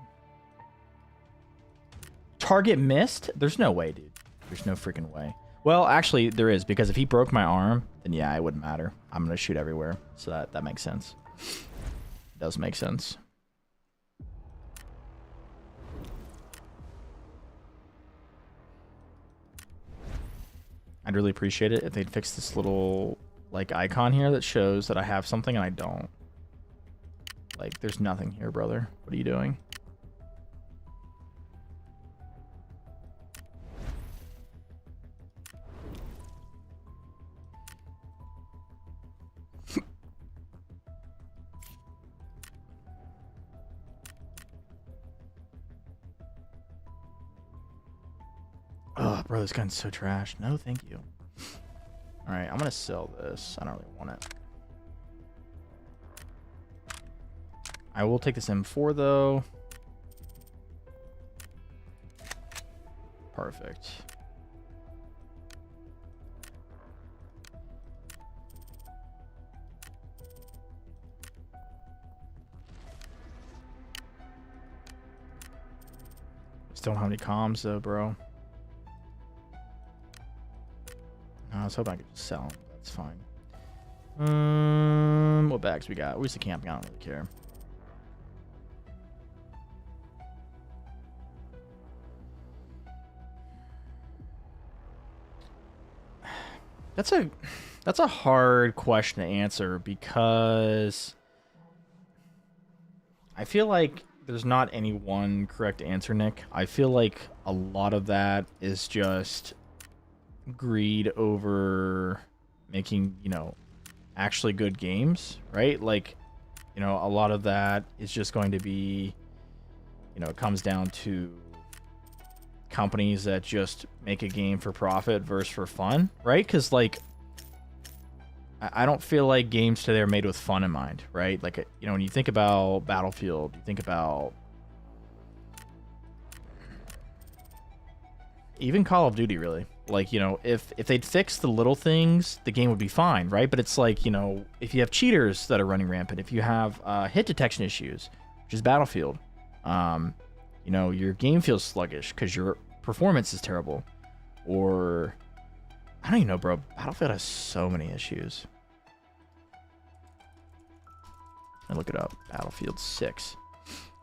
S1: Target missed? There's no way, dude. There's no freaking way. Well, actually, there is, because if he broke my arm, then yeah, it wouldn't matter. I'm going to shoot everywhere, so that makes sense. It does make sense. I'd really appreciate it if they'd fix this little, like, icon here that shows that I have something and I don't. Like, there's nothing here, brother. What are you doing? Oh, bro, this gun's so trash. No, thank you. Alright, I'm gonna sell this. I don't really want it. I will take this M4, though. Perfect. Still don't have any comms, though, bro. I was hoping I could just sell them. That's fine. What bags we got? Where's the camping? I don't really care. That's a hard question to answer because I feel like there's not any one correct answer, Nick. I feel like a lot of that is just greed over making, you know, actually good games, right? Like, you know, a lot of that is just going to be, you know, it comes down to companies that just make a game for profit versus for fun, right? Because, like, I don't feel like games today are made with fun in mind, right? Like, you know, when you think about Battlefield, you think about even Call of Duty, really. Like, you know, if they'd fix the little things, the game would be fine, right? But it's like, you know, if you have cheaters that are running rampant, if you have hit detection issues, which is Battlefield, you know, your game feels sluggish because your performance is terrible. Or, I don't even know, bro. Battlefield has so many issues. I look it up. Battlefield 6.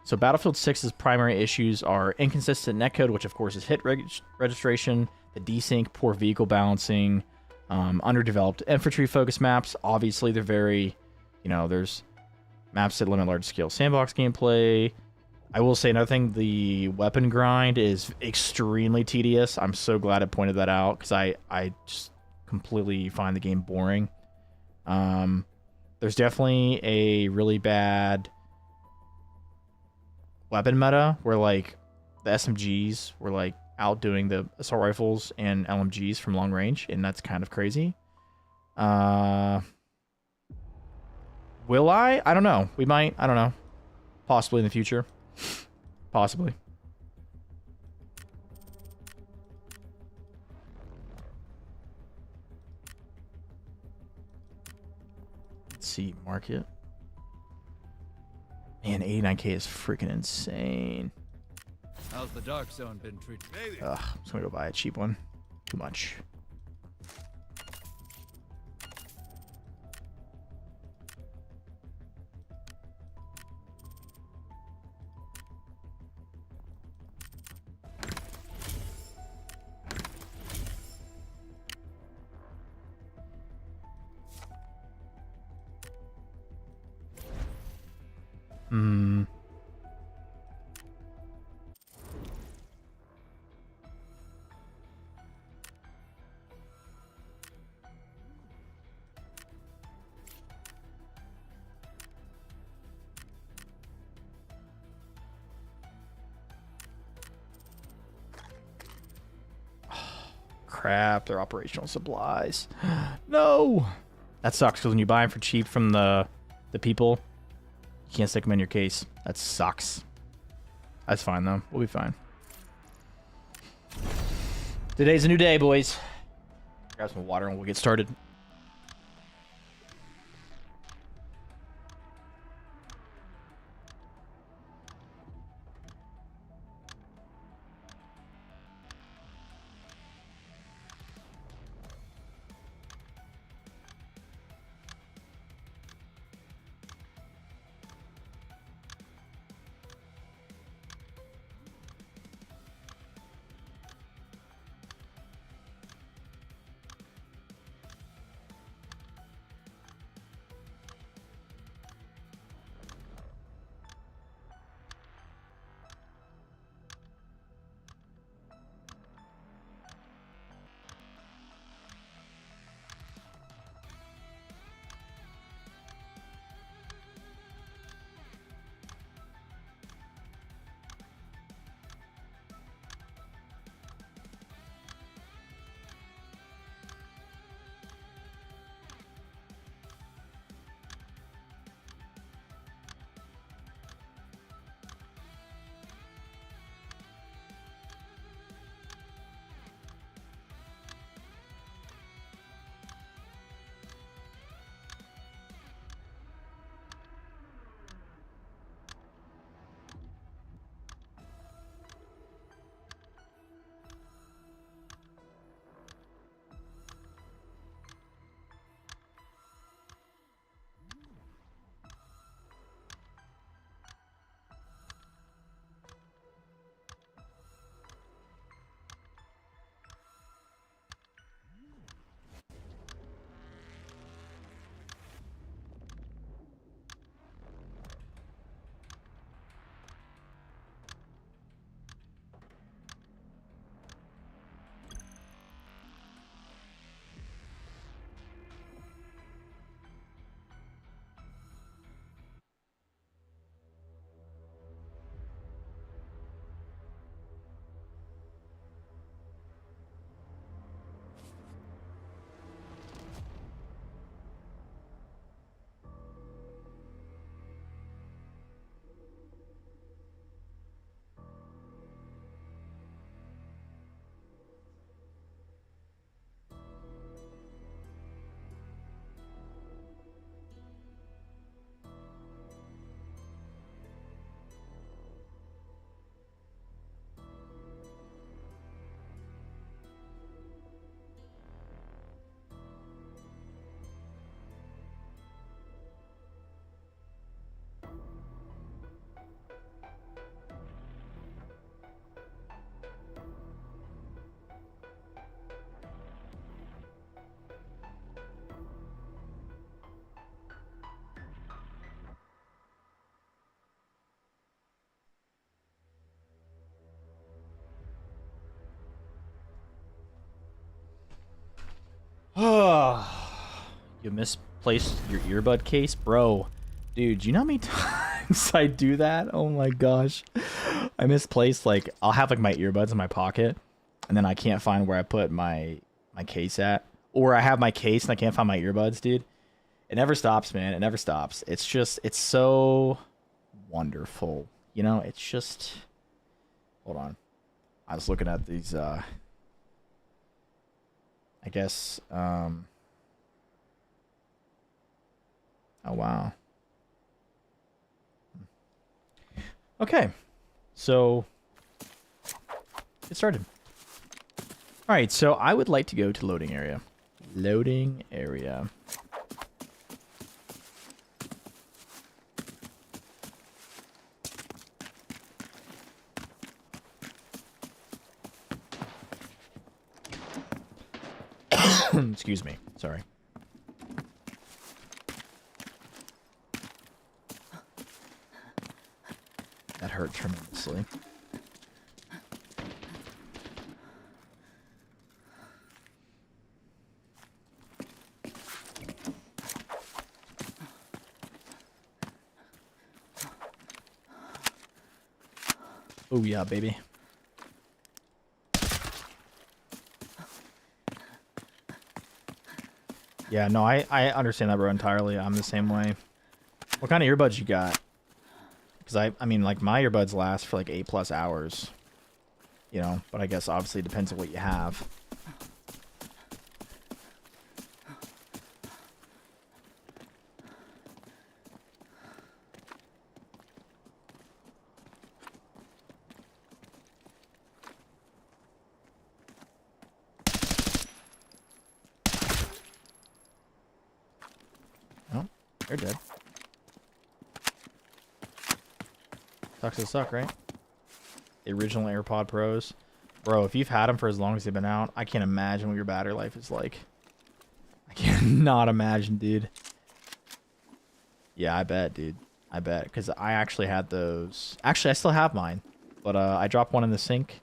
S1: So Battlefield 6's primary issues are inconsistent netcode, which of course is hit registration, the desync, poor vehicle balancing, underdeveloped infantry-focused maps. Obviously, they're very, you know, there's maps that limit large-scale sandbox gameplay. I will say another thing, the weapon grind is extremely tedious. I'm so glad it pointed that out, because I just completely find the game boring. There's definitely a really bad weapon meta where, like, the SMGs were, like, outdoing the assault rifles and LMGs from long range, and that's kind of crazy. Will I? I don't know. We might. I don't know. Possibly in the future. Possibly. Let's see. Market. Man, 89k is freaking insane.
S22: How's the dark zone been treated?
S1: Ugh, I'm just gonna go buy a cheap one. Too much. crap. They're operational supplies. No! That sucks, because when you buy them for cheap from the people, you can't stick them in your case. That sucks. That's fine, though. We'll be fine. Today's a new day, boys. Grab some water and we'll get started. You misplaced your earbud case? Bro, dude, do you know how many times I do that? Oh my gosh. I misplaced, like, I'll have, like, my earbuds in my pocket, and then I can't find where I put my case at. Or I have my case and I can't find my earbuds, dude. It never stops, man. It never stops. It's just, it's so wonderful. You know, it's just... Hold on. I was looking at these, I guess, oh, wow. Okay. So, get started. All right, so I would like to go to loading area. Loading area. Excuse me. Sorry. That hurt tremendously. Oh yeah, baby. Yeah, no, I understand that, bro, entirely. I'm the same way. What kind of earbuds you got? Because I mean, like, my earbuds last for like 8+ hours. You know, but I guess obviously it depends on what you have. Oh, they're dead. Sucks to suck, right? The original AirPod Pros. Bro, if you've had them for as long as they've been out, I can't imagine what your battery life is like. I cannot imagine, dude. Yeah, I bet, dude. I bet. Because I actually had those. Actually, I still have mine. But I dropped one in the sink.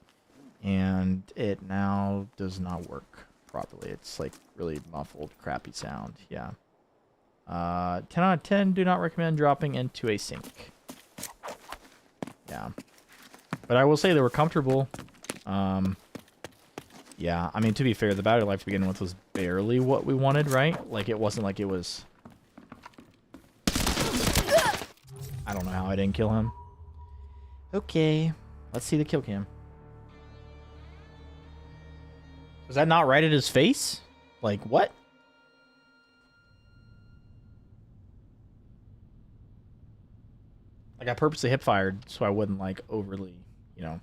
S1: And it now does not work properly. It's like really muffled, crappy sound. Yeah. 10 out of 10. Do not recommend dropping into a sink. Yeah. But I will say they were comfortable. Yeah, I mean, to be fair, the battery life to begin with was barely what we wanted, right? Like, it wasn't like it was... I don't know how I didn't kill him. Okay. Let's see the kill cam. Was that not right at his face? Like, what? Like, I purposely hip-fired so I wouldn't, like, overly, you know...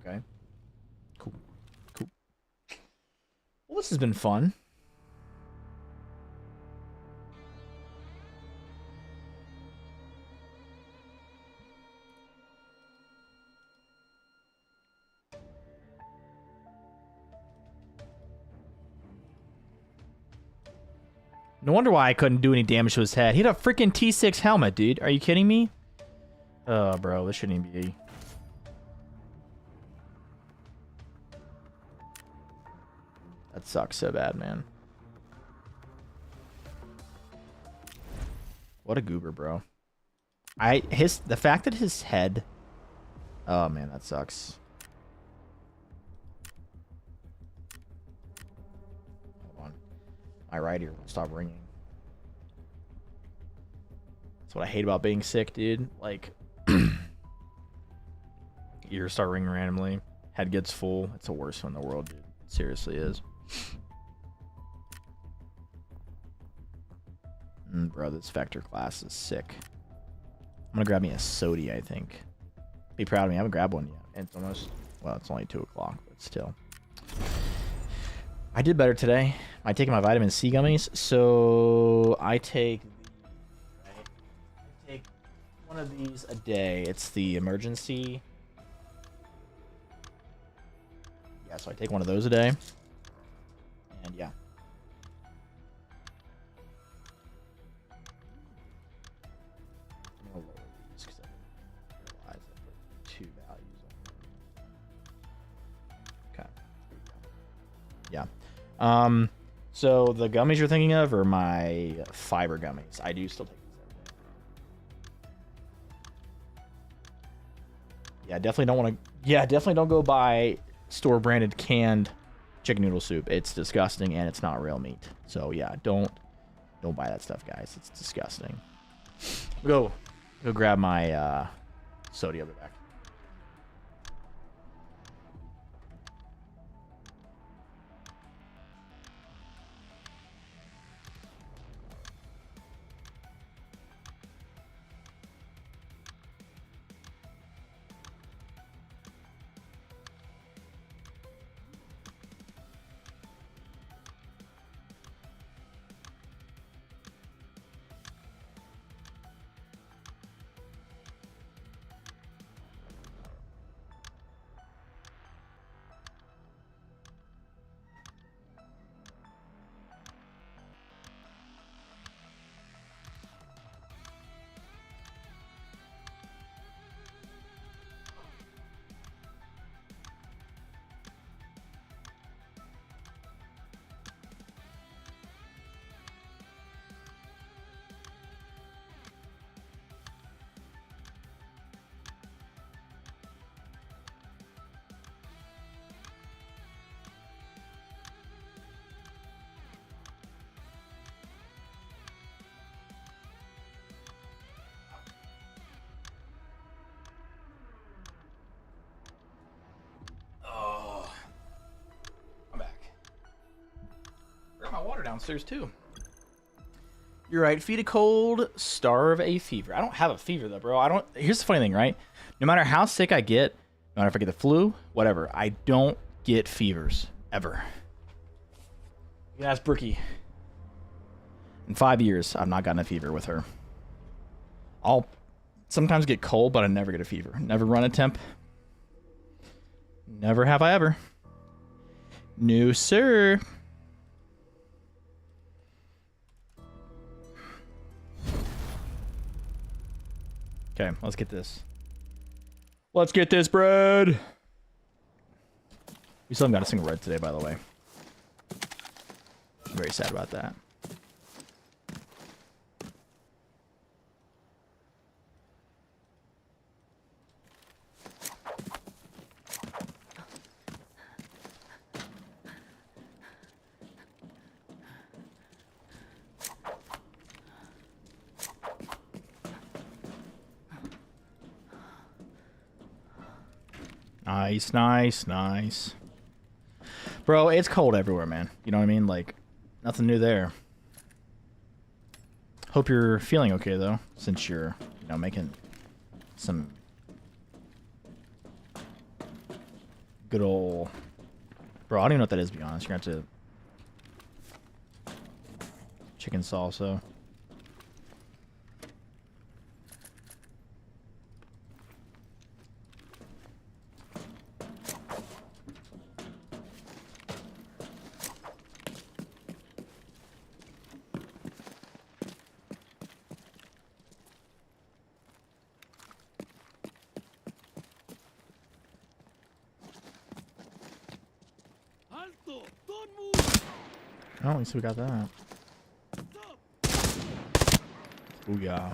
S1: Okay. Cool. Cool. Well, this has been fun. No wonder why I couldn't do any damage to his head. He had a freaking T6 helmet, dude. Are you kidding me? Oh, bro, this shouldn't even be... That sucks so bad, man. What a goober, bro. The fact that his head... Oh, man, that sucks. Hold on. My right ear won't stop ringing. That's what I hate about being sick, dude. Like, ears start ringing randomly. Head gets full. It's the worst one in the world, dude. It seriously is. Bro, this Vector class is sick. I'm gonna grab me a Sodi, I think. Be proud of me. I haven't grabbed one yet. It's almost... Well, it's only 2 o'clock, but still. I did better today. I taken my vitamin C gummies, so I take... I take one of these a day. It's the emergency... Yeah, so I take one of those a day. And yeah. I'm gonna lower these because I didn't realize I put 2 values on them. Okay. Yeah. So the gummies you're thinking of are my fiber gummies. I do still take these every day. Yeah, definitely don't want to... Yeah, definitely don't go buy store branded canned chicken noodle soup. It's disgusting and it's not real meat. So yeah, don't buy that stuff, guys. It's disgusting. Go grab my Sodi. I'll be back. downstairs too. You're right. Feed a cold, starve a fever. I don't have a fever though, bro. I don't. Here's the funny thing, right? No matter how sick I get, no matter if I get the flu, whatever, I don't get fevers ever. You can ask Brookie. In 5 years, I've not gotten a fever with her. I'll sometimes get cold, but I never get a fever. Never run a temp. Never have I ever. No, sir. Okay, let's get this. Let's get this bread. We still haven't got a single red today, by the way. I'm very sad about that. Nice, nice, nice. Bro, it's cold everywhere, man. You know what I mean? Like, nothing new there. Hope you're feeling okay, though, since you're, you know, making some good old... Bro, I don't even know what that is, to be honest. You're going to have to... Chicken salsa. Oh, at least we got that. Ooh, yeah.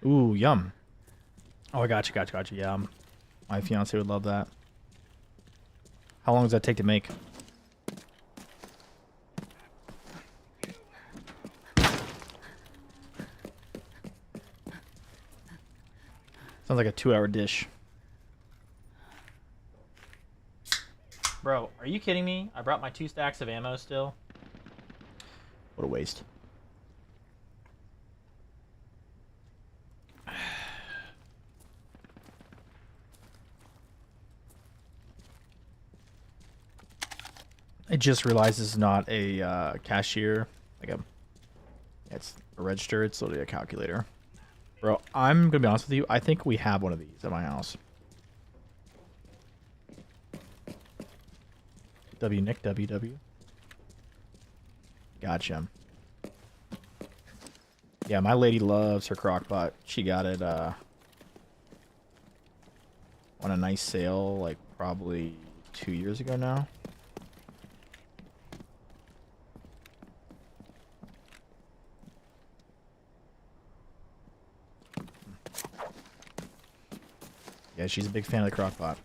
S1: Ooh, yum. Oh, I got you. Yeah, my fiance would love that. How long does that take to make? Sounds like a 2-hour dish. Bro, are you kidding me? I brought my 2 stacks of ammo still. What a waste. I just realized this is not a cashier. Like it's a register. It's literally a calculator. Bro, I'm gonna be honest with you. I think we have one of these at my house. W Nick WW. Gotcha. Yeah, my lady loves her crock pot. She got it on a nice sale like probably 2 years ago now. Yeah, she's a big fan of the crock pot.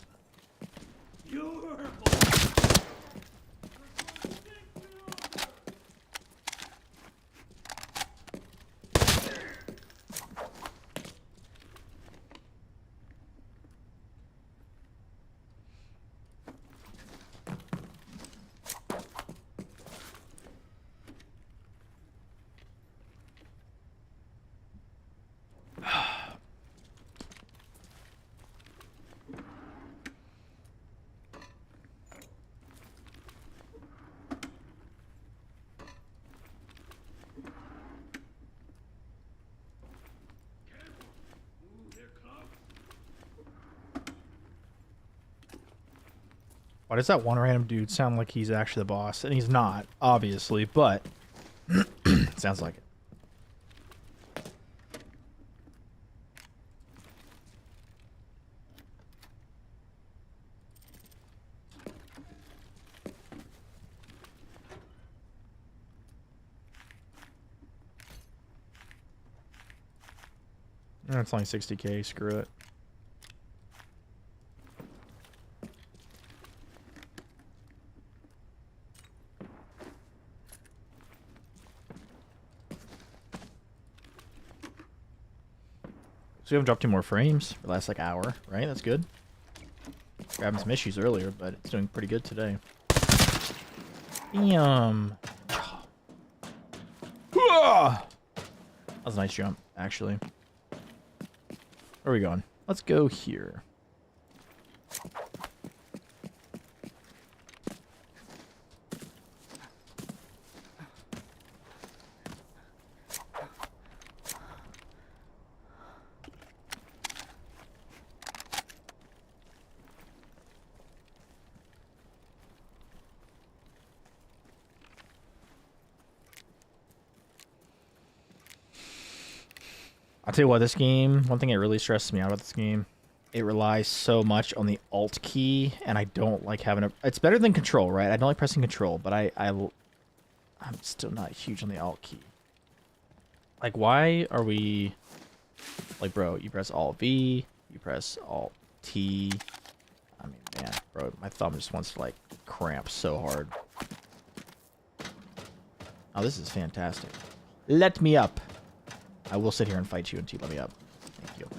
S1: Why does that one random dude sound like he's actually the boss? And he's not, obviously, but sounds like it. It's only 60k, screw it. So we haven't dropped 2 more frames for the last like hour, right? That's good. Grabbing some issues earlier, but it's doing pretty good today. Damn. That was a nice jump, actually. Where are we going? Let's go here. I'll tell you what, this game, one thing that really stresses me out about this game, it relies so much on the Alt key, and I don't like having a... It's better than Control, right? I don't like pressing Control, but I'm still not huge on the Alt key. Like, why are we... Like, bro, you press Alt-V, you press Alt-T. I mean, man, bro, my thumb just wants to, like, cramp so hard. Oh, this is fantastic. Let me up. I will sit here and fight you until you let me up. Thank you.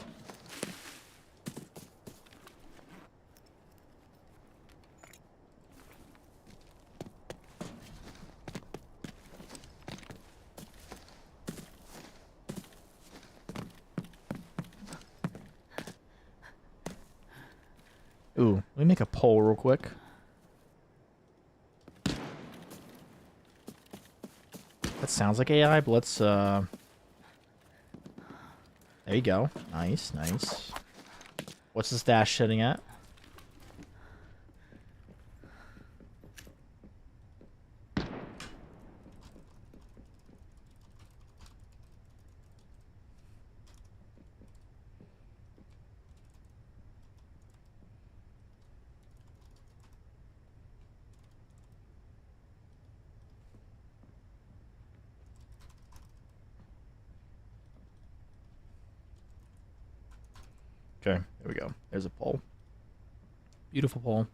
S1: Ooh, let me make a poll real quick. That sounds like AI, but let's, there you go. Nice, nice. What's the stash sitting at? Okay, there we go. There's a pole. Beautiful pole.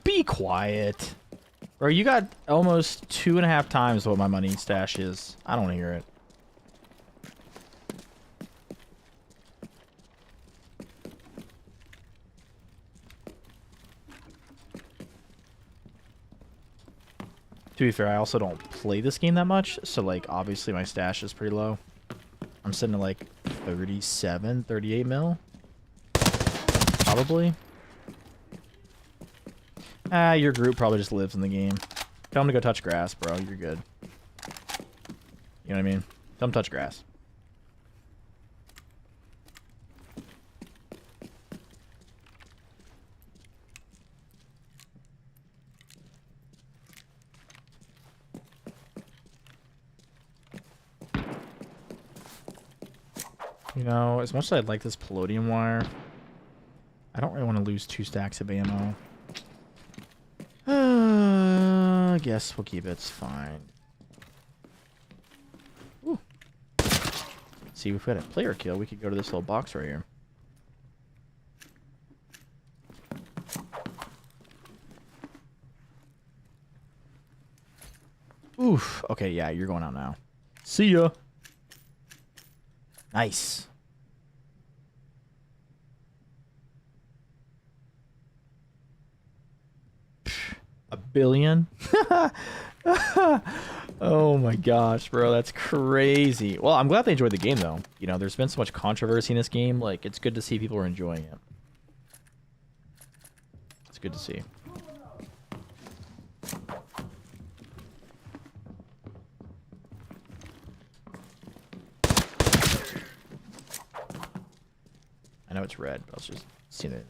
S1: Be quiet. Bro, you got almost 2.5 times what my money stash is. I don't want to hear it. To be fair, I also don't play this game that much, so like obviously my stash is pretty low. I'm sitting at like 37, 38 mil. Probably. Ah, your group probably just lives in the game. Tell them to go touch grass, bro. You're good. You know what I mean? Tell them to touch grass. You know, as much as I'd like this palladium wire, I don't really want to lose 2 stacks of ammo. I guess we'll keep it. It's fine. Ooh. See, if we had a player kill, we could go to this little box right here. Oof. Okay, yeah, you're going out now. See ya. Nice. A billion? Oh my gosh, bro, that's crazy. Well, I'm glad they enjoyed the game, though. You know, there's been so much controversy in this game. Like, it's good to see people are enjoying it. It's good to see. I know it's red, but I was just seeing it.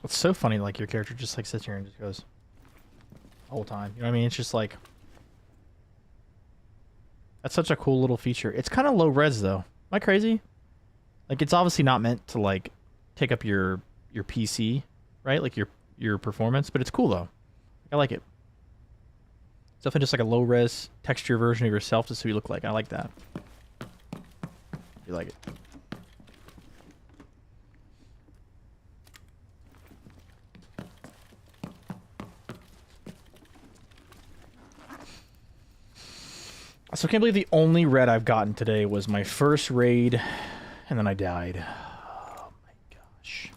S1: It's so funny, like your character just like sits here and just goes the whole time. You know what I mean? It's just like that's such a cool little feature. It's kind of low res though. Am I crazy? Like it's obviously not meant to like take up your PC, right? Like your performance, but it's cool though. I like it. It's definitely just like a low res texture version of yourself to see what you look like. I like that. You like it. So I can't believe the only red I've gotten today was my first raid, and then I died. Oh my gosh.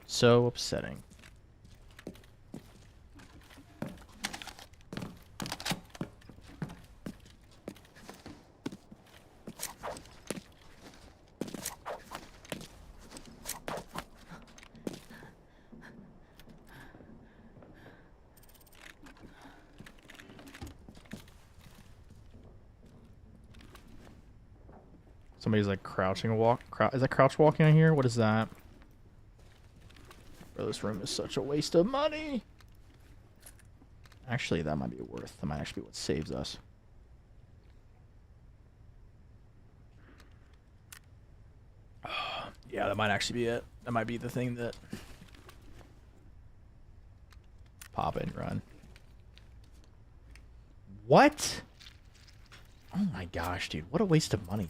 S1: So upsetting. Somebody's like crouching a walk. Is that crouch walking in here? What is that? Bro, this room is such a waste of money. Actually, that might be worth. That might actually be what saves us. Yeah, that might actually be it. That might be the thing that pop and run. What? Oh my gosh, dude. What a waste of money.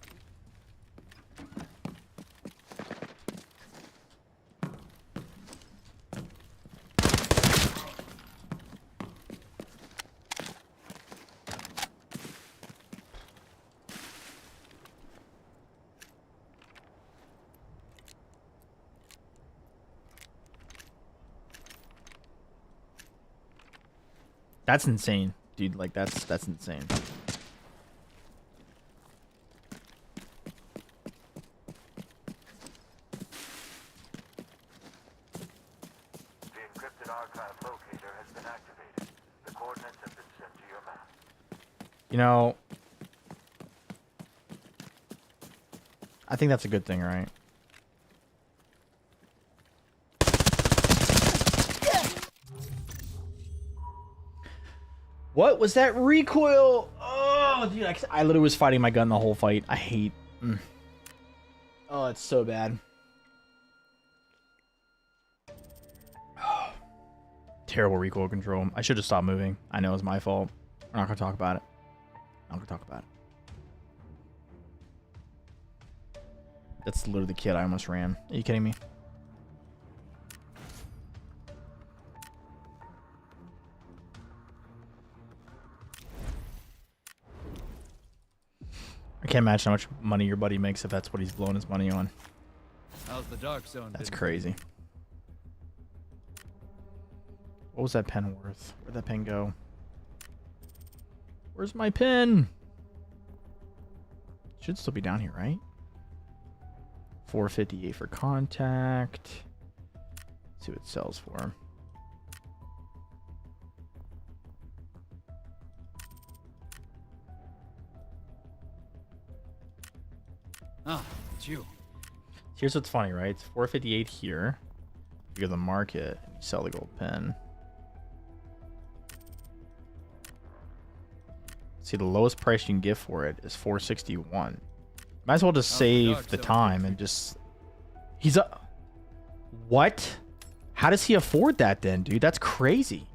S1: That's insane, dude. Like that's insane.
S4: The encrypted archive locator has been activated. The coordinates have been sent to your map.
S1: You know, I think that's a good thing, right? What was that recoil? Oh, dude, I literally was fighting my gun the whole fight. I hate... Oh, it's so bad. Terrible recoil control. I should have stopped moving. I know it's my fault. We're not going to talk about it. Not going to talk about it. That's literally the kid I almost ran. Are you kidding me? I can't imagine how much money your buddy makes if that's what he's blowing his money on.
S22: How's the dark zone?
S1: That's crazy. What was that pen worth? Where'd that pen go? Where's my pen? Should still be down here, right? 458 for contact. Let's see what it sells for.
S22: Ah, it's you.
S1: Here's what's funny, right? It's 458 here. You go to the market and you sell the gold pen. See, the lowest price you can get for it is 461. Might as well just save the time and just... He's a... What? How does he afford that then, dude? That's crazy.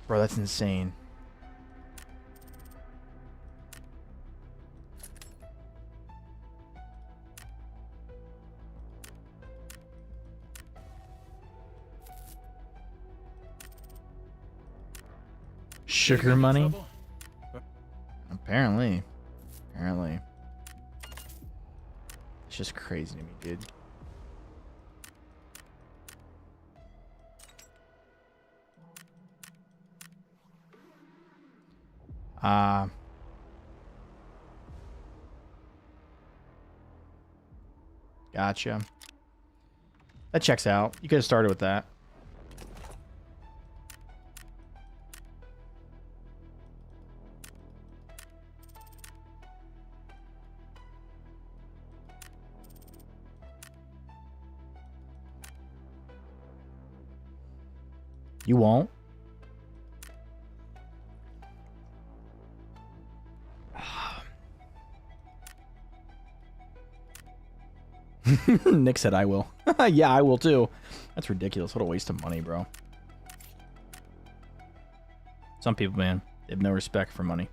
S1: Bro, that's insane. Sugar money? Apparently. It's just crazy to me, dude. Gotcha. That checks out. You could have started with that. You won't? Nick said I will. Yeah, I will too. That's ridiculous. What a waste of money, bro. Some people, man, they have no respect for money.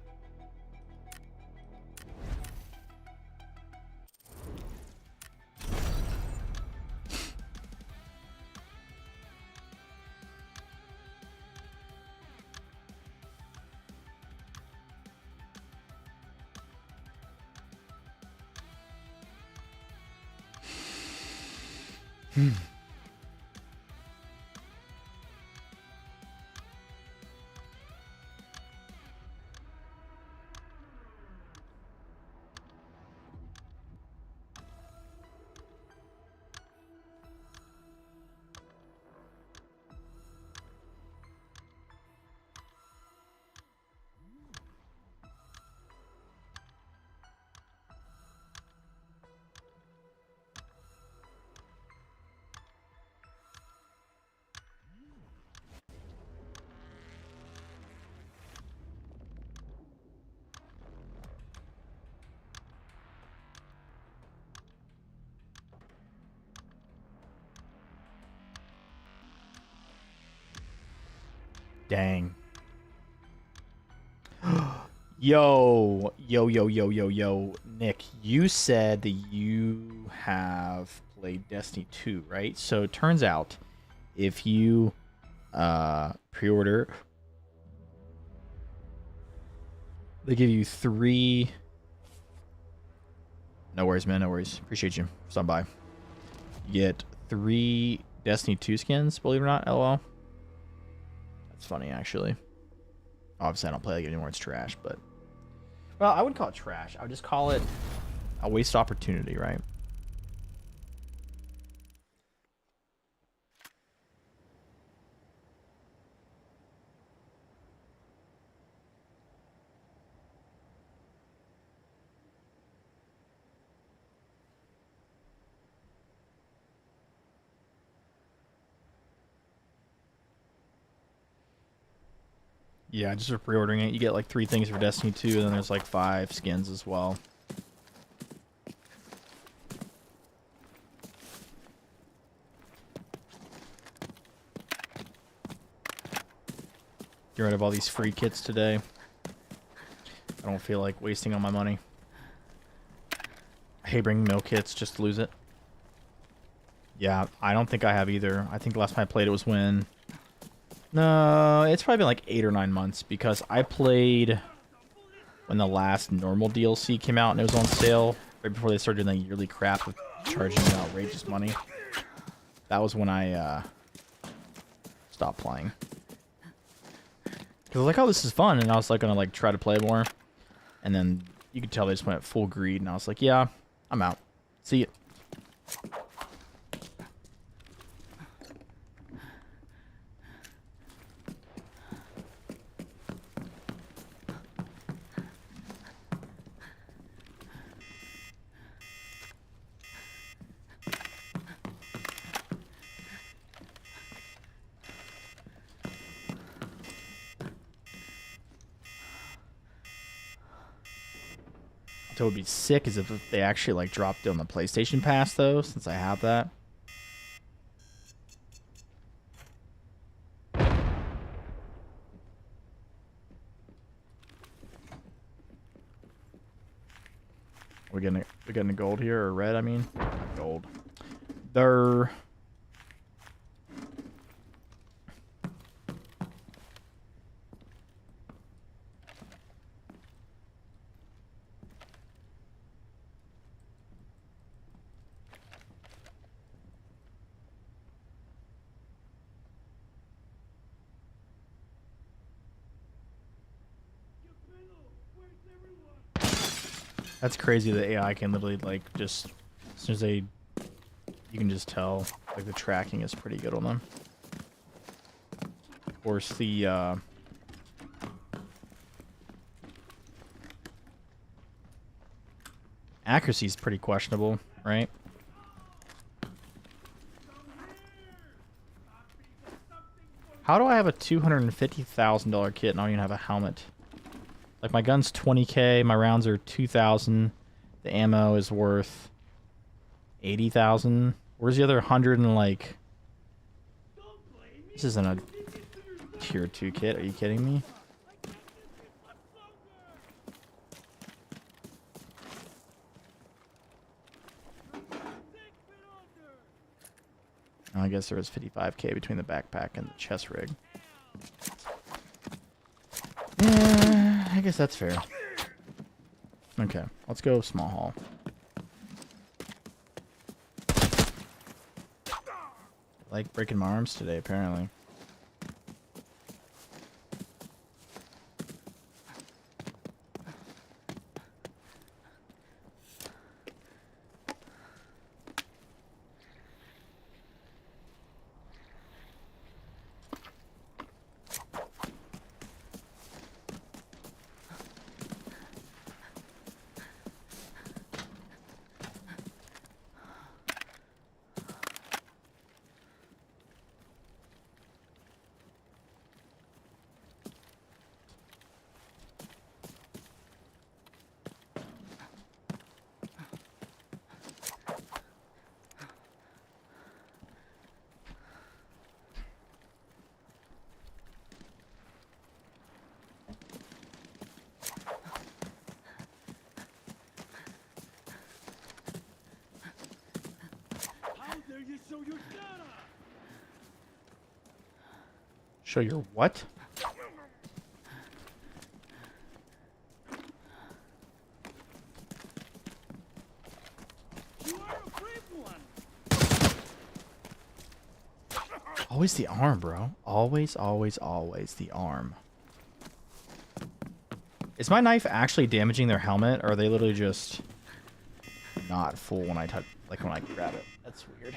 S1: Dang. Yo, Nick, you said that you have played Destiny 2, right? So it turns out if you pre-order, they give you 3. No worries, man. No worries. Appreciate you. Stop by. You get 3 Destiny 2 skins, believe it or not, LOL. That's funny, actually. Obviously, I don't play like it anymore. It's trash, but... Well, I wouldn't call it trash. I would just call it a waste opportunity, right? Yeah, just for pre-ordering it, you get like 3 things for Destiny 2, and then there's like 5 skins as well. Get rid of all these free kits today. I don't feel like wasting all my money. I hate bringing no kits just to lose it. Yeah, I don't think I have either. I think the last time I played it was when... No, it's probably been like 8 or 9 months because I played when the last normal DLC came out and it was on sale right before they started doing that yearly crap of charging me outrageous money. That was when I stopped playing. Because I was like, oh, this is fun, and I was like gonna like try to play more, and then you could tell they just went full greed, and I was like, yeah, I'm out. See ya. So it would be sick is if they actually like dropped it on the PlayStation Pass though, since I have that. We getting a gold here or red? I mean, gold. They're. That's crazy that AI can literally like just as soon as they you can just tell like the tracking is pretty good on them. Of course the accuracy is pretty questionable, right? How do I have a $250,000 kit and I don't even have a helmet? Like, my gun's 20K, my rounds are 2,000. The ammo is worth 80,000. Where's the other 100 and, like... This isn't a tier 2 kit, are you kidding me? I guess there was 55K between the backpack and the chest rig. Yeah, I guess that's fair. Okay, let's go small haul. I like breaking my arms today, apparently. Show your what? Always the arm, bro. Always, always, always the arm. Is my knife actually damaging their helmet, or are they literally just not full when I touch, like when I grab it? That's weird.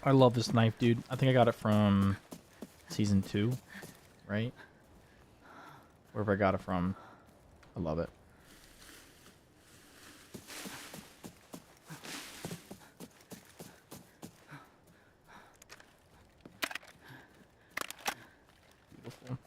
S1: I love this knife, dude. I think I got it from season 2, right? Wherever I got it from. I love it. Beautiful.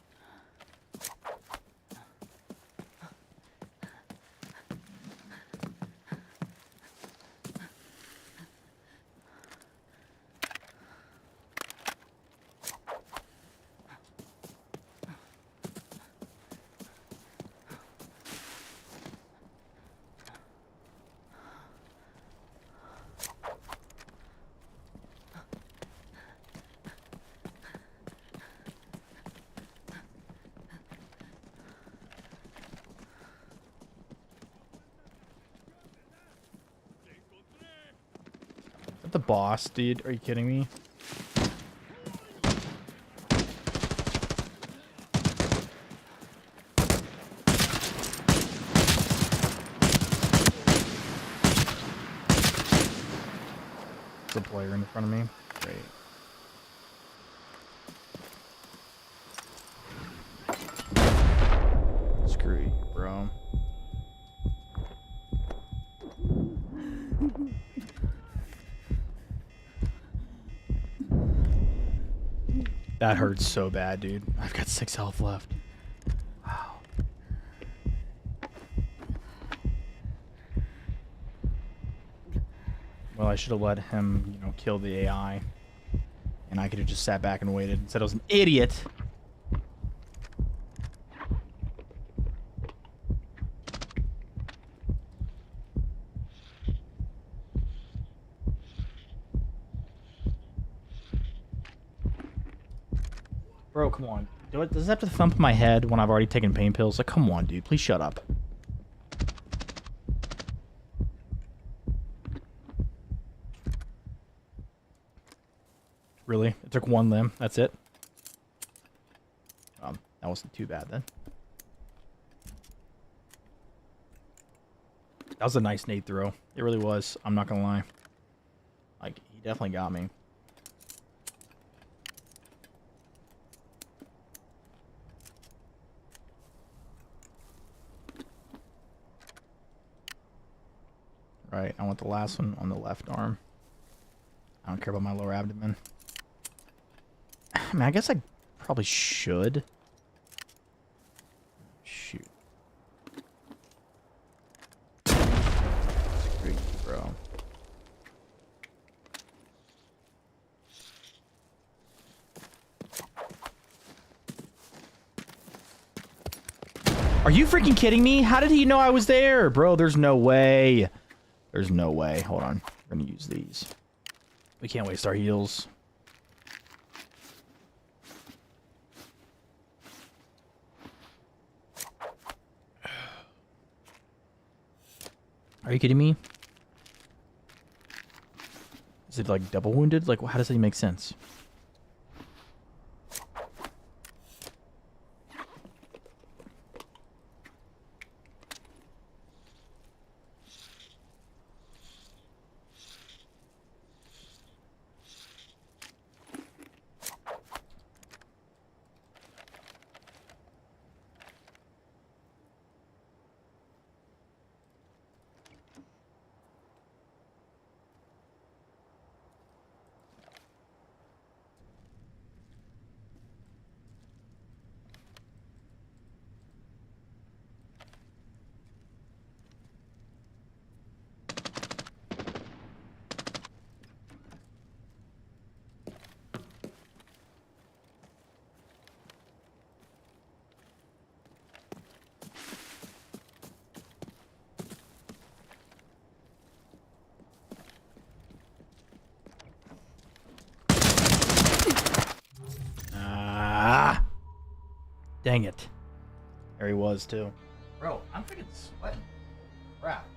S1: The boss, dude. Are you kidding me? There's a player in front of me. Great. Screw you, bro. That hurts so bad, dude. I've got 6 health left. Wow. Well, I should have let him, you know, kill the AI. And I could have just sat back and waited. Said I was an idiot. Bro, come on. Does this have to thump my head when I've already taken pain pills? Like, come on, dude. Please shut up. Really? It took one limb. That's it? That wasn't too bad then. That was a nice nade throw. It really was. I'm not gonna lie. Like, he definitely got me. Right, I want the last one on the left arm. I don't care about my lower abdomen. I mean, I guess I probably should. Shoot. Screw you, bro. Are you freaking kidding me? How did he know I was there? Bro, there's no way. There's no way. Hold on. We're going to use these. We can't waste our heals. Are you kidding me? Is it like double wounded? Like, how does that make sense? Dang it. There he was, too. Bro, I'm freaking sweating. Crap.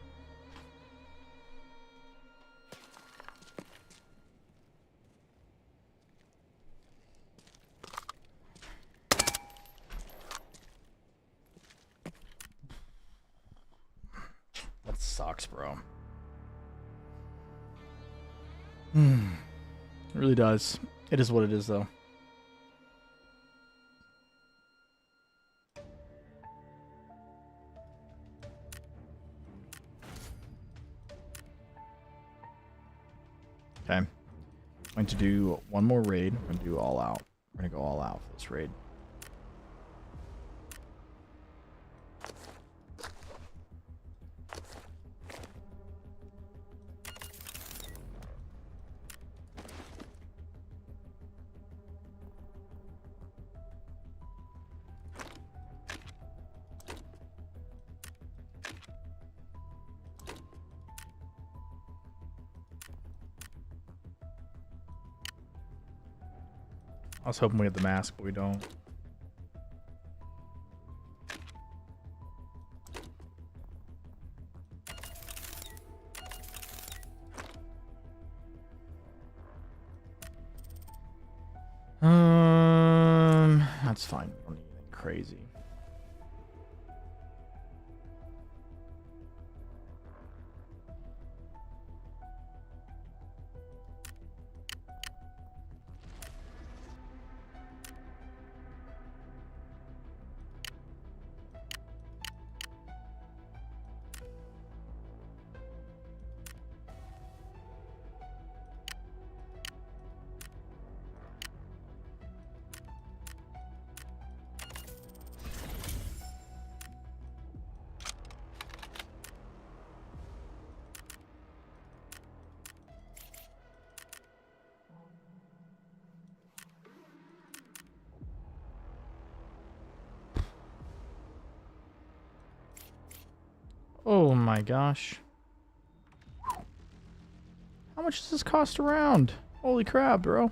S1: That sucks, bro. It really does. It is what it is, though. Okay. I'm going to do one more raid. I'm going to do all out. We're going to go all out for this raid. I was hoping we had the mask, but we don't. That's fine. We don't need anything crazy. Oh my gosh. How much does this cost a round? Holy crap, bro.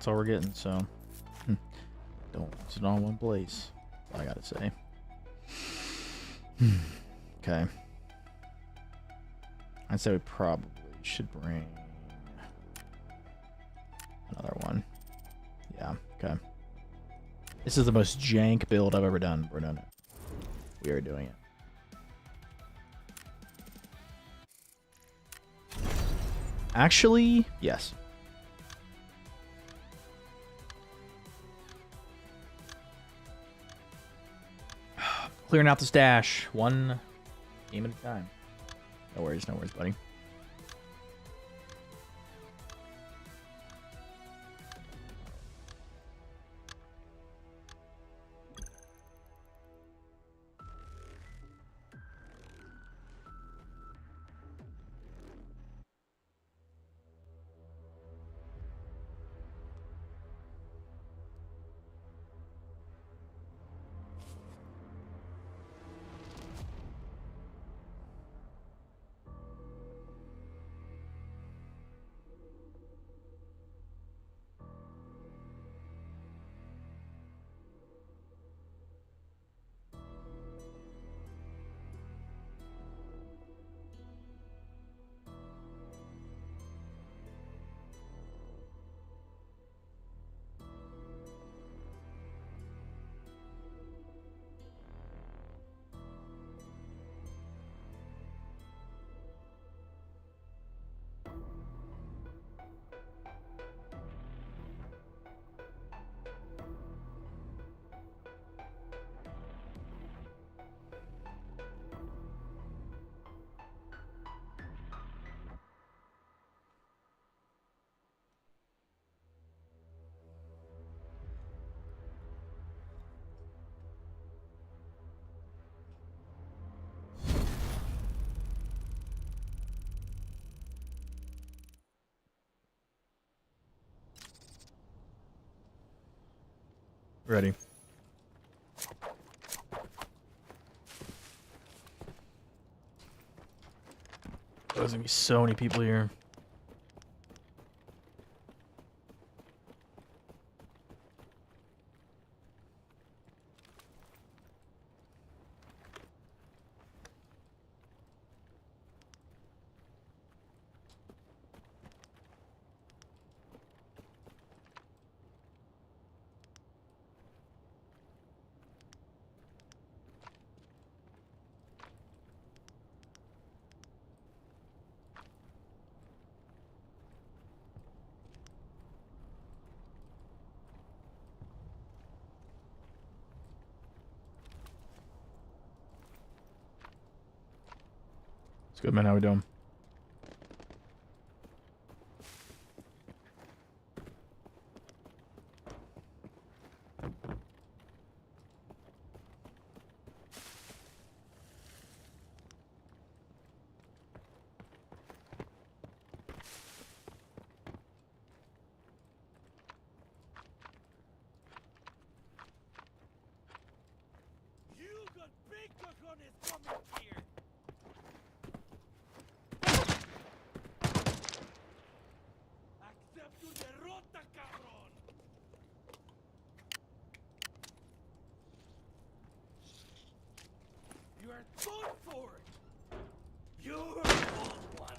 S1: That's all we're getting, so don't waste it all in one place. That's all I gotta say. Okay. I'd say we probably should bring another one. Yeah, okay. This is the most jank build I've ever done. We're doing it. We are doing it. Actually, yes. Clearing out the stash. One game at a time. No worries, buddy. Ready. There's gonna be so many people here. It's good, man. How we doing?
S20: You are done for! You're the old one!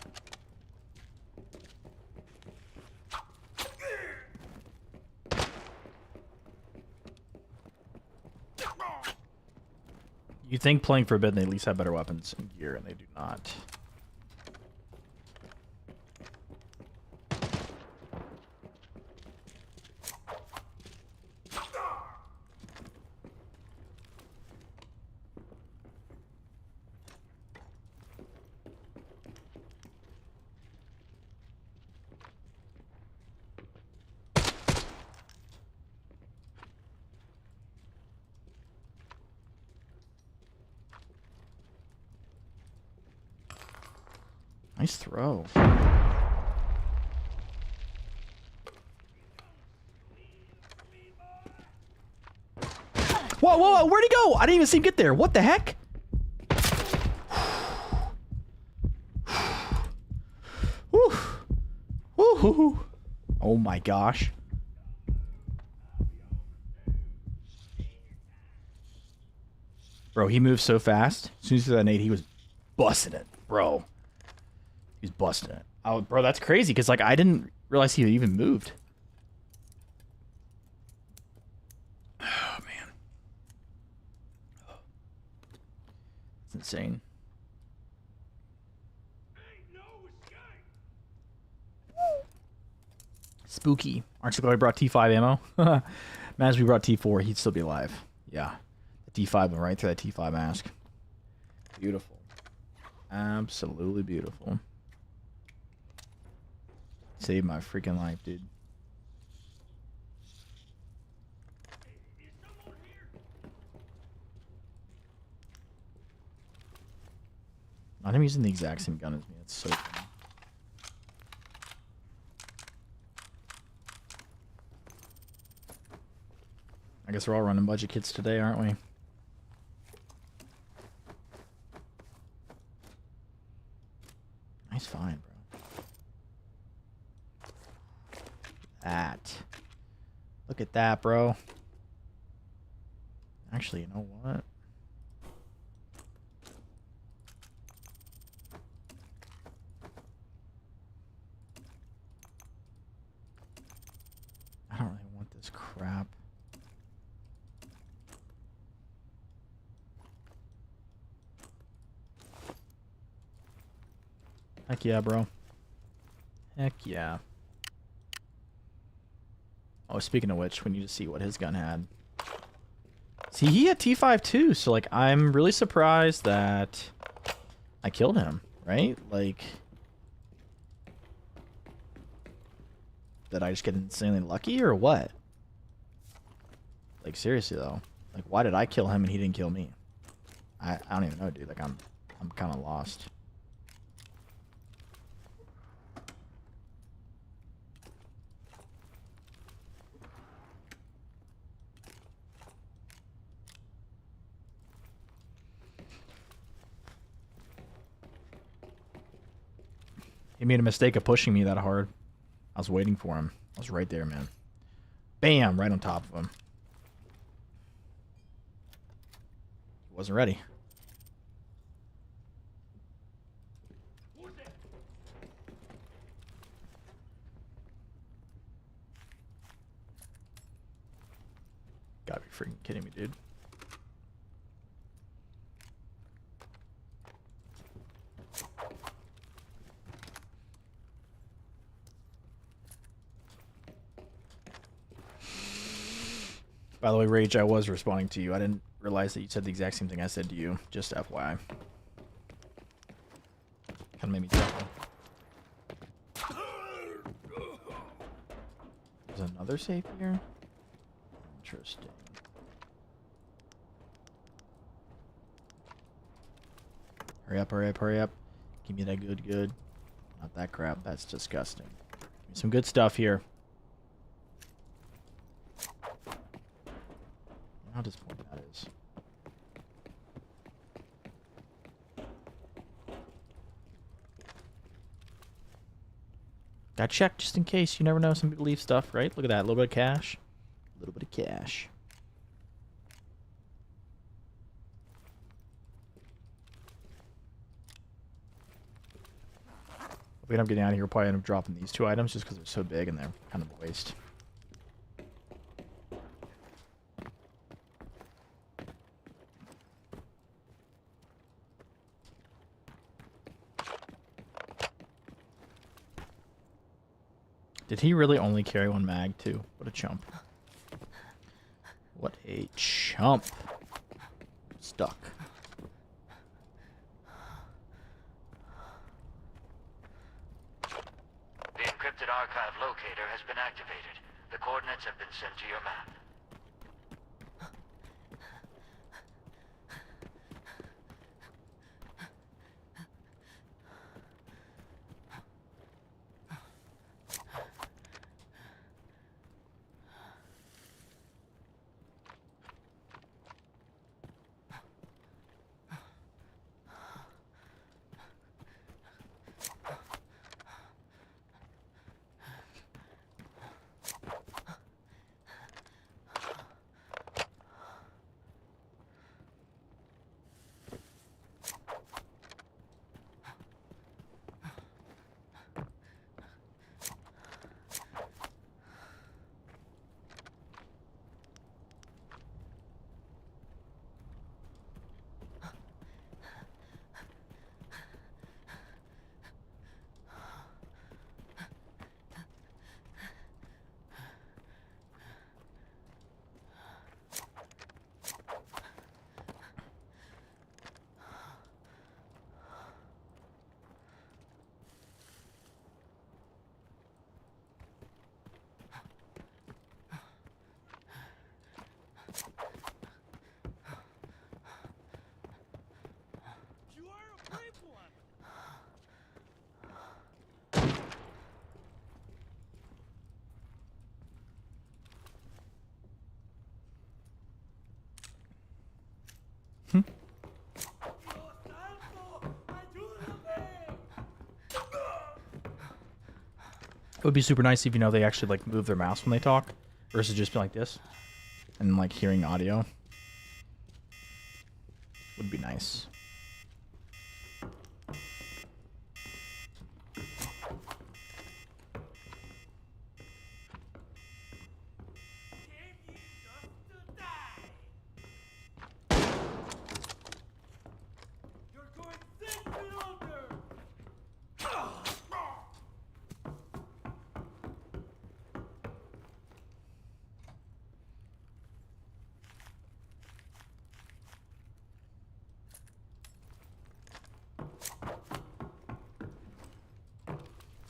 S1: You think playing Forbidden, they at least have better weapons and gear, and they do not. Nice throw. Whoa, whoa, whoa, where'd he go? I didn't even see him get there. What the heck? Woo. Woo. Oh my gosh. Bro, he moved so fast. As soon as he threw that nade, he was busting it, bro. He was busting it. Oh, bro, that's crazy, because, like, I didn't realize he even moved. Oh, man. It's insane. Spooky. Aren't you glad we brought T5 ammo? Imagine we brought T4, he'd still be alive. Yeah. The T5 went right through that T5 mask. Beautiful. Absolutely beautiful. Saved my freaking life, dude. I'm using the exact same gun as me. It's so funny. I guess we're all running budget kits today, aren't we? Nice find, bro. That. Look at that, bro. Actually, you know what? I don't really want this crap. Heck yeah, bro. Heck yeah. Oh, speaking of which, we need to see what his gun had. See, he had T5 too, so, like, I'm really surprised that I killed him, right? Like, did I just get insanely lucky or what? Like, seriously, though. Like, why did I kill him and he didn't kill me? I don't even know, dude. Like, I'm kind of lost. He made a mistake of pushing me that hard. I was waiting for him. I was right there, man. Bam! Right on top of him. He wasn't ready. Gotta be freaking kidding me, dude. By the way, Rage, I was responding to you. I didn't realize that you said the exact same thing I said to you. Just FYI. Kind of made me chuckle. There's another safe here? Interesting. Hurry up, hurry up, hurry up. Give me that good. Not that crap. That's disgusting. Give me some good stuff here. How disappointing that is. Got checked just in case. You never know. Some people leave stuff, right? Look at that. A little bit of cash. A little bit of cash. If we end up getting out of here, we'll probably end up dropping these two items just because they're so big and they're kind of a waste. Did he really only carry one mag, too? What a chump. What a chump. Stuck.
S4: The encrypted archive locator has been activated. The coordinates have been sent to your map.
S1: It would be super nice if, you know, they actually like move their mouse when they talk versus just being like this and like hearing audio. Would be nice.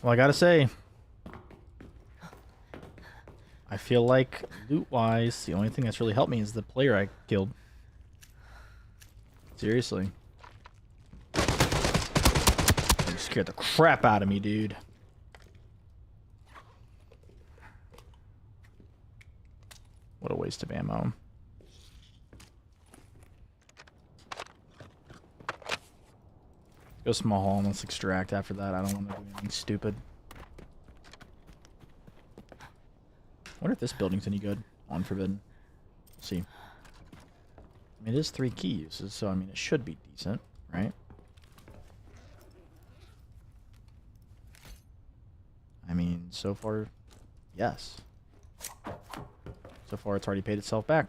S1: Well, I gotta say, I feel like loot-wise, the only thing that's really helped me is the player I killed. Seriously. You scared the crap out of me, dude. What a waste of ammo. Go small hall and let's extract after that. I don't want to do anything stupid. I wonder if this building's any good on Forbidden. Let's see. I mean, it is 3 key uses, so I mean, it should be decent, right? I mean, so far, yes. So far, it's already paid itself back.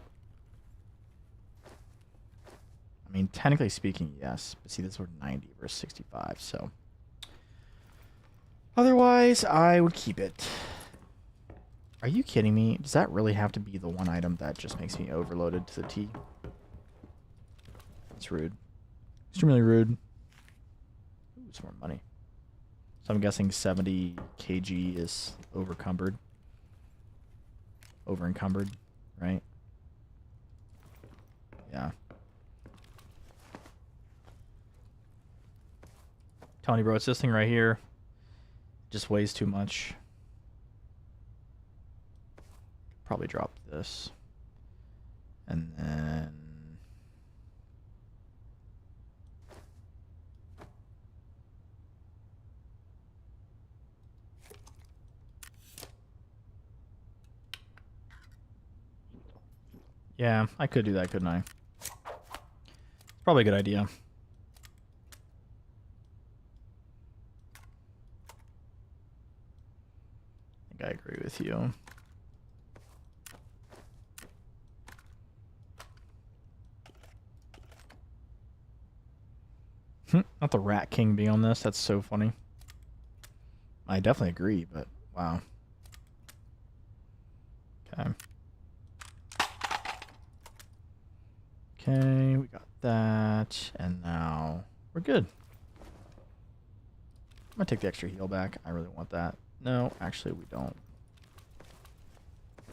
S1: I mean, technically speaking, yes. But see, this was 90 versus 65, so. Otherwise, I would keep it. Are you kidding me? Does that really have to be the one item that just makes me overloaded to the T? That's rude. Extremely rude. Ooh, some more money. So I'm guessing 70 kg is over-encumbered. Over-encumbered, right? Yeah. Telling you, bro, it's this thing right here. Just weighs too much. Probably drop this. And then... yeah, I could do that, couldn't I? It's probably a good idea. I agree with you. Not the Rat King being on this. That's so funny. I definitely agree, but wow. Okay. Okay, we got that. And now we're good. I'm going to take the extra heal back. I really want that. No, actually, we don't.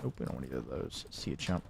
S1: Nope, we don't want either of those. See a chump.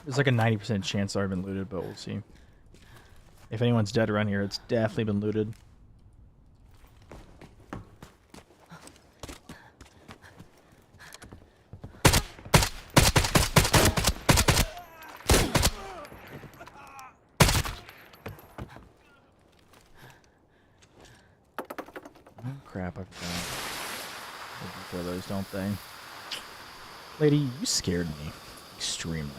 S1: There's like a 90% chance I've been looted, but we'll see. If anyone's dead around here, it's definitely been looted. crap, I forgot. They do throw those, don't they? Lady, you scared me. Extremely.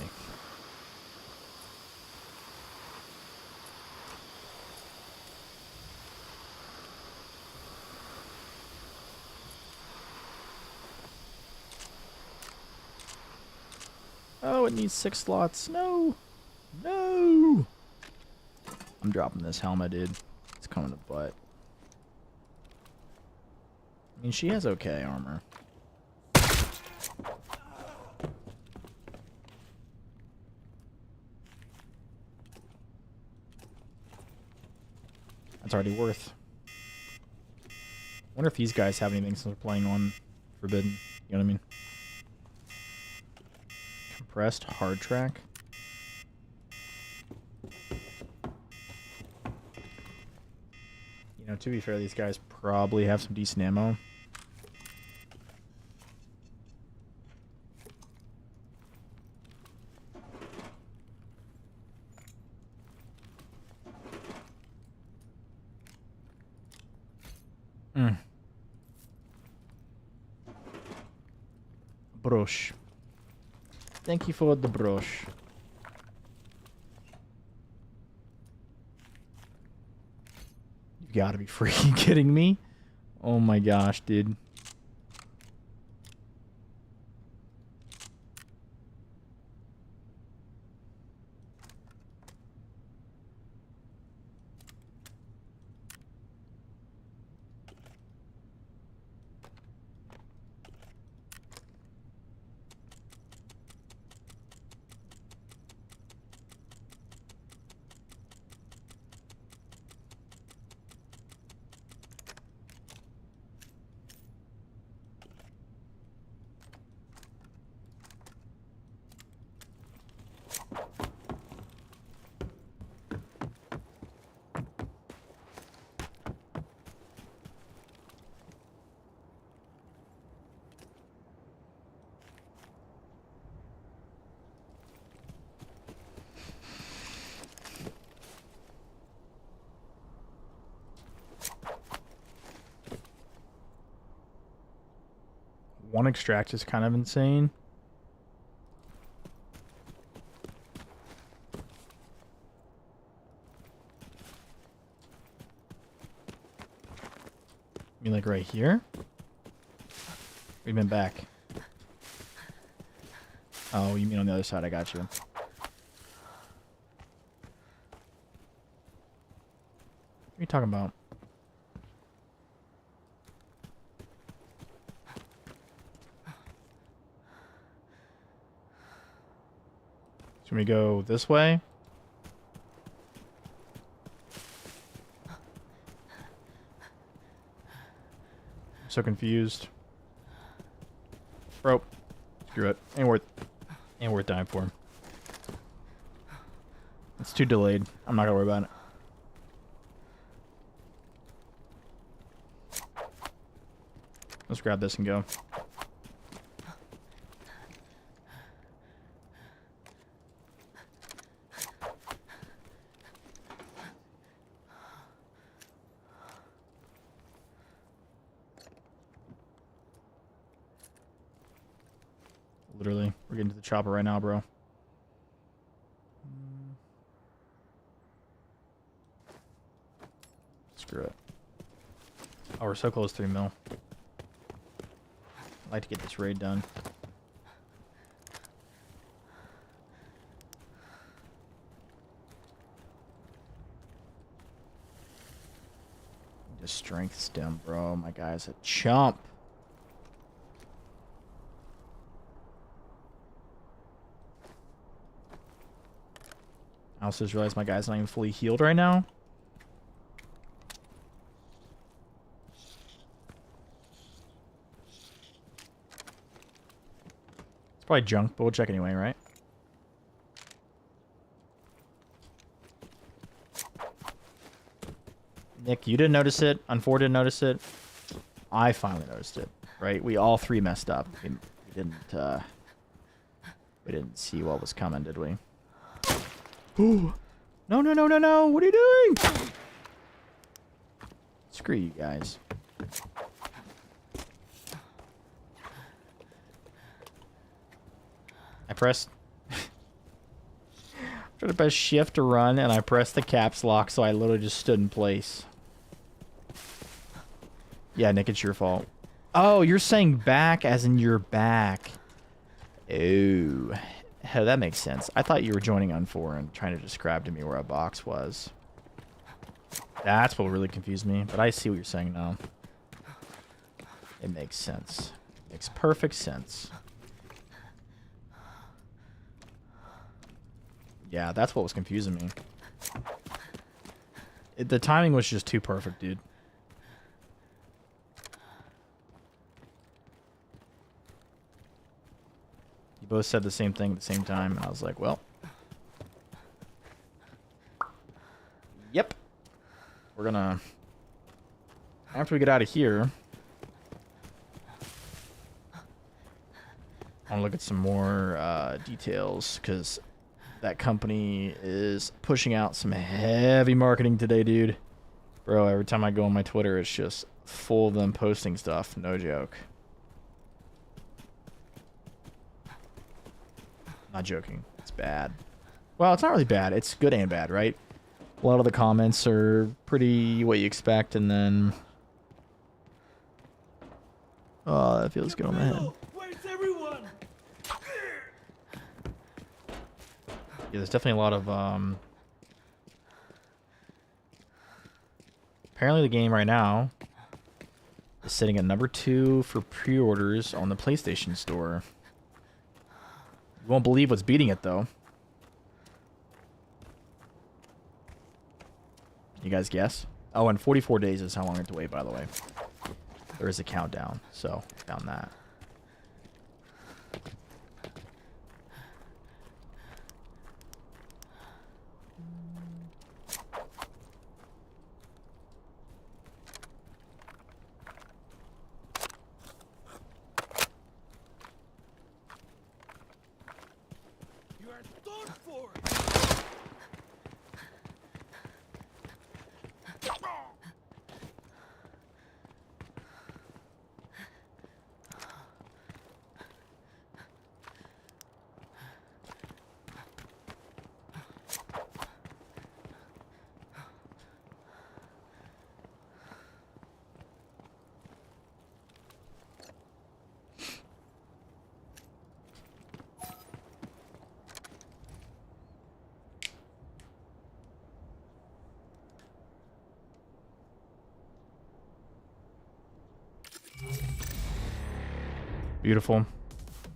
S1: Oh, it needs 6 slots. No! No! I'm dropping this helmet, dude. It's coming to butt. I mean, she has okay armor. That's already worth. I wonder if these guys have anything since they're playing on Forbidden. You know what I mean? Compressed hard track. You know, to be fair, these guys probably have some decent ammo. Brush. Thank you for the brush. You gotta be freaking kidding me. Oh my gosh, dude. One extract is kind of insane. You mean like right here? We've been back. Oh, you mean on the other side? I got you. What are you talking about? Should we go this way? I'm so confused. Bro, screw it. Ain't worth dying for. It's too delayed. I'm not gonna worry about it. Let's grab this and go. Literally, we're getting to the chopper right now, bro. Screw it. Oh, we're so close to 3 mil. I'd like to get this raid done. Just strength stem, bro. My guy's a chump. I also just realized my guy's not even fully healed right now. It's probably junk, but we'll check anyway, right? Nick, you didn't notice it. Unfor didn't notice it. I finally noticed it, right? We all three messed up. We didn't see what was coming, did we? Ooh. No, no, no, no, no. What are you doing? Screw you guys. I pressed... Trying to press shift to run, and I pressed the caps lock, so I literally just stood in place. Yeah, Nick, it's your fault. Oh, you're saying back as in your back. Oh, hell, that makes sense. I thought you were joining Unforeign, trying to describe to me where a box was. That's what really confused me, but I see what you're saying now. It makes sense. Makes perfect sense. Yeah, that's what was confusing me. The timing was just too perfect, dude. You both said the same thing at the same time, and I was like, well. Yep. We're gonna... After we get out of here... I want to look at some more details, because that company is pushing out some heavy marketing today, dude. Bro, every time I go on my Twitter, it's just full of them posting stuff. No joke. Not joking. It's bad. Well, it's not really bad. It's good and bad, right? A lot of the comments are pretty what you expect, and then... Oh, that feels good on the head.
S20: Where's everyone?
S1: Yeah, there's definitely a lot of, apparently the game right now is sitting at number 2 for pre-orders on the PlayStation Store. You won't believe what's beating it, though. You guys guess? Oh, and 44 days is how long I have to wait, by the way. There is a countdown, so found that.
S20: You are done for.
S1: Beautiful.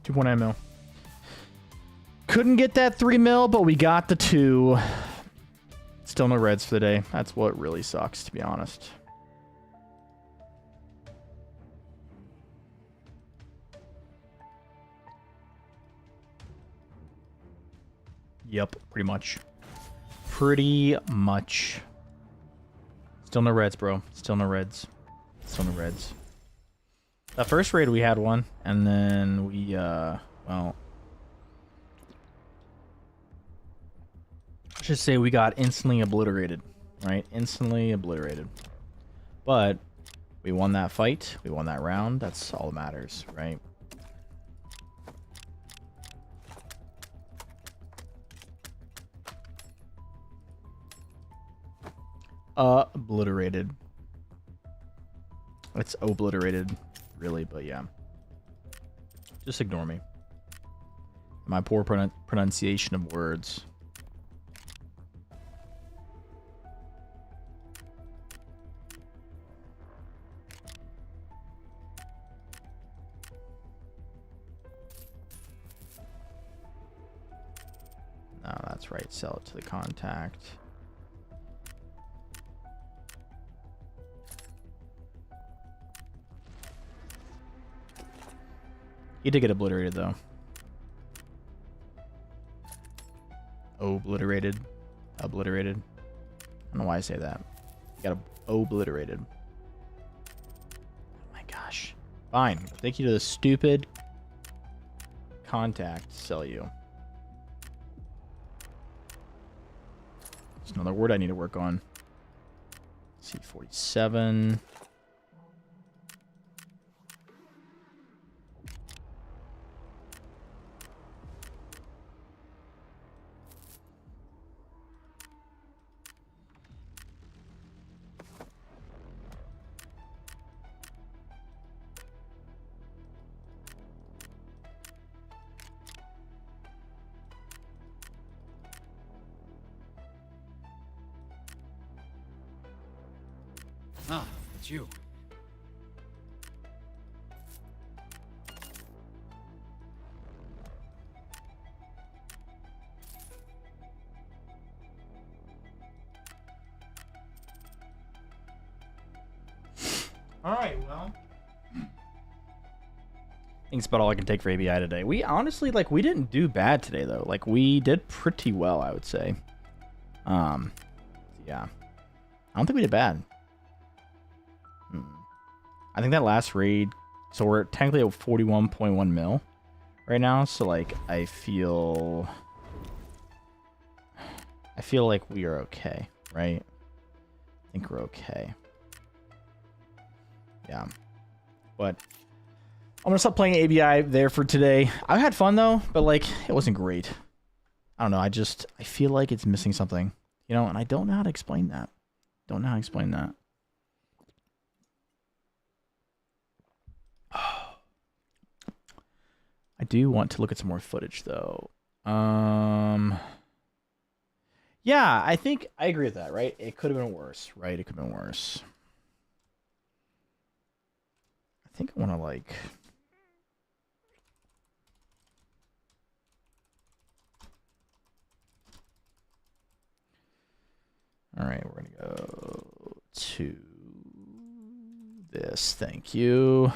S1: 2.9 mil. Couldn't get that 3 mil, but we got the 2. Still no reds for the day. That's what really sucks, to be honest. Yep, pretty much. Pretty much. Still no reds, bro. Still no reds. Still no reds. The first raid we had one, and then we, well... I should say we got instantly obliterated, right? Instantly obliterated. But we won that fight. We won that round. That's all that matters, right? Obliterated. It's obliterated, really, but yeah. Just ignore me. My poor pronunciation of words. No, that's right. Sell it to the contact. He did get obliterated, though. Obliterated. Obliterated. I don't know why I say that. He got obliterated. Oh my gosh. Fine. Thank you to the stupid contact sell you. There's another word I need to work on. C47.
S22: Ah, it's you.
S1: All right, well. I think it's about all I can take for ABI today. We honestly, like, we didn't do bad today, though. Like, we did pretty well, I would say. Yeah. I don't think we did bad. I think that last raid, so we're technically at 41.1 mil right now. So, like, I feel like we are okay, right? I think we're okay. Yeah. But I'm going to stop playing ABI there for today. I had fun, though, but, like, it wasn't great. I don't know. I feel like it's missing something, you know, and I don't know how to explain that. Don't know how to explain that. I do want to look at some more footage, though. Yeah, I think I agree with that, right? It could have been worse, right? It could have been worse. I think I want to, like... All right, we're going to go to this. Thank you.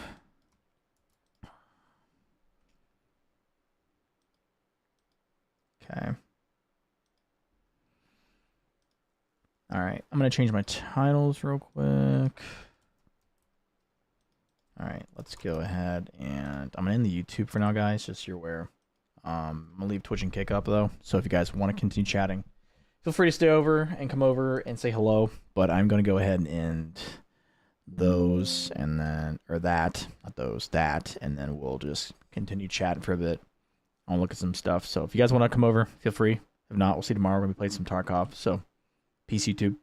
S1: Okay. All right, I'm going to change my titles real quick. All right, let's go ahead and I'm going to end the YouTube for now, guys, just so you're aware. I'm going to leave Twitch and Kick up, though, so if you guys want to continue chatting, feel free to stay over and come over and say hello, but I'm going to go ahead and end those and then, or that, not those, that, and then we'll just continue chatting for a bit. I'll look at some stuff. So if you guys want to come over, feel free. If not, we'll see you tomorrow when we play some Tarkov. So peace, YouTube.